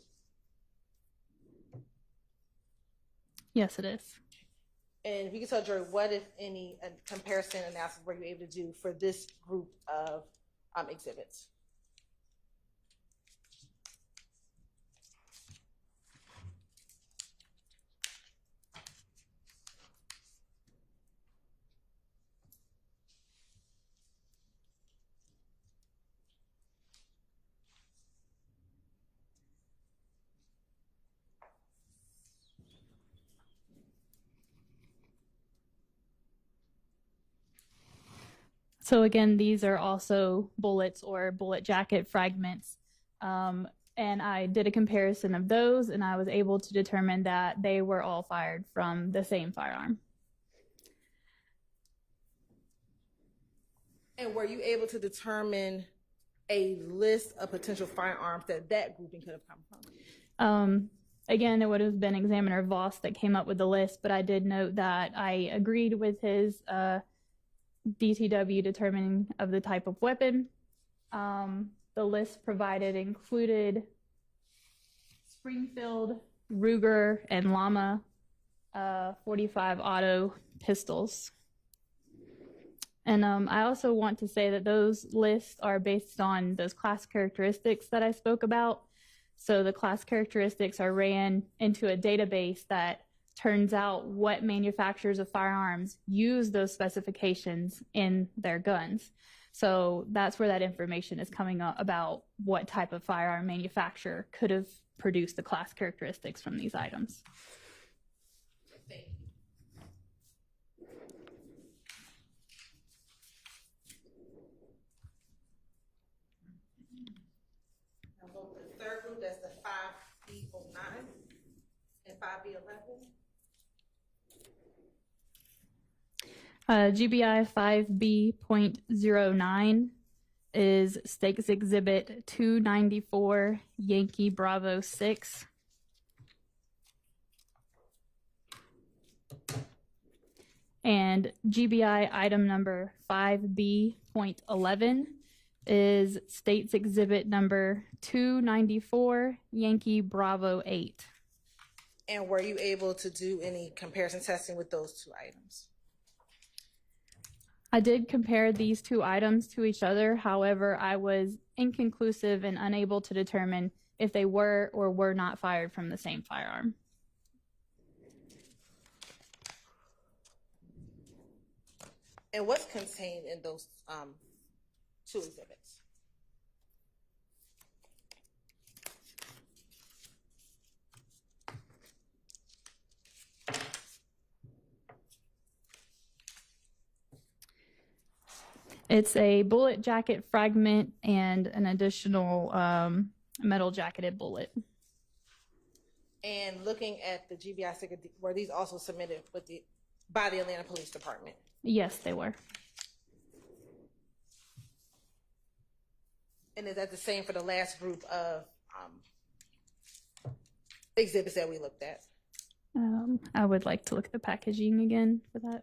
Speaker 12: Yes, it is.
Speaker 2: And if you could tell Jory, what, if any, comparison analysis were you able to do for this group of exhibits?
Speaker 12: So again, these are also bullets or bullet jacket fragments. And I did a comparison of those, and I was able to determine that they were all fired from the same firearm.
Speaker 2: And were you able to determine a list of potential firearms that that grouping could have come from?
Speaker 12: Again, it would have been Examiner Voss that came up with the list, but I did note that I agreed with his DTW determining of the type of weapon. The list provided included Springfield, Ruger, and Llama 45 auto pistols. And I also want to say that those lists are based on those class characteristics that I spoke about. So the class characteristics are ran into a database that turns out what manufacturers of firearms use those specifications in their guns. So that's where that information is coming up about what type of firearm manufacturer could have produced the class characteristics from these items.
Speaker 2: Thank you. Now go to the third group, that's the 5B09 and 5B11.
Speaker 12: GBI 5B.09 is Stakes Exhibit 294 Yankee Bravo 6. And GBI item number 5B.11 is States Exhibit number 294 Yankee Bravo 8.
Speaker 2: And were you able to do any comparison testing with those two items?
Speaker 12: I did compare these two items to each other. However, I was inconclusive and unable to determine if they were or were not fired from the same firearm.
Speaker 2: And what's contained in those two exhibits?
Speaker 12: It's a bullet jacket fragment and an additional metal jacketed bullet.
Speaker 2: And looking at the GBI sticker, were these also submitted by the Atlanta Police Department?
Speaker 12: Yes, they were.
Speaker 2: And is that the same for the last group of exhibits that we looked at?
Speaker 12: I would like to look at the packaging again for that.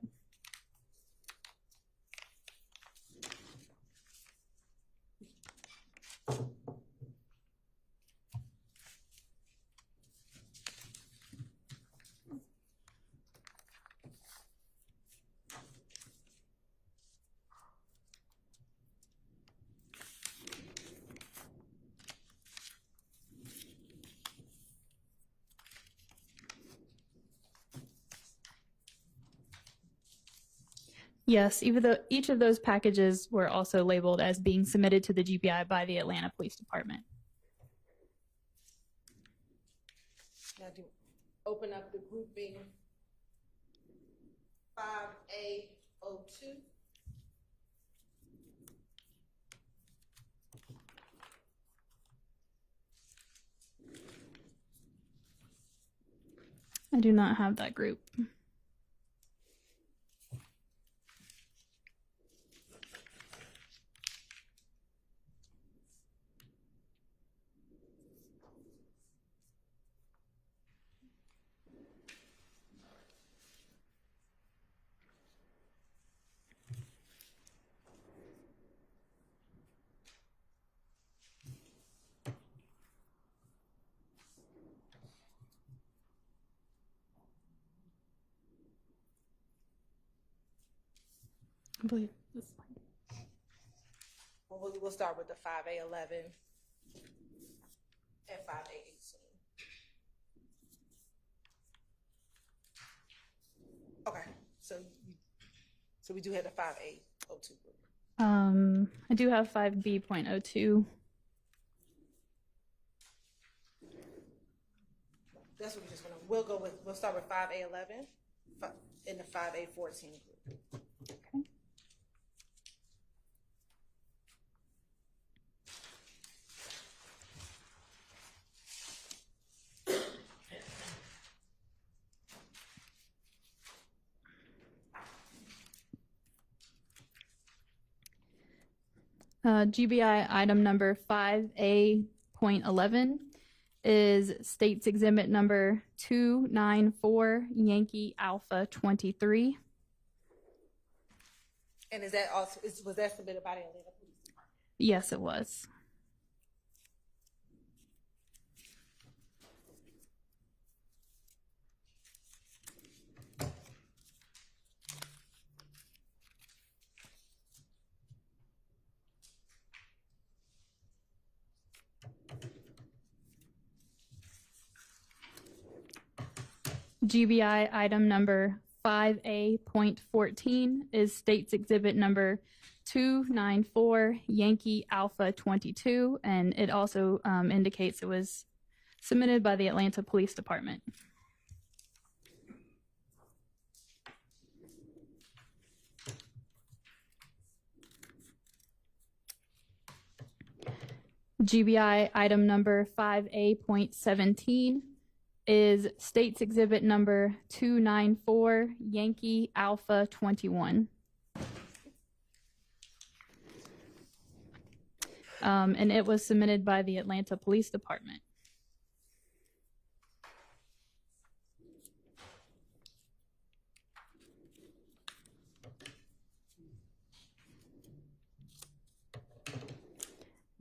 Speaker 12: Yes, even though each of those packages were also labeled as being submitted to the GBI by the Atlanta Police Department.
Speaker 2: Now do open up the grouping 5A02.
Speaker 12: I do not have that group. I believe this one.
Speaker 2: Well, we'll start with the 5A11 and 5A18. Okay, so we do have the 5A02 group.
Speaker 12: I do have 5B.02.
Speaker 2: That's what we're just gonna. We'll start with 5A11 in the 5A14 group.
Speaker 12: Okay. GBI item number 5A.11 is States Exhibit number 294 Yankee Alpha 23.
Speaker 2: And is that also was that submitted by the Atlanta Police Department?
Speaker 12: Yes, it was. GBI item number 5A.14 is States Exhibit number 294 Yankee Alpha 22, and it also indicates it was submitted by the Atlanta Police Department. GBI item number 5A.17 is States Exhibit number 294 Yankee Alpha 21. And it was submitted by the Atlanta Police Department.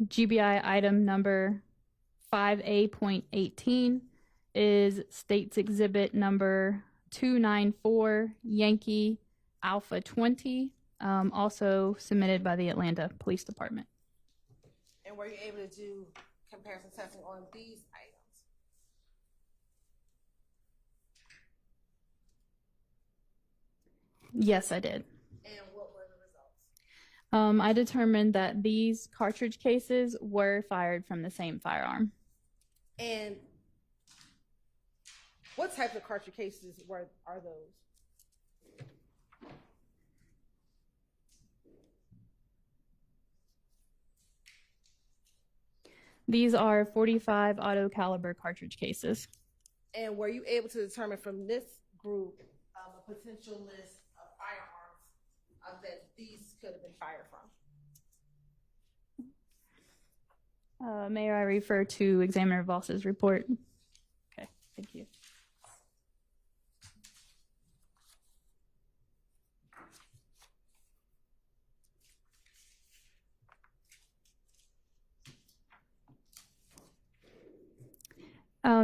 Speaker 12: GBI item number 5A.18 is States Exhibit number 294 Yankee Alpha 20, also submitted by the Atlanta Police Department.
Speaker 2: And were you able to do comparison testing on these items?
Speaker 12: Yes, I did.
Speaker 2: And what were the results?
Speaker 12: I determined that these cartridge cases were fired from the same firearm.
Speaker 2: And what type of cartridge cases are those?
Speaker 12: These are 45 auto caliber cartridge cases.
Speaker 2: And were you able to determine from this group a potential list of firearms that these could have been fired from?
Speaker 12: May I refer to Examiner Voss's report? Okay, thank you.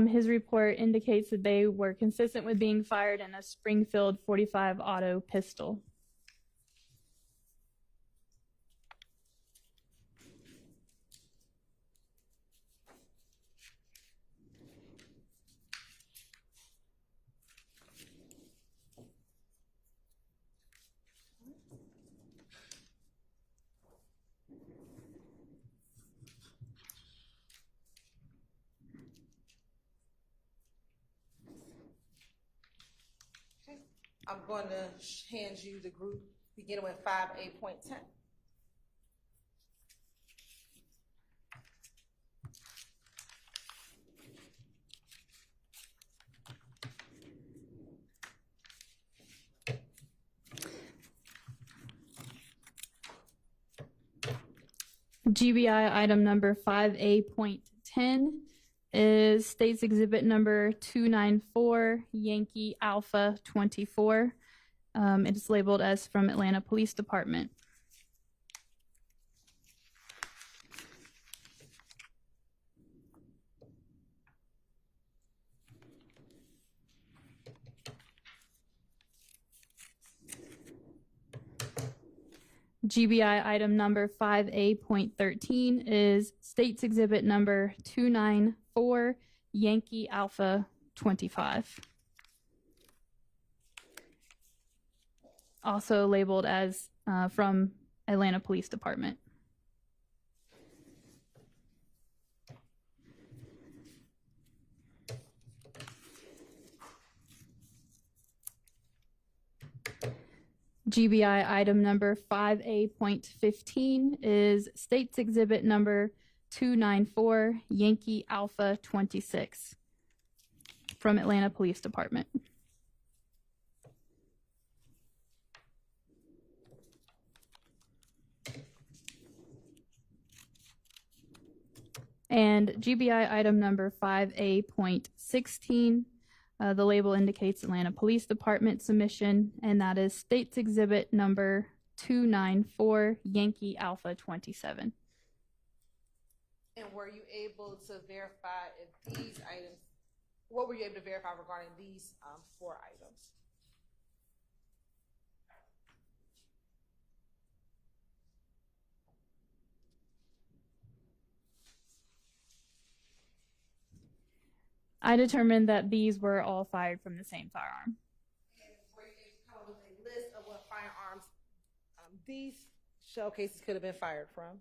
Speaker 12: His report indicates that they were consistent with being fired in a Springfield 45 auto pistol.
Speaker 2: I'm going to hand you the group beginning with 5A.10.
Speaker 12: GBI item number 5A.10 is State's Exhibit number 294, Yankee Alpha 24. It is labeled as from Atlanta Police Department. GBI item number 5A.13 is State's Exhibit number 294, Yankee Alpha 25. Also labeled as from Atlanta Police Department. GBI item number 5A.15 is State's Exhibit number 294, Yankee Alpha 26 from Atlanta Police Department. And GBI item number 5A.16, the label indicates Atlanta Police Department submission, and that is State's Exhibit number 294, Yankee Alpha 27.
Speaker 2: And were you able to verify if these items, what were you able to verify regarding these 4 items?
Speaker 12: I determined that these were all fired from the same firearm.
Speaker 2: And were you able to come up with a list of what firearms these shell cases could have been fired from?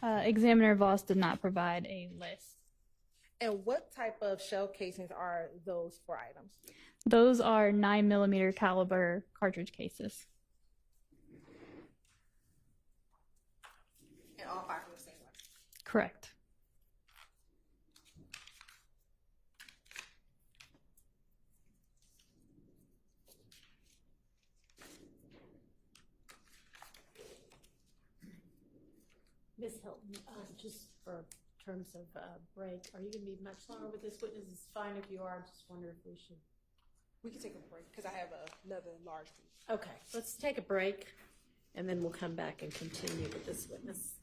Speaker 12: Examiner Voss did not provide a list.
Speaker 2: And what type of shell casings are those 4 items?
Speaker 12: Those are 9mm caliber cartridge cases.
Speaker 2: And all 5 from the same one?
Speaker 12: Correct.
Speaker 1: Ms. Hilton, just for terms of break, are you going to be much longer with this witness? It's fine if you are. I just wonder if we should.
Speaker 2: We can take a break because I have another large piece.
Speaker 1: Okay, let's take a break, and then we'll come back and continue with this witness.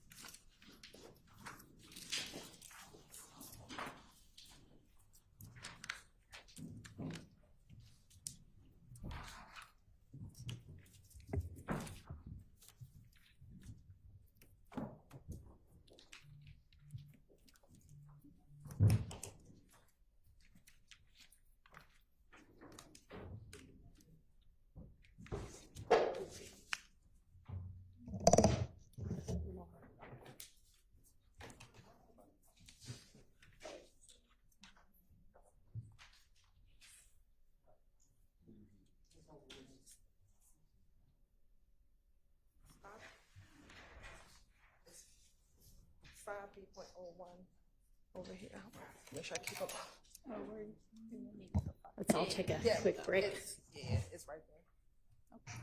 Speaker 2: It's 5B.01 over here. Make sure I keep up.
Speaker 1: Let's all take a quick break.
Speaker 2: It's right there. Okay.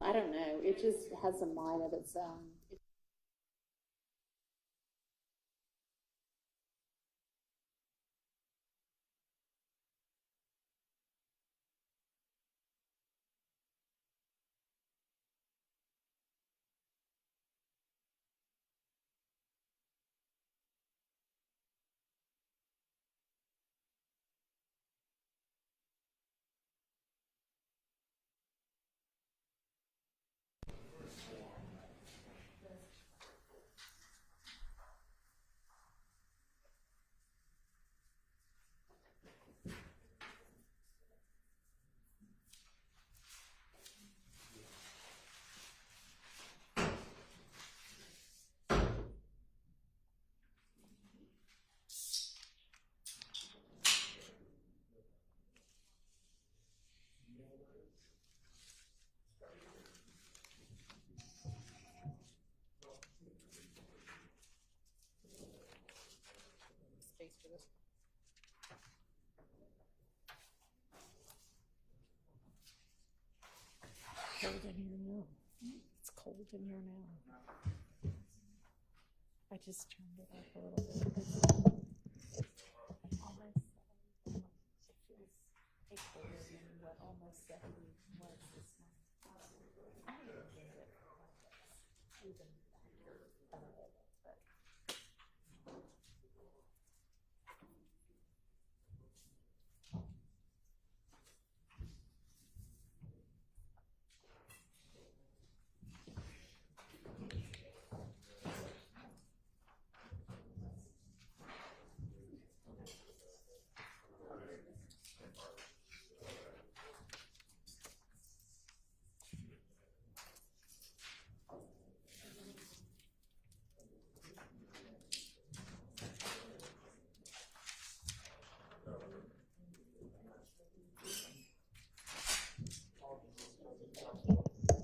Speaker 16: I don't know. It just has a mind of its own.
Speaker 2: Space for this.
Speaker 1: Cold in here now. It's cold in here now. I just turned it up a little bit. It's almost 70. It feels colder than what almost 70 was this month. I didn't get it like this, even back here, but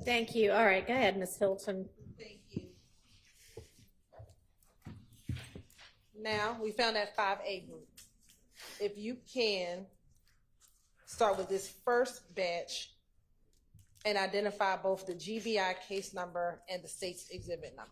Speaker 1: thank you. All right, go ahead, Ms. Hilton.
Speaker 2: Thank you. Now, we found that 5A group. If you can start with this first batch and identify both the GBI case number and the state's exhibit number.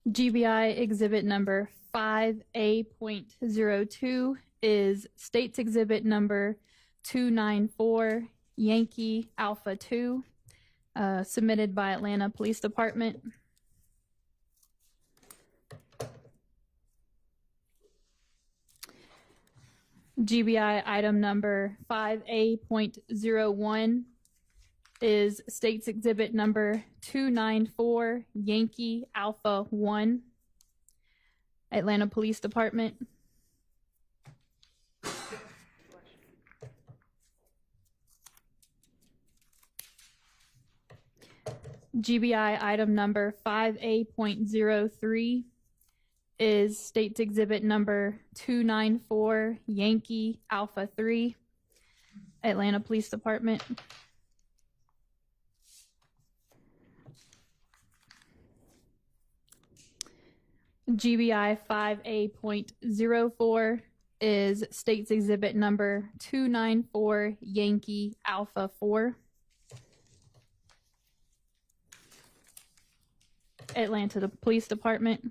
Speaker 12: GBI exhibit number 5A.02 is state's exhibit number 294 Yankee Alpha 2, submitted by Atlanta Police Department. GBI item number 5A.01 is state's exhibit number 294 Yankee Alpha 1, Atlanta Police Department. GBI item number 5A.03 is state's exhibit number 294 Yankee Alpha 3, Atlanta Police Department. GBI 5A.04 is state's exhibit number 294 Yankee Alpha 4, Atlanta Police Department.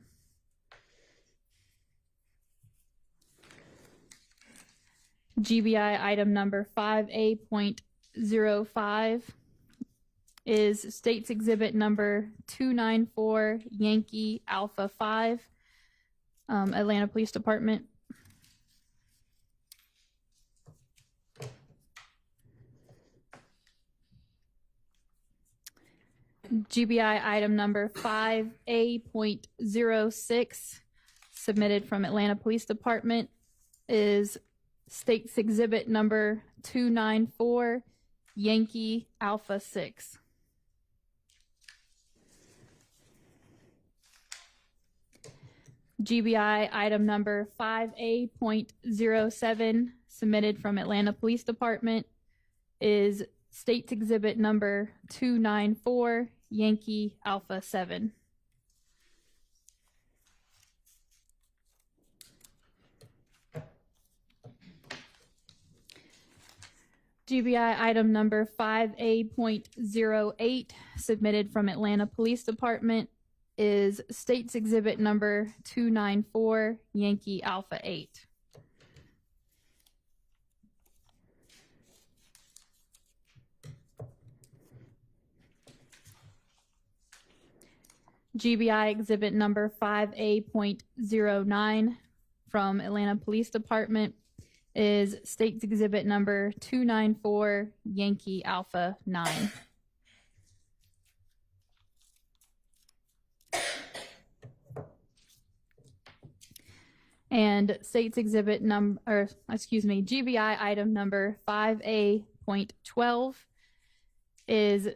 Speaker 12: GBI item number 5A.05 is state's exhibit number 294 Yankee Alpha 5, Atlanta Police Department. GBI item number 5A.06, submitted from Atlanta Police Department, is state's exhibit number 294 Yankee Alpha 6. GBI item number 5A.07, submitted from Atlanta Police Department, is state's exhibit number 294 Yankee Alpha 7. GBI item number 5A.08, submitted from Atlanta Police Department, is State's Exhibit number 294, Yankee Alpha 8. GBI Exhibit number 5A.09 from Atlanta Police Department is State's Exhibit number 294, Yankee Alpha 9. And State's Exhibit GBI item number 5A.12 is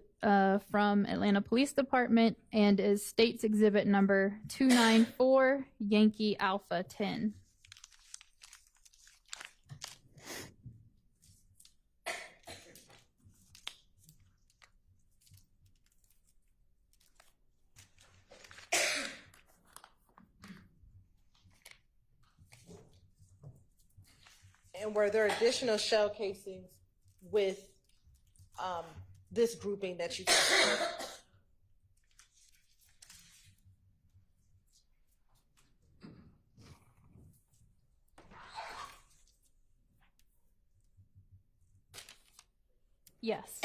Speaker 12: from Atlanta Police Department and is State's Exhibit number 294, Yankee Alpha 10.
Speaker 2: And were there additional shell casings with this grouping that you talked about?
Speaker 12: Yes.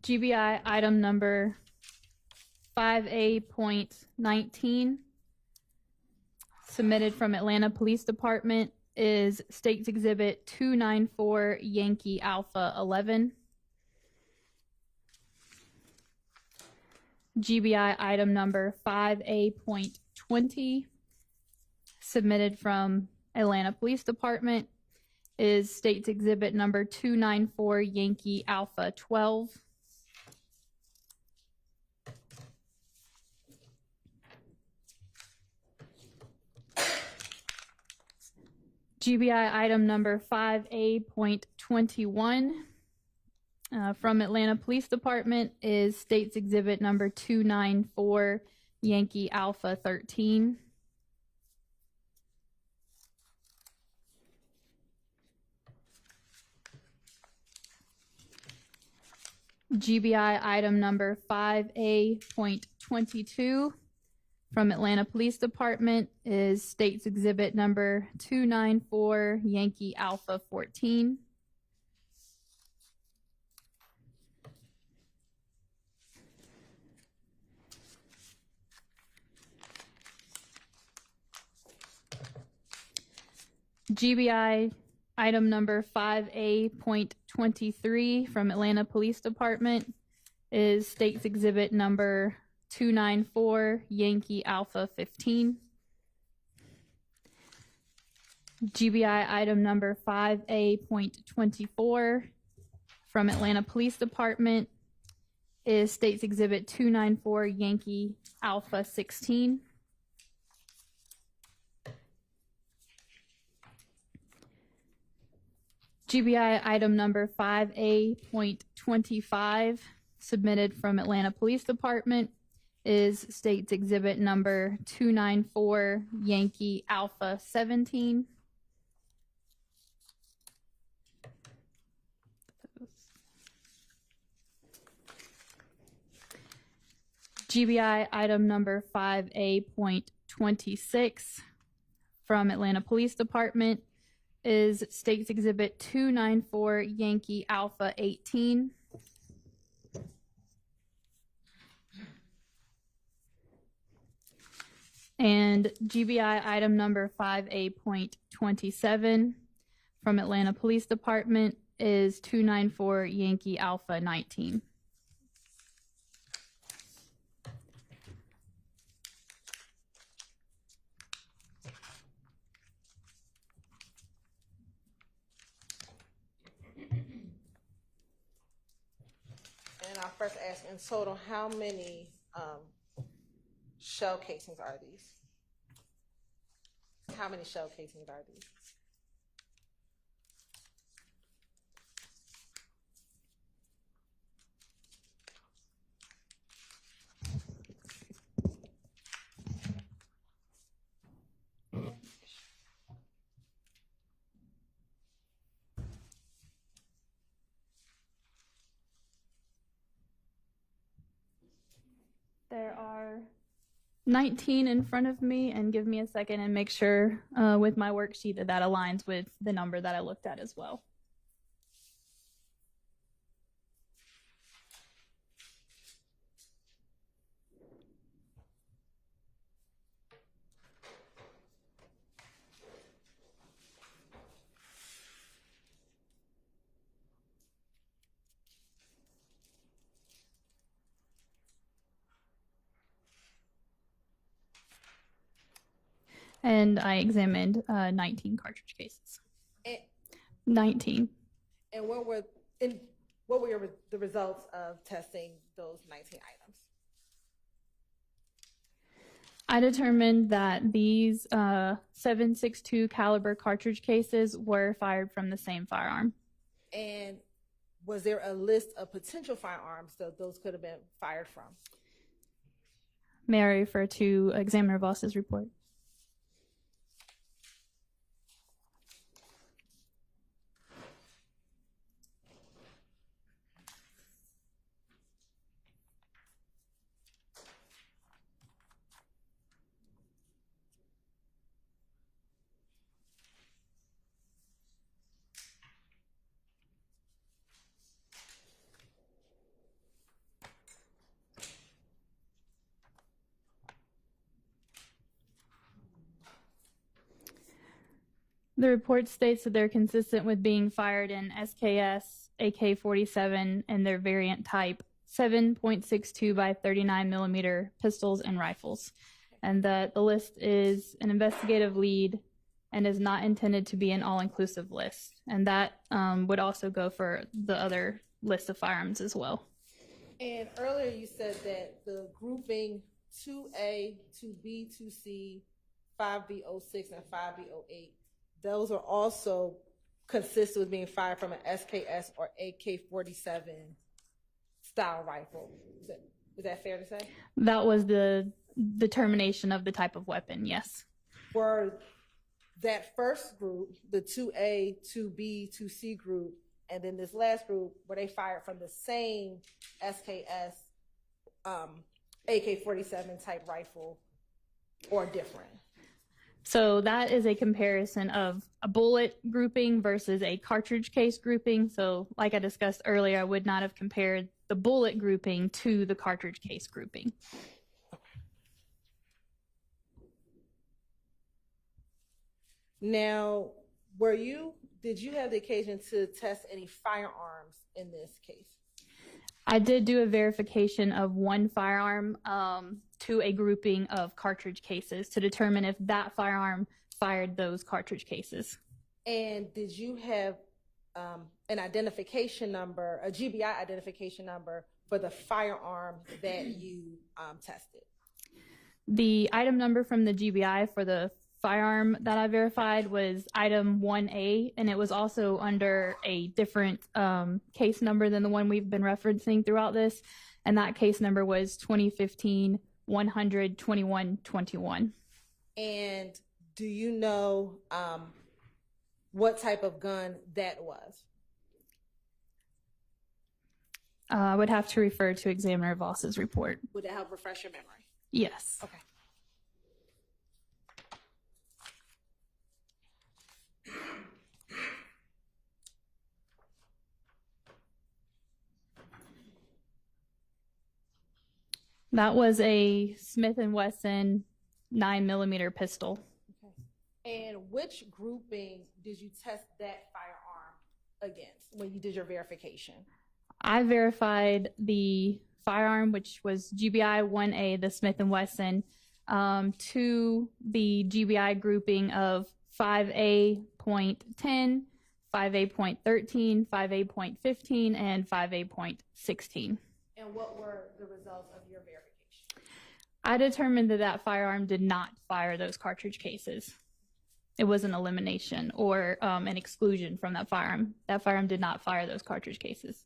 Speaker 12: GBI item number 5A.19, submitted from Atlanta Police Department, is State's Exhibit 294, Yankee Alpha 11. GBI item number 5A.20, submitted from Atlanta Police Department, is State's Exhibit number 294, Yankee Alpha 12. GBI item number 5A.21 from Atlanta Police Department is State's Exhibit number 294, Yankee Alpha 13. GBI item number 5A.22 from Atlanta Police Department is State's Exhibit number 294, Yankee Alpha 14. GBI item number 5A.23 from Atlanta Police Department is State's Exhibit number 294, Yankee Alpha 15. GBI item number 5A.24 from Atlanta Police Department is State's Exhibit 294, Yankee Alpha 16. GBI item number 5A.25, submitted from Atlanta Police Department, is State's Exhibit number 294, Yankee Alpha 17. GBI item number 5A.26 from Atlanta Police Department is State's Exhibit 294, Yankee Alpha 18. And GBI item number 5A.27 from Atlanta Police Department is 294, Yankee Alpha 19.
Speaker 2: And I'll first ask, in total, how many shell casings are these? How many shell casings are these?
Speaker 12: There are 19 in front of me, and give me a second and make sure with my worksheet that that aligns with the number that I looked at as well. And I examined 19 cartridge cases.
Speaker 2: And,
Speaker 12: 19.
Speaker 2: and what were the results of testing those 19 items?
Speaker 12: I determined that these 7.62 caliber cartridge cases were fired from the same firearm.
Speaker 2: And was there a list of potential firearms that those could have been fired from?
Speaker 12: May I refer to Examiner Voss's report? The report states that they're consistent with being fired in SKS, AK-47, and their variant type 7.62 by 39 millimeter pistols and rifles, and that the list is an investigative lead and is not intended to be an all-inclusive list. And that would also go for the other list of firearms as well.
Speaker 2: And earlier you said that the grouping 2A, 2B, 2C, 5B06, and 5B08, those are also consistent with being fired from an SKS or AK-47 style rifle. Is that fair to say?
Speaker 12: That was the determination of the type of weapon, yes.
Speaker 2: For that first group, the 2A, 2B, 2C group, and then this last group, were they fired from the same SKS AK-47 type rifle or different?
Speaker 12: So that is a comparison of a bullet grouping versus a cartridge case grouping. So like I discussed earlier, I would not have compared the bullet grouping to the cartridge case grouping.
Speaker 2: Now, did you have the occasion to test any firearms in this case?
Speaker 12: I did do a verification of one firearm to a grouping of cartridge cases to determine if that firearm fired those cartridge cases.
Speaker 2: And did you have an identification number, a GBI identification number for the firearm that you tested?
Speaker 12: The item number from the GBI for the firearm that I verified was item 1A, and it was also under a different case number than the one we've been referencing throughout this, and that case number was 2015-100-2121.
Speaker 2: And do you know what type of gun that was?
Speaker 12: I would have to refer to Examiner Voss's report.
Speaker 2: Would it help refresh your memory?
Speaker 12: Yes.
Speaker 2: Okay.
Speaker 12: That was a Smith & Wesson 9mm pistol.
Speaker 2: Okay. And which grouping did you test that firearm against when you did your verification?
Speaker 12: I verified the firearm, which was GBI 1A, the Smith & Wesson, to the GBI grouping of 5A.10, 5A.13, 5A.15, and 5A.16.
Speaker 2: And what were the results of your verification?
Speaker 12: I determined that that firearm did not fire those cartridge cases. It was an elimination or an exclusion from that firearm. That firearm did not fire those cartridge cases.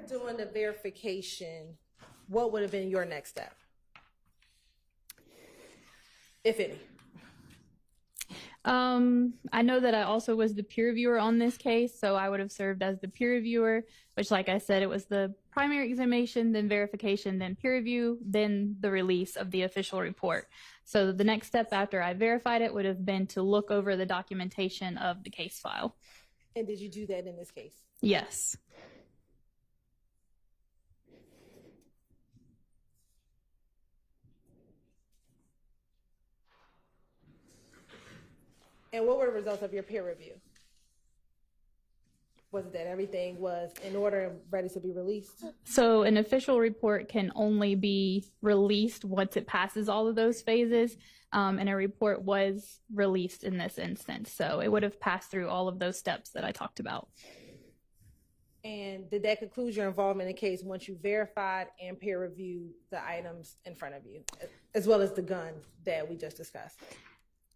Speaker 2: doing the verification, what would have been your next step, if any?
Speaker 12: I know that I also was the peer reviewer on this case, so I would have served as the peer reviewer, which, like I said, it was the primary examination, then verification, then peer review, then the release of the official report. So the next step after I verified it would have been to look over the documentation of the case file.
Speaker 2: And did you do that in this case?
Speaker 12: Yes.
Speaker 2: And what were the results of your peer review? Was it that everything was in order and ready to be released?
Speaker 12: So an official report can only be released once it passes all of those phases, and a report was released in this instance. So it would have passed through all of those steps that I talked about.
Speaker 2: And did that conclude your involvement in the case once you verified and peer reviewed the items in front of you, as well as the gun that we just discussed?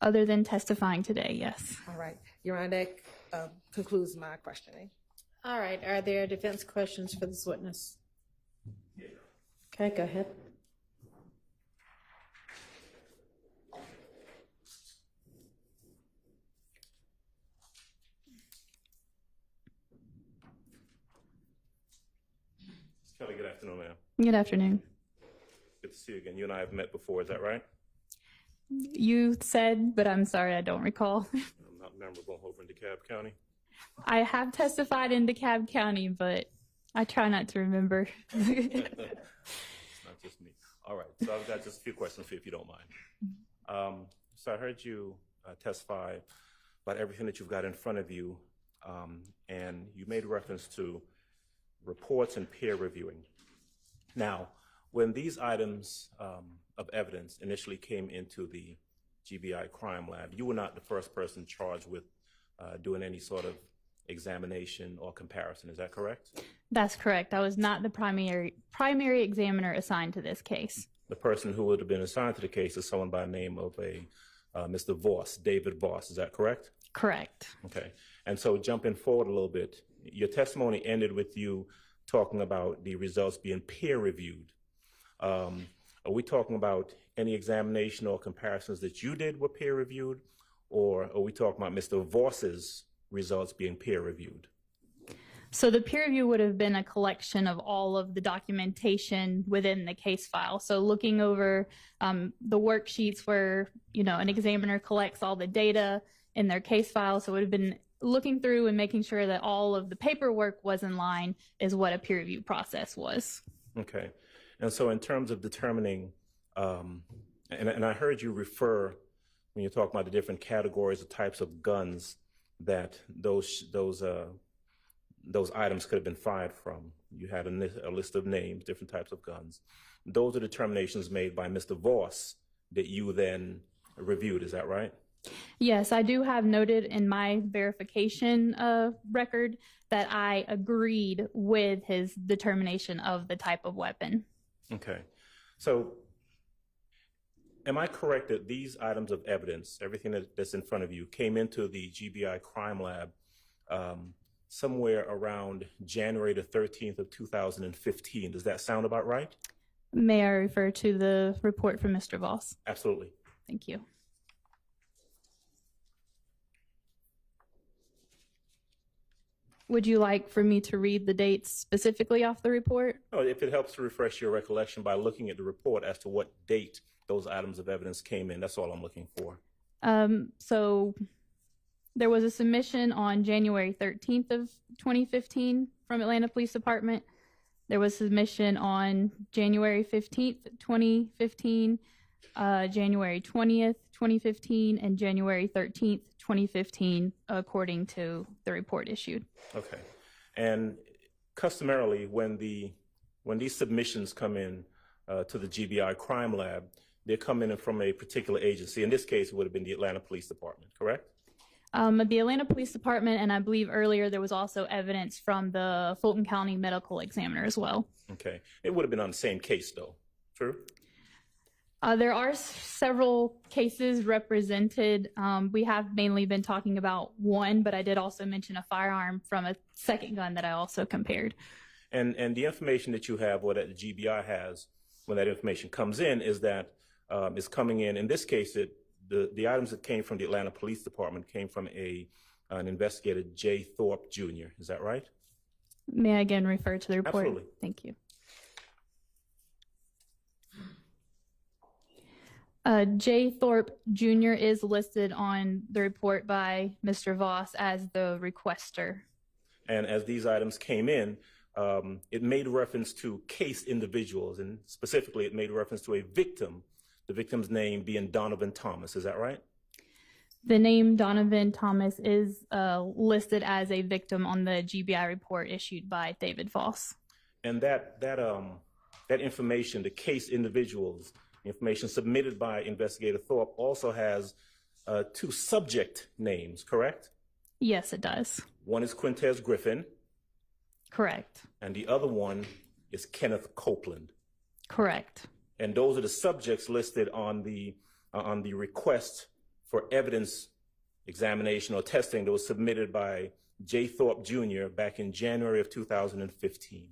Speaker 12: Other than testifying today, yes.
Speaker 2: All right. Your Honor, that concludes my questioning.
Speaker 1: All right. Are there defense questions for this witness? Okay, go ahead.
Speaker 6: Kelly, good afternoon, ma'am.
Speaker 12: Good afternoon.
Speaker 6: Good to see you again. You and I have met before, is that right?
Speaker 12: You said, but I'm sorry, I don't recall.
Speaker 6: I'm not memorable over in DeKalb County.
Speaker 12: I have testified in DeKalb County, but I try not to remember.
Speaker 6: It's not just me. All right, so I've got just a few questions for you, if you don't mind. So I heard you testify about everything that you've got in front of you, and you made reference to reports and peer reviewing. Now, when these items of evidence initially came into the GBI crime lab, you were not the first person charged with doing any sort of examination or comparison. Is that correct?
Speaker 12: That's correct. I was not the primary examiner assigned to this case.
Speaker 6: The person who would have been assigned to the case is someone by the name of a Mr. Voss, David Voss. Is that correct?
Speaker 12: Correct.
Speaker 6: Okay. And so jumping forward a little bit, your testimony ended with you talking about the results being peer reviewed. Are we talking about any examination or comparisons that you did were peer reviewed, or are we talking about Mr. Voss's results being peer reviewed?
Speaker 12: So the peer review would have been a collection of all of the documentation within the case file. So looking over the worksheets where, an examiner collects all the data in their case file. So it would have been looking through and making sure that all of the paperwork was in line is what a peer review process was.
Speaker 6: Okay. And so in terms of determining, and I heard you refer, when you're talking about the different categories of types of guns that those items could have been fired from. You had a list of names, different types of guns. Those are determinations made by Mr. Voss that you then reviewed, is that right?
Speaker 12: Yes, I do have noted in my verification record that I agreed with his determination of the type of weapon.
Speaker 6: Okay. So am I correct that these items of evidence, everything that's in front of you, came into the GBI crime lab somewhere around January the 13th of 2015? Does that sound about right?
Speaker 12: May I refer to the report from Mr. Voss?
Speaker 6: Absolutely.
Speaker 12: Thank you. Would you like for me to read the dates specifically off the report?
Speaker 6: No, if it helps to refresh your recollection by looking at the report as to what date those items of evidence came in, that's all I'm looking for.
Speaker 12: So there was a submission on January 13th of 2015 from Atlanta Police Department. There was submission on January 15th, 2015, January 20th, 2015, and January 13th, 2015, according to the report issued.
Speaker 6: Okay. And customarily, when these submissions come in to the GBI crime lab, they come in from a particular agency. In this case, it would have been the Atlanta Police Department, correct?
Speaker 12: The Atlanta Police Department, and I believe earlier there was also evidence from the Fulton County Medical Examiner as well.
Speaker 6: Okay. It would have been on the same case, though. True?
Speaker 12: There are several cases represented. We have mainly been talking about one, but I did also mention a firearm from a second gun that I also compared.
Speaker 6: And the information that you have, or that the GBI has, when that information comes in, is that is coming in this case, the items that came from the Atlanta Police Department came from an investigator, J. Thorpe Jr. Is that right?
Speaker 12: May I again refer to the report?
Speaker 6: Absolutely.
Speaker 12: Thank you. J. Thorpe Jr. is listed on the report by Mr. Voss as the requester.
Speaker 6: And as these items came in, it made reference to case individuals, and specifically it made reference to a victim, the victim's name being Donovan Thomas. Is that right?
Speaker 12: The name Donovan Thomas is listed as a victim on the GBI report issued by David Voss.
Speaker 6: And that information, the case individuals, information submitted by Investigator Thorpe, also has 2 subject names, correct?
Speaker 12: Yes, it does.
Speaker 6: One is Quintez Griffin.
Speaker 12: Correct.
Speaker 6: And the other one is Kenneth Copeland.
Speaker 12: Correct.
Speaker 6: And those are the subjects listed on the request for evidence examination or testing that was submitted by J. Thorpe Jr. back in January of 2015.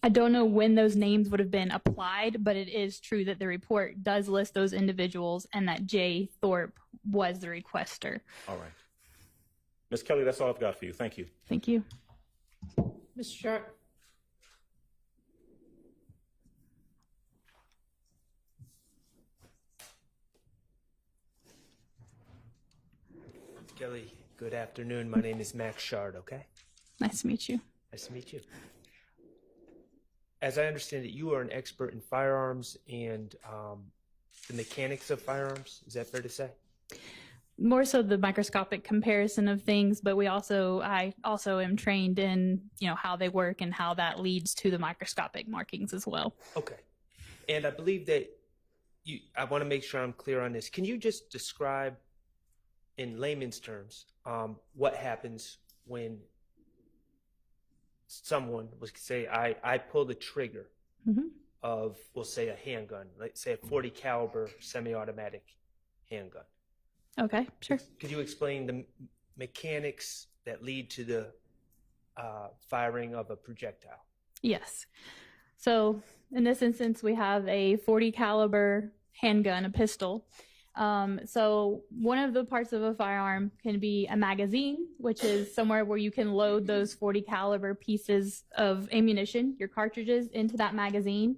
Speaker 12: I don't know when those names would have been applied, but it is true that the report does list those individuals and that J. Thorpe was the requester.
Speaker 6: All right. Ms. Kelly, that's all I've got for you. Thank you.
Speaker 12: Thank you.
Speaker 1: Mr. Sharp?
Speaker 4: Kelly, good afternoon. My name is Max Shard, okay?
Speaker 12: Nice to meet you.
Speaker 4: Nice to meet you. As I understand it, you are an expert in firearms and the mechanics of firearms. Is that fair to say?
Speaker 12: More so the microscopic comparison of things, but I also am trained in, how they work and how that leads to the microscopic markings as well.
Speaker 4: Okay. And I believe that I want to make sure I'm clear on this. Can you just describe in layman's terms what happens when someone, let's say I pull the trigger of, we'll say, a handgun, let's say a 40 caliber semi-automatic handgun.
Speaker 12: Okay, sure.
Speaker 4: Could you explain the mechanics that lead to the firing of a projectile?
Speaker 12: Yes. So in this instance, we have a 40 caliber handgun, a pistol. So one of the parts of a firearm can be a magazine, which is somewhere where you can load those 40 caliber pieces of ammunition, your cartridges, into that magazine.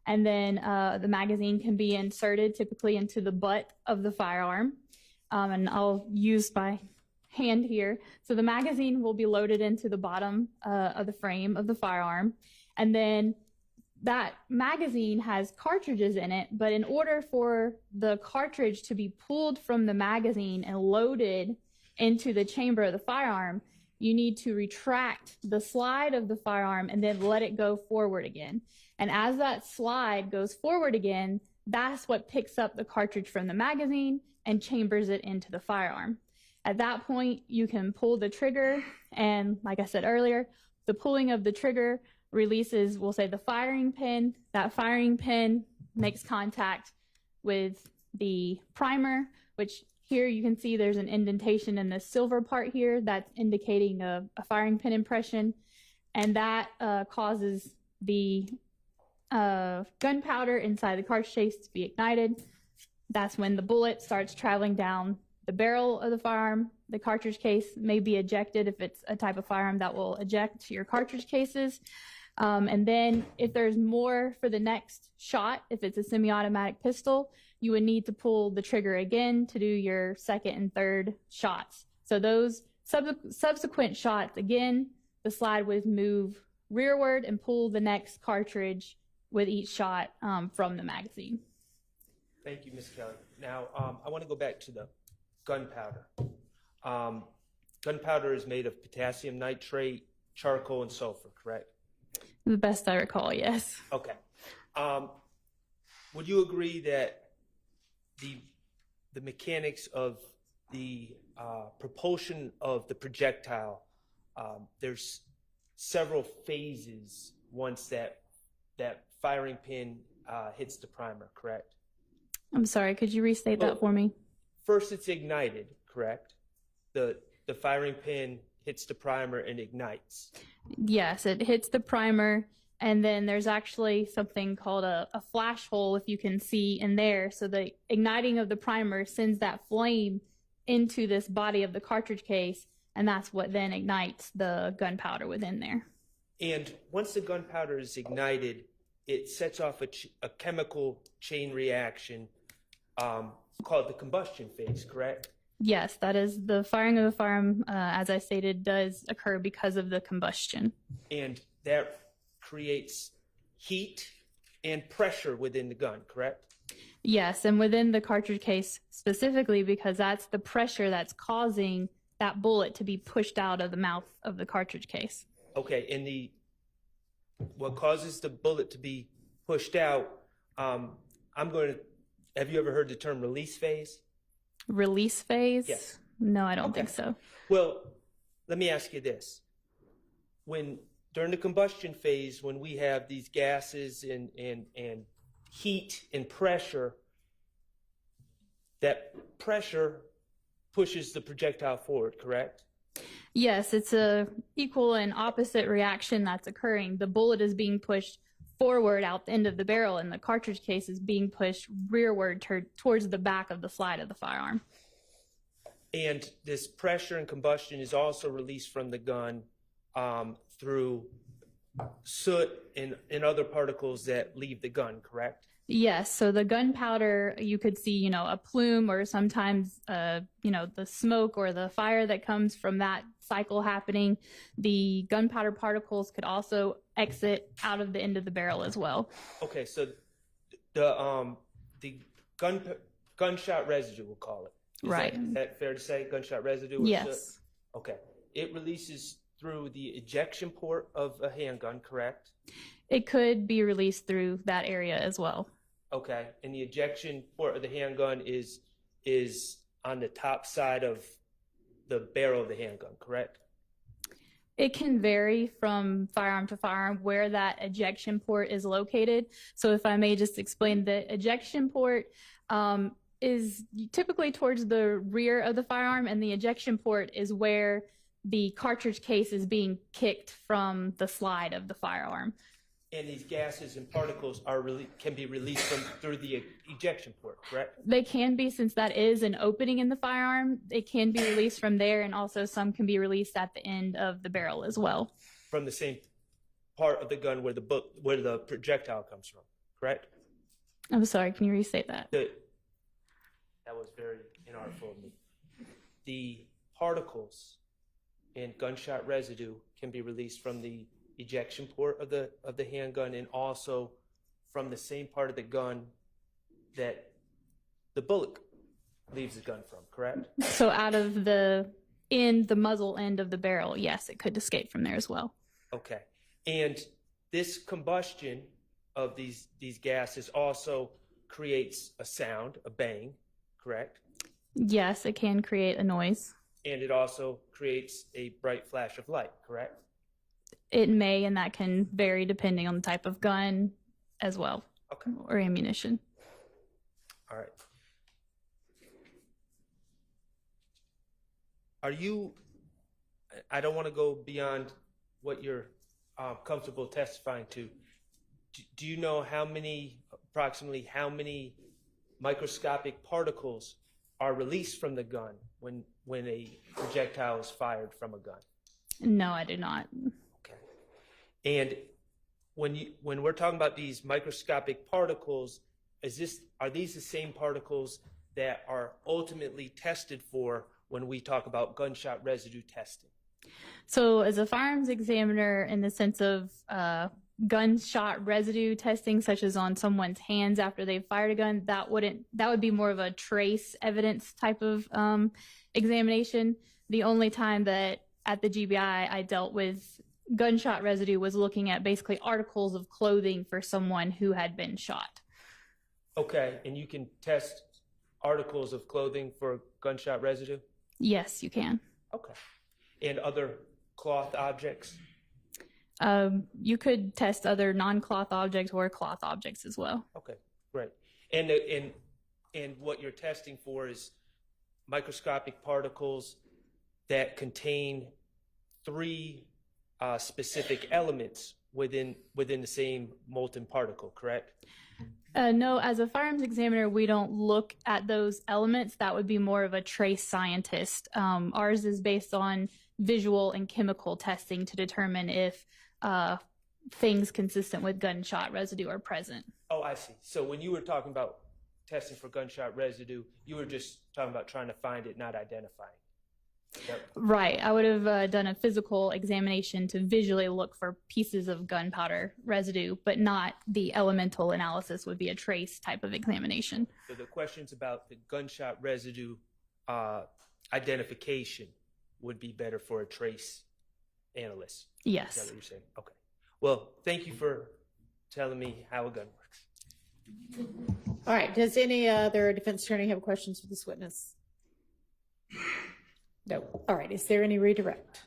Speaker 12: And then the magazine can be inserted typically into the butt of the firearm. And I'll use my hand here. So the magazine will be loaded into the bottom of the frame of the firearm. And then that magazine has cartridges in it, but in order for the cartridge to be pulled from the magazine and loaded into the chamber of the firearm, you need to retract the slide of the firearm and then let it go forward again. And as that slide goes forward again, that's what picks up the cartridge from the magazine and chambers it into the firearm. At that point, you can pull the trigger, and like I said earlier, the pulling of the trigger releases, we'll say, the firing pin. That firing pin makes contact with the primer, which here you can see there's an indentation in the silver part here that's indicating a firing pin impression, and that causes the gunpowder inside the cartridge case to be ignited. That's when the bullet starts traveling down the barrel of the firearm. The cartridge case may be ejected if it's a type of firearm that will eject your cartridge cases. And then if there's more for the next shot, if it's a semi-automatic pistol, you would need to pull the trigger again to do your second and third shots. So those subsequent shots, again, the slide would move rearward and pull the next cartridge with each shot from the magazine.
Speaker 4: Thank you, Ms. Kelly. Now, I want to go back to the gunpowder. Gunpowder is made of potassium nitrate, charcoal, and sulfur, correct?
Speaker 12: The best I recall, yes.
Speaker 4: Okay. Would you agree that the mechanics of the propulsion of the projectile, there's several phases once that firing pin hits the primer, correct?
Speaker 12: I'm sorry, could you restate that for me?
Speaker 4: First, it's ignited, correct? The the firing pin hits the primer and ignites.
Speaker 12: Yes, it hits the primer, and then there's actually something called a flash hole, if you can see in there. So the igniting of the primer sends that flame into this body of the cartridge case, and that's what then ignites the gunpowder within there.
Speaker 4: And once the gunpowder is ignited, it sets off a chemical chain reaction called the combustion phase, correct?
Speaker 12: Yes, that is the firing of the firearm, as I stated, does occur because of the combustion.
Speaker 4: And that creates heat and pressure within the gun, correct?
Speaker 12: Yes, and within the cartridge case specifically, because that's the pressure that's causing that bullet to be pushed out of the mouth of the cartridge case.
Speaker 4: Okay, and what causes the bullet to be pushed out, have you ever heard the term release phase?
Speaker 12: Release phase?
Speaker 4: Yes.
Speaker 12: No, I don't think so.
Speaker 4: Well, let me ask you this. During the combustion phase, when we have these gases and heat and pressure, that pressure pushes the projectile forward, correct?
Speaker 12: Yes, it's a equal and opposite reaction that's occurring. The bullet is being pushed forward out the end of the barrel, and the cartridge case is being pushed rearward towards the back of the slide of the firearm.
Speaker 4: And this pressure and combustion is also released from the gun through soot and other particles that leave the gun, correct?
Speaker 12: Yes, so the gunpowder, you could see, a plume, or sometimes, the smoke or the fire that comes from that cycle happening. The gunpowder particles could also exit out of the end of the barrel as well.
Speaker 4: Okay, so the gunshot residue, we'll call it.
Speaker 12: Right.
Speaker 4: Is that fair to say, gunshot residue?
Speaker 12: Yes.
Speaker 4: Okay. It releases through the ejection port of a handgun, correct?
Speaker 12: It could be released through that area as well.
Speaker 4: Okay, and the ejection port of the handgun is on the top side of the barrel of the handgun, correct?
Speaker 12: It can vary from firearm to firearm where that ejection port is located. So if I may just explain, the ejection port is typically towards the rear of the firearm, and the ejection port is where the cartridge case is being kicked from the slide of the firearm.
Speaker 4: And these gases and particles can be released through the ejection port, correct?
Speaker 12: They can be, since that is an opening in the firearm. It can be released from there, and also some can be released at the end of the barrel as well.
Speaker 4: From the same part of the gun where the projectile comes from, correct?
Speaker 12: I'm sorry, can you restate that?
Speaker 4: That was very inartful of me. The particles and gunshot residue can be released from the ejection port of the handgun, and also from the same part of the gun that the bullet leaves the gun from, correct?
Speaker 12: So out of the muzzle end of the barrel, yes, it could escape from there as well.
Speaker 4: Okay. And this combustion of these gases also creates a sound, a bang, correct?
Speaker 12: Yes, it can create a noise.
Speaker 4: And it also creates a bright flash of light, correct?
Speaker 12: It may, and that can vary depending on the type of gun as well,
Speaker 4: okay,
Speaker 12: or ammunition.
Speaker 4: All right. I don't want to go beyond what you're comfortable testifying to. Do you know approximately how many microscopic particles are released from the gun when a projectile is fired from a gun?
Speaker 12: No, I do not.
Speaker 4: And when we're talking about these microscopic particles, are these the same particles that are ultimately tested for when we talk about gunshot residue testing?
Speaker 12: So as a firearms examiner, in the sense of gunshot residue testing, such as on someone's hands after they've fired a gun, that would be more of a trace evidence type of examination. The only time that at the GBI I dealt with gunshot residue was looking at basically articles of clothing for someone who had been shot.
Speaker 4: Okay, and you can test articles of clothing for gunshot residue?
Speaker 12: Yes, you can.
Speaker 4: Okay. And other cloth objects?
Speaker 12: You could test other non-cloth objects or cloth objects as well.
Speaker 4: Okay, great. And what you're testing for is microscopic particles that contain three specific elements within the same molten particle, correct?
Speaker 12: No, as a firearms examiner, we don't look at those elements. That would be more of a trace scientist. Ours is based on visual and chemical testing to determine if things consistent with gunshot residue are present.
Speaker 4: Oh, I see. So when you were talking about testing for gunshot residue, you were just talking about trying to find it, not identifying. Yep.
Speaker 12: Right. I would have done a physical examination to visually look for pieces of gunpowder residue, but not the elemental analysis would be a trace type of examination.
Speaker 4: So the questions about the gunshot residue identification would be better for a trace analyst.
Speaker 12: Yes.
Speaker 4: Is that what you're saying? Okay. Well, thank you for telling me how a gun works.
Speaker 1: All right. Does any other defense attorney have questions for this witness? No. All right. Is there any redirect?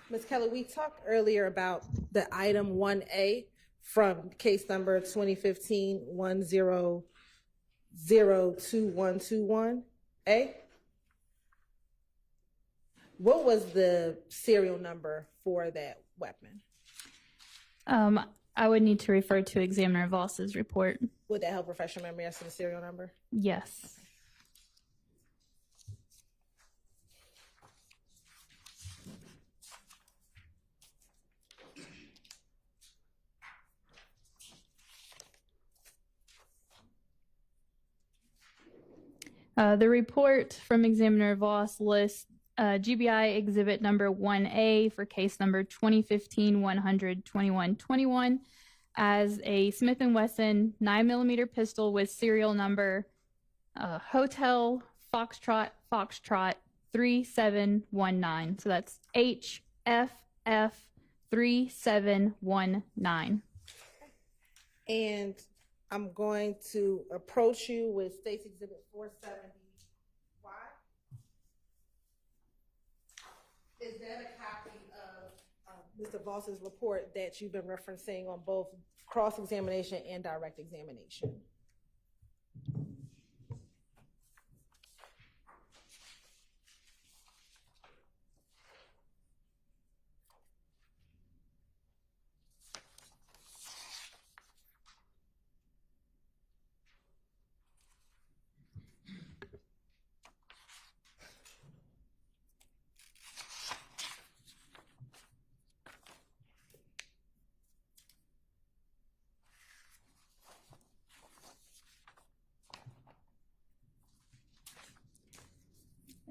Speaker 2: Ms. Kelly, we talked earlier about the item 1A from case number 2015-1002-121A. What was the serial number for that weapon?
Speaker 12: I would need to refer to Examiner Voss's report.
Speaker 2: Would that help refresh your memory as to the serial number?
Speaker 12: Yes. The report from Examiner Voss lists GBI exhibit number 1A for case number 2015-100-2121 as a Smith & Wesson 9mm pistol with serial number Hotel Foxtrot 3719. So that's HFF 3719.
Speaker 2: And I'm going to approach you with State's Exhibit 470Y. Is that a copy of Mr. Voss's report that you've been referencing on both cross-examination and direct examination?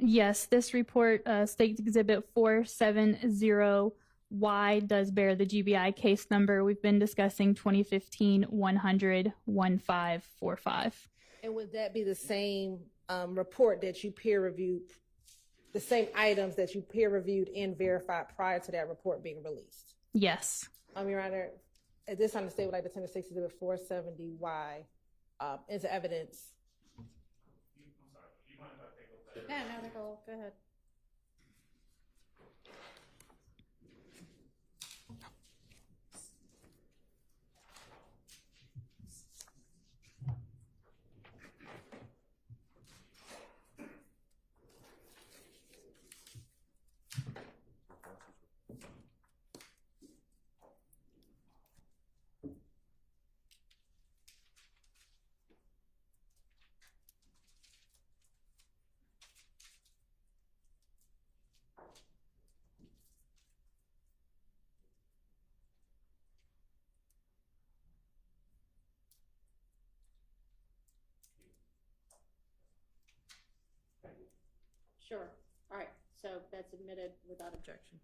Speaker 12: Yes, this report, State Exhibit 470Y, does bear the GBI case number. We've been discussing 2015-100-1545.
Speaker 2: And would that be the same report that you peer-reviewed, the same items that you peer-reviewed and verified prior to that report being released?
Speaker 12: Yes.
Speaker 2: Your Honor, at this time, the State would like to send the State Exhibit 470Y into evidence.
Speaker 1: Yeah, no, Nicole, go ahead. Sure. All right. So that's admitted without objection.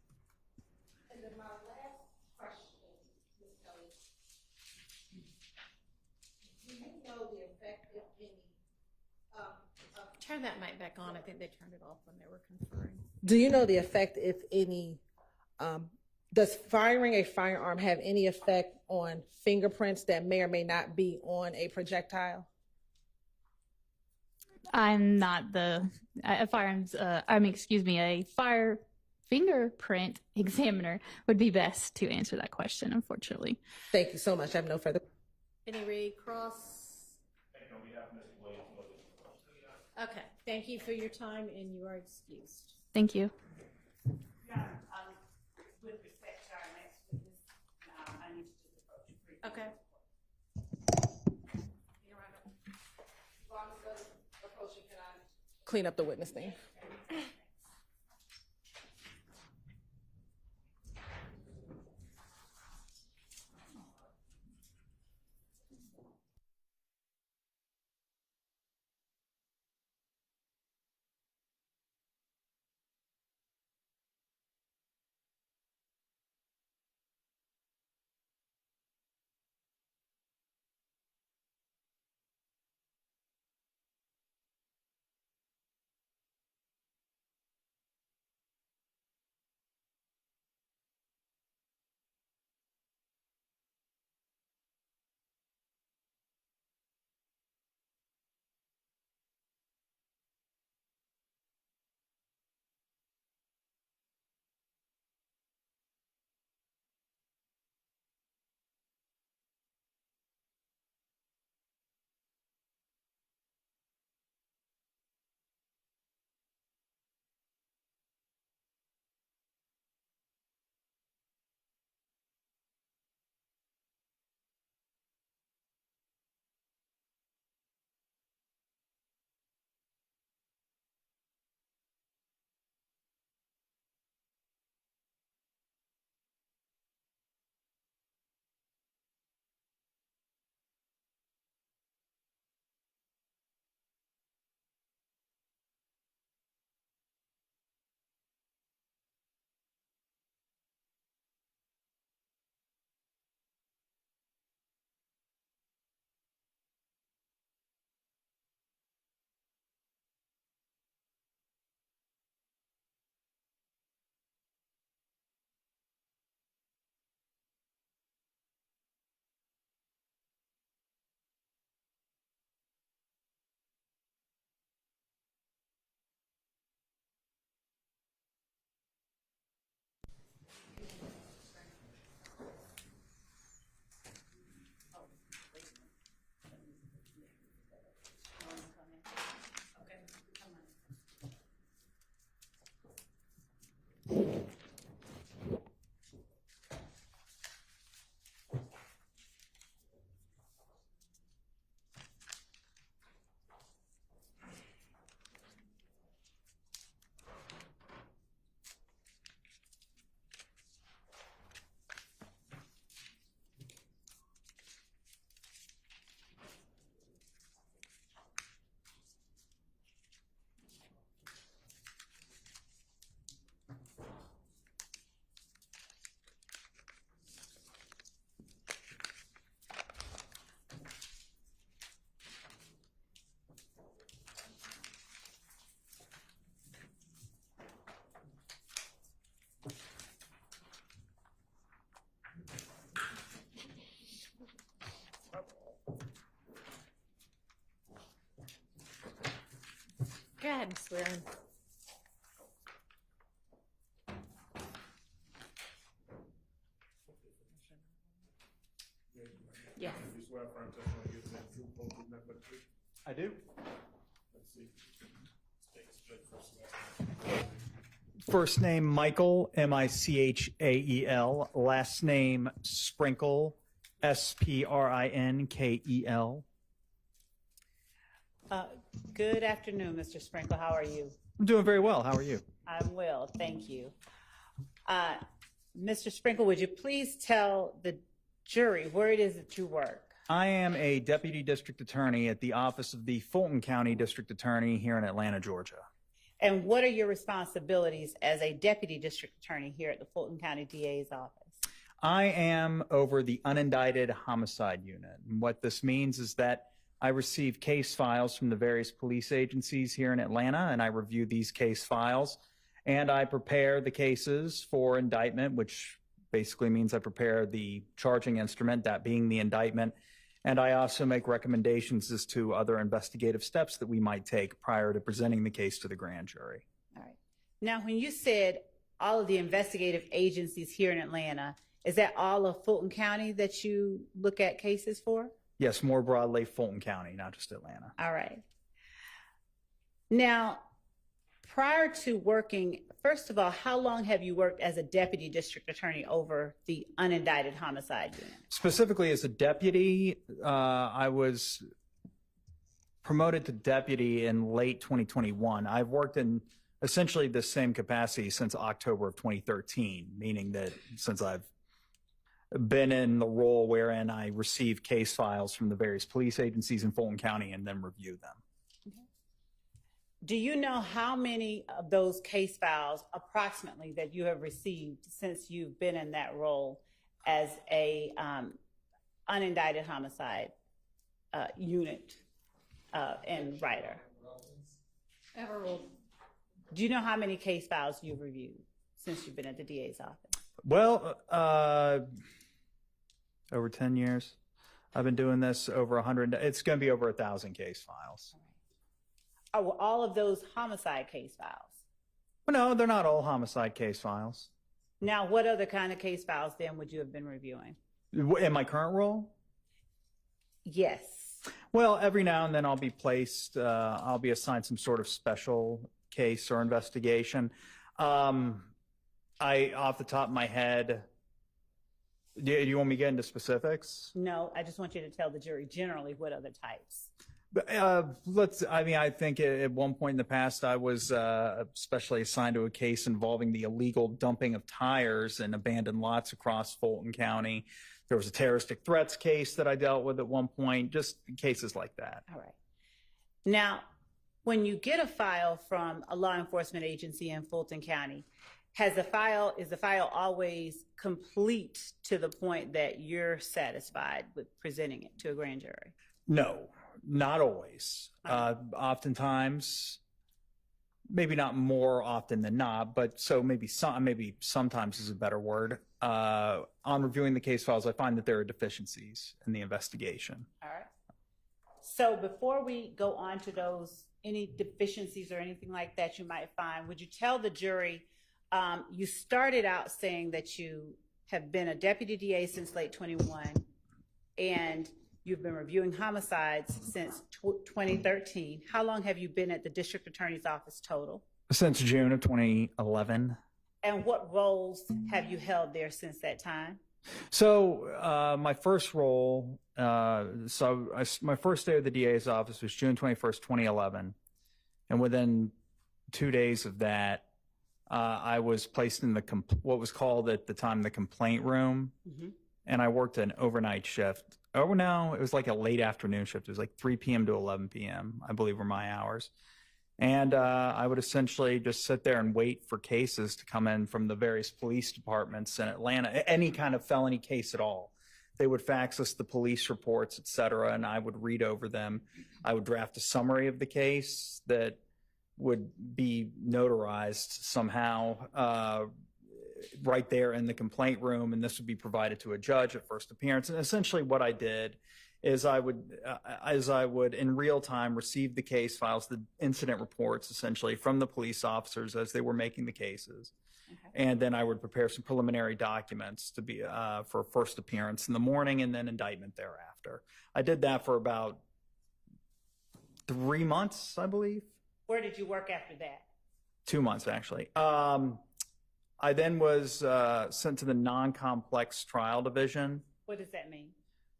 Speaker 2: And then my last question, Ms. Kelly, do you know the effect, if any,
Speaker 1: Turn that mic back on. I think they turned it off when they were conferring.
Speaker 2: do you know the effect, if any, does firing a firearm have any effect on fingerprints that may or may not be on a projectile?
Speaker 12: I'm not a fire fingerprint examiner would be best to answer that question, unfortunately.
Speaker 2: Thank you so much. I have no further.
Speaker 1: Any recross? Okay, thank you for your time, and you are excused.
Speaker 12: Thank you.
Speaker 7: With respect to our next witness, I need to just approach you briefly.
Speaker 1: Okay.
Speaker 2: Clean up the witness thing.
Speaker 1: Go ahead and swear in. Yes.
Speaker 8: You swear affirm testimony you give the truth, whole truth, nothing but the truth?
Speaker 15: I do.
Speaker 8: Let's see. State split first and last name.
Speaker 15: First name Michael, Michael. Last name Sprinkle, Sprinkel.
Speaker 7: Good afternoon, Mr. Sprinkle. How are you?
Speaker 15: I'm doing very well. How are you?
Speaker 7: I'm well, thank you. Mr. Sprinkle, would you please tell the jury where it is that you work?
Speaker 15: I am a deputy district attorney at the office of the Fulton County District Attorney here in Atlanta, Georgia.
Speaker 7: And what are your responsibilities as a deputy district attorney here at the Fulton County DA's office?
Speaker 15: I am over the unindicted homicide unit. And what this means is that I receive case files from the various police agencies here in Atlanta, and I review these case files, and I prepare the cases for indictment, which basically means I prepare the charging instrument, that being the indictment, and I also make recommendations as to other investigative steps that we might take prior to presenting the case to the grand jury.
Speaker 7: All right. Now, when you said all of the investigative agencies here in Atlanta, is that all of Fulton County that you look at cases for?
Speaker 15: Yes, more broadly, Fulton County, not just Atlanta.
Speaker 7: All right. Now, prior to working, first of all, how long have you worked as a deputy district attorney over the unindicted homicide unit?
Speaker 15: Specifically as a deputy, I was promoted to deputy in late 2021. I've worked in essentially the same capacity since October of 2013, meaning that since I've been in the role wherein I receive case files from the various police agencies in Fulton County and then review them.
Speaker 7: Do you know how many of those case files approximately that you have received since you've been in that role as a unindicted homicide unit and writer? Do you know how many case files you've reviewed since you've been at the DA's office?
Speaker 15: Well, over 10 years. I've been doing this over 100. It's going to be over 1,000 case files.
Speaker 7: Oh, well, all of those homicide case files?
Speaker 15: Well, no, they're not all homicide case files.
Speaker 7: Now, what other kind of case files then would you have been reviewing?
Speaker 15: In my current role?
Speaker 7: Yes.
Speaker 15: Well, every now and then I'll be assigned some sort of special case or investigation. Off the top of my head, do you want me to get into specifics?
Speaker 7: No, I just want you to tell the jury generally what other types.
Speaker 15: I think at one point in the past, I was especially assigned to a case involving the illegal dumping of tires in abandoned lots across Fulton County. There was a terroristic threats case that I dealt with at one point, just cases like that.
Speaker 7: All right. Now, when you get a file from a law enforcement agency in Fulton County, is the file always complete to the point that you're satisfied with presenting it to a grand jury?
Speaker 15: No, not always. Oftentimes, maybe not more often than not, but so maybe sometimes is a better word. On reviewing the case files, I find that there are deficiencies in the investigation.
Speaker 7: All right. So before we go on to those, any deficiencies or anything like that you might find, would you tell the jury, you started out saying that you have been a deputy DA since late 21 and you've been reviewing homicides since 2013. How long have you been at the district attorney's office total?
Speaker 15: Since June of 2011.
Speaker 7: And what roles have you held there since that time?
Speaker 15: So my first role, my first day at the DA's office was June 21st, 2011. And within 2 days of that, I was placed in what was called at the time the complaint room. Mm-hmm. And I worked an overnight shift. Oh, no, it was like a late afternoon shift. It was like 3 p.m. to 11 p.m., I believe were my hours. And I would essentially just sit there and wait for cases to come in from the various police departments in Atlanta, any kind of felony case at all. They would fax us the police reports, et cetera, and I would read over them. I would draft a summary of the case that would be notarized somehow right there in the complaint room, and this would be provided to a judge at first appearance. And essentially what I did is I would in real time receive the case files, the incident reports essentially from the police officers as they were making the cases. Okay. And then I would prepare some preliminary documents to be for first appearance in the morning and then indictment thereafter. I did that for about 3 months, I believe.
Speaker 7: Where did you work after that?
Speaker 15: 2 months, actually. I then was sent to the non-complex trial division.
Speaker 7: What does that mean?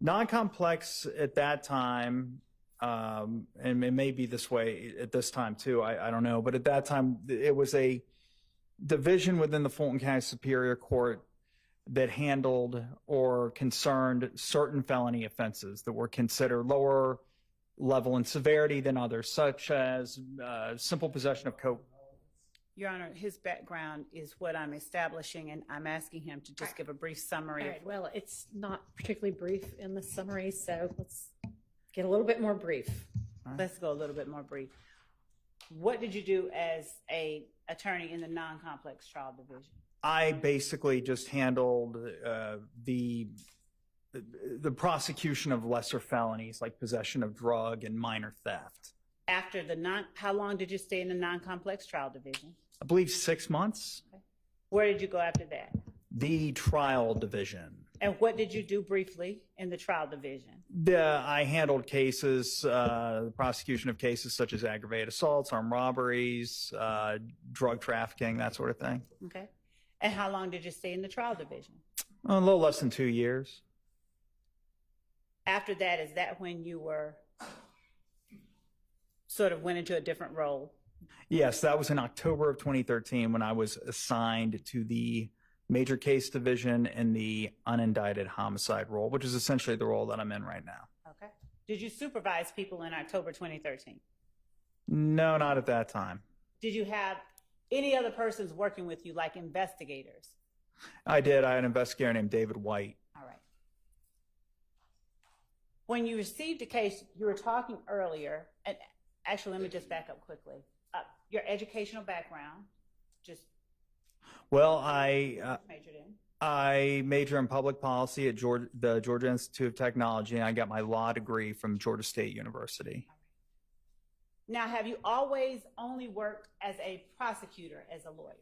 Speaker 15: Non-complex at that time, and it may be this way at this time too, I don't know, but at that time it was a division within the Fulton County Superior Court that handled or concerned certain felony offenses that were considered lower level in severity than others, such as simple possession of coke.
Speaker 7: Your Honor, his background is what I'm establishing, and I'm asking him to just give a brief summary.
Speaker 1: All right, well, it's not particularly brief in the summary, so let's get a little bit more brief.
Speaker 7: Let's go a little bit more brief. What did you do as a attorney in the non-complex trial division?
Speaker 15: I basically just handled the prosecution of lesser felonies like possession of drug and minor theft.
Speaker 7: After how long did you stay in the non-complex trial division?
Speaker 15: I believe 6 months.
Speaker 7: Okay. Where did you go after that?
Speaker 15: The trial division.
Speaker 7: And what did you do briefly in the trial division?
Speaker 15: I handled cases, the prosecution of cases such as aggravated assaults, armed robberies, drug trafficking, that sort of thing.
Speaker 7: Okay. And how long did you stay in the trial division?
Speaker 15: A little less than 2 years.
Speaker 7: After that, is that when you were sort of went into a different role?
Speaker 15: Yes, that was in October of 2013 when I was assigned to the major case division in the unindicted homicide role, which is essentially the role that I'm in right now.
Speaker 7: Okay. Did you supervise people in October 2013?
Speaker 15: No, not at that time.
Speaker 7: Did you have any other persons working with you, like investigators?
Speaker 15: I did. I had an investigator named David White.
Speaker 7: All right. When you received a case, you were talking earlier, and actually, let me just back up quickly. Your educational background, just
Speaker 15: Well,
Speaker 7: majored in.
Speaker 15: I major in public policy at the Georgia Institute of Technology, and I got my law degree from Georgia State University.
Speaker 7: Now, have you always only worked as a prosecutor, as a lawyer?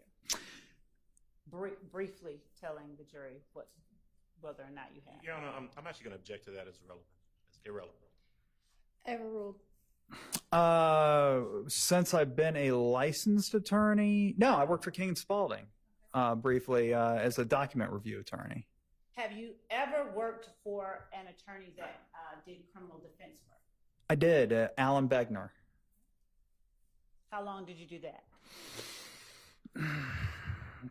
Speaker 7: Briefly telling the jury whether or not you have.
Speaker 6: Your Honor, I'm actually going to object to that as irrelevant. It's irrelevant.
Speaker 1: Overruled.
Speaker 15: Since I've been a licensed attorney, no, I worked for King & Spalding briefly as a document review attorney.
Speaker 7: Have you ever worked for an attorney that did criminal defense work?
Speaker 15: I did, Alan Begner.
Speaker 7: How long did you do that?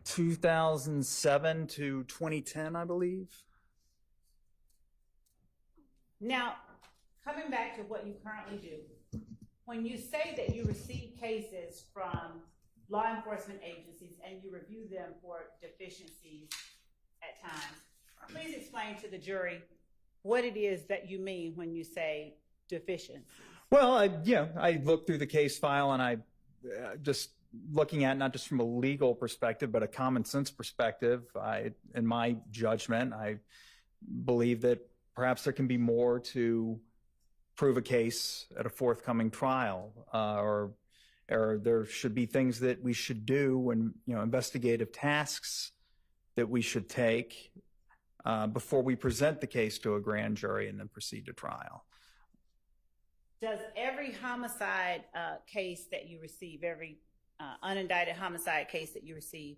Speaker 15: 2007 to 2010, I believe.
Speaker 7: Now, coming back to what you currently do, when you say that you receive cases from law enforcement agencies and you review them for deficiencies at times, please explain to the jury what it is that you mean when you say deficiencies.
Speaker 15: Well, I looked through the case file and I just looking at not just from a legal perspective, but a common sense perspective. In my judgment, I believe that perhaps there can be more to prove a case at a forthcoming trial, or there should be things that we should do and investigative tasks that we should take before we present the case to a grand jury and then proceed to trial.
Speaker 7: Does every homicide case that you receive, every unindicted homicide case that you receive,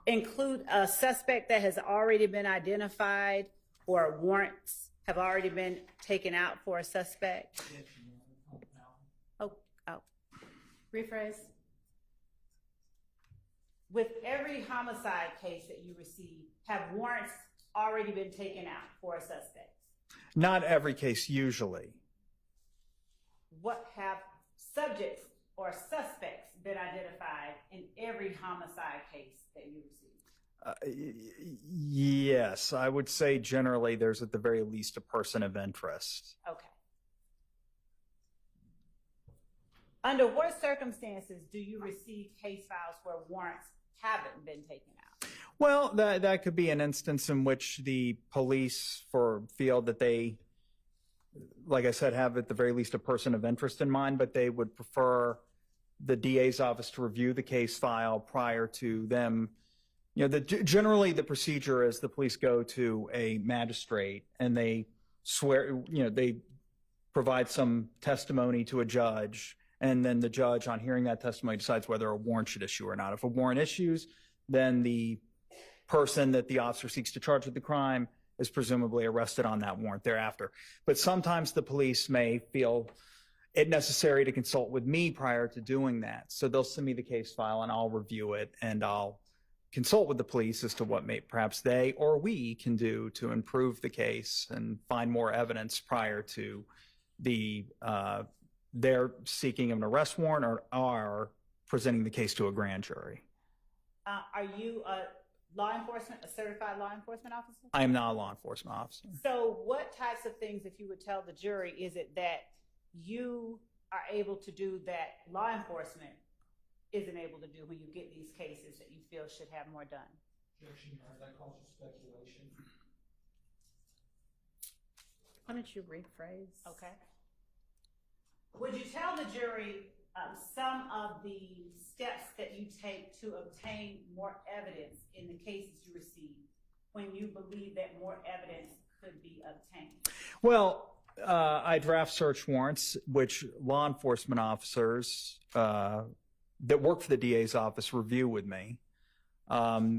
Speaker 7: include a suspect that has already been identified or warrants have already been taken out for a suspect? Oh.
Speaker 1: Rephrase.
Speaker 7: With every homicide case that you receive, have warrants already been taken out for a suspect?
Speaker 15: Not every case, usually.
Speaker 7: What have subjects or suspects been identified in every homicide case that you receive?
Speaker 15: Yes, I would say generally there's at the very least a person of interest.
Speaker 7: Okay. Under what circumstances do you receive case files where warrants haven't been taken out?
Speaker 15: Well, that could be an instance in which the police feel that they, like I said, have at the very least a person of interest in mind, but they would prefer the DA's office to review the case file prior to them. Generally the procedure is the police go to a magistrate and they swear, they provide some testimony to a judge, and then the judge, on hearing that testimony, decides whether a warrant should issue or not. If a warrant issues, then the person that the officer seeks to charge with the crime is presumably arrested on that warrant thereafter. But sometimes the police may feel it necessary to consult with me prior to doing that. So they'll send me the case file and I'll review it, and I'll consult with the police as to what perhaps they or we can do to improve the case and find more evidence prior to their seeking of an arrest warrant or are presenting the case to a grand jury.
Speaker 7: Are you a certified law enforcement officer?
Speaker 15: I am not a law enforcement officer.
Speaker 7: So what types of things, if you would tell the jury, is it that you are able to do that law enforcement isn't able to do when you get these cases that you feel should have more done?
Speaker 9: That calls for speculation.
Speaker 1: Why don't you rephrase?
Speaker 7: Okay. Would you tell the jury some of the steps that you take to obtain more evidence in the cases you receive when you believe that more evidence could be obtained?
Speaker 15: Well, I draft search warrants, which law enforcement officers that work for the DA's office review with me. I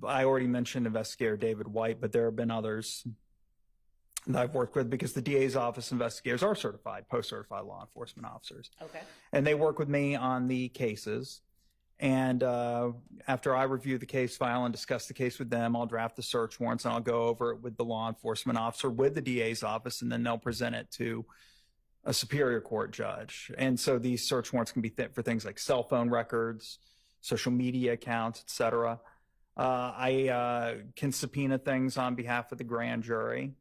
Speaker 15: already mentioned investigator David White, but there have been others that I've worked with because the DA's office investigators are certified, post-certified law enforcement officers.
Speaker 7: Okay.
Speaker 15: And they work with me on the cases. And after I review the case file and discuss the case with them, I'll draft the search warrants and I'll go over it with the law enforcement officer, with the DA's office, and then they'll present it to a superior court judge. And so these search warrants can be for things like cell phone records, social media accounts, et cetera. I can subpoena things on behalf of the grand jury.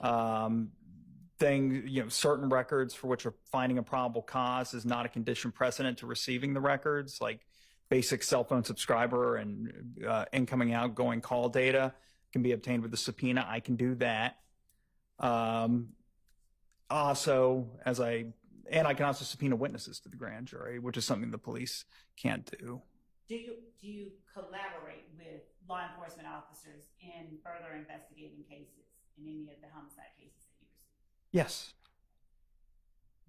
Speaker 15: Certain records for which finding a probable cause is not a condition precedent to receiving the records, like basic cell phone subscriber and incoming, outgoing call data can be obtained with a subpoena. I can do that. Also, I can also subpoena witnesses to the grand jury, which is something the police can't do.
Speaker 7: Do you collaborate with law enforcement officers in further investigating cases, in any of the homicide cases that you receive?
Speaker 15: Yes.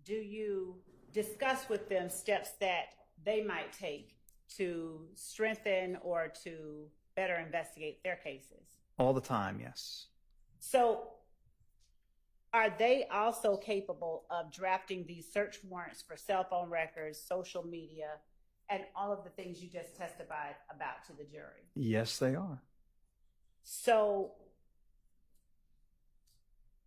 Speaker 7: Do you discuss with them steps that they might take to strengthen or to better investigate their cases?
Speaker 15: All the time, yes.
Speaker 7: So are they also capable of drafting these search warrants for cell phone records, social media, and all of the things you just testified about to the jury?
Speaker 15: Yes, they are.
Speaker 7: So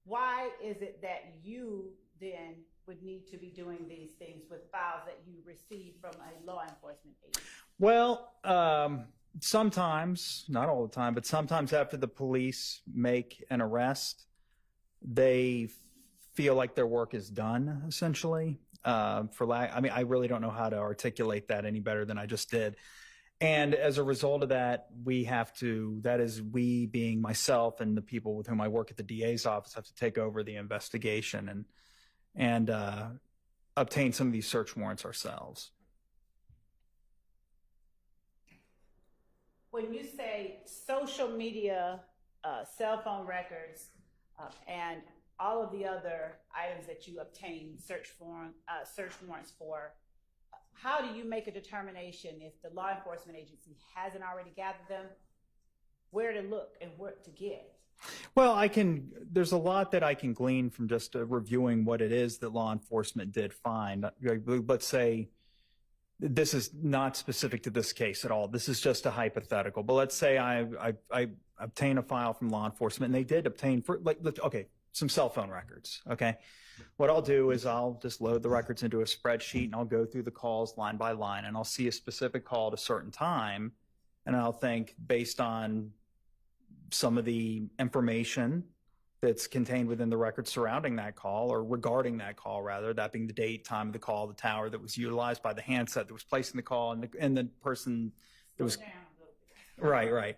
Speaker 7: why is it that you then would need to be doing these things with files that you receive from a law enforcement agency?
Speaker 15: Well, sometimes, not all the time, but sometimes after the police make an arrest, they feel like their work is done, essentially. I really don't know how to articulate that any better than I just did. And as a result of that, we being myself and the people with whom I work at the DA's office, have to take over the investigation and obtain some of these search warrants ourselves.
Speaker 7: When you say social media, cell phone records, and all of the other items that you obtain search warrants for, how do you make a determination if the law enforcement agency hasn't already gathered them, where to look and what to get?
Speaker 15: Well, there's a lot that I can glean from just reviewing what it is that law enforcement did find. Let's say this is not specific to this case at all. This is just a hypothetical. But let's say I obtain a file from law enforcement, and they did obtain some cell phone records. Okay, what I'll do is I'll just load the records into a spreadsheet, and I'll go through the calls line by line, and I'll see a specific call at a certain time, and I'll think, based on some of the information that's contained within the record surrounding that call, or regarding that call, rather, that being the date, time of the call, the tower that was utilized by the handset that was placing the call, and the person that was... Right.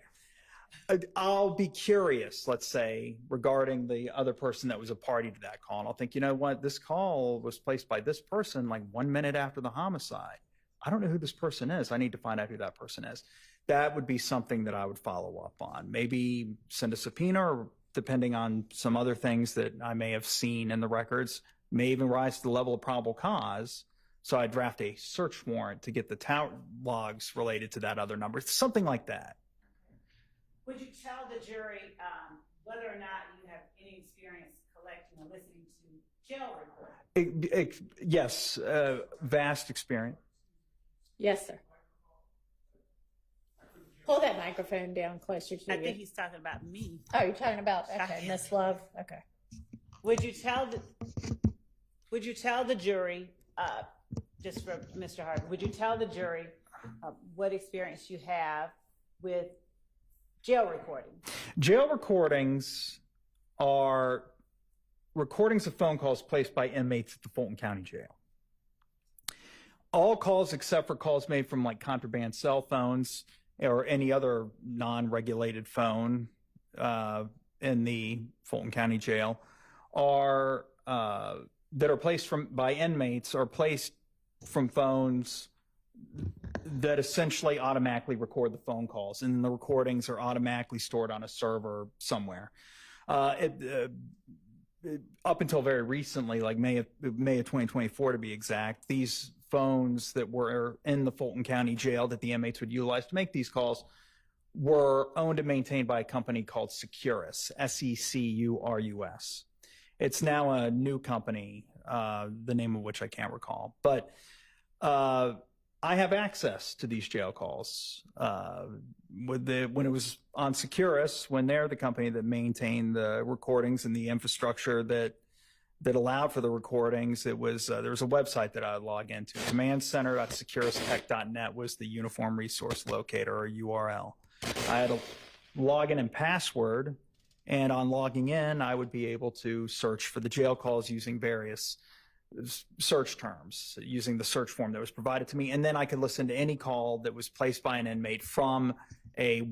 Speaker 15: I'll be curious, let's say, regarding the other person that was a party to that call. And I'll think, you know what, this call was placed by this person like 1 minute after the homicide. I don't know who this person is. I need to find out who that person is. That would be something that I would follow up on. Maybe send a subpoena, or depending on some other things that I may have seen in the records, may even rise to the level of probable cause. So I draft a search warrant to get the tower logs related to that other number, something like that.
Speaker 7: Would you tell the jury whether or not you have any experience collecting or listening to jail recordings?
Speaker 15: Yes, vast experience.
Speaker 1: Yes, sir. Pull that microphone down closer to you.
Speaker 7: I think he's talking about me.
Speaker 1: Oh, you're talking about, okay, Miss Love, okay.
Speaker 7: Would you tell the jury, just for Mr. Hart, would you tell the jury what experience you have with jail recordings?
Speaker 15: Jail recordings are recordings of phone calls placed by inmates at the Fulton County Jail. All calls except for calls made from like contraband cell phones or any other non-regulated phone in the Fulton County Jail are that are placed by inmates, or placed from phones that essentially automatically record the phone calls, and the recordings are automatically stored on a server somewhere. Up until very recently, like May of 2024 to be exact, these phones that were in the Fulton County jail that the inmates would utilize to make these calls were owned and maintained by a company called Securus, Securus. It's now a new company, the name of which I can't recall. But I have access to these jail calls. When it was on Securus, when they're the company that maintained the recordings and the infrastructure that allowed for the recordings, it was there was a website that I would log into. Commandcenter.securustech.net was the uniform resource locator, or URL. I had a login and password, and on logging in, I would be able to search for the jail calls using various search terms, using the search form that was provided to me, and then I could listen to any call that was placed by an inmate from a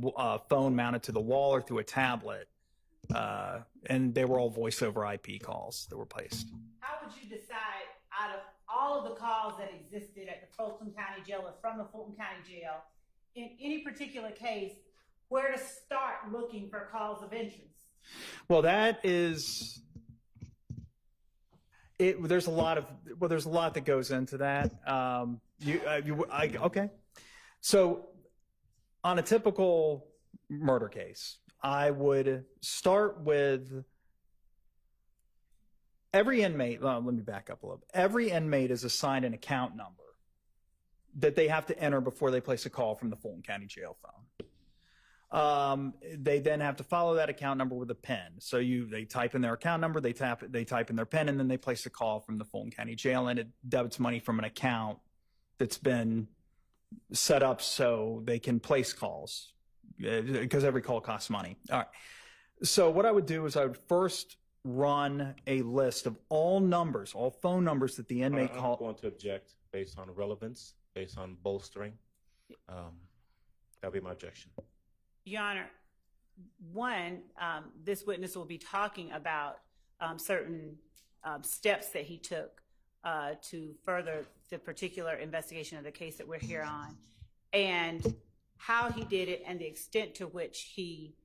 Speaker 15: phone mounted to the wall or through a tablet, and they were all voice over IP calls that were placed.
Speaker 7: How would you decide, out of all of the calls that existed at the Fulton County Jail or from the Fulton County Jail, in any particular case, where to start looking for calls of interest?
Speaker 15: Well, there's a lot that goes into that. Okay. So on a typical murder case, I would start with every inmate. Let me back up a little bit. Every inmate is assigned an account number that they have to enter before they place a call from the Fulton County Jail phone. They then have to follow that account number with a PIN. So they type in their account number, they type in their PIN, and then they place a call from the Fulton County Jail, and it debits money from an account that's been set up so they can place calls, because every call costs money. All right. So what I would do is I would first run a list of all numbers, all phone numbers that the inmate called.
Speaker 6: I'm going to object based on relevance, based on bolstering. That'll be my objection.
Speaker 7: Your Honor, one, this witness will be talking about certain steps that he took to further the particular investigation of the case that we're here on, and how he did it and the extent to which he,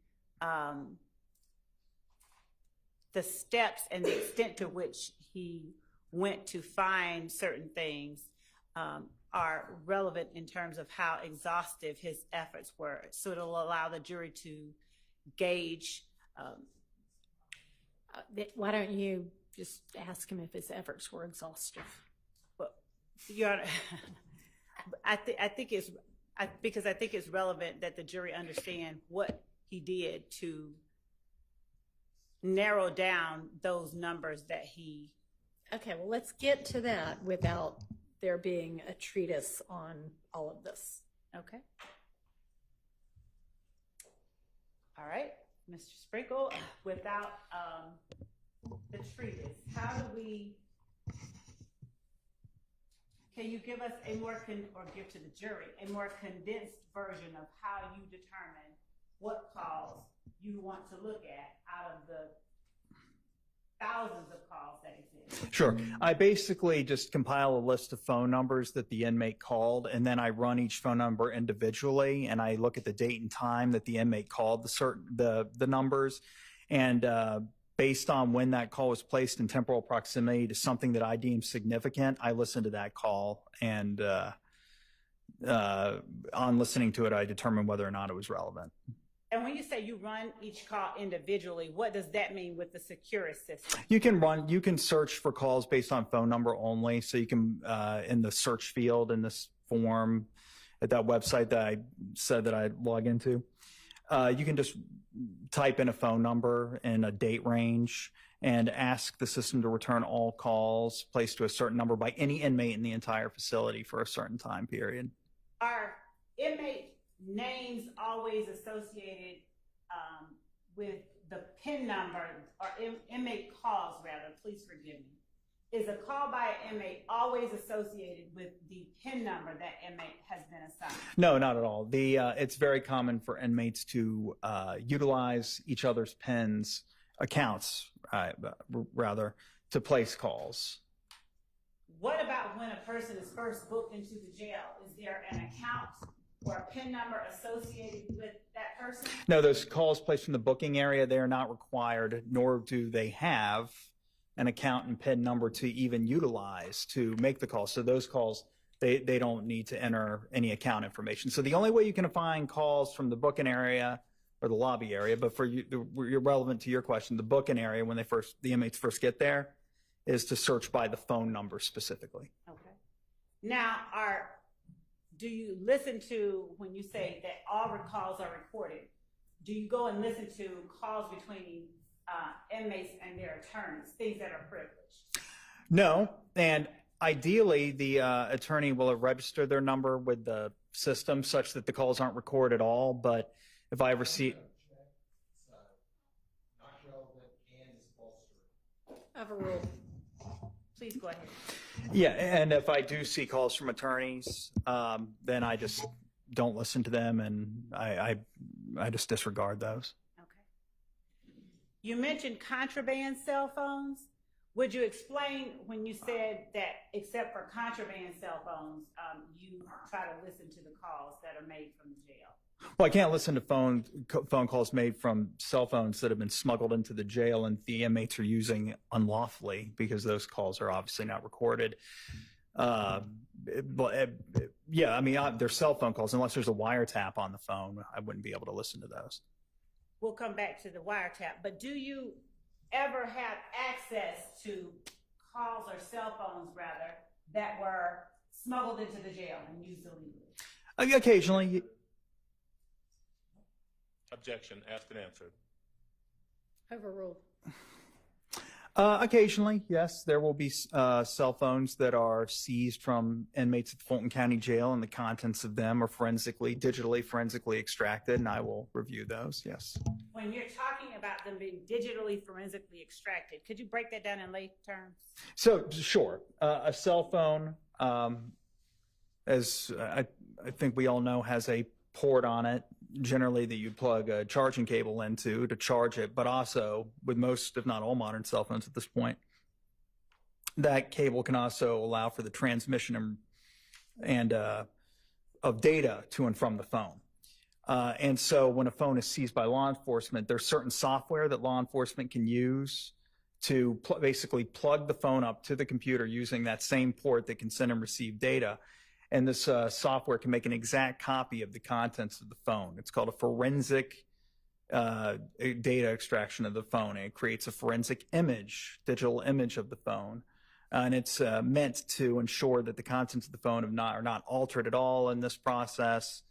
Speaker 7: the steps and the extent to which he went to find certain things are relevant in terms of how exhaustive his efforts were. So it'll allow the jury to gauge.
Speaker 1: Why don't you just ask him if his efforts were exhaustive?
Speaker 7: Well, Your Honor, I think it's relevant that the jury understand what he did to narrow down those numbers that he.
Speaker 1: Okay, well, let's get to that without there being a treatise on all of this.
Speaker 7: Okay. All right, Mr. Sprinkle, without the treatise, how do we, can you give us a more, or give to the jury, a more condensed version of how you determine what calls you want to look at out of the thousands of calls that exist?
Speaker 15: Sure. I basically just compile a list of phone numbers that the inmate called, and then I run each phone number individually, and I look at the date and time that the inmate called the numbers, and based on when that call was placed in temporal proximity to something that I deem significant, I listen to that call, and on listening to it, I determine whether or not it was relevant.
Speaker 7: And when you say you run each call individually, what does that mean with the Securus system?
Speaker 15: You can search for calls based on phone number only. So you can, in the search field in this form at that website that I said that I log into, you can just type in a phone number and a date range and ask the system to return all calls placed to a certain number by any inmate in the entire facility for a certain time period.
Speaker 7: Are inmate names always associated with the PIN number, or inmate calls rather, please forgive me. Is a call by an inmate always associated with the PIN number that inmate has been assigned?
Speaker 15: No, not at all. It's very common for inmates to utilize each other's accounts, rather, to place calls.
Speaker 7: what about when a person is first booked into the jail? Is there an account or a PIN number associated with that person?
Speaker 15: No, those calls placed from the booking area, they are not required, nor do they have an account and PIN number to even utilize to make the call. So those calls, they don't need to enter any account information. So the only way you can find calls from the booking area or the lobby area, but for you, you're relevant to your question, the booking area, when the inmates first get there, is to search by the phone number specifically.
Speaker 7: Okay. Now, do you listen to, when you say that all calls are recorded, do you go and listen to calls between inmates and their attorneys, things that are privileged?
Speaker 15: No, and ideally the attorney will have registered their number with the system such that the calls aren't recorded at all, but if I ever see...
Speaker 7: Overruled. Please go ahead.
Speaker 15: Yeah, and if I do see calls from attorneys, then I just don't listen to them, and I just disregard those.
Speaker 7: Okay. You mentioned contraband cell phones. Would you explain when you said that except for contraband cell phones, you try to listen to the calls that are made from the jail?
Speaker 15: Well, I can't listen to phone calls made from cell phones that have been smuggled into the jail and the inmates are using unlawfully, because those calls are obviously not recorded. Yeah, I mean, they're cell phone calls. Unless there's a wiretap on the phone, I wouldn't be able to listen to those.
Speaker 7: We'll come back to the wiretap, but do you ever have access to calls or cell phones, rather, that were smuggled into the jail and used illegally?
Speaker 15: Occasionally.
Speaker 6: Objection. Asked and answered.
Speaker 1: Overruled.
Speaker 15: Occasionally, yes. There will be cell phones that are seized from inmates at the Fulton County Jail, and the contents of them are digitally forensically extracted, and I will review those, yes.
Speaker 7: When you're talking about them being digitally forensically extracted, could you break that down in lay terms?
Speaker 15: So, sure. A cell phone, as I think we all know, has a port on it, generally that you plug a charging cable into to charge it, but also with most, if not all, modern cell phones at this point, that cable can also allow for the transmission and of data to and from the phone. And so when a phone is seized by law enforcement, there's certain software that law enforcement can use to basically plug the phone up to the computer using that same port that can send and receive data. And this software can make an exact copy of the contents of the phone. It's called a forensic data extraction of the phone. And it creates a forensic image, digital image of the phone. And it's meant to ensure that the contents of the phone are not altered at all in this process.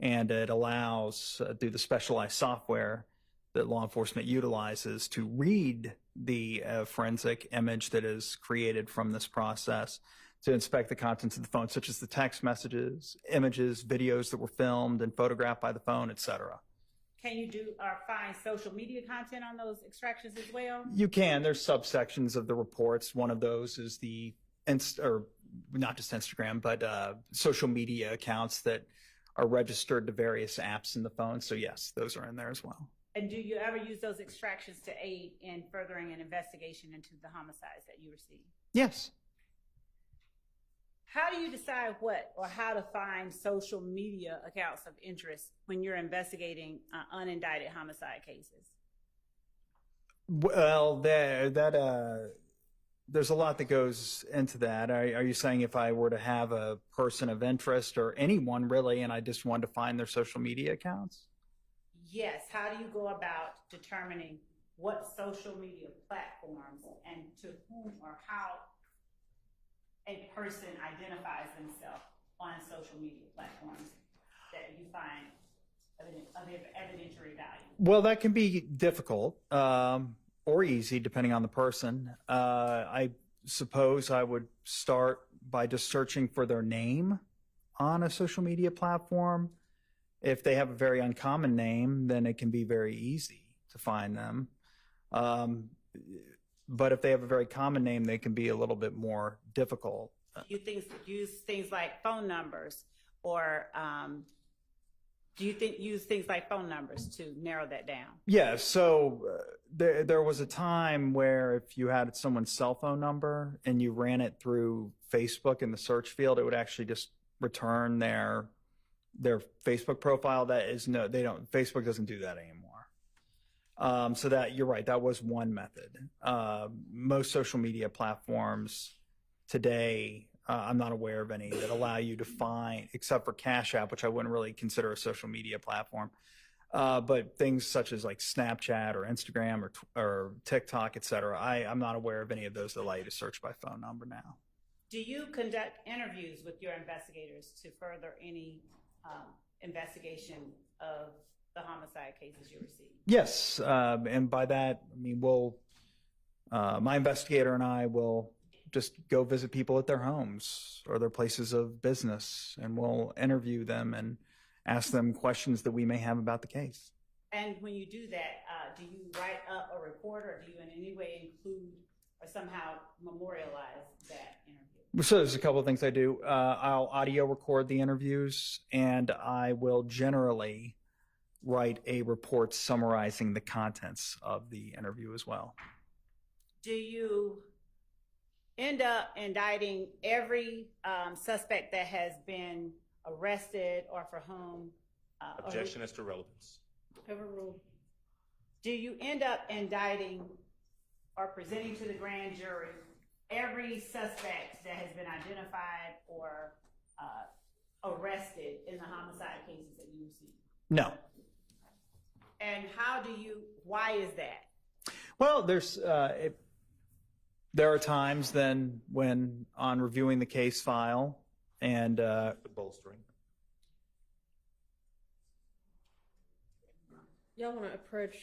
Speaker 15: And it allows, through the specialized software that law enforcement utilizes, to read the forensic image that is created from this process, to inspect the contents of the phone, such as the text messages, images, videos that were filmed and photographed by the phone, etc.
Speaker 7: Can you do or find social media content on those extractions as well?
Speaker 15: You can. There's subsections of the reports. One of those is or not just Instagram, but social media accounts that are registered to various apps in the phone. So yes, those are in there as well.
Speaker 7: And do you ever use those extractions to aid in furthering an investigation into the homicides that you receive?
Speaker 15: Yes.
Speaker 7: How do you decide what or how to find social media accounts of interest when you're investigating unindicted homicide cases?
Speaker 15: Well, there's a lot that goes into that. Are you saying if I were to have a person of interest or anyone really, and I just wanted to find their social media accounts?
Speaker 7: Yes. How do you go about determining what social media platforms and to whom or how a person identifies themselves on social media platforms that you find of evidentiary value?
Speaker 15: Well, that can be difficult or easy depending on the person. I suppose I would start by just searching for their name on a social media platform. If they have a very uncommon name, then it can be very easy to find them. But if they have a very common name, they can be a little bit more difficult.
Speaker 7: You use things like phone numbers or Do you use things like phone numbers to narrow that down?
Speaker 15: Yeah, so there was a time where if you had someone's cell phone number and you ran it through Facebook in the search field, it would actually just return their Facebook profile. Facebook doesn't do that anymore. So that, you're right, that was one method. Most social media platforms today, I'm not aware of any that allow you to find, except for Cash App, which I wouldn't really consider a social media platform. But things such as like Snapchat or Instagram or TikTok, et cetera, I'm not aware of any of those that allow you to search by phone number now.
Speaker 7: Do you conduct interviews with your investigators to further any investigation of the homicide cases you receive?
Speaker 15: Yes, and by that, I mean, my investigator and I will just go visit people at their homes or their places of business, and we'll interview them and ask them questions that we may have about the case.
Speaker 7: And when you do that, do you write up a report, or do you in any way include or somehow memorialize that interview?
Speaker 15: So there's a couple of things I do. I'll audio record the interviews, and I will generally write a report summarizing the contents of the interview as well.
Speaker 7: Do you end up indicting every suspect that has been arrested or for whom?
Speaker 6: Objection as to relevance.
Speaker 7: Do you end up indicting or presenting to the grand jury every suspect that has been identified or arrested in the homicide cases that you receive?
Speaker 15: No.
Speaker 7: And why is that?
Speaker 15: Well, there are times then when on reviewing the case file and
Speaker 6: the bolstering.
Speaker 1: Y'all want to approach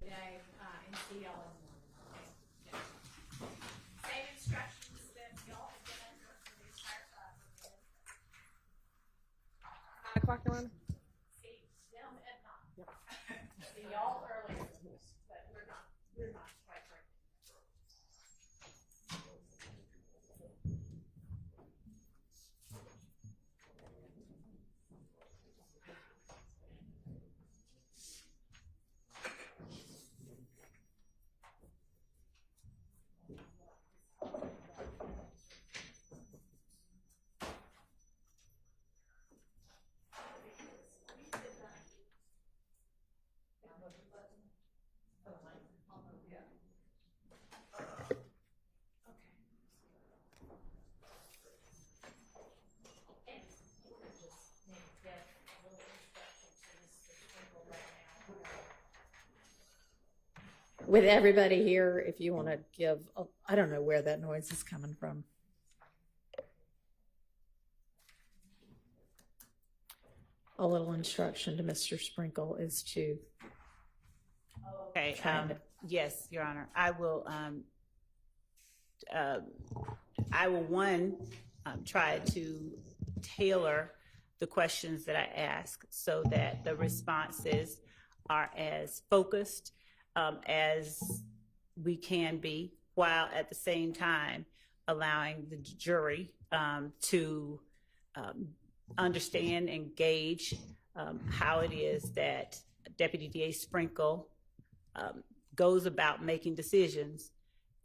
Speaker 19: today and see y'all in the morning. Okay. Same instructions that y'all have been under for the entire time.
Speaker 2: 9 o'clock, Your Honor?
Speaker 19: See them at 9. See y'all earlier, but we're not quite right.
Speaker 1: With everybody here, if you want to give, I don't know where that noise is coming from. A little instruction to Mr. Sprinkle is to.
Speaker 7: Okay. Yes, Your Honor. I will try to tailor the questions that I ask so that the responses are as focused as we can be, while at the same time allowing the jury to understand and gauge how it is that Deputy DA Sprinkle goes about making decisions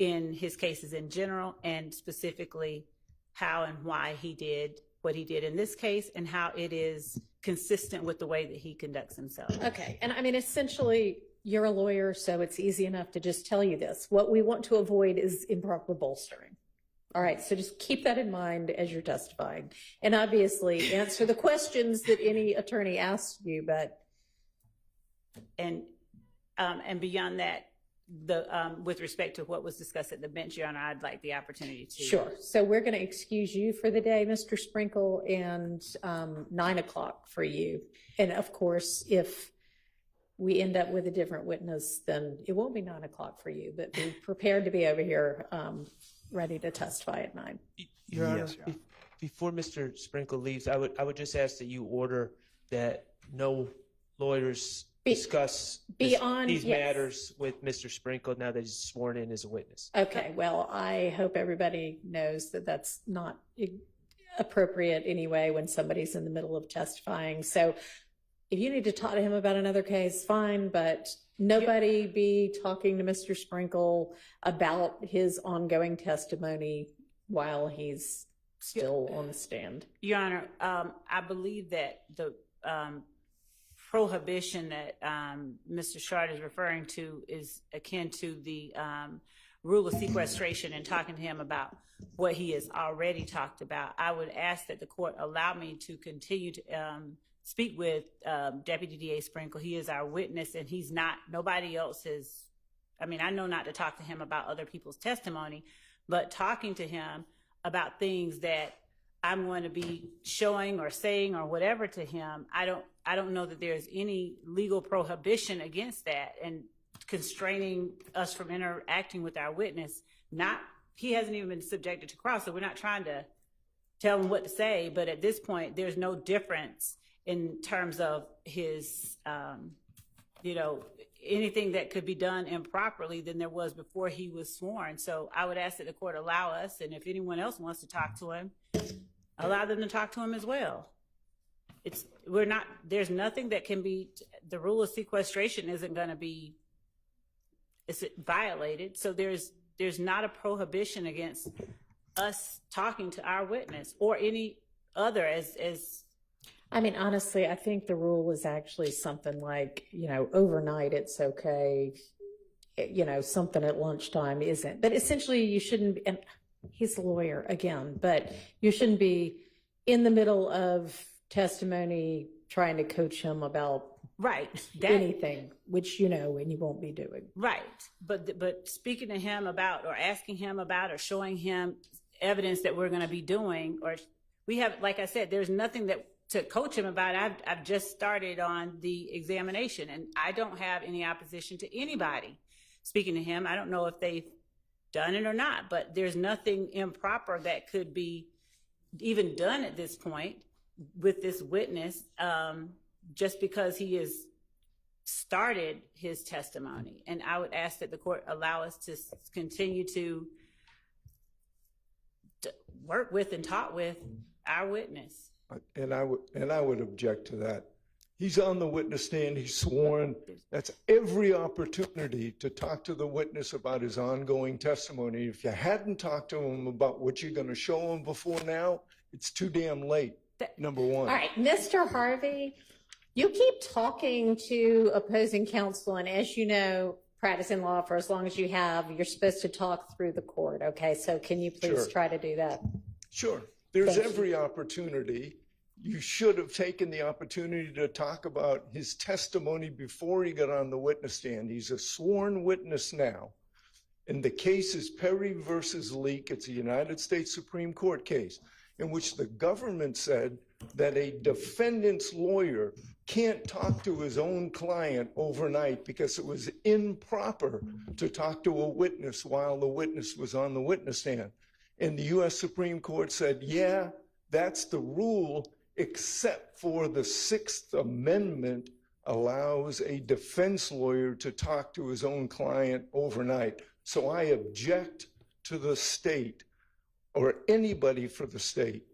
Speaker 7: in his cases in general, and specifically how and why he did what he did in this case, and how it is consistent with the way that he conducts himself.
Speaker 1: Okay, and I mean, essentially, you're a lawyer, so it's easy enough to just tell you this. What we want to avoid is improper bolstering. All right, so just keep that in mind as you're testifying. And obviously answer the questions that any attorney asks you, but.
Speaker 7: And beyond that, with respect to what was discussed at the bench, Your Honor, I'd like the opportunity to.
Speaker 1: Sure, so we're gonna excuse you for the day, Mr. Sprinkle, and 9 o'clock for you. And of course, if we end up with a different witness, then it won't be 9 o'clock for you, but be prepared to be over here ready to testify at 9.
Speaker 4: Your Honor, before Mr. Sprinkle leaves, I would just ask that you order that no lawyers discuss these matters with Mr. Sprinkle now that he's sworn in as a witness.
Speaker 1: Okay, well, I hope everybody knows that that's not appropriate anyway when somebody's in the middle of testifying. So if you need to talk to him about another case, fine, but nobody be talking to Mr. Sprinkle about his ongoing testimony while he's still on the stand.
Speaker 7: Your Honor, I believe that the prohibition that Mr. Shard is referring to is akin to the rule of sequestration, and talking to him about what he has already talked about. I would ask that the court allow me to continue to speak with Deputy DA Sprinkle. He is our witness, and he's not, nobody else has, I mean, I know not to talk to him about other people's testimony, but talking to him about things that I'm going to be showing or saying or whatever to him, I don't know that there's any legal prohibition against that, and constraining us from interacting with our witness. He hasn't even been subjected to cross, so we're not trying to tell him what to say, but at this point, there's no difference in terms of his, anything that could be done improperly than there was before he was sworn. So I would ask that the court allow us, and if anyone else wants to talk to him, allow them to talk to him as well. There's nothing that can be, the rule of sequestration isn't going to be violated. So there's not a prohibition against us talking to our witness or any other as
Speaker 1: I mean, honestly, I think the rule is actually something like, overnight it's okay, something at lunchtime isn't. But essentially you shouldn't be, and he's a lawyer again, but you shouldn't be in the middle of testimony trying to coach him about anything, which and you won't be doing.
Speaker 7: Right. But speaking to him about, or asking him about, or showing him evidence that we're going to be doing, or we have, like I said, there's nothing that to coach him about it. I've just started on the examination, and I don't have any opposition to anybody speaking to him. I don't know if they've done it or not, but there's nothing improper that could be even done at this point with this witness, just because he has started his testimony. And I would ask that the court allow us to continue to work with and talk with our witness.
Speaker 18: And I would object to that. He's on the witness stand, he's sworn. That's every opportunity to talk to the witness about his ongoing testimony. If you hadn't talked to him about what you're going to show him before now, it's too damn late, number one.
Speaker 1: All right, Mr. Harvey, you keep talking to opposing counsel, and as you know, practicing law for as long as you have, you're supposed to talk through the court, okay? So can you please try to do that?
Speaker 18: Sure. There's every opportunity. You should have taken the opportunity to talk about his testimony before he got on the witness stand. He's a sworn witness now. And the case is Perry versus Leak. It's a United States Supreme Court case in which the government said that a defendant's lawyer can't talk to his own client overnight because it was improper to talk to a witness while the witness was on the witness stand. And the U.S. Supreme Court said, yeah, that's the rule, except for the Sixth Amendment allows a defense lawyer to talk to his own client overnight. So I object to the state or anybody for the state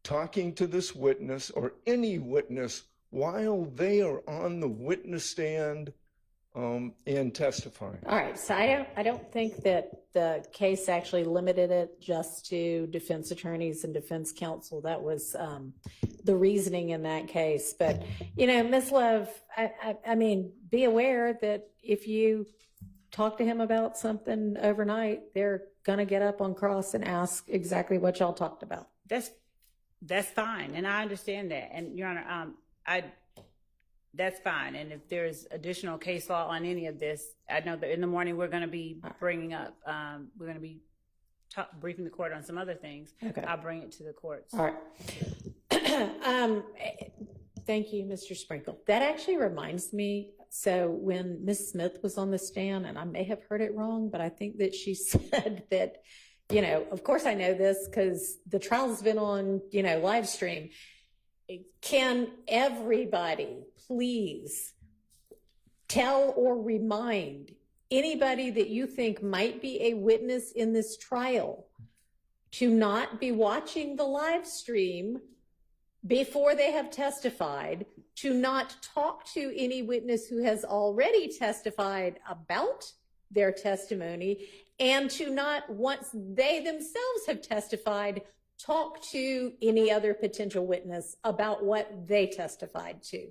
Speaker 18: talking to this witness or any witness while they are on the witness stand and testifying.
Speaker 1: All right, so I don't think that the case actually limited it just to defense attorneys and defense counsel. That was the reasoning in that case. But, you know, Ms. Love, I mean, be aware that if you talk to him about something overnight, they're going to get up on cross and ask exactly what y'all talked about.
Speaker 7: That's fine, and I understand that. And, Your Honor, that's fine. And if there's additional case law on any of this, I know that in the morning we're going to be bringing up, we're going to be briefing the court on some other things.
Speaker 1: Okay.
Speaker 7: I'll bring it to the courts.
Speaker 1: All right. Thank you, Mr. Sprinkle. That actually reminds me, so when Ms. Smith was on the stand, and I may have heard it wrong, but I think that she said that, you know, of course I know this because the trial's been on, you know, live stream. Can everybody please tell or remind anybody that you think might be a witness in this trial to not be watching the live stream before they have testified, to not talk to any witness who has already testified about their testimony, and to not, once they themselves have testified, talk to any other potential witness about what they testified to.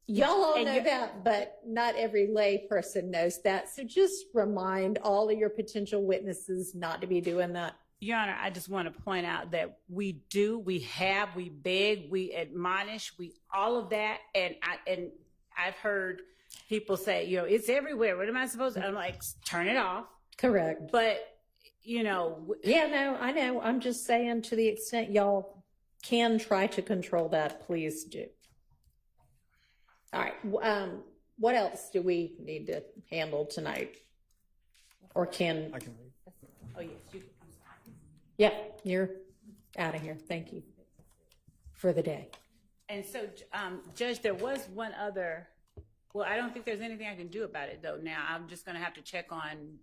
Speaker 1: Y'all all know that, but not every lay person knows that. So just remind all of your potential witnesses not to be doing that.
Speaker 7: Your Honor, I just want to point out that we beg, we admonish, all of that. And I've heard people say, you know, it's everywhere. What am I supposed to? I'm like, turn it off.
Speaker 1: Correct.
Speaker 7: But, you know.
Speaker 1: Yeah, no, I know. I'm just saying, to the extent y'all can try to control that, please do. All right. What else do we need to handle tonight? Or can?
Speaker 15: I can read.
Speaker 7: Oh, yes. I'm sorry.
Speaker 1: Yeah, you're out of here. Thank you for the day.
Speaker 7: And so, Judge, there was one other. Well, I don't think there's anything I can do about it, though. Now, I'm just going to have to check on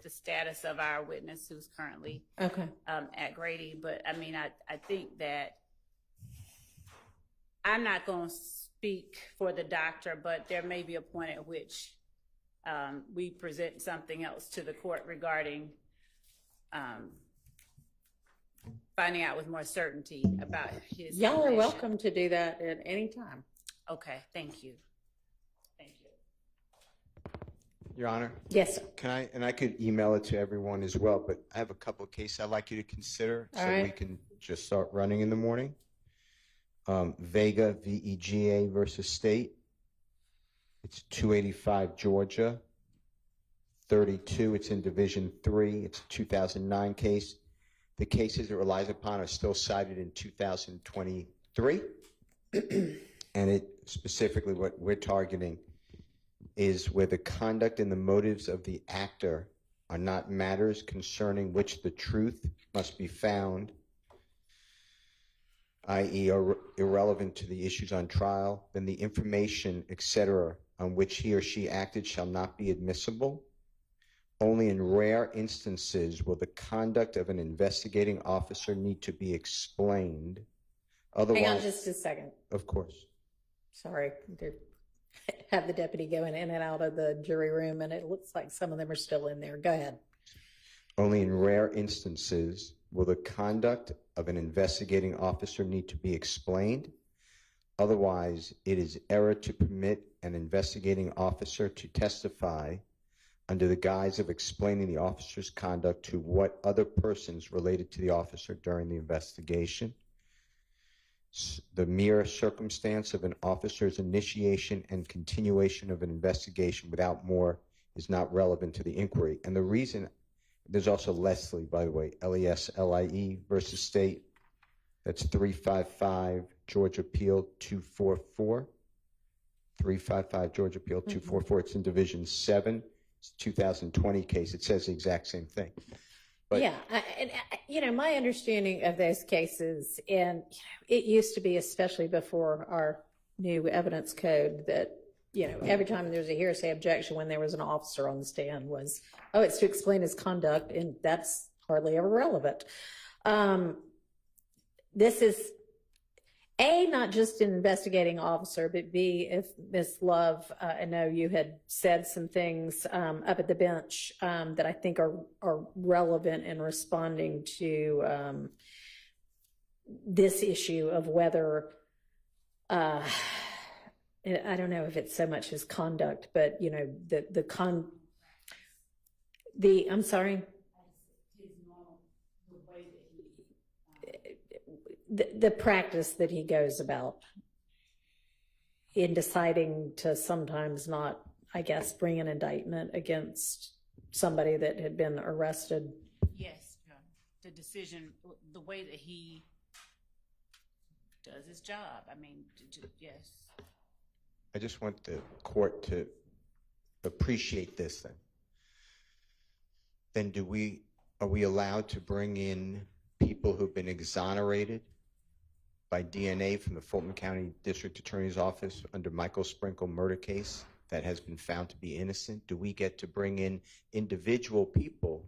Speaker 7: the status of our witness who's currently at Grady. But, I mean, I think that I'm not going to speak for the doctor, but there may be a point at which we present something else to the court regarding finding out with more certainty about his
Speaker 1: Y'all are welcome to do that at any time.
Speaker 7: Okay, thank you.
Speaker 3: Your Honor?
Speaker 1: Yes, sir.
Speaker 3: Can I, and I could email it to everyone as well, but I have a couple of cases I'd like you to consider so we can just start running in the morning. Vega, VEGA versus State. It's 285 Georgia, 32. It's in Division 3. It's a 2009 case. The cases it relies upon are still cited in 2020 3, and it specifically what we're targeting is where the conduct and the motives of the actor are not matters concerning which the truth must be found, i.e. are irrelevant to the issues on trial, then the information, etc., on which he or she acted shall not be admissible. Only in rare instances will the conduct of an investigating officer need to be explained. Otherwise,
Speaker 1: hang on just a second.
Speaker 3: Of course.
Speaker 1: Sorry, have the deputy going in and out of the jury room, and it looks like some of them are still in there. Go ahead.
Speaker 3: Only in rare instances will the conduct of an investigating officer need to be explained. Otherwise, it is error to permit an investigating officer to testify under the guise of explaining the officer's conduct to what other persons related to the officer during the investigation. The mere circumstance of an officer's initiation and continuation of an investigation without more is not relevant to the inquiry. And the reason, there's also Leslie, by the way, Leslie versus State. That's 355 Georgia Appeal 244. 355 Georgia Appeal 244. It's in Division 7. It's a 2020 case. It says the exact same thing. But
Speaker 1: yeah, and my understanding of those cases, and it used to be, especially before our new evidence code, that every time there's a hearsay objection when there was an officer on the stand was, oh, it's to explain his conduct, and that's hardly ever relevant. This is A, not just an investigating officer, but B, if Ms. Love, I know you had said some things up at the bench that I think are relevant in responding to this issue of whether, I don't know if it's so much his conduct, but I'm sorry? The practice that he goes about in deciding to sometimes not, I guess, bring an indictment against somebody that had been arrested.
Speaker 7: Yes, the decision, the way that he does his job. I mean, yes.
Speaker 3: I just want the court to appreciate this then. Then are we allowed to bring in people who've been exonerated by DNA from the Fulton County District Attorney's Office under Michael Sprinkle murder case that has been found to be innocent? Do we get to bring in individual people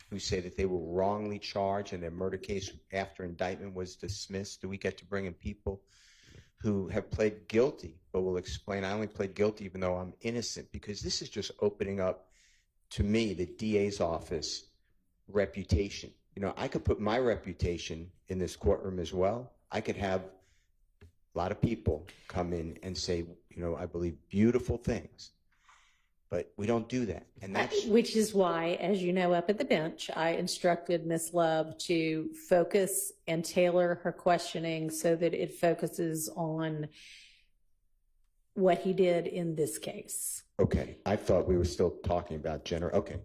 Speaker 3: who say that they were wrongly charged and their murder case after indictment was dismissed? Do we get to bring in people who have pled guilty but will explain, I only pled guilty even though I'm innocent? Because this is just opening up, to me, the DA's office reputation. I could put my reputation in this courtroom as well. I could have a lot of people come in and say, I believe beautiful things, but we don't do that. And that's
Speaker 1: which is why, as you know, up at the bench, I instructed Ms. Love to focus and tailor her questioning so that it focuses on what he did in this case.
Speaker 3: Okay. I thought we were still talking about okay.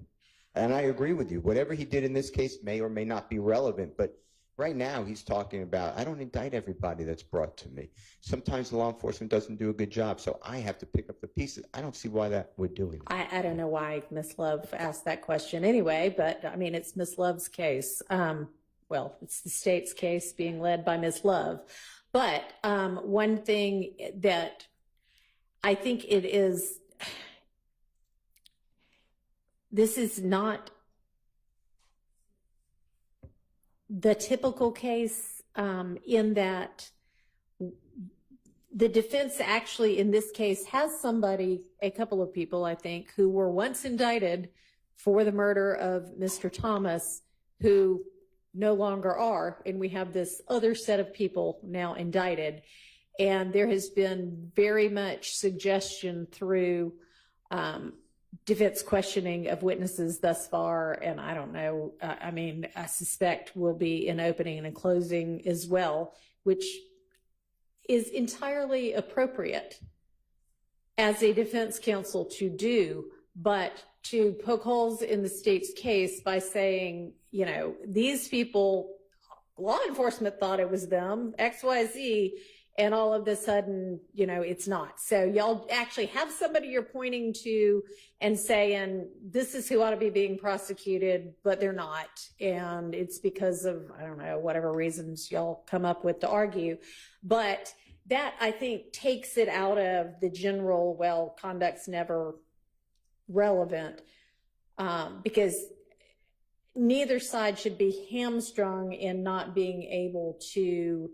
Speaker 3: And I agree with you. Whatever he did in this case may or may not be relevant, but right now he's talking about, I don't indict everybody that's brought to me. Sometimes law enforcement doesn't do a good job, so I have to pick up the pieces. I don't see why that would do it.
Speaker 1: I don't know why Ms. Love asked that question anyway, but I mean, it's Ms. Love's case. Well, it's the state's case being led by Ms. Love. But one thing that I think it is, this is not the typical case in that the defense actually in this case has a couple of people, I think, who were once indicted for the murder of Mr. Thomas who no longer are, and we have this other set of people now indicted. And there has been very much suggestion through defense questioning of witnesses thus far, and I don't know, I suspect will be in opening and in closing as well, which is entirely appropriate as a defense counsel to do, but to poke holes in the state's case by saying, these people law enforcement thought it was them, XYZ, and all of a sudden, it's not. So y'all actually have somebody you're pointing to and saying, this is who ought to be being prosecuted, but they're not. And it's because of, I don't know, whatever reasons y'all come up with to argue. But that, I think, takes it out of the general, well, conduct's never relevant, because neither side should be hamstrung in not being able to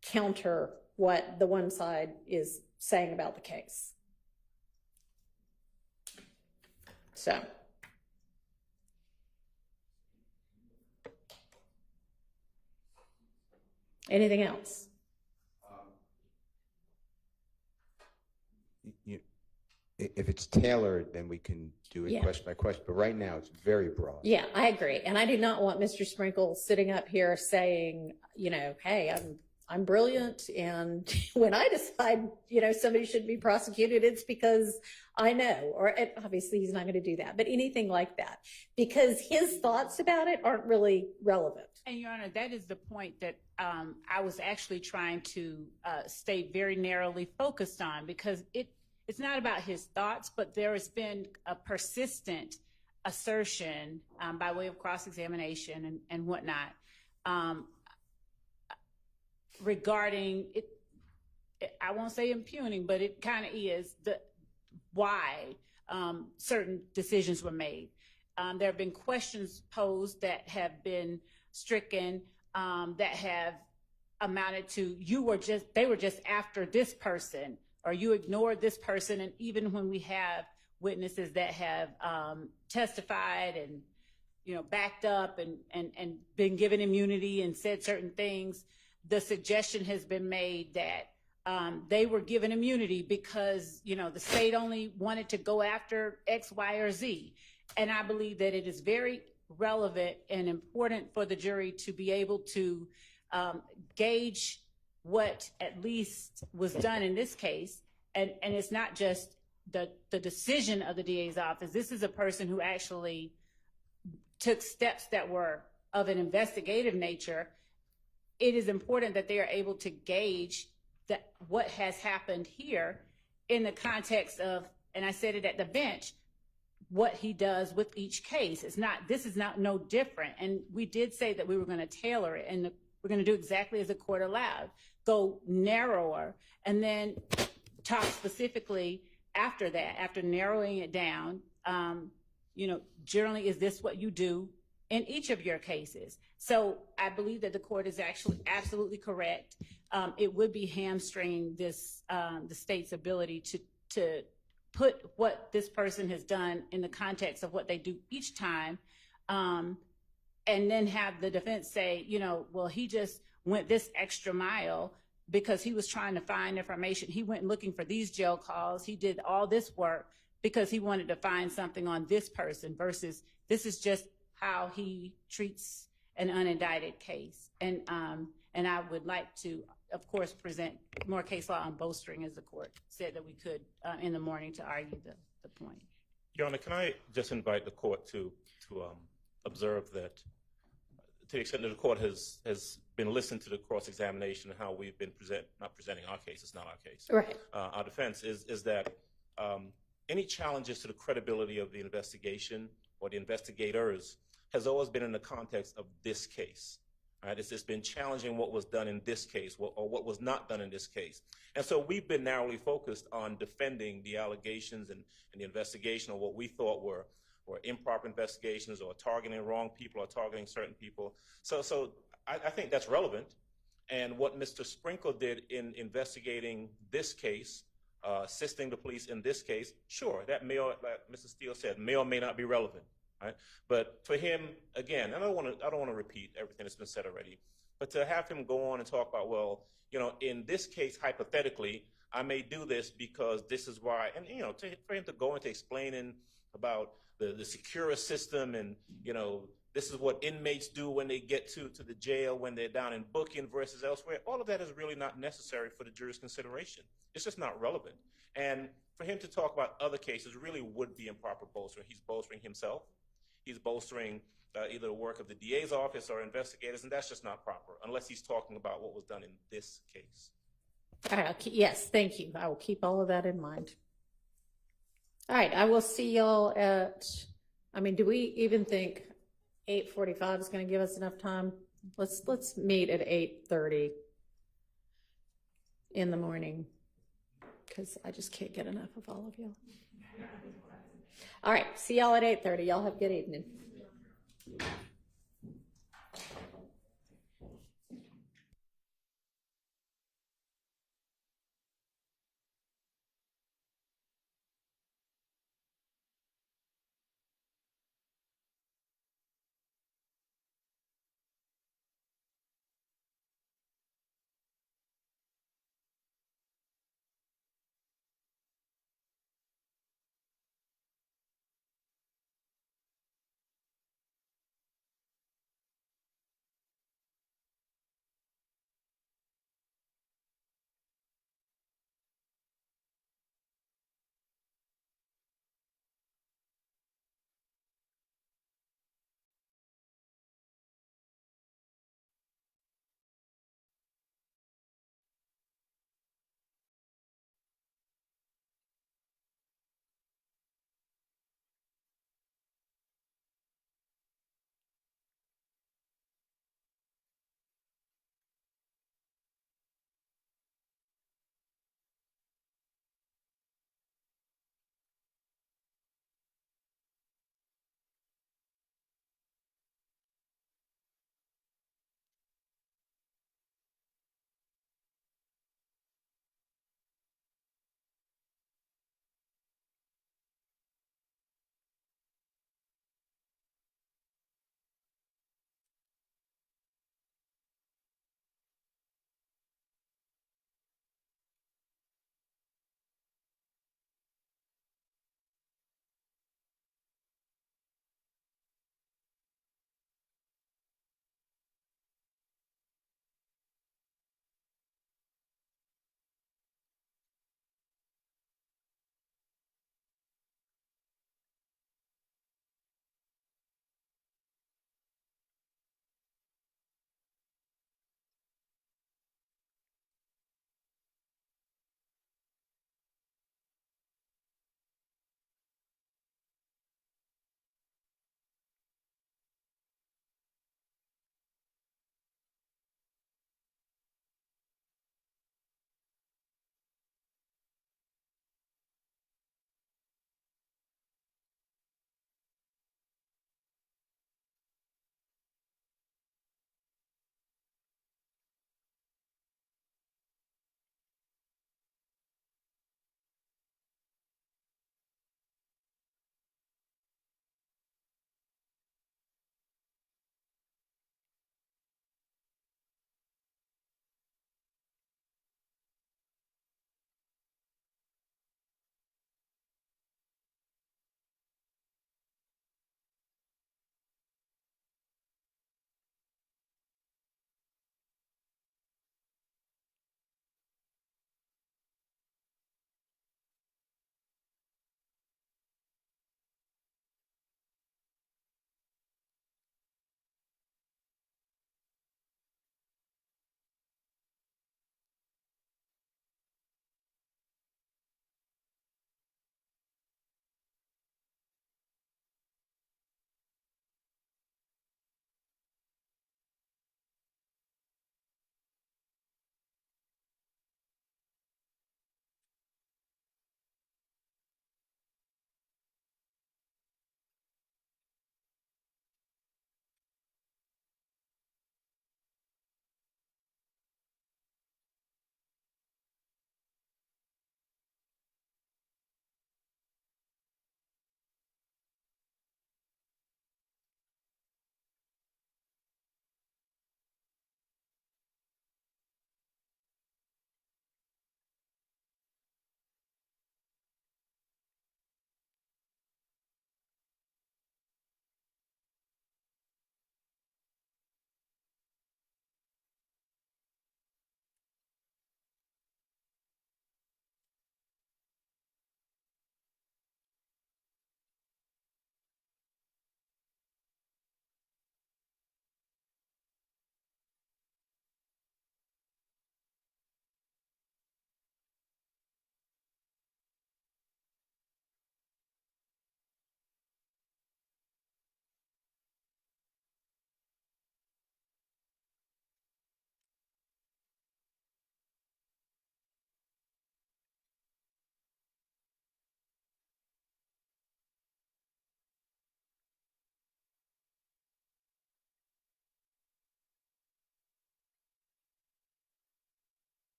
Speaker 1: counter what the one side is saying about the case. So. Anything else?
Speaker 3: If it's tailored, then we can do it question by question. But right now, it's very broad.
Speaker 1: Yeah, I agree. And I do not want Mr. Sprinkle sitting up here saying, hey, I'm brilliant, and when I decide, somebody should be prosecuted, it's because I know, or obviously he's not going to do that, but anything like that, because his thoughts about it aren't really relevant.
Speaker 7: And Your Honor, that is the point that I was actually trying to stay very narrowly focused on, because it's not about his thoughts, but there has been a persistent assertion by way of cross-examination and whatnot, regarding it. I won't say impugning, but it kind of is why certain decisions were made. There have been questions posed that have been stricken, that have amounted to, they were just after this person, or you ignored this person. And even when we have witnesses that have testified and backed up and been given immunity and said certain things, the suggestion has been made that they were given immunity because the state only wanted to go after X, Y, or Z. And I believe that it is very relevant and important for the jury to be able to gauge what at least was done in this case. And it's not just the decision of the DA's office. This is a person who actually took steps that were of an investigative nature. It is important that they are able to gauge what has happened here in the context of, and I said it at the bench, what he does with each case. This is not no different. And we did say that we were going to tailor it, and we're going to do exactly as the court allowed, go narrower, and then talk specifically after that, after narrowing it down, generally, is this what you do in each of your cases? So I believe that the court is actually absolutely correct. It would be hamstring the state's ability to put what this person has done in the context of what they do each time, and then have the defense say, well, he just went this extra mile because he was trying to find information. He went looking for these jail calls. He did all this work because he wanted to find something on this person, versus this is just how he treats an unindicted case. And I would like to, of course, present more case law on bolstering, as the court said that we could in the morning, to argue the point.
Speaker 6: Your Honor, can I just invite the court to observe that, to the extent that the court has been listening to the cross-examination and how we've been not presenting our case, it's not our case.
Speaker 1: Right.
Speaker 6: Our defense is that any challenges to the credibility of the investigation or the investigators has always been in the context of this case. Right? It's been challenging what was done in this case, or what was not done in this case. And so we've been narrowly focused on defending the allegations and the investigation of what we thought were improper investigations, or targeting wrong people, or targeting certain people. So I think that's relevant. And what Mr. Sprinkle did in investigating this case, assisting the police in this case, sure, that may, like Mr. Steele said, may or may not be relevant. Right? But for him, again, and I don't want to repeat everything that's been said already, but to have him go on and talk about, well, in this case, hypothetically, I may do this because this is why, and for him to go into explaining about the secure system, and this is what inmates do when they get to the jail, when they're down in booking versus elsewhere, all of that is really not necessary for the jury's consideration. It's just not relevant. And for him to talk about other cases really would be improper bolstering. He's bolstering himself. He's bolstering either the work of the DA's office or investigators, and that's just not proper, unless he's talking about what was done in this case.
Speaker 1: All right, yes, thank you. I will keep all of that in mind. All right, I will see y'all at, I mean, do we even think 8:45 is going to give us enough time? Let's meet at 8:30 in the morning, because I just can't get enough of all of you. All right, see y'all at 8:30. Y'all have a good evening.